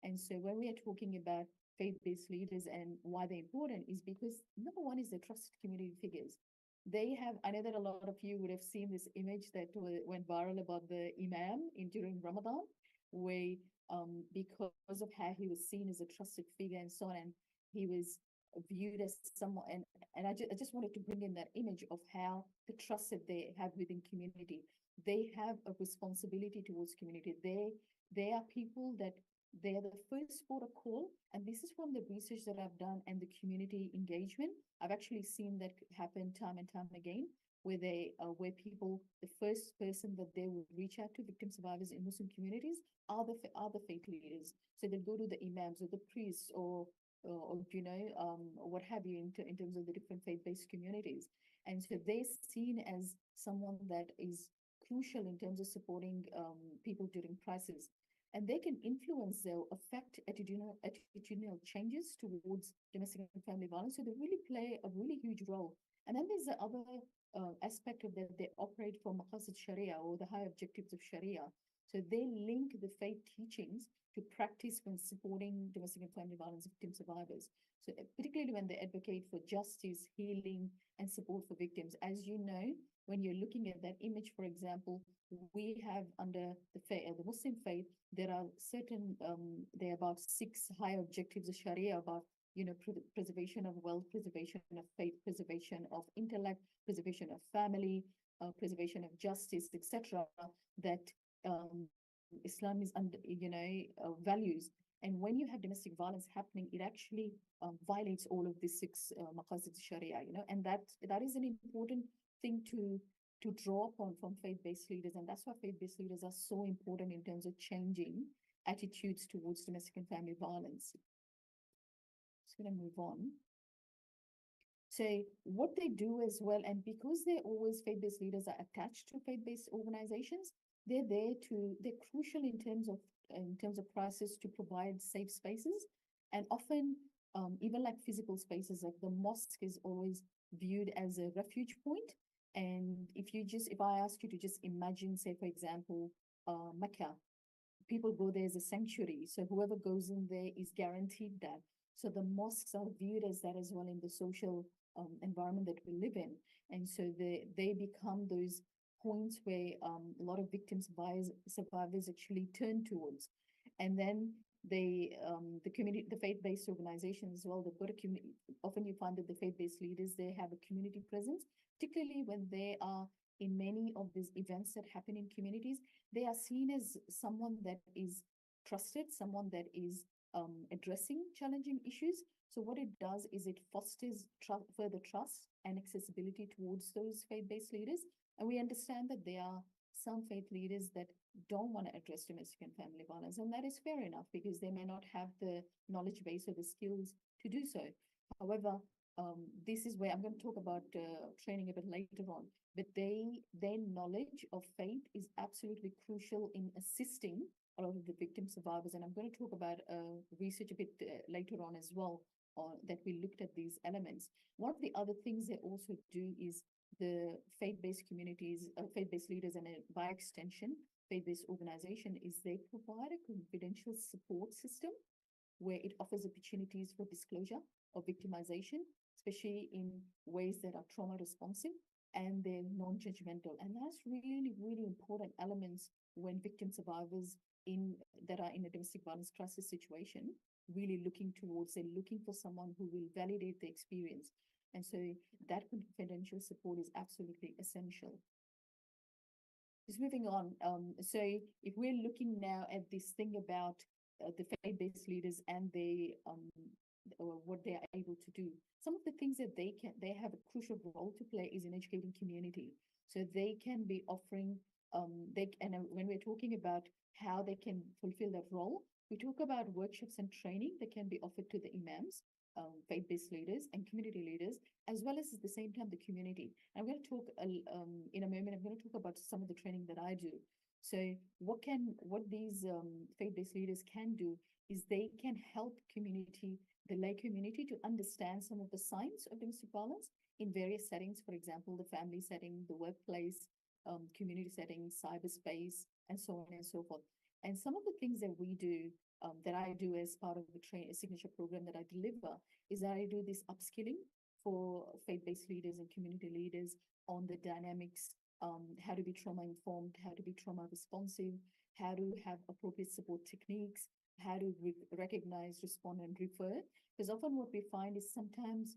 And so when we are talking about faith-based leaders and why they're important is because number one is the trusted community figures. They have, I know that a lot of you would have seen this image that went viral about the imam during Ramadan, where because of how he was seen as a trusted figure and so on, and he was viewed as someone, and I just wanted to bring in that image of how the trust that they have within community. They have a responsibility towards community. They are people that they are the first port of call, and this is from the research that I've done and the community engagement. I've actually seen that happen time and time again, where where people, the first person that they will reach out to, victim survivors in Muslim communities, are the faith leaders. So they go to the imams or the priests or you know, what have you, in terms of the different faith-based communities. And so they're seen as someone that is crucial in terms of supporting people during crisis. And they can influence, they'll affect attitudinal changes towards domestic and family violence. So they really play a really huge role. And then there's the other aspect of that, they operate from Maqasid Sharia, or the high objectives of Sharia. So they link the faith teachings to practice when supporting domestic and family violence victim survivors. So particularly when they advocate for justice, healing, and support for victims. As you know, when you're looking at that image, for example, we have under the Muslim faith, there are certain, there are about 6 high objectives of Sharia about, you know, preservation of wealth, preservation of faith, preservation of intellect, preservation of family, preservation of justice, etc. That Islam is under, you know, values. And when you have domestic violence happening, it actually violates all of these 6 maqasid Sharia, you know, and that is an important thing to draw upon from faith-based leaders. And that's why faith-based leaders are so important in terms of changing attitudes towards domestic and family violence. Just going to move on. So what they do as well, and because they're always faith-based leaders are attached to faith-based organizations, they're crucial in terms of crisis to provide safe spaces. And often even like physical spaces, like the mosque is always viewed as a refuge point. And if I ask you to just imagine, say, for example, Mecca, people go there as a sanctuary. So whoever goes in there is guaranteed that. So the mosques are viewed as that as well in the social environment that we live in. And so they become those points where a lot of victims, survivors actually turn towards. And then the community, the faith-based organizations as well, they've got a community. Often you find that the faith-based leaders, they have a community presence, particularly when they are in many of these events that happen in communities. They are seen as someone that is trusted, someone that is addressing challenging issues. So what it does is it fosters further trust and accessibility towards those faith-based leaders. And we understand that there are some faith leaders that don't want to address domestic and family violence, and that is fair enough because they may not have the knowledge base or the skills to do so. However, This is where I'm going to talk about training a bit later on, but their knowledge of faith is absolutely crucial in assisting a lot of the victim survivors. And I'm going to talk about research a bit later on as well, that we looked at these elements. One of the other things they also do is the faith-based communities, faith-based leaders, and by extension, faith-based organization, is they provide a confidential support system where it offers opportunities for disclosure of victimization, especially in ways that are trauma responsive and they're non-judgmental. And that's really, really important elements when victim survivors that are in a domestic violence crisis situation, really looking towards, they're looking for someone who will validate the experience. And so that confidential support is absolutely essential. Just moving on. So if we're looking now at this thing about the faith-based leaders and what they are able to do, some of the things that they have a crucial role to play is in educating community. So they can be offering, when we're talking about how they can fulfill that role, we talk about workshops and training that can be offered to the imams, faith-based leaders and community leaders, as well as at the same time the community. I'm going to talk in a moment. I'm going to talk about some of the training that I do. So what these faith-based leaders can do is they can help the lay community, to understand some of the signs of domestic violence in various settings. For example, the family setting, the workplace, community settings, cyberspace, and so on and so forth. And some of the things that we do, that I do as part of the signature program that I deliver, is that I do this upskilling for faith-based leaders and community leaders on the dynamics, how to be trauma-informed, how to be trauma-responsive, how to have appropriate support techniques, how to recognize, respond, and refer. Because often what we find is sometimes,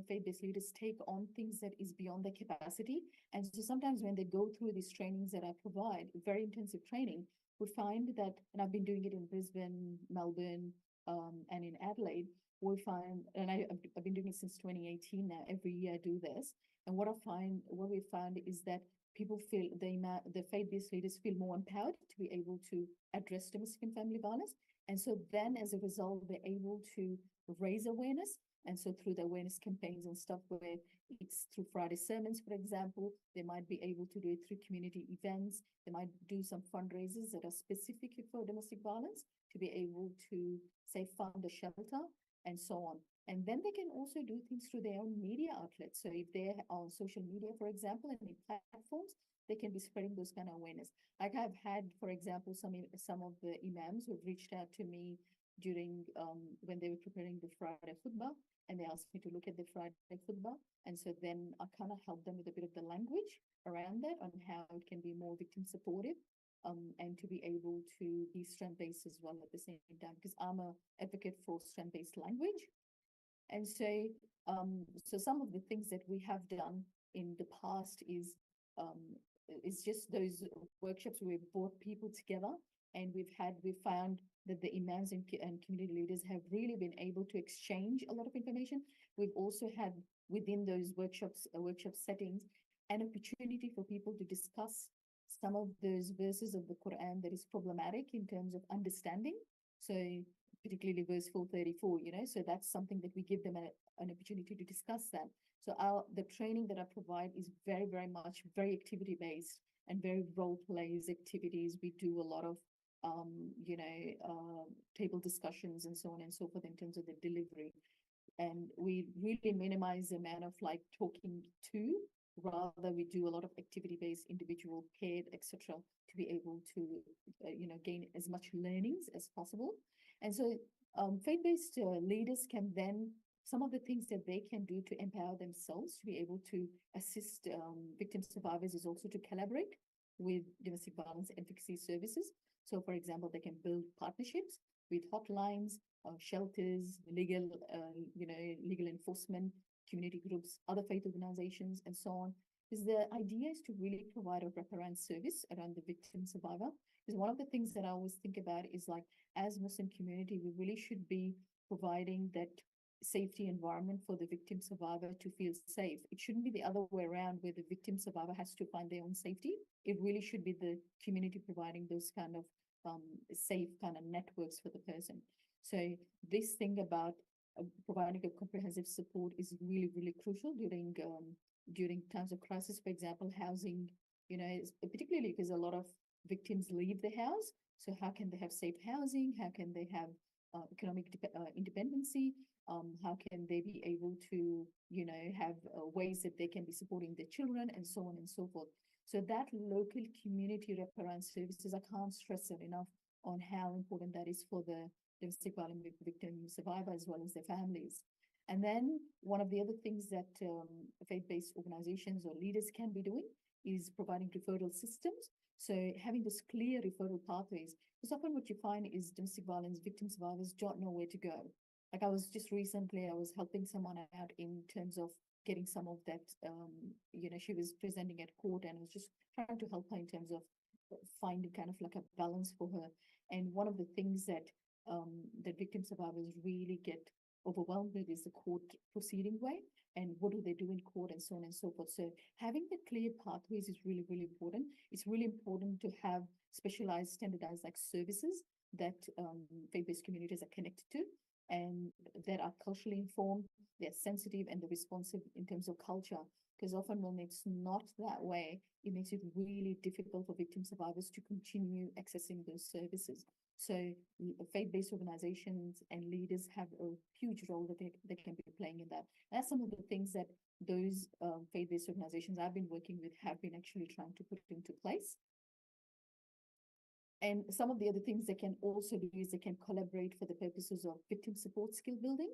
faith-based leaders take on things that is beyond their capacity. And so sometimes when they go through these trainings that I provide, very intensive training, we find that, and I've been doing it in Brisbane, Melbourne, and in Adelaide, we find, and I've been doing it since 2018 now, every year I do this. And what we find is that people feel, the faith-based leaders feel more empowered to be able to address domestic and family violence. And so then as a result, they're able to raise awareness. And so through the awareness campaigns and stuff, where it's through Friday sermons, for example, they might be able to do it through community events. They might do some fundraisers that are specific for domestic violence to be able to, say, fund a shelter and so on. And then they can also do things through their own media outlets. So if they're on social media, for example, and in platforms, they can be spreading those kind of awareness. Like I've had, for example, some of the imams who have reached out to me during when they were preparing the Friday khutbah, and they asked me to look at the Friday khutbah. And so then I kind of help them with a bit of the language around that, on how it can be more victim supportive, and to be able to be strength-based as well at the same time, because I'm an advocate for strength-based language. And so, so some of the things that we have done in the past is just those workshops where we've brought people together, and we've found that the imams and community leaders have really been able to exchange a lot of information. We've also had within those workshop settings an opportunity for people to discuss some of those verses of the Quran that is problematic in terms of understanding. So particularly verse 434, so that's something that we give them an opportunity to discuss that. So the training that I provide is very, very much very activity based and very role plays activities. We do a lot of table discussions and so on and so forth in terms of the delivery. And we really minimize the amount of like talking to, rather we do a lot of activity-based, individual paired, etc., to be able to gain as much learnings as possible. And so faith-based leaders can then, some of the things that they can do to empower themselves to be able to assist victim survivors is also to collaborate with domestic violence advocacy services. So for example, they can build partnerships with hotlines, shelters, legal enforcement, community groups, other faith organizations, and so on. Because the idea is to really provide a wraparound service around the victim survivor. Because one of the things that I always think about is like, as Muslim community, we really should be providing that safety environment for the victim survivor to feel safe. It shouldn't be the other way around, where the victim survivor has to find their own safety. It really should be the community providing those kind of safe kind of networks for the person. So this thing about providing a comprehensive support is really, really crucial during times of crisis. For example, housing, particularly because a lot of victims leave the house. So how can they have safe housing? How can they have economic independency? How can they be able to, have ways that they can be supporting their children and so on and so forth. So that local community wraparound services, I can't stress it enough on how important that is for the domestic violence victim survivor as well as their families. And then one of the other things that faith-based organizations or leaders can be doing is providing referral systems. So having this clear referral pathways, because often what you find is domestic violence victim survivors don't know where to go. Like I was helping someone out in terms of getting some of that, she was presenting at court and I was just trying to help her in terms of finding kind of like a balance for her. And one of the things that victim survivors really get overwhelmed with is the court proceeding way and what do they do in court and so on and so forth. So having the clear pathways is really, really important. It's really important to have specialized, standardized like services that faith-based communities are connected to and that are culturally informed, they're sensitive and they're responsive in terms of culture. Because often when it's not that way, it makes it really difficult for victim survivors to continue accessing those services. So faith-based organizations and leaders have a huge role that they can be playing in that. And that's some of the things that those faith-based organizations I've been working with have been actually trying to put into place. And some of the other things they can also do is they can collaborate for the purposes of victim support skill building.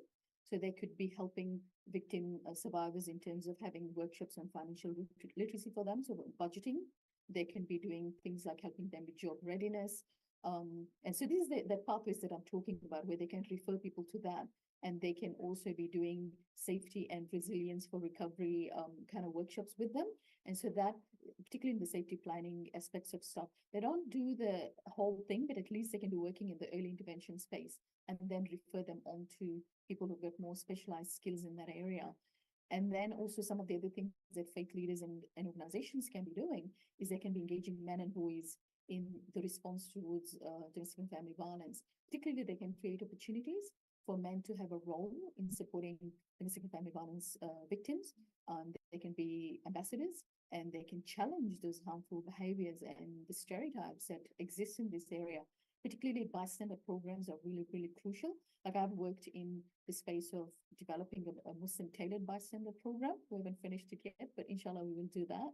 So they could be helping victim survivors in terms of having workshops on financial literacy for them, so budgeting. They can be doing things like helping them with job readiness. And so these are the pathways that I'm talking about, where they can refer people to that. And they can also be doing safety and resilience for recovery kind of workshops with them. And so that, particularly in the safety planning aspects of stuff, they don't do the whole thing, but at least they can be working in the early intervention space and then refer them on to people who've got more specialized skills in that area. And then also some of the other things that faith leaders and organizations can be doing is they can be engaging men and boys in the response towards domestic and family violence. Particularly, they can create opportunities for men to have a role in supporting domestic and family violence victims. They can be ambassadors and they can challenge those harmful behaviors and the stereotypes that exist in this area. Particularly bystander programs are really, really crucial. Like I've worked in the space of developing a Muslim tailored bystander program. We haven't finished it yet, but inshallah we will do that.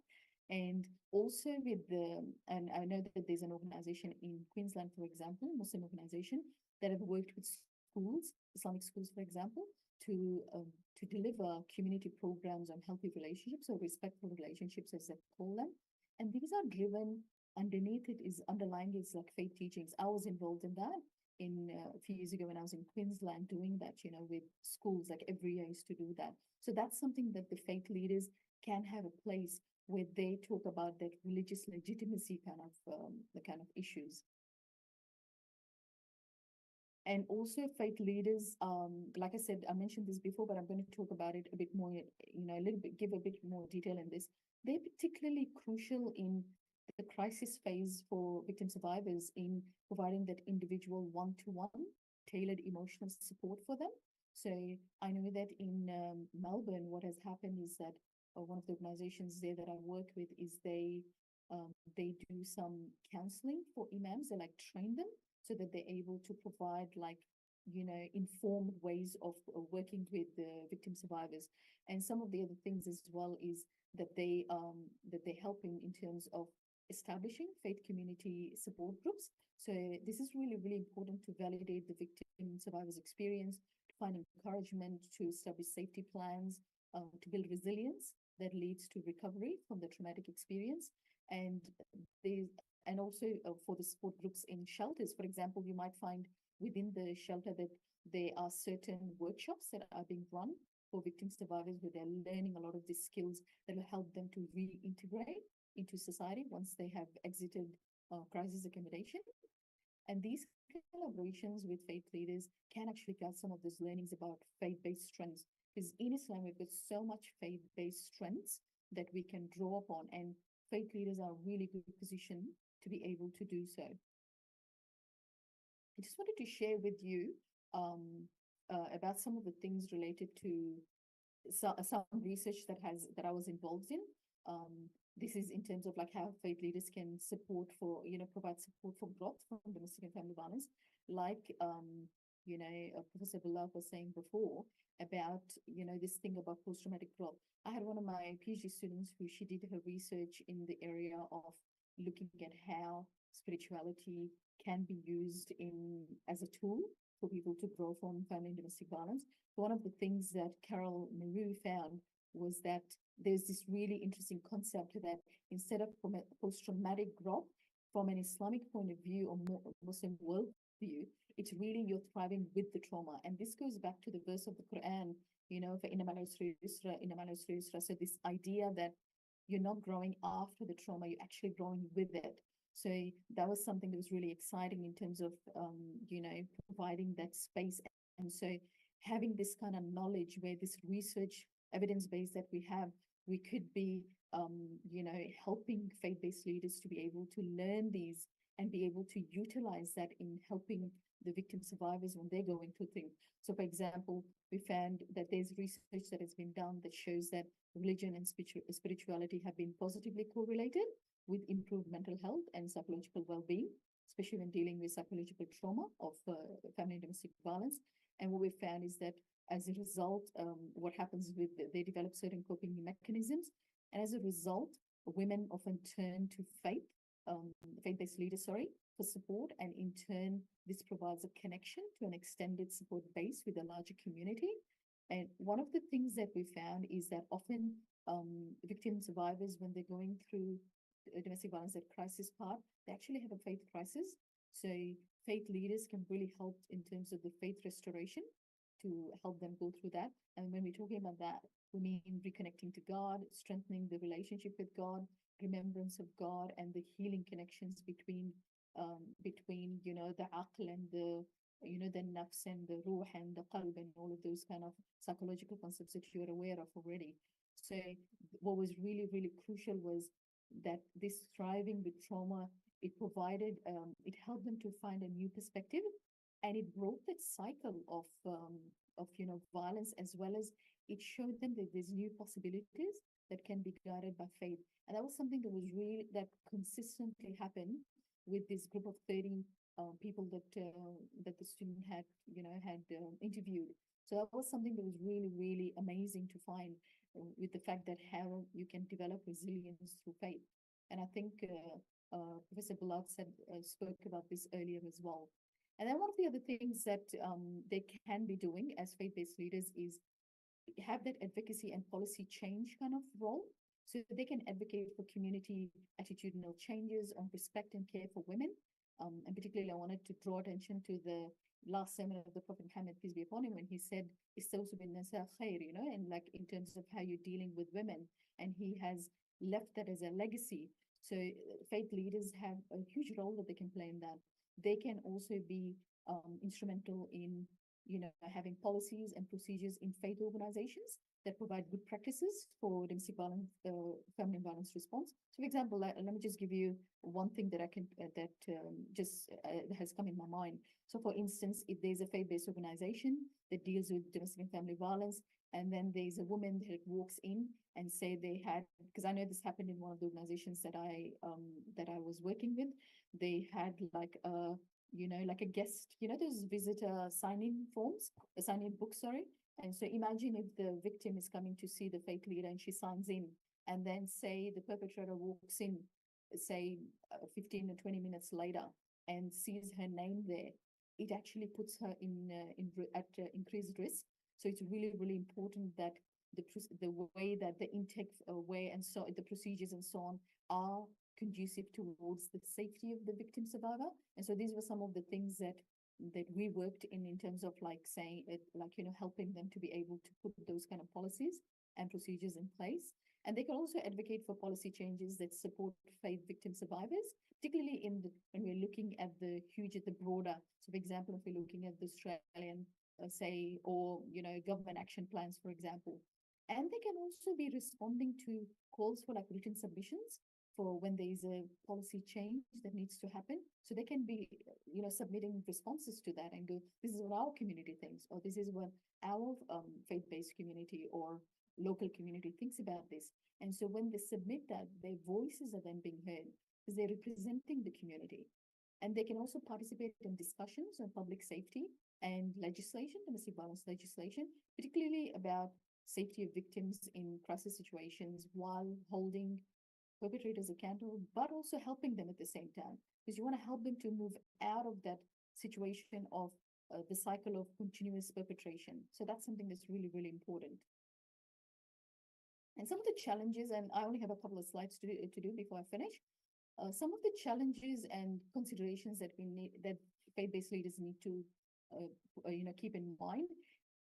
And also and I know that there's an organization in Queensland, for example, Muslim organization, that have worked with schools, Islamic schools, for example, to deliver community programs on healthy relationships or respectful relationships, as they call them. And these are driven underneath it is underlying is like faith teachings. I was involved in that a few years ago when I was in Queensland doing that, with schools, like every year I used to do that. So that's something that the faith leaders can have a place where they talk about that religious legitimacy the kind of issues. And also faith leaders, like I said, I mentioned this before, but I'm going to talk about it a bit more, give a bit more detail in this. They're particularly crucial in the crisis phase for victim survivors in providing that individual one-to-one tailored emotional support for them. So I know that in Melbourne, what has happened is that one of the organizations there that I work with is they do some counseling for imams. They like train them so that they're able to provide informed ways of working with the victim survivors. And some of the other things as well is that they help in terms of establishing faith community support groups. So this is really, really important to validate the victim survivors' experience, to find encouragement, to establish safety plans, to build resilience that leads to recovery from the traumatic experience. And also for the support groups in shelters, for example, you might find within the shelter that there are certain workshops that are being run for victim survivors where they're learning a lot of these skills that will help them to reintegrate into society once they have exited crisis accommodation. And these collaborations with faith leaders can actually guide some of those learnings about faith-based strengths. Because in Islam, we've got so much faith-based strengths that we can draw upon, and faith leaders are a really good position to be able to do so. I just wanted to share with you about about some of the things related to some research that I was involved in. This is in terms of like how faith leaders can support for, provide support for growth from domestic and family violence. Like, Professor Bilal was saying before about, this thing about post-traumatic growth. I had one of my PhD students who she did her research in the area of looking at how spirituality can be used as a tool for people to grow from family and domestic violence. One of the things that Carol Maru found was that there's this really interesting concept that instead of from a post-traumatic growth, from an Islamic point of view or Muslim world view, it's really you're thriving with the trauma. And this goes back to the verse of the Quran, for innamal usri yusra, innamal usri yusra. So this idea that you're not growing after the trauma, you're actually growing with it. So that was something that was really exciting in terms of, providing that space. And so having this kind of knowledge where this research evidence-based that we have, we could be, helping faith-based leaders to be able to learn these and be able to utilize that in helping the victim survivors when they're going through things. So, for example, we found that there's research that has been done that shows that religion and spirituality have been positively correlated with improved mental health and psychological well-being, especially when dealing with psychological trauma of family and domestic violence. And what we found is that as a result, what happens with they develop certain coping mechanisms, and as a result, women often turn to faith-based leaders, for support, and in turn, this provides a connection to an extended support base with a larger community. And one of the things that we found is that often victim survivors, when they're going through domestic violence, that crisis part, they actually have a faith crisis. So faith leaders can really help in terms of the faith restoration to help them go through that. And when we're talking about that, we mean reconnecting to God, strengthening the relationship with God, remembrance of God, and the healing connections between the aql and the nafs and the ruh and the qalb and all of those kind of psychological concepts that you're aware of already. So what was really, really crucial was that this thriving with trauma, it provided, it helped them to find a new perspective, and it broke that cycle of violence, as well as it showed them that there's new possibilities that can be guided by faith. And that was something that was really, that consistently happened with this group of 30 people that the student had interviewed. So that was something that was really, really amazing to find with the fact that how you can develop resilience through faith. And I think Professor Bilal spoke about this earlier as well. And then one of the other things that they can be doing as faith-based leaders is have that advocacy and policy change kind of role. So they can advocate for community attitudinal changes on respect and care for women. And particularly, I wanted to draw attention to the last sermon of the Prophet Muhammad, peace be upon him, when he said, and like in terms of how you're dealing with women. And he has left that as a legacy. So faith leaders have a huge role that they can play in that. They can also be instrumental in having policies and procedures in faith organizations that provide good practices for domestic violence, family violence response. So, for example, let me just give you one thing that I can has come in my mind. So, for instance, if there's a faith-based organization that deals with domestic and family violence, and then there's a woman that walks in and say they had, because I know this happened in one of the organizations that I was working with, they had like a like a guest, those visitor sign-in forms, a sign-in book, sorry. And so imagine if the victim is coming to see the faith leader and she signs in, and then say the perpetrator walks in, say 15 or 20 minutes later and sees her name there, it actually puts her at increased risk. So it's really, really important that the way that the intake way and so the procedures and so on are conducive towards the safety of the victim survivor. And so these were some of the things that we worked in terms of like saying it, like, helping them to be able to put those kind of policies and procedures in place. And they can also advocate for policy changes that support faith victim survivors, particularly when we're looking at the broader. So for example, if we're looking at the Australian, say, or, government action plans, for example. And they can also be responding to calls for like written submissions for when there is a policy change that needs to happen. So they can be, submitting responses to that and go, this is what our community thinks, or this is what our faith-based community or local community thinks about this. And so when they submit that, their voices are then being heard because they're representing the community. And they can also participate in discussions on public safety and legislation, domestic violence legislation, particularly about safety of victims in crisis situations while holding perpetrators accountable, but also helping them at the same time. Because you want to help them to move out of that situation of the cycle of continuous perpetration. So that's something that's really, really important. And some of the challenges, and I only have a couple of slides to do before I finish. Some of the challenges and considerations that faith-based leaders need to keep in mind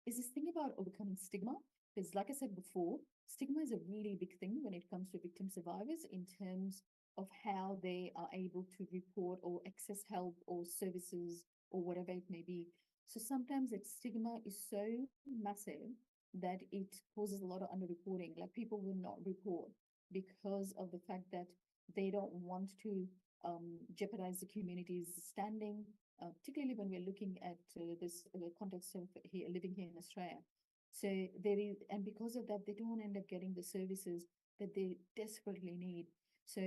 is this thing about overcoming stigma. Because like I said before, stigma is a really big thing when it comes to victim survivors in terms of how they are able to report or access help or services or whatever it may be. So sometimes that stigma is so massive that it causes a lot of underreporting. Like people will not report because of the fact that they don't want to jeopardize the community's standing, particularly when we're looking at this context of living here in Australia. So there is, and because of that, they don't end up getting the services that they desperately need. So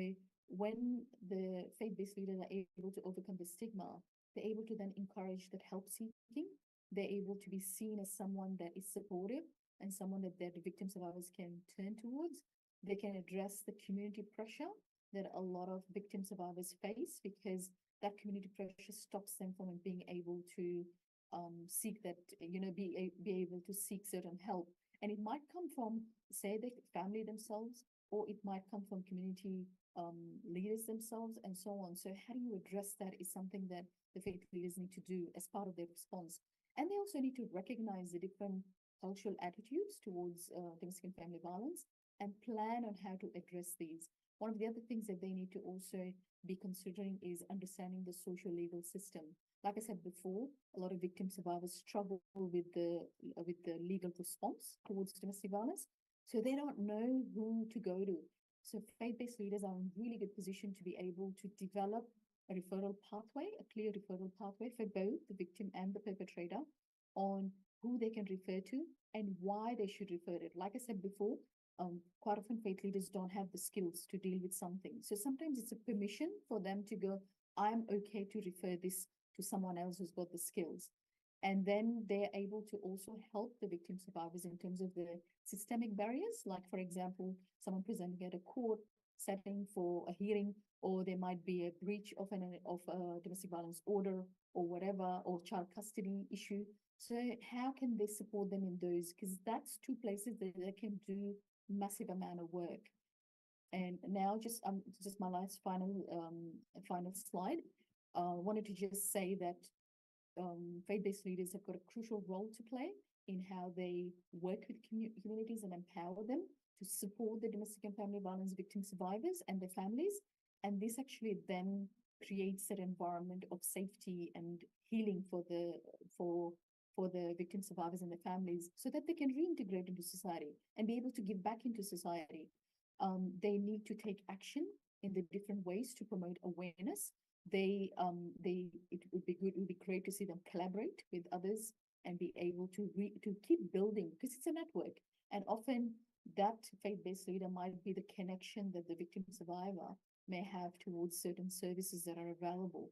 when the faith-based leaders are able to overcome the stigma, they're able to then encourage that help seeking. They're able to be seen as someone that is supportive and someone that the victim survivors can turn towards. They can address the community pressure that a lot of victim survivors face because that community pressure stops them from being able to seek that, be able to seek certain help. And it might come from, say, the family themselves, or it might come from community leaders themselves and so on. So how do you address that is something that the faith leaders need to do as part of their response. And they also need to recognize the different cultural attitudes towards domestic and family violence and plan on how to address these. One of the other things that they need to also be considering is understanding the social legal system. Like I said before, a lot of victim survivors struggle with the legal response towards domestic violence, so they don't know who to go to. So faith-based leaders are in really good position to be able to develop a referral pathway, a clear referral pathway for both the victim and the perpetrator on who they can refer to and why they should refer it. Like I said before, quite often faith leaders don't have the skills to deal with something. So sometimes it's a permission for them to go, I'm okay to refer this to someone else who's got the skills. And then they're able to also help the victim survivors in terms of the systemic barriers. Like, for example, someone presenting at a court setting for a hearing, or there might be a breach of a domestic violence order or whatever, or child custody issue. So how can they support them in those? Because that's two places that they can do massive amount of work. And now just my last final slide. Wanted to just say that faith-based leaders have got a crucial role to play in how they work with communities and empower them to support the domestic and family violence victim survivors and their families. And this actually then creates an environment of safety and healing for the victim survivors and their families so that they can reintegrate into society and be able to give back into society. They need to take action in the different ways to promote awareness. It would be great to see them collaborate with others and be able to keep building, because it's a network. And often that faith-based leader might be the connection that the victim survivor may have towards certain services that are available.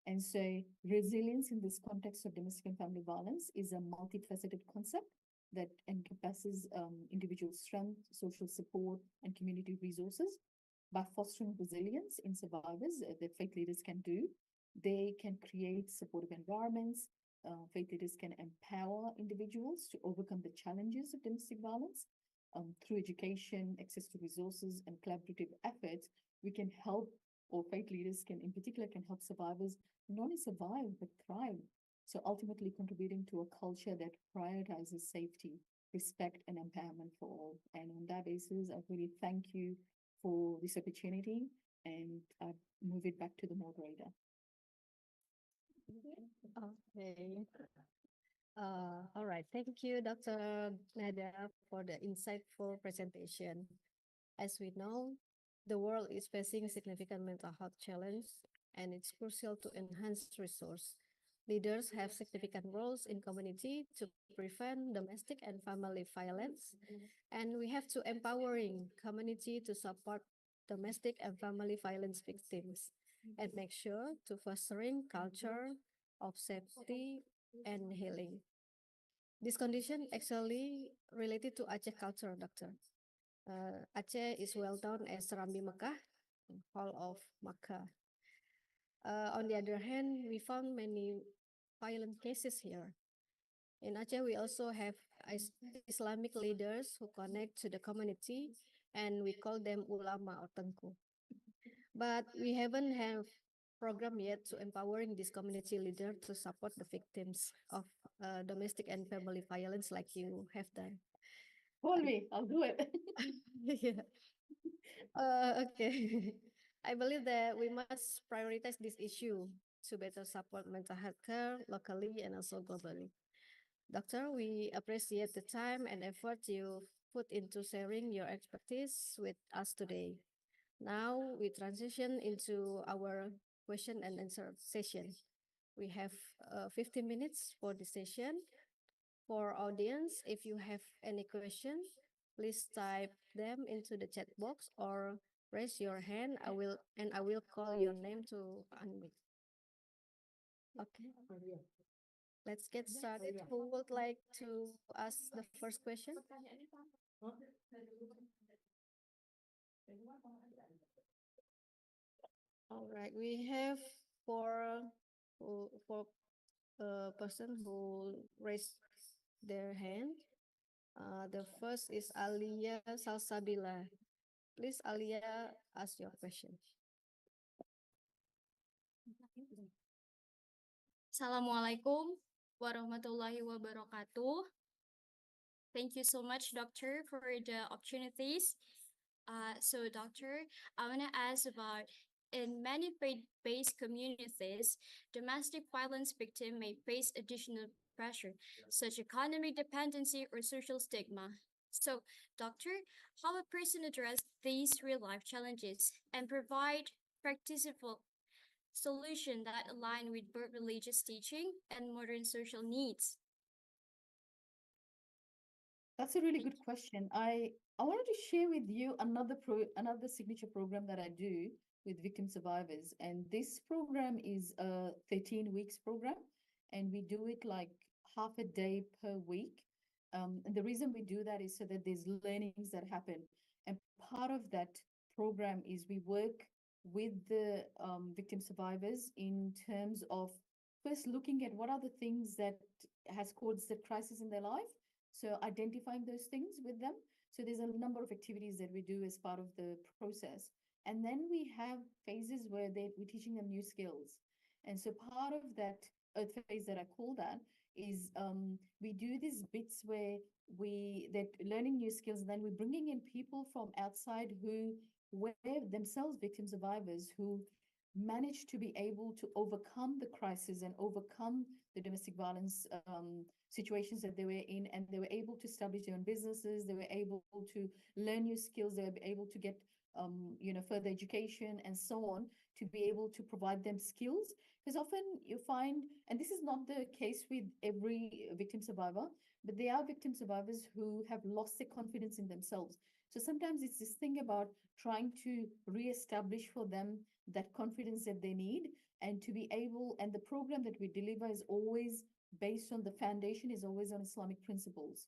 And so resilience in this context of domestic and family violence is a multifaceted concept that encompasses individual strength, social support, and community resources. By fostering resilience in survivors that faith leaders can do, they can create supportive environments. Faith leaders can empower individuals to overcome the challenges of domestic violence. Through education, access to resources, and collaborative efforts, we can help, or faith leaders can, in particular, can help survivors not only survive, but thrive. So ultimately contributing to a culture that prioritizes safety, respect, and empowerment for all. And on that basis, I really thank you for this opportunity, and I move it back to the moderator. Okay. All right. Thank you, Dr. Nada, for the insightful presentation. As we know, The world is facing significant mental health challenge, and it's crucial to enhance resource. Leaders have significant roles in community to prevent domestic and family violence, and we have to empowering community to support domestic and family violence victims, and make sure to fostering culture of safety and healing. This condition actually related to Aceh culture, doctor. Aceh is well known as Serambi Mekah, Hall of Makkah. On the other hand, we found many violent cases here. In Aceh, we also have Islamic leaders who connect to the community, and we call them ulama or tengku. But we haven't have program yet to empowering this community leader to support the victims of domestic and family violence like you have done. Call me, I'll do it. Yeah. Okay. I believe that we must prioritize this issue to better support mental health care locally and also globally. Doctor, we appreciate the time and effort you put into sharing your expertise with us today. Now we transition into our question and answer session. We have 15 minutes for the session. For audience, if you have any question, please type them into the chat box or raise your hand. I will call your name to unmute. Okay. Let's get started. Who would like to ask the first question? All right, we have four person who raised their hand. The first is Alia Salsabila. Please, Alia, ask your question. Assalamualaikum warahmatullahi wabarakatuh. Thank you so much, Doctor, for the opportunities. So, Doctor, I want to ask about in many faith-based communities, domestic violence victims may face additional pressure, such economic dependency or social stigma. So, Doctor, how a person address these real-life challenges and provide practicable solution that align with both religious teaching and modern social needs? That's a really good question. I wanted to share with you another signature program that I do with victim survivors, and this program is a 13 weeks program, and we do it like half a day per week. And the reason we do that is so that there's learnings that happen, and part of that program is we work with the victim survivors in terms of first looking at what are the things that has caused the crisis in their life, so identifying those things with them. So there's a number of activities that we do as part of the process, and then we have phases where we're teaching them new skills. And so part of that phase that I call that is we do these bits where they're learning new skills, and then we're bringing in people from outside who were themselves victim survivors who managed to be able to overcome the crisis and overcome the domestic violence situations that they were in, and they were able to establish their own businesses, they were able to learn new skills, they were able to get further education and so on, to be able to provide them skills. Because often you find, and this is not the case with every victim survivor, but there are victim survivors who have lost their confidence in themselves. So sometimes it's this thing about trying to reestablish for them that confidence that they need, and to be able, and the program that we deliver is always based on, the foundation is always on Islamic principles.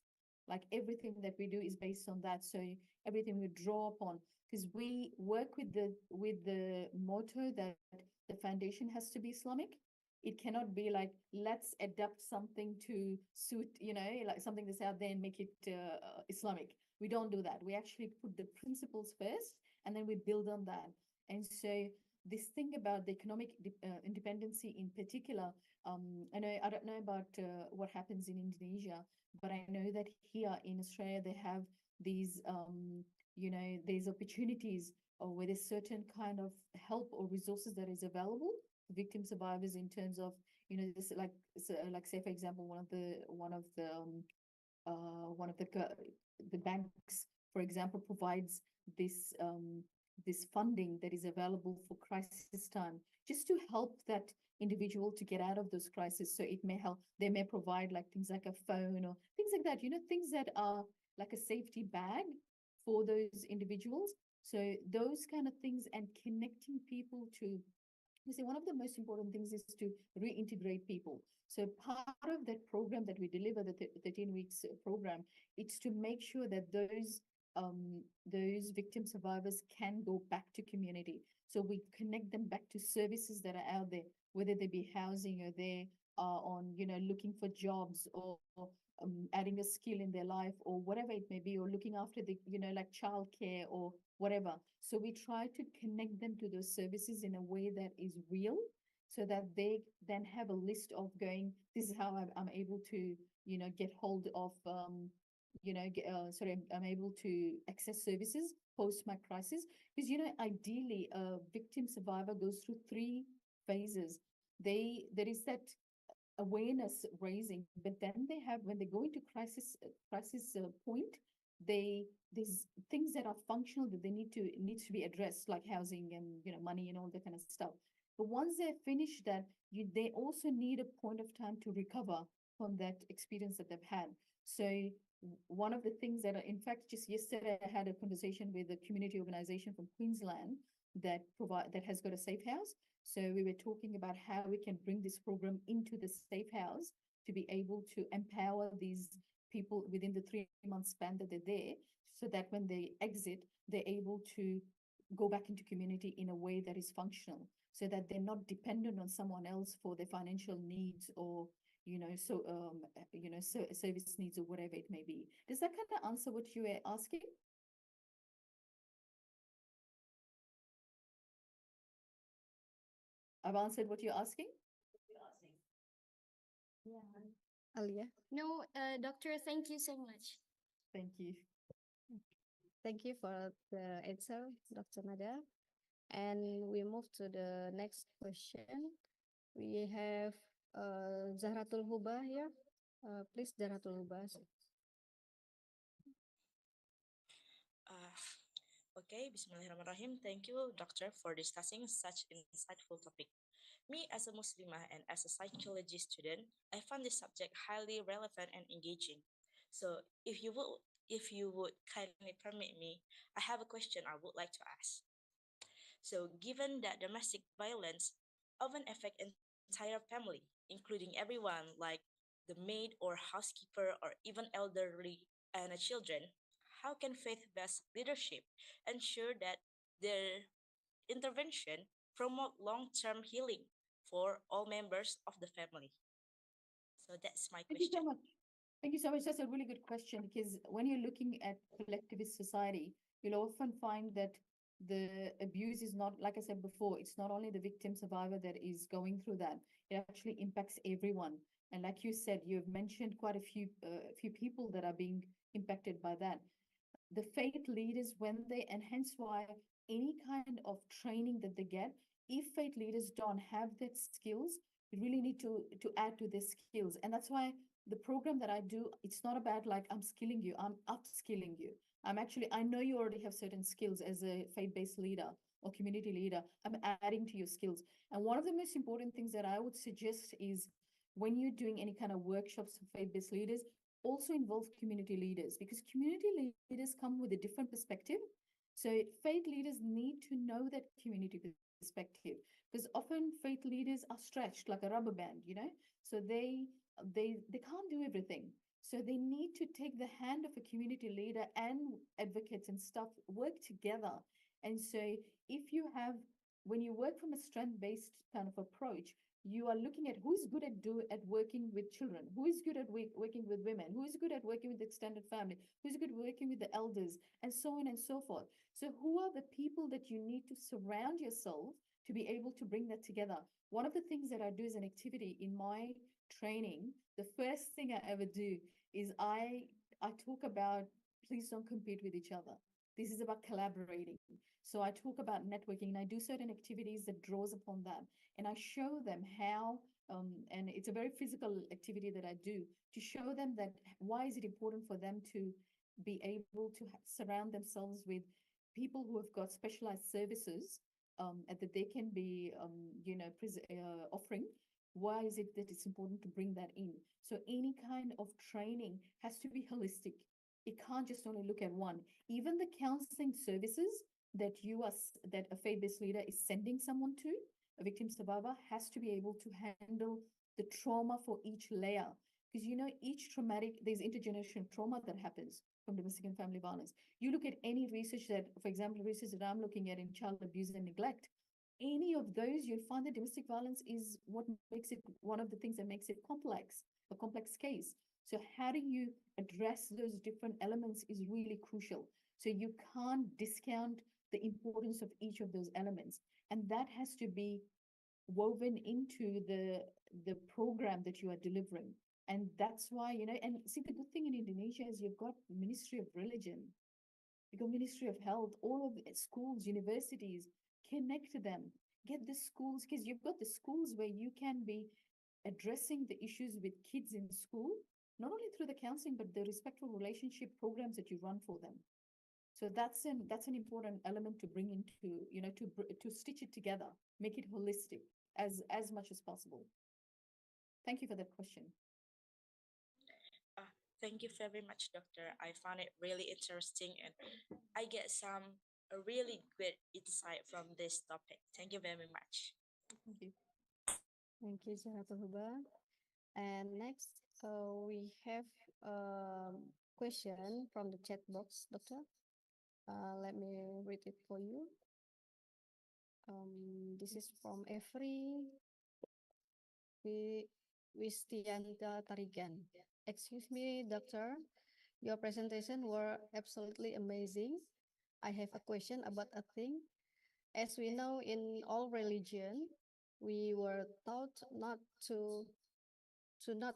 Like everything that we do is based on that. So everything we draw upon, because we work with the motto that the foundation has to be Islamic. It cannot be like, let's adapt something to suit, like something that's out there and make it Islamic. We don't do that. We actually put the principles first, and then we build on that. And so this thing about the economic independency in particular, I don't know about what happens in Indonesia, but I know that here in Australia they have these there's opportunities where there's certain kind of help or resources that is available for victim survivors, in terms of this, like say for example, one of the banks, for example, provides this funding that is available for crisis time, just to help that individual to get out of those crises. So it may help, they may provide like things like a phone or things like that, things that are like a safety bag for those individuals. So those kind of things, and connecting people to, you see, one of the most important things is to reintegrate people. So part of that program that we deliver, the 13 weeks program, it's to make sure that those victim survivors can go back to community. So we connect them back to services that are out there, whether they be housing or they are on, looking for jobs or adding a skill in their life or whatever it may be, or looking after the, like childcare or whatever. So we try to connect them to those services in a way that is real, so that they then have a list of going, this is how I'm able to, get hold of, I'm able to access services post my crisis. Because, ideally, a victim survivor goes through 3 phases. There is that awareness raising, but then they have, when they go into crisis point, there's things that are functional that they needs to be addressed, like housing and money and all that kind of stuff. But once they finish that, they also need a point of time to recover from that experience that they've had. So one of the things that in fact, just yesterday I had a conversation with a community organization from Queensland that has got a safe house. So we were talking about how we can bring this program into the safe house to be able to empower these people within the 3-month span that they're there, so that when they exit, they're able to go back into community in a way that is functional, so that they're not dependent on someone else for their financial needs or, service needs or whatever it may be. Does that kind of answer what you were asking? I've answered what you're asking? Yeah. Alia. No, doctor, thank you so much. Thank you. Thank you for the answer, Dr. Nada. And we move to the next question. We have Zahratul Huba here. Please, Zahratul Huba. Okay, Bismillahirrahmanirrahim. Thank you, Doctor, for discussing such an insightful topic. Me, as a Muslimah and as a psychology student, I find this subject highly relevant and engaging. So, if you would kindly permit me, I have a question I would like to ask. So, given that domestic violence often affects entire family, including everyone like the maid or housekeeper or even elderly and children, how can faith-based leadership ensure that their intervention promote long-term healing for all members of the family? So that's my Thank you so question. much. Thank you so much. That's a really good question, because when you're looking at collectivist society, you'll often find that the abuse is not, like I said before, it's not only the victim survivor that is going through that. It actually impacts everyone. And like you said, you've mentioned quite a few people that are being impacted by that. The faith leaders, when they, and hence why any kind of training that they get, if faith leaders don't have that skills, you really need to add to their skills. And that's why the program that I do, it's not about like I'm skilling you, I'm upskilling you. I know you already have certain skills as a faith-based leader or community leader. I'm adding to your skills. And one of the most important things that I would suggest is, when you're doing any kind of workshops for faith-based leaders, also involve community leaders, because community leaders come with a different perspective. So faith leaders need to know that community perspective, because often faith leaders are stretched like a rubber band, so they can't do everything. So they need to take the hand of a community leader and advocates and stuff, work together. And so if you have, when you work from a strength-based kind of approach, you are looking at who's good at working with children, who is good at working with women, who is good at working with extended family, who's good at working with the elders, and so on and so forth. So who are the people that you need to surround yourself to be able to bring that together? One of the things that I do as an activity in my training, the first thing I ever do is I talk about, please don't compete with each other. This is about collaborating. So I talk about networking, and I do certain activities that draws upon that. And I show them how, and it's a very physical activity that I do, to show them that why is it important for them to be able to surround themselves with people who have got specialized services and that they can be, offering. Why is it that it's important to bring that in? So any kind of training has to be holistic. It can't just only look at one. Even the counseling services that that a faith-based leader is sending someone to, a victim survivor, has to be able to handle the trauma for each layer. Because each traumatic, there's intergenerational trauma that happens from domestic and family violence. You look at any research that, for example, research that I'm looking at in child abuse and neglect, any of those, you'll find that domestic violence is what makes it one of the things that makes it complex, a complex case. So how do you address those different elements is really crucial. So you can't discount the importance of each of those elements. And that has to be woven into the program that you are delivering. And that's why, and see, the good thing in Indonesia is you've got Ministry of Religion, you've got Ministry of Health, all of the schools, universities, connect to them, get the schools, because you've got the schools where you can be addressing the issues with kids in school, not only through the counseling, but the respectful relationship programs that you run for them. So that's an important element to bring into, to stitch it together, make it holistic as much as possible. Thank you for that question. Thank you very much, Doctor. I found it really interesting and I get some really good insight from this topic. Thank you very much. Thank you. Thank you, Zahratul Huba. And next, we have a question from the chat box, Doctor. Let me read it for you. This is from Every Wistianta Tarigan. Excuse me, Doctor. Your presentation were absolutely amazing. I have a question about a thing. As we know, in all religion, we were taught not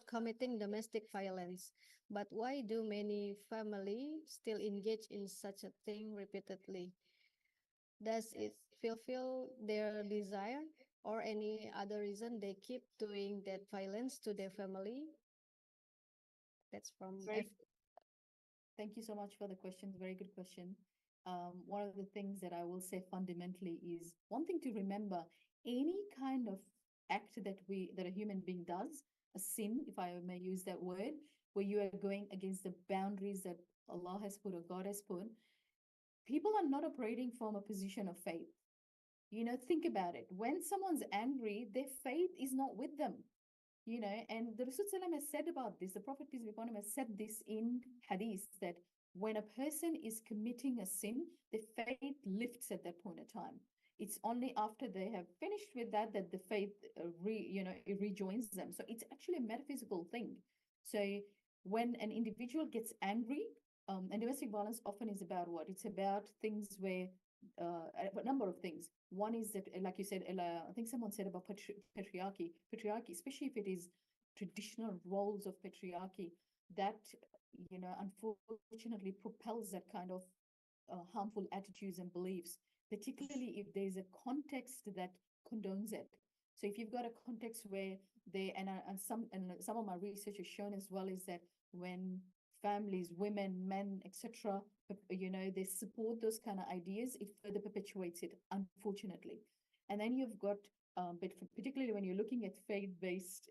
committing domestic violence. But why do many families still engage in such a thing repeatedly? Does it fulfill their desire or any other reason they keep doing that violence to their family? That's from Great. Thank you so much for the question. Very good question. One of the things that I will say fundamentally is one thing to remember: any kind of act that a human being does, a sin, if I may use that word, where you are going against the boundaries that Allah has put or God has put, people are not operating from a position of faith. Think about it. When someone's angry, their faith is not with them. And the Rasul has said about this, the Prophet, peace be upon him, has said this in hadith, that when a person is committing a sin, the faith lifts at that point of time. It's only after they have finished with that the faith it rejoins them. So it's actually a metaphysical thing. So when an individual gets angry, and domestic violence often is about what? It's about things where a number of things. One is that, like you said, I think someone said about patriarchy, especially if it is traditional roles of patriarchy, that, unfortunately propels that kind of harmful attitudes and beliefs, particularly if there's a context that condones it. So if you've got a context where some of my research has shown as well, is that when families, women, men, etc., they support those kind of ideas, it further perpetuates it, unfortunately. And then you've got, but particularly when you're looking at faith-based,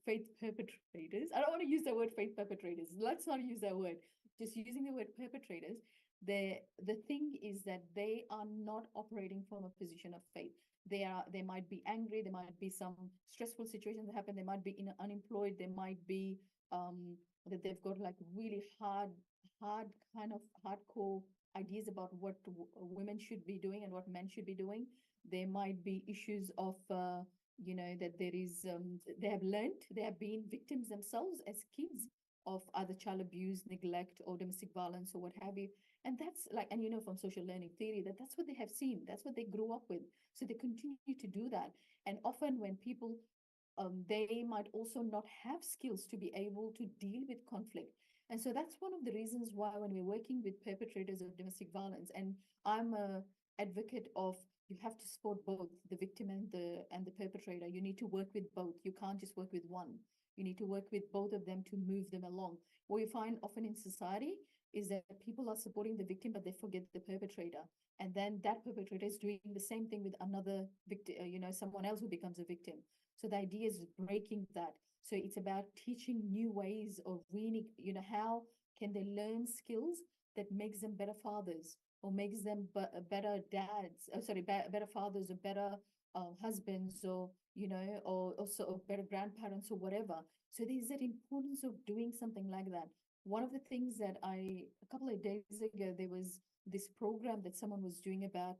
faith perpetrators, I don't want to use the word faith perpetrators. Let's not use that word. Just using the word perpetrators, the thing is that they are not operating from a position of faith. They might be angry, there might be some stressful situations that happen, they might be unemployed, they might be that they've got like really hard kind of hardcore ideas about what women should be doing and what men should be doing. There might be issues of that there is they have been victims themselves as kids of either child abuse, neglect, or domestic violence, or what have you. And that's like, and from social learning theory, that's what they have seen, that's what they grew up with, so they continue to do that. And often when people they might also not have skills to be able to deal with conflict. And so that's one of the reasons why when we're working with perpetrators of domestic violence, and I'm a advocate of, you have to support both the victim and the perpetrator. You need to work with both. You can't just work with one. You need to work with both of them to move them along. What you find often in society is that people are supporting the victim, but they forget the perpetrator. And then that perpetrator is doing the same thing with another victim, someone else who becomes a victim. So the idea is breaking that. So it's about teaching new ways of really, how can they learn skills that makes them better fathers or makes them better dads, better fathers or better husbands or, or also or better grandparents or whatever. So there's that importance of doing something like that. One of the things that a couple of days ago, there was this program that someone was doing about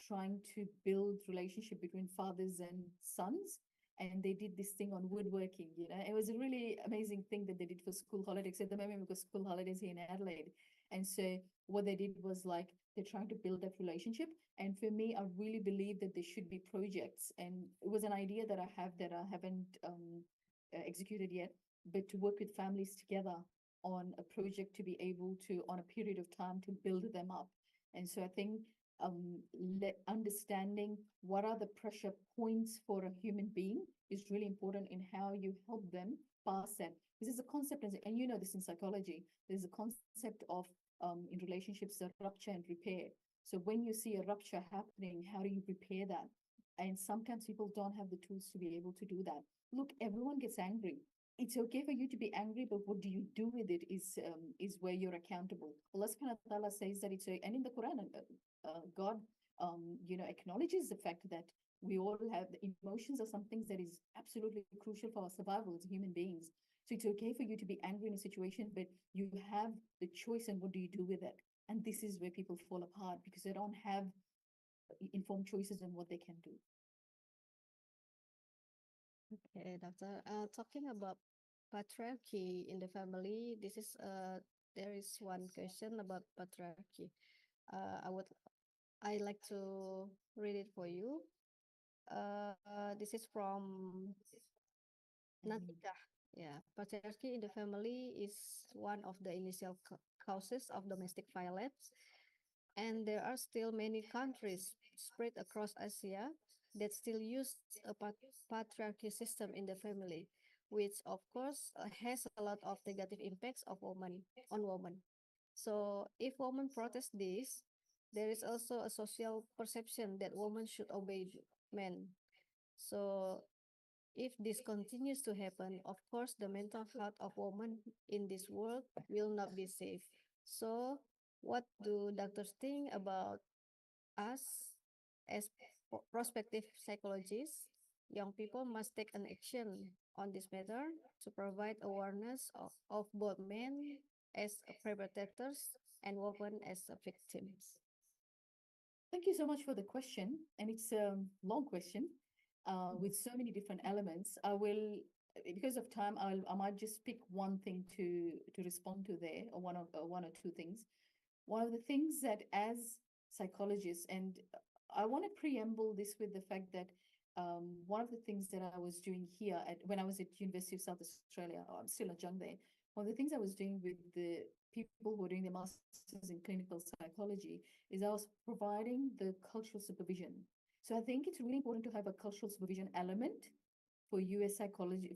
trying to build relationship between fathers and sons. And they did this thing on woodworking, It was a really amazing thing that they did for school holidays at the moment because school holidays here in Adelaide. And so what they did was like, they're trying to build that relationship. And for me, I really believe that there should be projects. And it was an idea that I have that I haven't executed yet, but to work with families together on a project to be able to, on a period of time, to build them up. And so I think understanding what are the pressure points for a human being is really important in how you help them pass that. This is a concept, and you know this in psychology, there's a concept of in relationships, the rupture and repair. So when you see a rupture happening, how do you repair that? And sometimes people don't have the tools to be able to do that. Look, everyone gets angry. It's okay for you to be angry, but what do you do with it is where you're accountable. Allah subhanahu wa ta'ala says that it's, and in the Quran, God, acknowledges the fact that we all have the emotions are some things that is absolutely crucial for our survival as human beings. So it's okay for you to be angry in a situation, but you have the choice and what do you do with it? And this is where people fall apart because they don't have informed choices on what they can do. Okay, doctor. Talking about patriarchy in the family, there is one question about patriarchy. I like to read it for you. This is from Natika. Yeah, patriarchy in the family is one of the initial causes of domestic violence, and there are still many countries spread across Asia that still use a patriarchy system in the family, which of course has a lot of negative impacts on women. So if women protest this, there is also a social perception that women should obey men. So if this continues to happen, of course, the mental health of women in this world will not be safe. So what do doctors think about us as prospective psychologists? Young people must take an action on this matter to provide awareness of both men as perpetrators and women as victims. Thank you so much for the question. And it's a long question with so many different elements. I will, because of time, I might just pick one thing to respond to there, or one or two things. One of the things that as psychologists, and I want to preamble this with the fact that one of the things that I was doing here when I was at University of South Australia, I'm still adjunct there, one of the things I was doing with the people who are doing their masters in clinical psychology is I was providing the cultural supervision. So I think it's really important to have a cultural supervision element for you as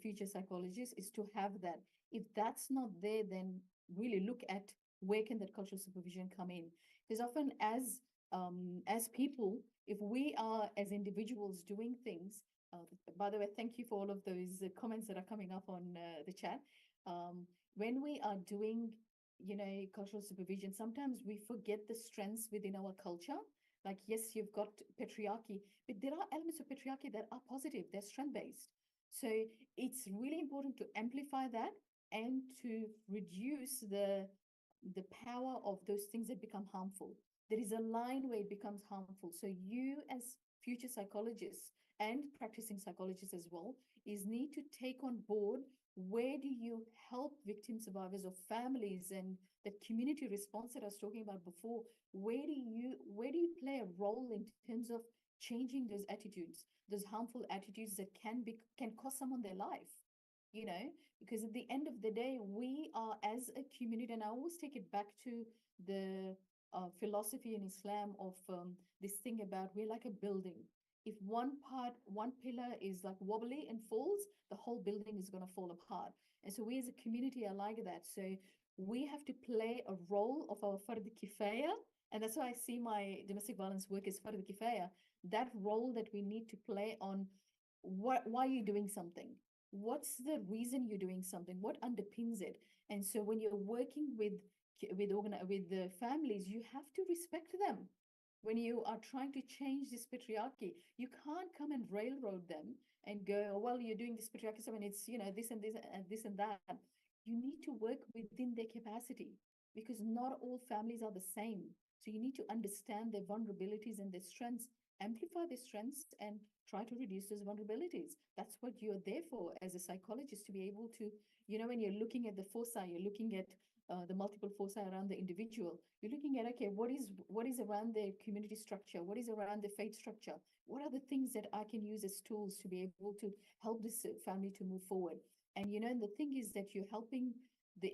future psychologists, is to have that. If that's not there, then really look at where can that cultural supervision come in? Because often as people, if we are as individuals doing things, by the way, thank you for all of those comments that are coming up on the chat. When we are doing, cultural supervision, sometimes we forget the strengths within our culture. Like, yes, you've got patriarchy, but there are elements of patriarchy that are positive, they're strength-based. So it's really important to amplify that and to reduce the power of those things that become harmful. There is a line where it becomes harmful. So you as future psychologists and practicing psychologists as well is need to take on board, where do you help victim survivors or families and the community response that I was talking about before? Where do you play a role in terms of changing those attitudes, those harmful attitudes that can cost someone their life? Because at the end of the day, we are as a community, and I always take it back to the philosophy in Islam of this thing about we're like a building. If one pillar is like wobbly and falls, the whole building is going to fall apart. And so we as a community are like that. So we have to play a role of our fard kifaya. And that's why I see my domestic violence work as fard kifaya. That role that we need to play on why are you doing something? What's the reason you're doing something? What underpins it? And so when you're working with the families, you have to respect them. When you are trying to change this patriarchy, you can't come and railroad them and go, oh, well, you're doing this patriarchy and it's, this and this and this and that. You need to work within their capacity because not all families are the same. So you need to understand their vulnerabilities and their strengths, amplify their strengths, and try to reduce those vulnerabilities. That's what you're there for as a psychologist, to be able to, when you're looking at the foci, you're looking at the multiple foci around the individual. You're looking at, okay, what is around their community structure? What is around the faith structure? What are the things that I can use as tools to be able to help this family to move forward? And the thing is that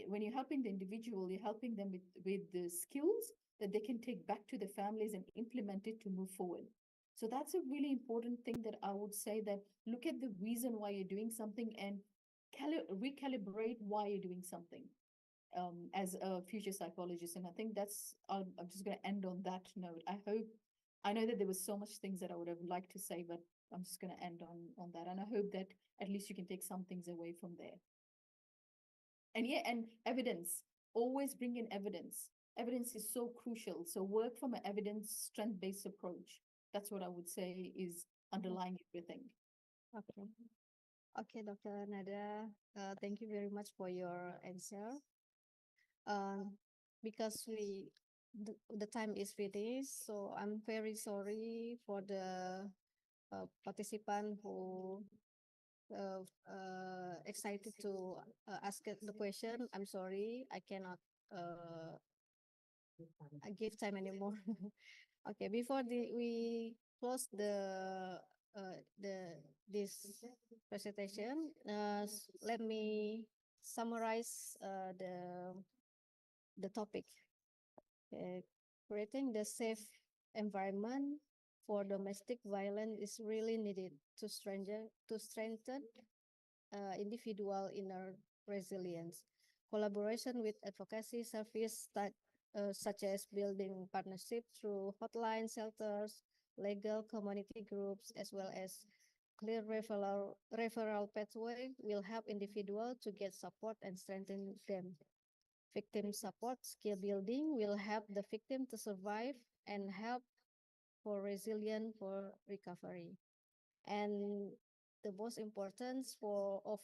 when you're helping the individual, you're helping them with the skills that they can take back to the families and implement it to move forward. So that's a really important thing that I would say, that look at the reason why you're doing something and recalibrate why you're doing something as a future psychologist. And I think I'm just going to end on that note. I know that there was so much things that I would have liked to say, but I'm just going to end on that. And I hope that at least you can take some things away from there. And evidence, always bring in evidence. Evidence is so crucial. So work from an evidence strength-based approach. That's what I would say is underlying everything. Okay. Okay, Dr. Nada, thank you very much for your answer. Because the time is finished, so I'm very sorry for the participant who excited to ask the question. I'm sorry, I cannot give time anymore. Okay, before we close this presentation, let me summarize the topic. Creating the safe environment for domestic violence is really needed to strengthen individual inner resilience. Collaboration with advocacy service such as building partnership through hotline shelters, legal community groups, as well as clear referral pathway will help individuals to get support and strengthen them. Victim support skill building will help the victim to survive and help for resilient for recovery. And the most important of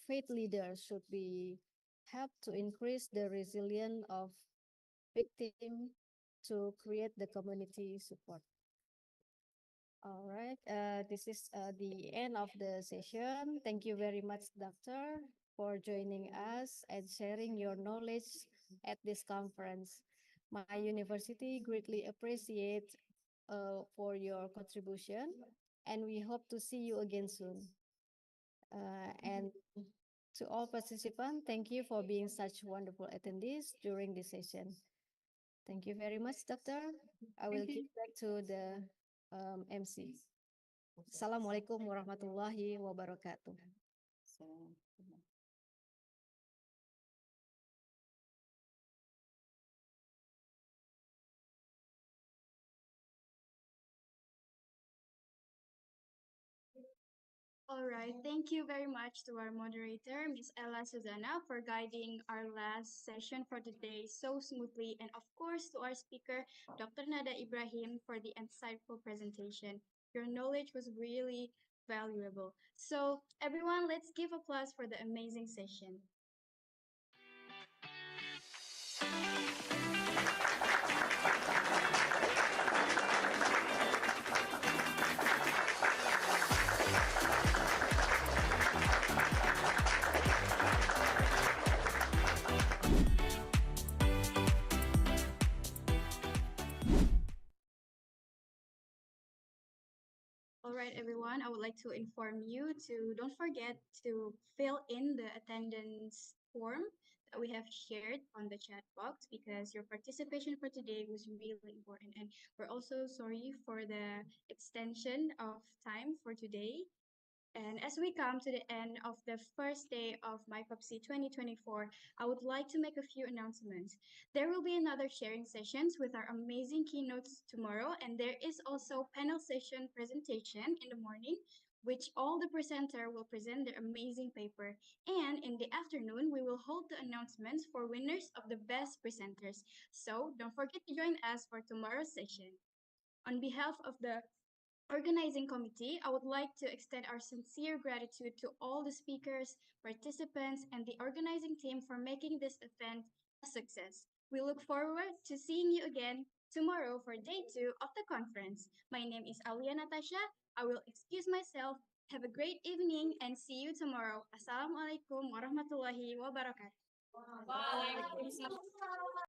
faith leaders should be help to increase the resilience of victim to create the community support. All right, this is the end of the session. Thank you very much, Doctor, for joining us and sharing your knowledge at this conference. My university greatly appreciate for your contribution, and we hope to see you again soon. And to all participants, thank you for being such wonderful attendees during this session. Thank you very much, Doctor. I will give back to the MC. Assalamualaikum warahmatullahi wabarakatuh. All right, thank you very much to our moderator, Ms. Ella Susanna, for guiding our last session for today so smoothly, and of course to our speaker, Dr. Nada Ibrahim, for the insightful presentation. Your knowledge was really valuable. So everyone, let's give applause for the amazing session. All right, everyone, I would like to inform you to don't forget to fill in the attendance form that we have shared on the chat box because your participation for today was really important. And we're also sorry for the extension of time for today. And as we come to the end of the first day of Micopsy 2024, I would like to make a few announcements. There will be another sharing sessions with our amazing keynotes tomorrow, and there is also panel session presentation in the morning, which all the presenter will present their amazing paper. And in the afternoon, we will hold the announcements for winners of the best presenters. So don't forget to join us for tomorrow's session. On behalf of the organizing committee, I would like to extend our sincere gratitude to all the speakers, participants, and the organizing team for making this event a success. We look forward to seeing you again tomorrow for day 2 of the conference. My name is Alia Natasha. I will excuse myself. Have a great evening and see you tomorrow. Assalamualaikum warahmatullahi wabarakatuh. Waalaikumsalam.